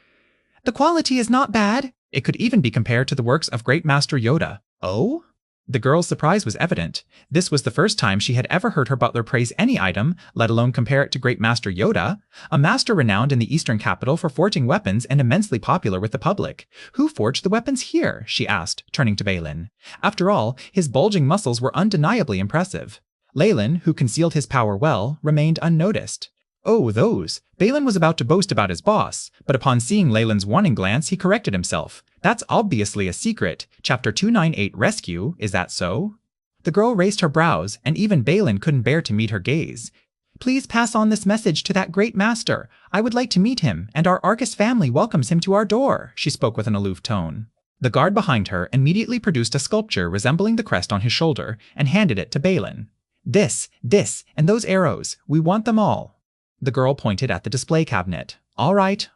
The quality is not bad. It could even be compared to the works of Great Master Yoda. Oh? The girl's surprise was evident. This was the first time she had ever heard her butler praise any item, let alone compare it to Great Master Yoda, a master renowned in the eastern capital for forging weapons and immensely popular with the public. Who forged the weapons here? She asked, turning to Balin. After all, his bulging muscles were undeniably impressive. Leyland, who concealed his power well, remained unnoticed. Oh, those. Balin was about to boast about his boss, but upon seeing Leyland's warning glance, he corrected himself. That's obviously a secret. Chapter 298 Rescue, is that so? The girl raised her brows, and even Balin couldn't bear to meet her gaze. Please pass on this message to that great master. I would like to meet him, and our Arcus family welcomes him to our door, she spoke with an aloof tone. The guard behind her immediately produced a sculpture resembling the crest on his shoulder, and handed it to Balin. This, and those arrows. We want them all. The girl pointed at the display cabinet. All right.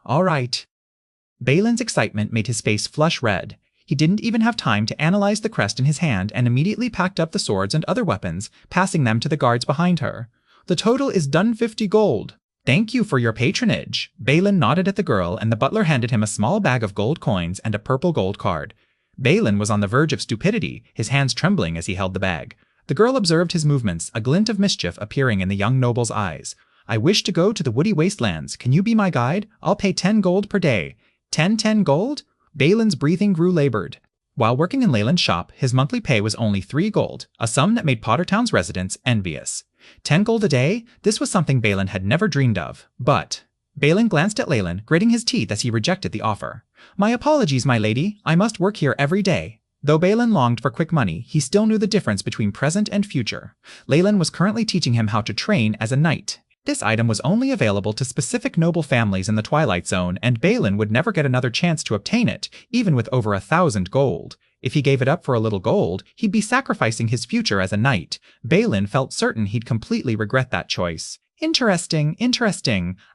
Balin's excitement made his face flush red. He didn't even have time to analyze the crest in his hand and immediately packed up the swords and other weapons, passing them to the guards behind her. The total is done 50 gold. Thank you for your patronage. Balin nodded at the girl and the butler handed him a small bag of gold coins and a purple gold card. Balin was on the verge of stupidity, his hands trembling as he held the bag. The girl observed his movements, a glint of mischief appearing in the young noble's eyes. I wish to go to the woody wastelands. Can you be my guide? I'll pay 10 gold per day. 10 gold? Balin's breathing grew labored. While working in Leyland's shop, his monthly pay was only 3 gold, a sum that made Pottertown's residents envious. 10 gold a day? This was something Balin had never dreamed of. But Balin glanced at Leyland, gritting his teeth as he rejected the offer. My apologies, my lady. I must work here every day. Though Balin longed for quick money, he still knew the difference between present and future. Leyland was currently teaching him how to train as a knight. This item was only available to specific noble families in the Twilight Zone, and Balin would never get another chance to obtain it, even with over 1,000 gold. If he gave it up for a little gold, he'd be sacrificing his future as a knight. Balin felt certain he'd completely regret that choice. Interesting.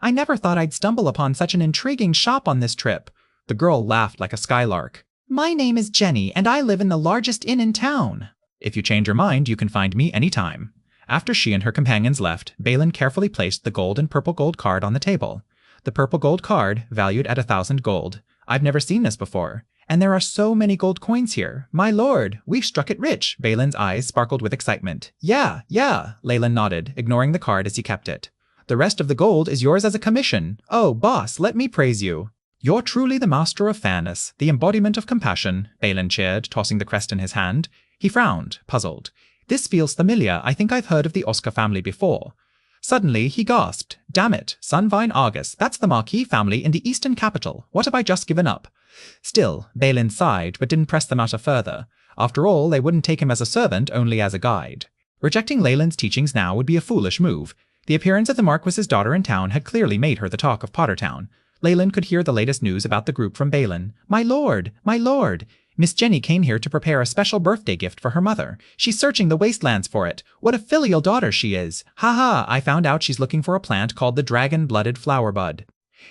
I never thought I'd stumble upon such an intriguing shop on this trip. The girl laughed like a skylark. My name is Jenny, and I live in the largest inn in town. If you change your mind, you can find me anytime. After she and her companions left, Balin carefully placed the gold and purple gold card on the table. The purple gold card, valued at 1,000 gold. I've never seen this before. And there are so many gold coins here. My lord, we've struck it rich. Balin's eyes sparkled with excitement. Yeah, Leyland nodded, ignoring the card as he kept it. The rest of the gold is yours as a commission. Oh, boss, let me praise you. You're truly the master of fairness, the embodiment of compassion, Balin cheered, tossing the crest in his hand. He frowned, puzzled. This feels familiar. I think I've heard of the Oscar family before. Suddenly, he gasped. Damn it, Sunvine Argus, that's the Marquis family in the eastern capital. What have I just given up? Still, Balin sighed, but didn't press the matter further. After all, they wouldn't take him as a servant, only as a guide. Rejecting Leyland's teachings now would be a foolish move. The appearance of the Marquis's daughter in town had clearly made her the talk of Pottertown. Leyland could hear the latest news about the group from Balin. My lord! Miss Jenny came here to prepare a special birthday gift for her mother. She's searching the wastelands for it. What a filial daughter she is. Ha! I found out she's looking for a plant called the dragon-blooded flower bud.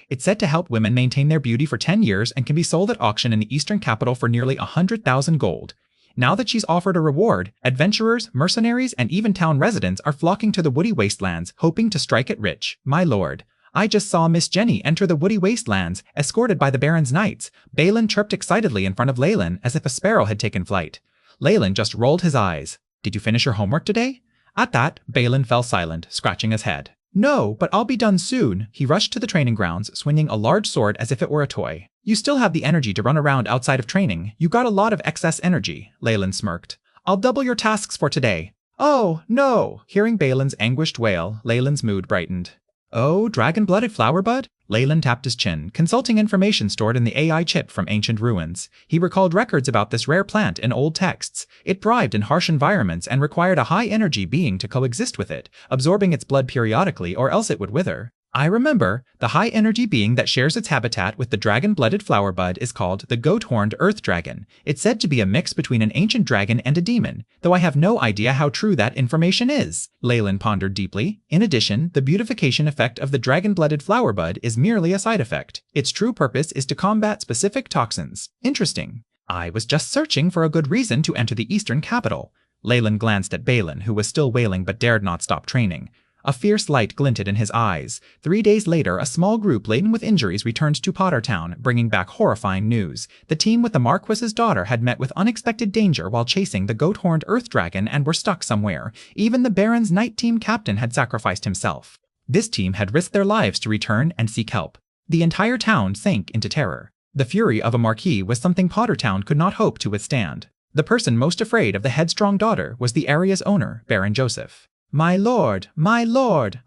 It's said to help women maintain their beauty for 10 years and can be sold at auction in the eastern capital for nearly 100,000 gold. Now that she's offered a reward, adventurers, mercenaries, and even town residents are flocking to the woody wastelands, hoping to strike it rich. My lord. I just saw Miss Jenny enter the woody wastelands, escorted by the Baron's knights. Balin chirped excitedly in front of Leyland as if a sparrow had taken flight. Leyland just rolled his eyes. Did you finish your homework today? At that, Balin fell silent, scratching his head. No, but I'll be done soon. He rushed to the training grounds, swinging a large sword as if it were a toy. You still have the energy to run around outside of training. You got a lot of excess energy, Leyland smirked. I'll double your tasks for today. Oh, no! Hearing Balin's anguished wail, Leyland's mood brightened. Oh, dragon-blooded flower bud? Leyland tapped his chin, consulting information stored in the AI chip from ancient ruins. He recalled records about this rare plant in old texts. It thrived in harsh environments and required a high-energy being to coexist with it, absorbing its blood periodically or else it would wither. I remember. The high-energy being that shares its habitat with the dragon-blooded flower bud is called the goat-horned earth dragon. It's said to be a mix between an ancient dragon and a demon, though I have no idea how true that information is. Leyland pondered deeply. In addition, the beautification effect of the dragon-blooded flower bud is merely a side effect. Its true purpose is to combat specific toxins. Interesting. I was just searching for a good reason to enter the eastern capital. Leyland glanced at Balin, who was still wailing but dared not stop training. A fierce light glinted in his eyes. 3 days later, a small group laden with injuries returned to Pottertown, bringing back horrifying news. The team with the Marquis's daughter had met with unexpected danger while chasing the goat-horned earth dragon and were stuck somewhere. Even the Baron's night team captain had sacrificed himself. This team had risked their lives to return and seek help. The entire town sank into terror. The fury of a Marquis was something Pottertown could not hope to withstand. The person most afraid of the headstrong daughter was the area's owner, Baron Joseph. My lord,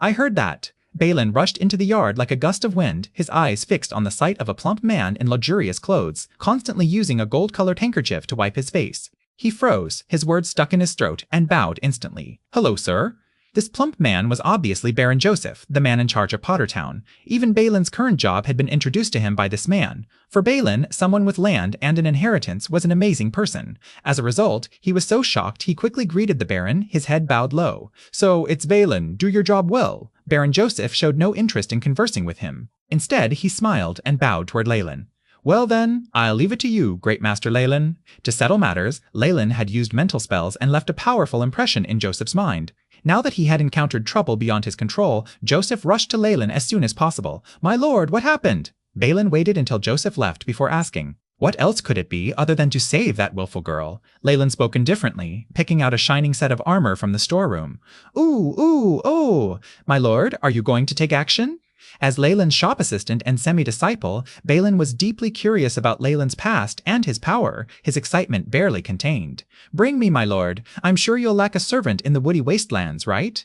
I heard that. Balin rushed into the yard like a gust of wind, his eyes fixed on the sight of a plump man in luxurious clothes, constantly using a gold-colored handkerchief to wipe his face. He froze, his words stuck in his throat, and bowed instantly. Hello, sir. This plump man was obviously Baron Joseph, the man in charge of Pottertown. Even Balin's current job had been introduced to him by this man. For Balin, someone with land and an inheritance was an amazing person. As a result, he was so shocked he quickly greeted the Baron, his head bowed low. So, it's Balin, do your job well. Baron Joseph showed no interest in conversing with him. Instead, he smiled and bowed toward Leyland. Well then, I'll leave it to you, Great Master Leyland. To settle matters, Leyland had used mental spells and left a powerful impression in Joseph's mind. Now that he had encountered trouble beyond his control, Joseph rushed to Leyland as soon as possible. My lord, what happened? Balin waited until Joseph left before asking. What else could it be other than to save that willful girl? Leyland spoke indifferently, picking out a shining set of armor from the storeroom. Ooh, my lord, are you going to take action? As Leyland's shop assistant and semi-disciple, Balin was deeply curious about Leyland's past and his power, his excitement barely contained. "Bring me, my lord. I'm sure you'll lack a servant in the woody wastelands, right?"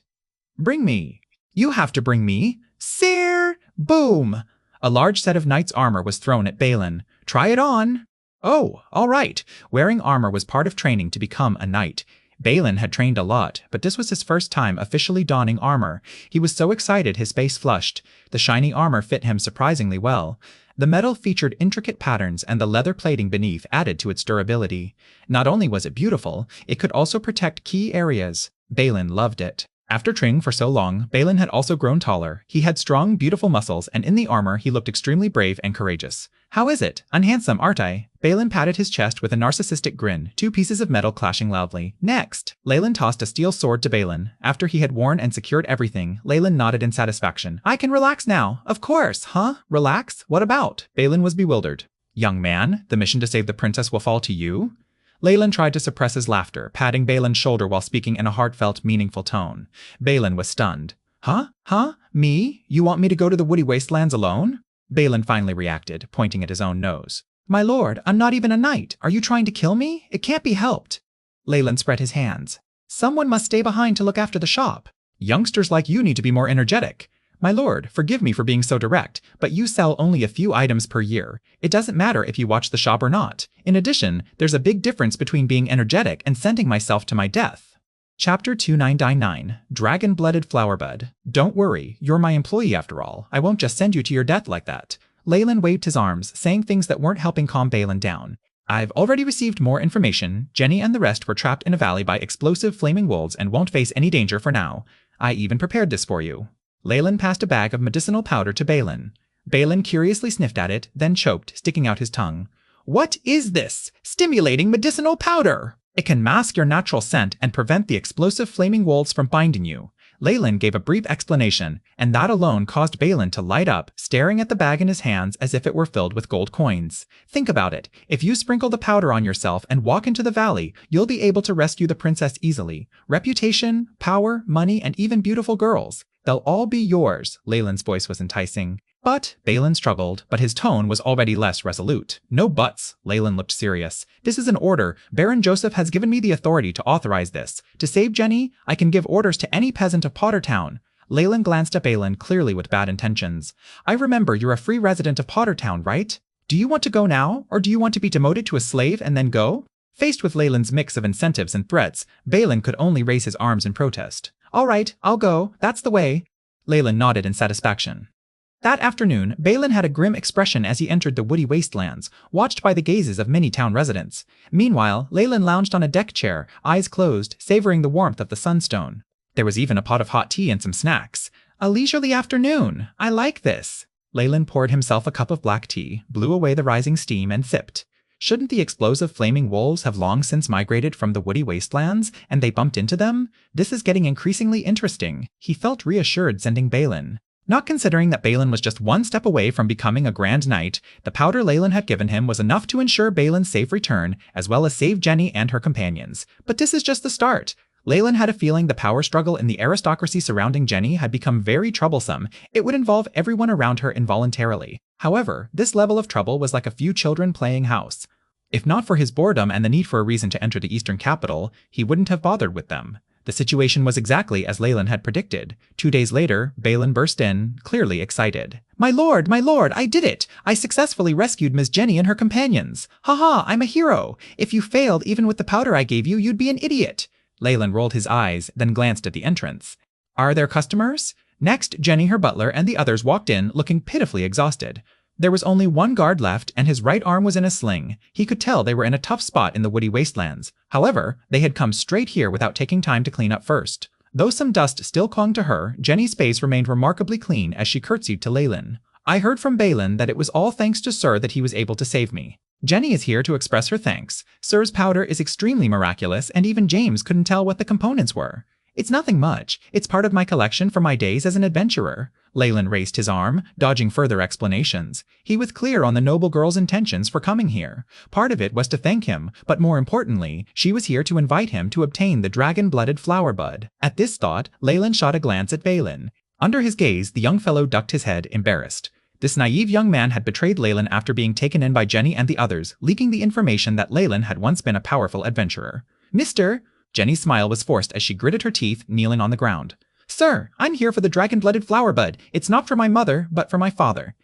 "Bring me." "You have to bring me." "Sir!" Boom! A large set of knight's armor was thrown at Balin. "Try it on." Oh, all right. Wearing armor was part of training to become a knight. Balin had trained a lot, but this was his first time officially donning armor. He was so excited his face flushed. The shiny armor fit him surprisingly well. The metal featured intricate patterns, and the leather plating beneath added to its durability. Not only was it beautiful, it could also protect key areas. Balin loved it. After training for so long, Balin had also grown taller. He had strong, beautiful muscles, and in the armor he looked extremely brave and courageous. "How is it? Unhandsome, aren't I?" Balin patted his chest with a narcissistic grin, two pieces of metal clashing loudly. "Next!" Leyland tossed a steel sword to Balin. After he had worn and secured everything, Leyland nodded in satisfaction. "I can relax now." "Of course, huh? Relax? What about?" Balin was bewildered. "Young man, the mission to save the princess will fall to you?" Leyland tried to suppress his laughter, patting Balin's shoulder while speaking in a heartfelt, meaningful tone. Balin was stunned. Huh? Me? You want me to go to the woody wastelands alone?" Balin finally reacted, pointing at his own nose. "My lord, I'm not even a knight. Are you trying to kill me? It can't be helped." Leyland spread his hands. "Someone must stay behind to look after the shop. Youngsters like you need to be more energetic. My lord, forgive me for being so direct, but you sell only a few items per year. It doesn't matter if you watch the shop or not. In addition, there's a big difference between being energetic and sending myself to my death." Chapter 2999, Dragon-Blooded Flowerbud. "Don't worry, you're my employee after all. I won't just send you to your death like that." Leyland waved his arms, saying things that weren't helping calm Balin down. "I've already received more information. Jenny and the rest were trapped in a valley by explosive flaming wolves and won't face any danger for now. I even prepared this for you." Leyland passed a bag of medicinal powder to Balin. Balin curiously sniffed at it, then choked, sticking out his tongue. "What is this? Stimulating medicinal powder! It can mask your natural scent and prevent the explosive flaming wolves from binding you." Leyland gave a brief explanation, and that alone caused Balin to light up, staring at the bag in his hands as if it were filled with gold coins. "Think about it. If you sprinkle the powder on yourself and walk into the valley, you'll be able to rescue the princess easily. Reputation, power, money, and even beautiful girls. They'll all be yours." Leyland's voice was enticing. But Balin struggled, but his tone was already less resolute. "No buts." Leyland looked serious. "This is an order. Baron Joseph has given me the authority to authorize this. To save Jenny, I can give orders to any peasant of Pottertown." Leyland glanced at Balin, clearly with bad intentions. "I remember you're a free resident of Pottertown, right? Do you want to go now, or do you want to be demoted to a slave and then go?" Faced with Leyland's mix of incentives and threats, Balin could only raise his arms in protest. "All right, I'll go. That's the way." Leyland nodded in satisfaction. That afternoon, Balin had a grim expression as he entered the woody wastelands, watched by the gazes of many town residents. Meanwhile, Leyland lounged on a deck chair, eyes closed, savoring the warmth of the sunstone. There was even a pot of hot tea and some snacks. A leisurely afternoon. I like this. Leyland poured himself a cup of black tea, blew away the rising steam, and sipped. Shouldn't the explosive flaming wolves have long since migrated from the woody wastelands, and they bumped into them? This is getting increasingly interesting. He felt reassured sending Balin. Not considering that Balin was just one step away from becoming a Grand Knight, the powder Leyland had given him was enough to ensure Balin's safe return, as well as save Jenny and her companions. But this is just the start. Leyland had a feeling the power struggle in the aristocracy surrounding Jenny had become very troublesome. It would involve everyone around her involuntarily. However, this level of trouble was like a few children playing house. If not for his boredom and the need for a reason to enter the eastern capital, he wouldn't have bothered with them. The situation was exactly as Leyland had predicted. 2 days later, Balin burst in, clearly excited. My lord, I did it! I successfully rescued Miss Jenny and her companions. Haha, I'm a hero! If you failed even with the powder I gave you, you'd be an idiot!" Leyland rolled his eyes, then glanced at the entrance. "Are there customers?" Next, Jenny, her butler, and the others walked in, looking pitifully exhausted. There was only one guard left, and his right arm was in a sling. He could tell they were in a tough spot in the woody wastelands. However, they had come straight here without taking time to clean up first. Though some dust still clung to her, Jenny's face remained remarkably clean as she curtsied to Leyland. "I heard from Balin that it was all thanks to Sir that he was able to save me. Jenny is here to express her thanks. Sir's powder is extremely miraculous, and even James couldn't tell what the components were. It's nothing much. It's part of my collection from my days as an adventurer." Leyland raised his arm, dodging further explanations. He was clear on the noble girl's intentions for coming here. Part of it was to thank him, but more importantly, she was here to invite him to obtain the dragon-blooded flower bud. At this thought, Leyland shot a glance at Balin. Under his gaze, the young fellow ducked his head, embarrassed. This naive young man had betrayed Leyland after being taken in by Jenny and the others, leaking the information that Leyland had once been a powerful adventurer. Mister! Jenny's smile was forced as she gritted her teeth, kneeling on the ground. Sir, I'm here for the dragon-blooded flower bud. It's not for my mother, but for my father.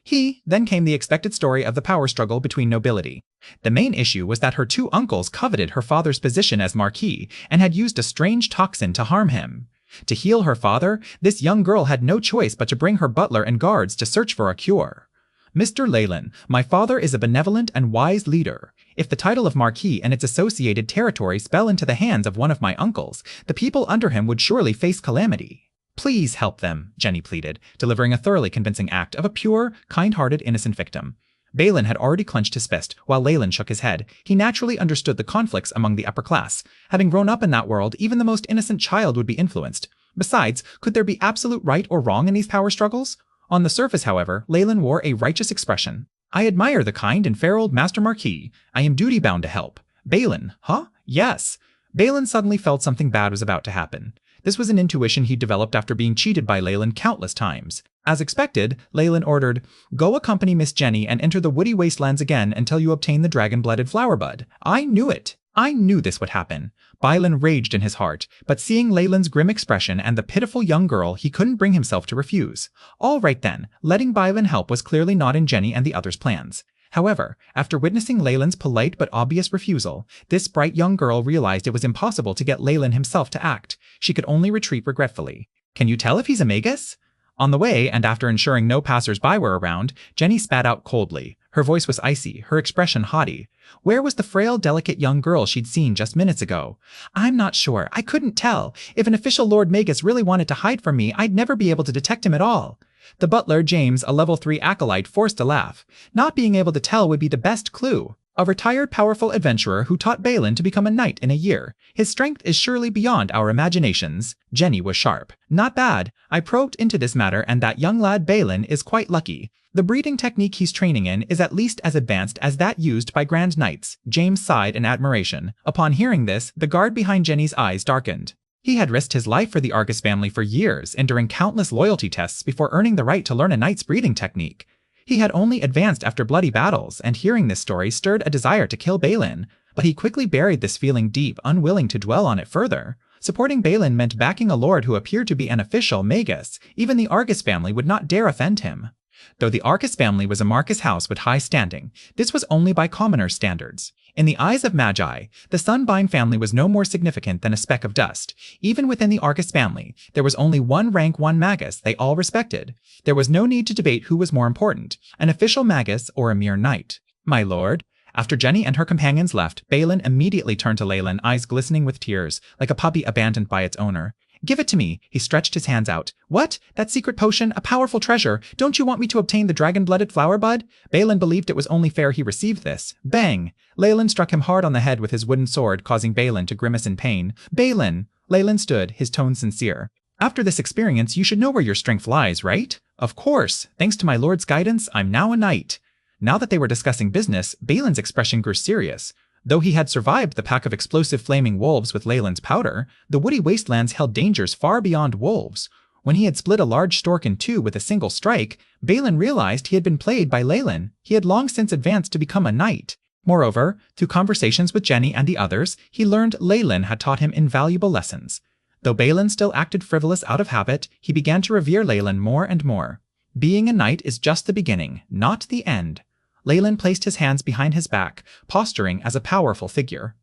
Then came the expected story of the power struggle between nobility. The main issue was that her two uncles coveted her father's position as Marquis and had used a strange toxin to harm him. To heal her father, this young girl had no choice but to bring her butler and guards to search for a cure. Mr. Leyland, my father is a benevolent and wise leader. If the title of Marquis and its associated territories fell into the hands of one of my uncles, the people under him would surely face calamity. Please help them, Jenny pleaded, delivering a thoroughly convincing act of a pure, kind-hearted, innocent victim. Balin had already clenched his fist, while Leyland shook his head. He naturally understood the conflicts among the upper class. Having grown up in that world, even the most innocent child would be influenced. Besides, could there be absolute right or wrong in these power struggles? On the surface, however, Leyland wore a righteous expression. I admire the kind and fair old Master Marquis. I am duty-bound to help. Balin, huh? Yes. Balin suddenly felt something bad was about to happen. This was an intuition he developed after being cheated by Leyland countless times. As expected, Leyland ordered, Go accompany Miss Jenny and enter the woody wastelands again until you obtain the dragon-blooded flower bud. I knew it. I knew this would happen. Balin raged in his heart, but seeing Leyland's grim expression and the pitiful young girl, he couldn't bring himself to refuse. All right then, letting Balin help was clearly not in Jenny and the others' plans. However, after witnessing Leyland's polite but obvious refusal, this bright young girl realized it was impossible to get Leyland himself to act. She could only retreat regretfully. Can you tell if he's a Magus? On the way, and after ensuring no passers-by were around, Jenny spat out coldly. Her voice was icy, her expression haughty. Where was the frail, delicate young girl she'd seen just minutes ago? I'm not sure. I couldn't tell. If an official Lord Magus really wanted to hide from me, I'd never be able to detect him at all. The butler, James, a level 3 acolyte, forced a laugh. Not being able to tell would be the best clue. A retired powerful adventurer who taught Balin to become a knight in a year. His strength is surely beyond our imaginations. Jenny was sharp. Not bad. I probed into this matter and that young lad Balin is quite lucky. The breeding technique he's training in is at least as advanced as that used by Grand Knights. James sighed in admiration. Upon hearing this, the guard behind Jenny's eyes darkened. He had risked his life for the Argus family for years, enduring countless loyalty tests before earning the right to learn a knight's breeding technique. He had only advanced after bloody battles, and hearing this story stirred a desire to kill Balin, but he quickly buried this feeling deep, unwilling to dwell on it further. Supporting Balin meant backing a lord who appeared to be an official Magus. Even the Argus family would not dare offend him. Though the Argus family was a Marcus house with high standing, this was only by commoners' standards. In the eyes of Magi, the Sunbind family was no more significant than a speck of dust. Even within the Argus family, there was only one rank 1 Magus they all respected. There was no need to debate who was more important, an official Magus or a mere knight. My lord. After Jenny and her companions left, Balin immediately turned to Leyland, eyes glistening with tears, like a puppy abandoned by its owner. Give it to me. He stretched his hands out. What? That secret potion? A powerful treasure. Don't you want me to obtain the dragon-blooded flower bud? Balin believed it was only fair he received this. Bang! Leyland struck him hard on the head with his wooden sword, causing Balin to grimace in pain. Balin! Leyland stood, his tone sincere. After this experience, you should know where your strength lies, right? Of course. Thanks to my lord's guidance, I'm now a knight. Now that they were discussing business, Balin's expression grew serious. Though he had survived the pack of explosive flaming wolves with Leyland's powder, the woody wastelands held dangers far beyond wolves. When he had split a large stork in two with a single strike, Balin realized he had been played by Leyland. He had long since advanced to become a knight. Moreover, through conversations with Jenny and the others, he learned Leyland had taught him invaluable lessons. Though Balin still acted frivolous out of habit, he began to revere Leyland more and more. Being a knight is just the beginning, not the end. Leyland placed his hands behind his back, posturing as a powerful figure.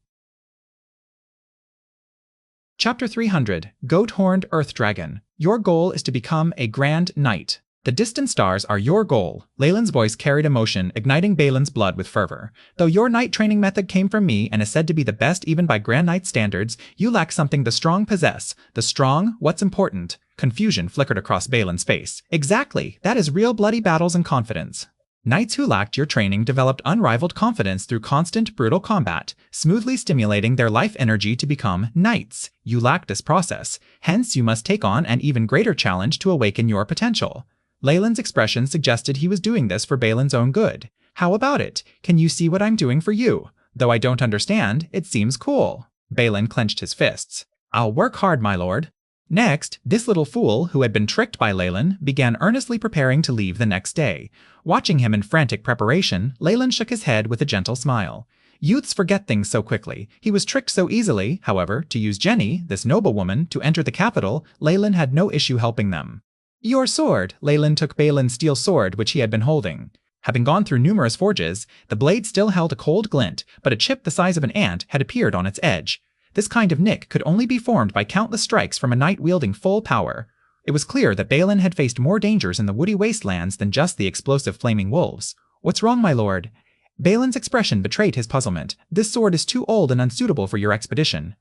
Chapter 300, Goat-Horned Earth Dragon. Your goal is to become a Grand Knight. The distant stars are your goal. Leyland's voice carried emotion, igniting Balin's blood with fervor. Though your knight training method came from me and is said to be the best even by Grand Knight standards, you lack something the strong possess. The strong? What's important? Confusion flickered across Balin's face. Exactly. That is real bloody battles and confidence. Knights who lacked your training developed unrivaled confidence through constant, brutal combat, smoothly stimulating their life energy to become knights. You lack this process, hence you must take on an even greater challenge to awaken your potential. Leyland's expression suggested he was doing this for Balin's own good. How about it? Can you see what I'm doing for you? Though I don't understand, it seems cool. Balin clenched his fists. I'll work hard, my lord. Next, this little fool, who had been tricked by Leyland, began earnestly preparing to leave the next day. Watching him in frantic preparation, Leyland shook his head with a gentle smile. Youths forget things so quickly. He was tricked so easily, however, to use Jenny, this noblewoman, to enter the capital. Leyland had no issue helping them. Your sword. Leyland took Balin's steel sword, which he had been holding. Having gone through numerous forges, the blade still held a cold glint, but a chip the size of an ant had appeared on its edge. This kind of nick could only be formed by countless strikes from a knight wielding full power. It was clear that Balin had faced more dangers in the woody wastelands than just the explosive flaming wolves. What's wrong, my lord? Balin's expression betrayed his puzzlement. This sword is too old and unsuitable for your expedition.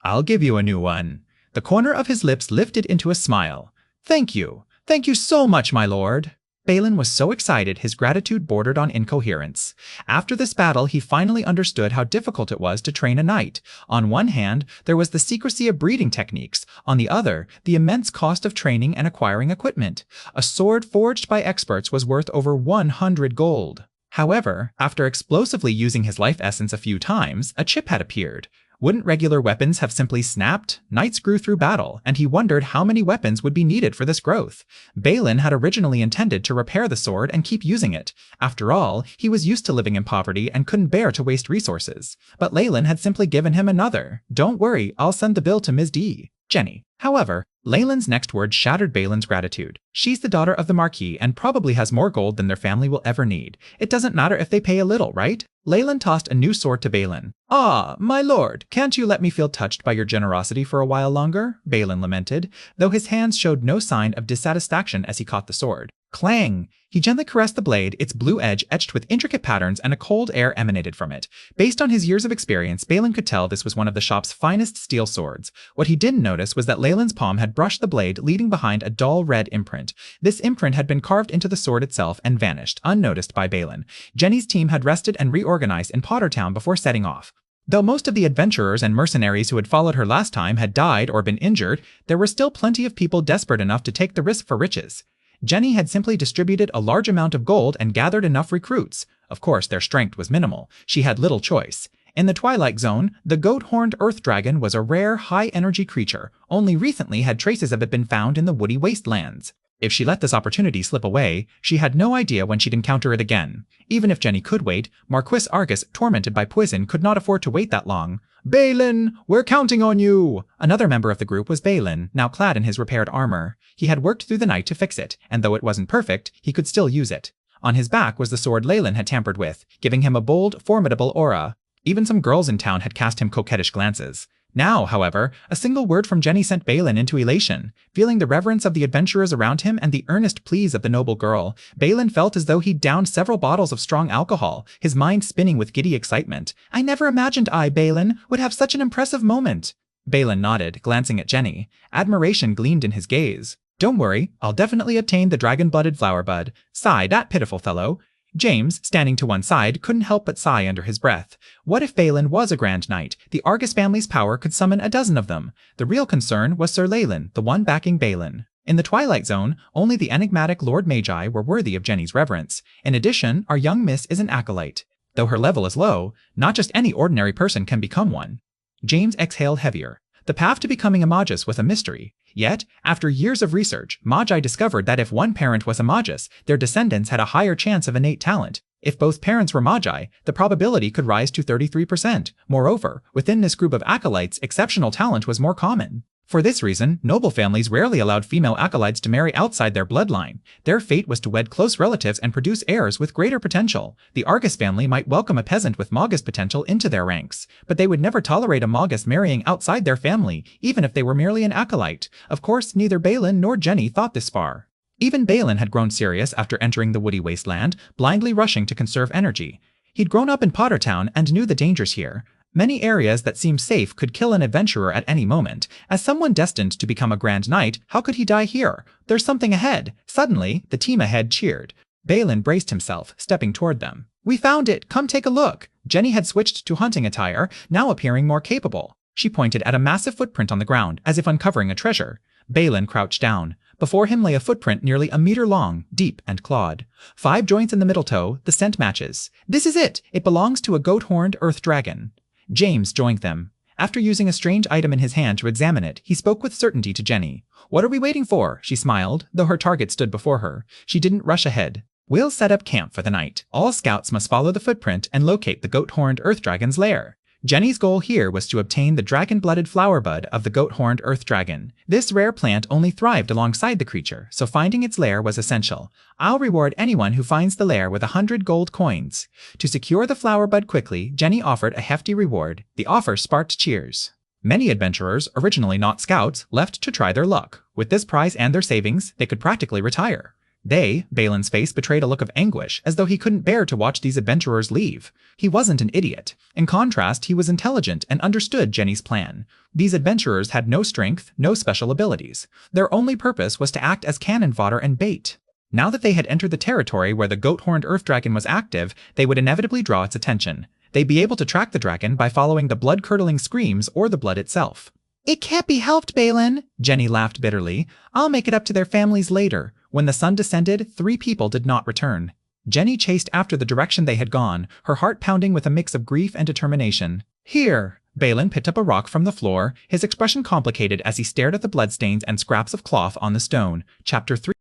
I'll give you a new one. The corner of his lips lifted into a smile. Thank you. Thank you so much, my lord. Balin was so excited his gratitude bordered on incoherence. After this battle, he finally understood how difficult it was to train a knight. On one hand, there was the secrecy of breeding techniques. On the other, the immense cost of training and acquiring equipment. A sword forged by experts was worth over 100 gold. However, after explosively using his life essence a few times, a chip had appeared. Wouldn't regular weapons have simply snapped? Knights grew through battle, and he wondered how many weapons would be needed for this growth. Balin had originally intended to repair the sword and keep using it. After all, he was used to living in poverty and couldn't bear to waste resources. But Leyland had simply given him another. Don't worry, I'll send the bill to Ms. D. Jenny. However, Leyland's next words shattered Balin's gratitude. She's the daughter of the Marquis and probably has more gold than their family will ever need. It doesn't matter if they pay a little, right? Leyland tossed a new sword to Balin. Ah, my lord, can't you let me feel touched by your generosity for a while longer? Balin lamented, though his hands showed no sign of dissatisfaction as he caught the sword. Clang! He gently caressed the blade, its blue edge etched with intricate patterns, and a cold air emanated from it. Based on his years of experience, Balin could tell this was one of the shop's finest steel swords. What he didn't notice was that Leyland's palm had brushed the blade, leaving behind a dull red imprint. This imprint had been carved into the sword itself and vanished, unnoticed by Balin. Jenny's team had rested and reorganized in Pottertown before setting off. Though most of the adventurers and mercenaries who had followed her last time had died or been injured, there were still plenty of people desperate enough to take the risk for riches. Jenny had simply distributed a large amount of gold and gathered enough recruits. Of course, their strength was minimal. She had little choice. In the Twilight Zone, the goat-horned earth dragon was a rare, high-energy creature. Only recently had traces of it been found in the woody wastelands. If she let this opportunity slip away, she had no idea when she'd encounter it again. Even if Jenny could wait, Marquis Argus, tormented by poison, could not afford to wait that long. Balin, we're counting on you! Another member of the group was Balin, now clad in his repaired armor. He had worked through the night to fix it, and though it wasn't perfect, he could still use it. On his back was the sword Leyland had tampered with, giving him a bold, formidable aura. Even some girls in town had cast him coquettish glances. Now, however, a single word from Jenny sent Balin into elation. Feeling the reverence of the adventurers around him and the earnest pleas of the noble girl, Balin felt as though he'd downed several bottles of strong alcohol, his mind spinning with giddy excitement. I never imagined I, Balin, would have such an impressive moment. Balin nodded, glancing at Jenny. Admiration gleamed in his gaze. Don't worry, I'll definitely obtain the dragon-blooded flower bud. Sigh, that pitiful fellow. James, standing to one side, couldn't help but sigh under his breath. What if Balin was a grand knight? The Argus family's power could summon a dozen of them. The real concern was Sir Leyland, the one backing Balin. In the Twilight Zone, only the enigmatic Lord Magi were worthy of Jenny's reverence. In addition, our young miss is an acolyte. Though her level is low, not just any ordinary person can become one. James exhaled heavier. The path to becoming a Magus was a mystery. Yet, after years of research, Magi discovered that if one parent was a Magus, their descendants had a higher chance of innate talent. If both parents were Magi, the probability could rise to 33%. Moreover, within this group of acolytes, exceptional talent was more common. For this reason, noble families rarely allowed female acolytes to marry outside their bloodline. Their fate was to wed close relatives and produce heirs with greater potential. The Argus family might welcome a peasant with Magus potential into their ranks, but they would never tolerate a Magus marrying outside their family, even if they were merely an acolyte. Of course, neither Balin nor Jenny thought this far. Even Balin had grown serious after entering the woody wasteland, blindly rushing to conserve energy. He'd grown up in Pottertown and knew the dangers here. Many areas that seemed safe could kill an adventurer at any moment. As someone destined to become a Grand Knight, how could he die here? There's something ahead. Suddenly, the team ahead cheered. Balin braced himself, stepping toward them. We found it! Come take a look! Jenny had switched to hunting attire, now appearing more capable. She pointed at a massive footprint on the ground, as if uncovering a treasure. Balin crouched down. Before him lay a footprint nearly a meter long, deep and clawed. 5 joints in the middle toe, the scent matches. This is it! It belongs to a goat-horned earth dragon. James joined them. After using a strange item in his hand to examine it, he spoke with certainty to Jenny. "What are we waiting for?" She smiled, though her target stood before her. She didn't rush ahead. "We'll set up camp for the night. All scouts must follow the footprint and locate the goat-horned earth dragon's lair." Jenny's goal here was to obtain the dragon-blooded flower bud of the goat-horned earth dragon. This rare plant only thrived alongside the creature, so finding its lair was essential. "I'll reward anyone who finds the lair with 100 gold coins." To secure the flower bud quickly, Jenny offered a hefty reward. The offer sparked cheers. Many adventurers, originally not scouts, left to try their luck. With this prize and their savings, they could practically retire. Balin's face betrayed a look of anguish, as though he couldn't bear to watch these adventurers leave. He wasn't an idiot. In contrast, he was intelligent and understood Jenny's plan. These adventurers had no strength, no special abilities. Their only purpose was to act as cannon fodder and bait. Now that they had entered the territory where the goat-horned earth dragon was active, they would inevitably draw its attention. They'd be able to track the dragon by following the blood-curdling screams or the blood itself. "It can't be helped, Balin," Jenny laughed bitterly. "I'll make it up to their families later." When the sun descended, 3 people did not return. Jenny chased after the direction they had gone, her heart pounding with a mix of grief and determination. "Here!" Balin picked up a rock from the floor, his expression complicated as he stared at the bloodstains and scraps of cloth on the stone. Chapter 3.